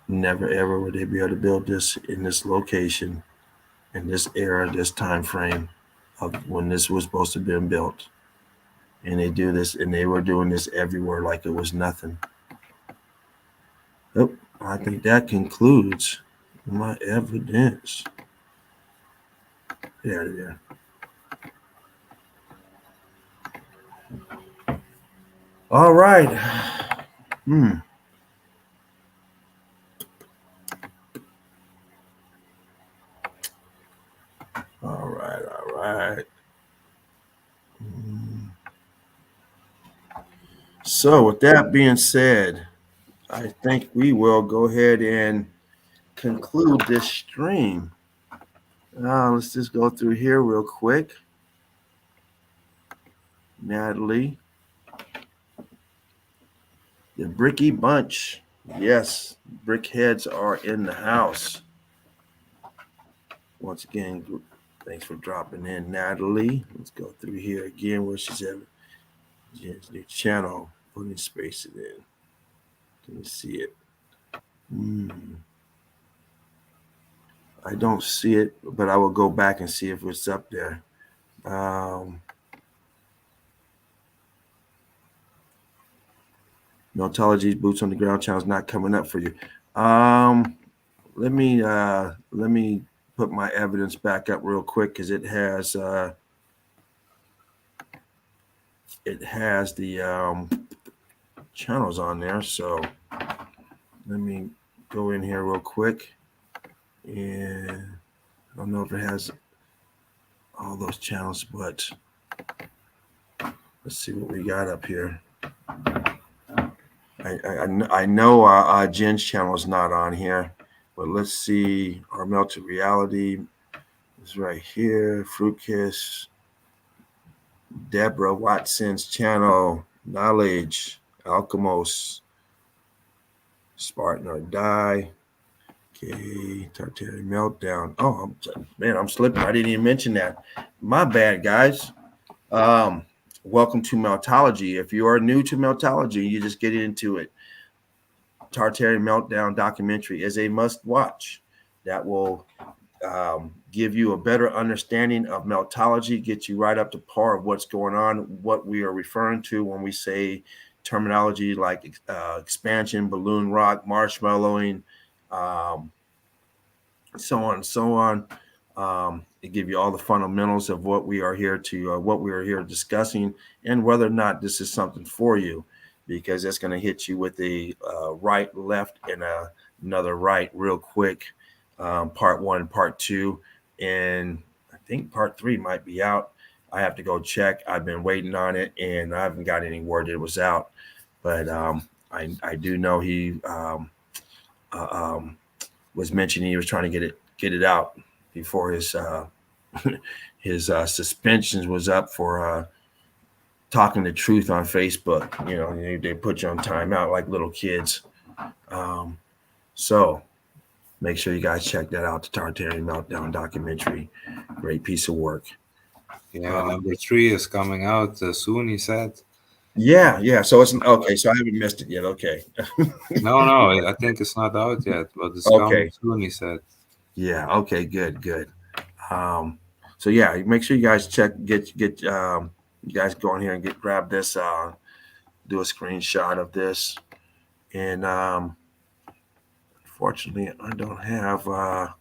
Never ever would they be able to build this in this location, in this era, this time frame of when this was supposed to have been built. And they do this, and they were doing this everywhere like it was nothing. Oh, I think that concludes my evidence. Get out of there. All right. All right. So with that being said, I think we will go ahead and conclude this stream. Let's just go through here real quick. Natalie. The Bricky Bunch. Yes, brickheads are in the house. Once again, thanks for dropping in, Natalie. Let's go through here again where she's at. Jen's new channel. Putting spaces in. Can you see it? I don't see it, but I will go back and see if it's up there. Meltologies, boots on the ground channel is not coming up for you. Let me put my evidence back up real quick because it has the channels on there. So let me go in here real quick, and I don't know if it has all those channels, but let's see what we got up here. I know Jen's channel is not on here, but let's see. Our Melted Reality is right here. Fruit Kiss, Deborah Watson's channel, Knowledge, Alchemos, Spartan or Die. Okay, Tartarian Meltdown. Oh, I'm slipping. I didn't even mention that. My bad, guys. Welcome to Meltology. If you are new to Meltology, you just get into it. Tartarian Meltdown documentary is a must-watch. That will give you a better understanding of Meltology, get you right up to par of what's going on, what we are referring to when we say terminology like expansion, balloon rock, marshmallowing, so on and so on. It give you all the fundamentals of what we are here discussing, and whether or not this is something for you, because it's going to hit you with a right, left, and another right real quick. Part 1, part 2, and I think part 3 might be out. I have to go check. I've been waiting on it, and I haven't got any word it was out. But I do know he was mentioning he was trying to get it out before his suspensions was up for talking the truth on Facebook. You know, they put you on timeout like little kids. So make sure you guys check that out, the Tartarian Meltdown documentary. Great piece of work. Yeah, number 3 is coming out soon, he said. Yeah. So it's okay. So I haven't missed it yet. Okay. No, I think it's not out yet, but it's coming soon, he said. Yeah. Okay. Good. So yeah, make sure you guys get you guys go in here and grab this, do a screenshot of this, and unfortunately I don't have. I'm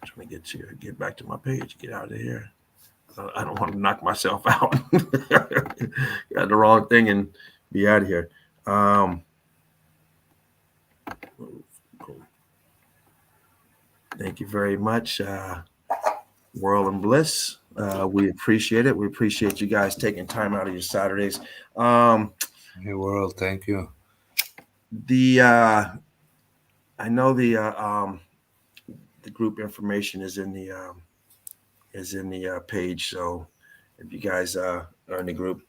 trying to get back to my page, get out of here. I don't want to knock myself out. Got the wrong thing and be out of here. Thank you very much, World and Bliss. We appreciate it. We appreciate you guys taking time out of your Saturdays. Hey, world, thank you. The I know the group information is in the page. So if you guys are in the group,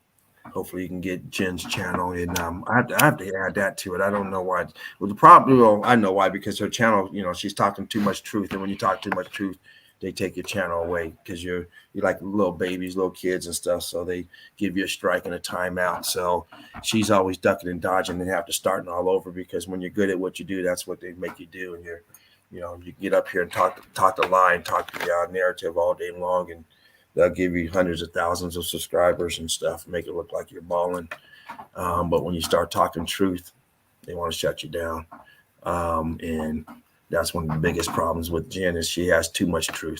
hopefully you can get Jen's channel, and I have to add that to it. I don't know why. Well, the problem, well, I know why, because her channel, she's talking too much truth, and when you talk too much truth, they take your channel away because you're like little babies, little kids, and stuff. So they give you a strike and a timeout. So she's always ducking and dodging and have to start all over, because when you're good at what you do, that's what they make you do, and you get up here and talk the line, talk the narrative all day long, and they'll give you hundreds of thousands of subscribers and stuff, make it look like you're balling. But when you start talking truth, they want to shut you down. And that's one of the biggest problems with Jen, is she has too much truth.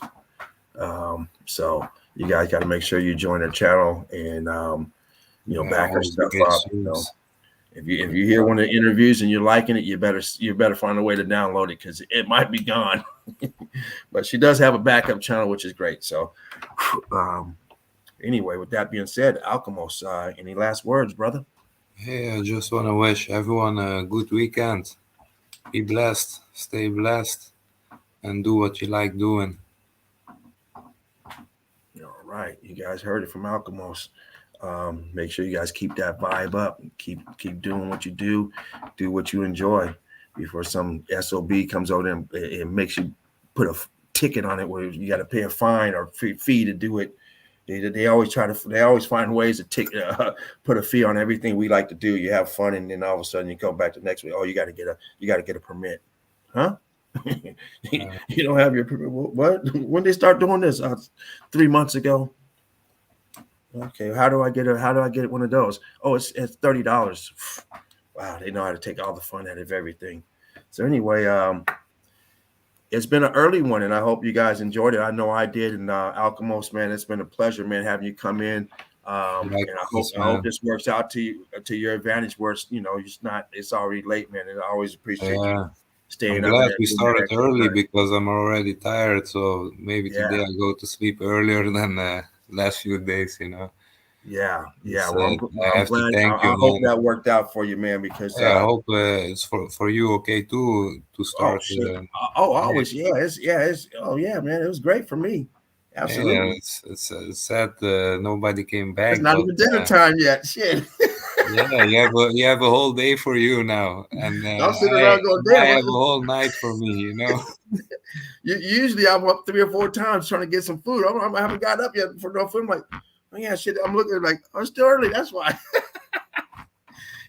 So you guys got to make sure you join her channel and back her stuff up. If you hear one of the interviews and you're liking it, you better find a way to download it, because it might be gone. But she does have a backup channel, which is great. So anyway, with that being said, Alchemos, any last words, brother? Hey, I just want to wish everyone a good weekend. Be blessed, stay blessed, and do what you like doing. All right, you guys heard it from Alchemos. Make sure you guys keep that vibe up. Keep doing what you do what you enjoy, before some SOB comes over and it makes you put a ticket on it where you got to pay a fine or fee to do it. They always find ways to put a fee on everything we like to do. You have fun, and then all of a sudden you come back the next week. Oh, you got to get a permit, huh? You don't have your permit. What? When they start doing this? 3 months ago. Okay, how do I get one of those? Oh, it's $30. Wow, they know how to take all the fun out of everything. So anyway, it's been an early one, and I hope you guys enjoyed it. I know I did. And Alchemos, man, it's been a pleasure, man, having you come in. And I hope this works out to your advantage. Where it's already late, man, and I always appreciate you staying I'm up. glad we started early because I'm already tired. So maybe today I go to sleep earlier than last few days. Yeah. So Well, I have to thank you. I hope that worked out for you, man. Because I hope it's for you okay too to start. Always, oh yeah, man, it was great for me. Absolutely. Yeah, it's sad nobody came back. It's not even dinner time yet. Shit. Yeah, you have a whole day for you now, and I'm sitting around going, damn. I have a whole night for me. Usually I'm up 3 or 4 times trying to get some food. I haven't got up yet for no food. I'm like, oh yeah, shit. I'm looking like, oh, it's still early. That's why.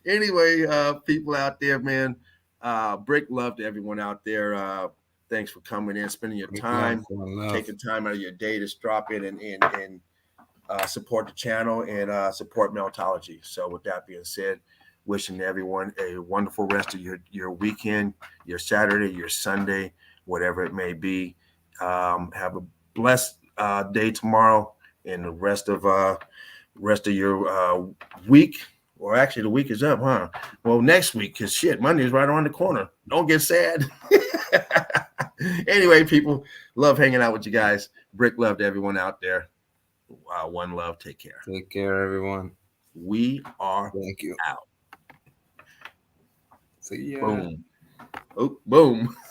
Anyway, people out there, man. Break love to everyone out there. Thanks for coming in, spending your time, taking time out of your day to drop in and support the channel and support Meltology. So with that being said, wishing everyone a wonderful rest of your weekend, your Saturday, your Sunday, whatever it may be. Have a blessed day tomorrow and the rest of your week. Well, actually, the week is up, huh? Well, next week, because shit, Monday is right around the corner. Don't get sad. Anyway, people, love hanging out with you guys. Brick love to everyone out there. One love. Take care. Take care, everyone. We are Thank you. out. See ya. Boom. Oh, boom.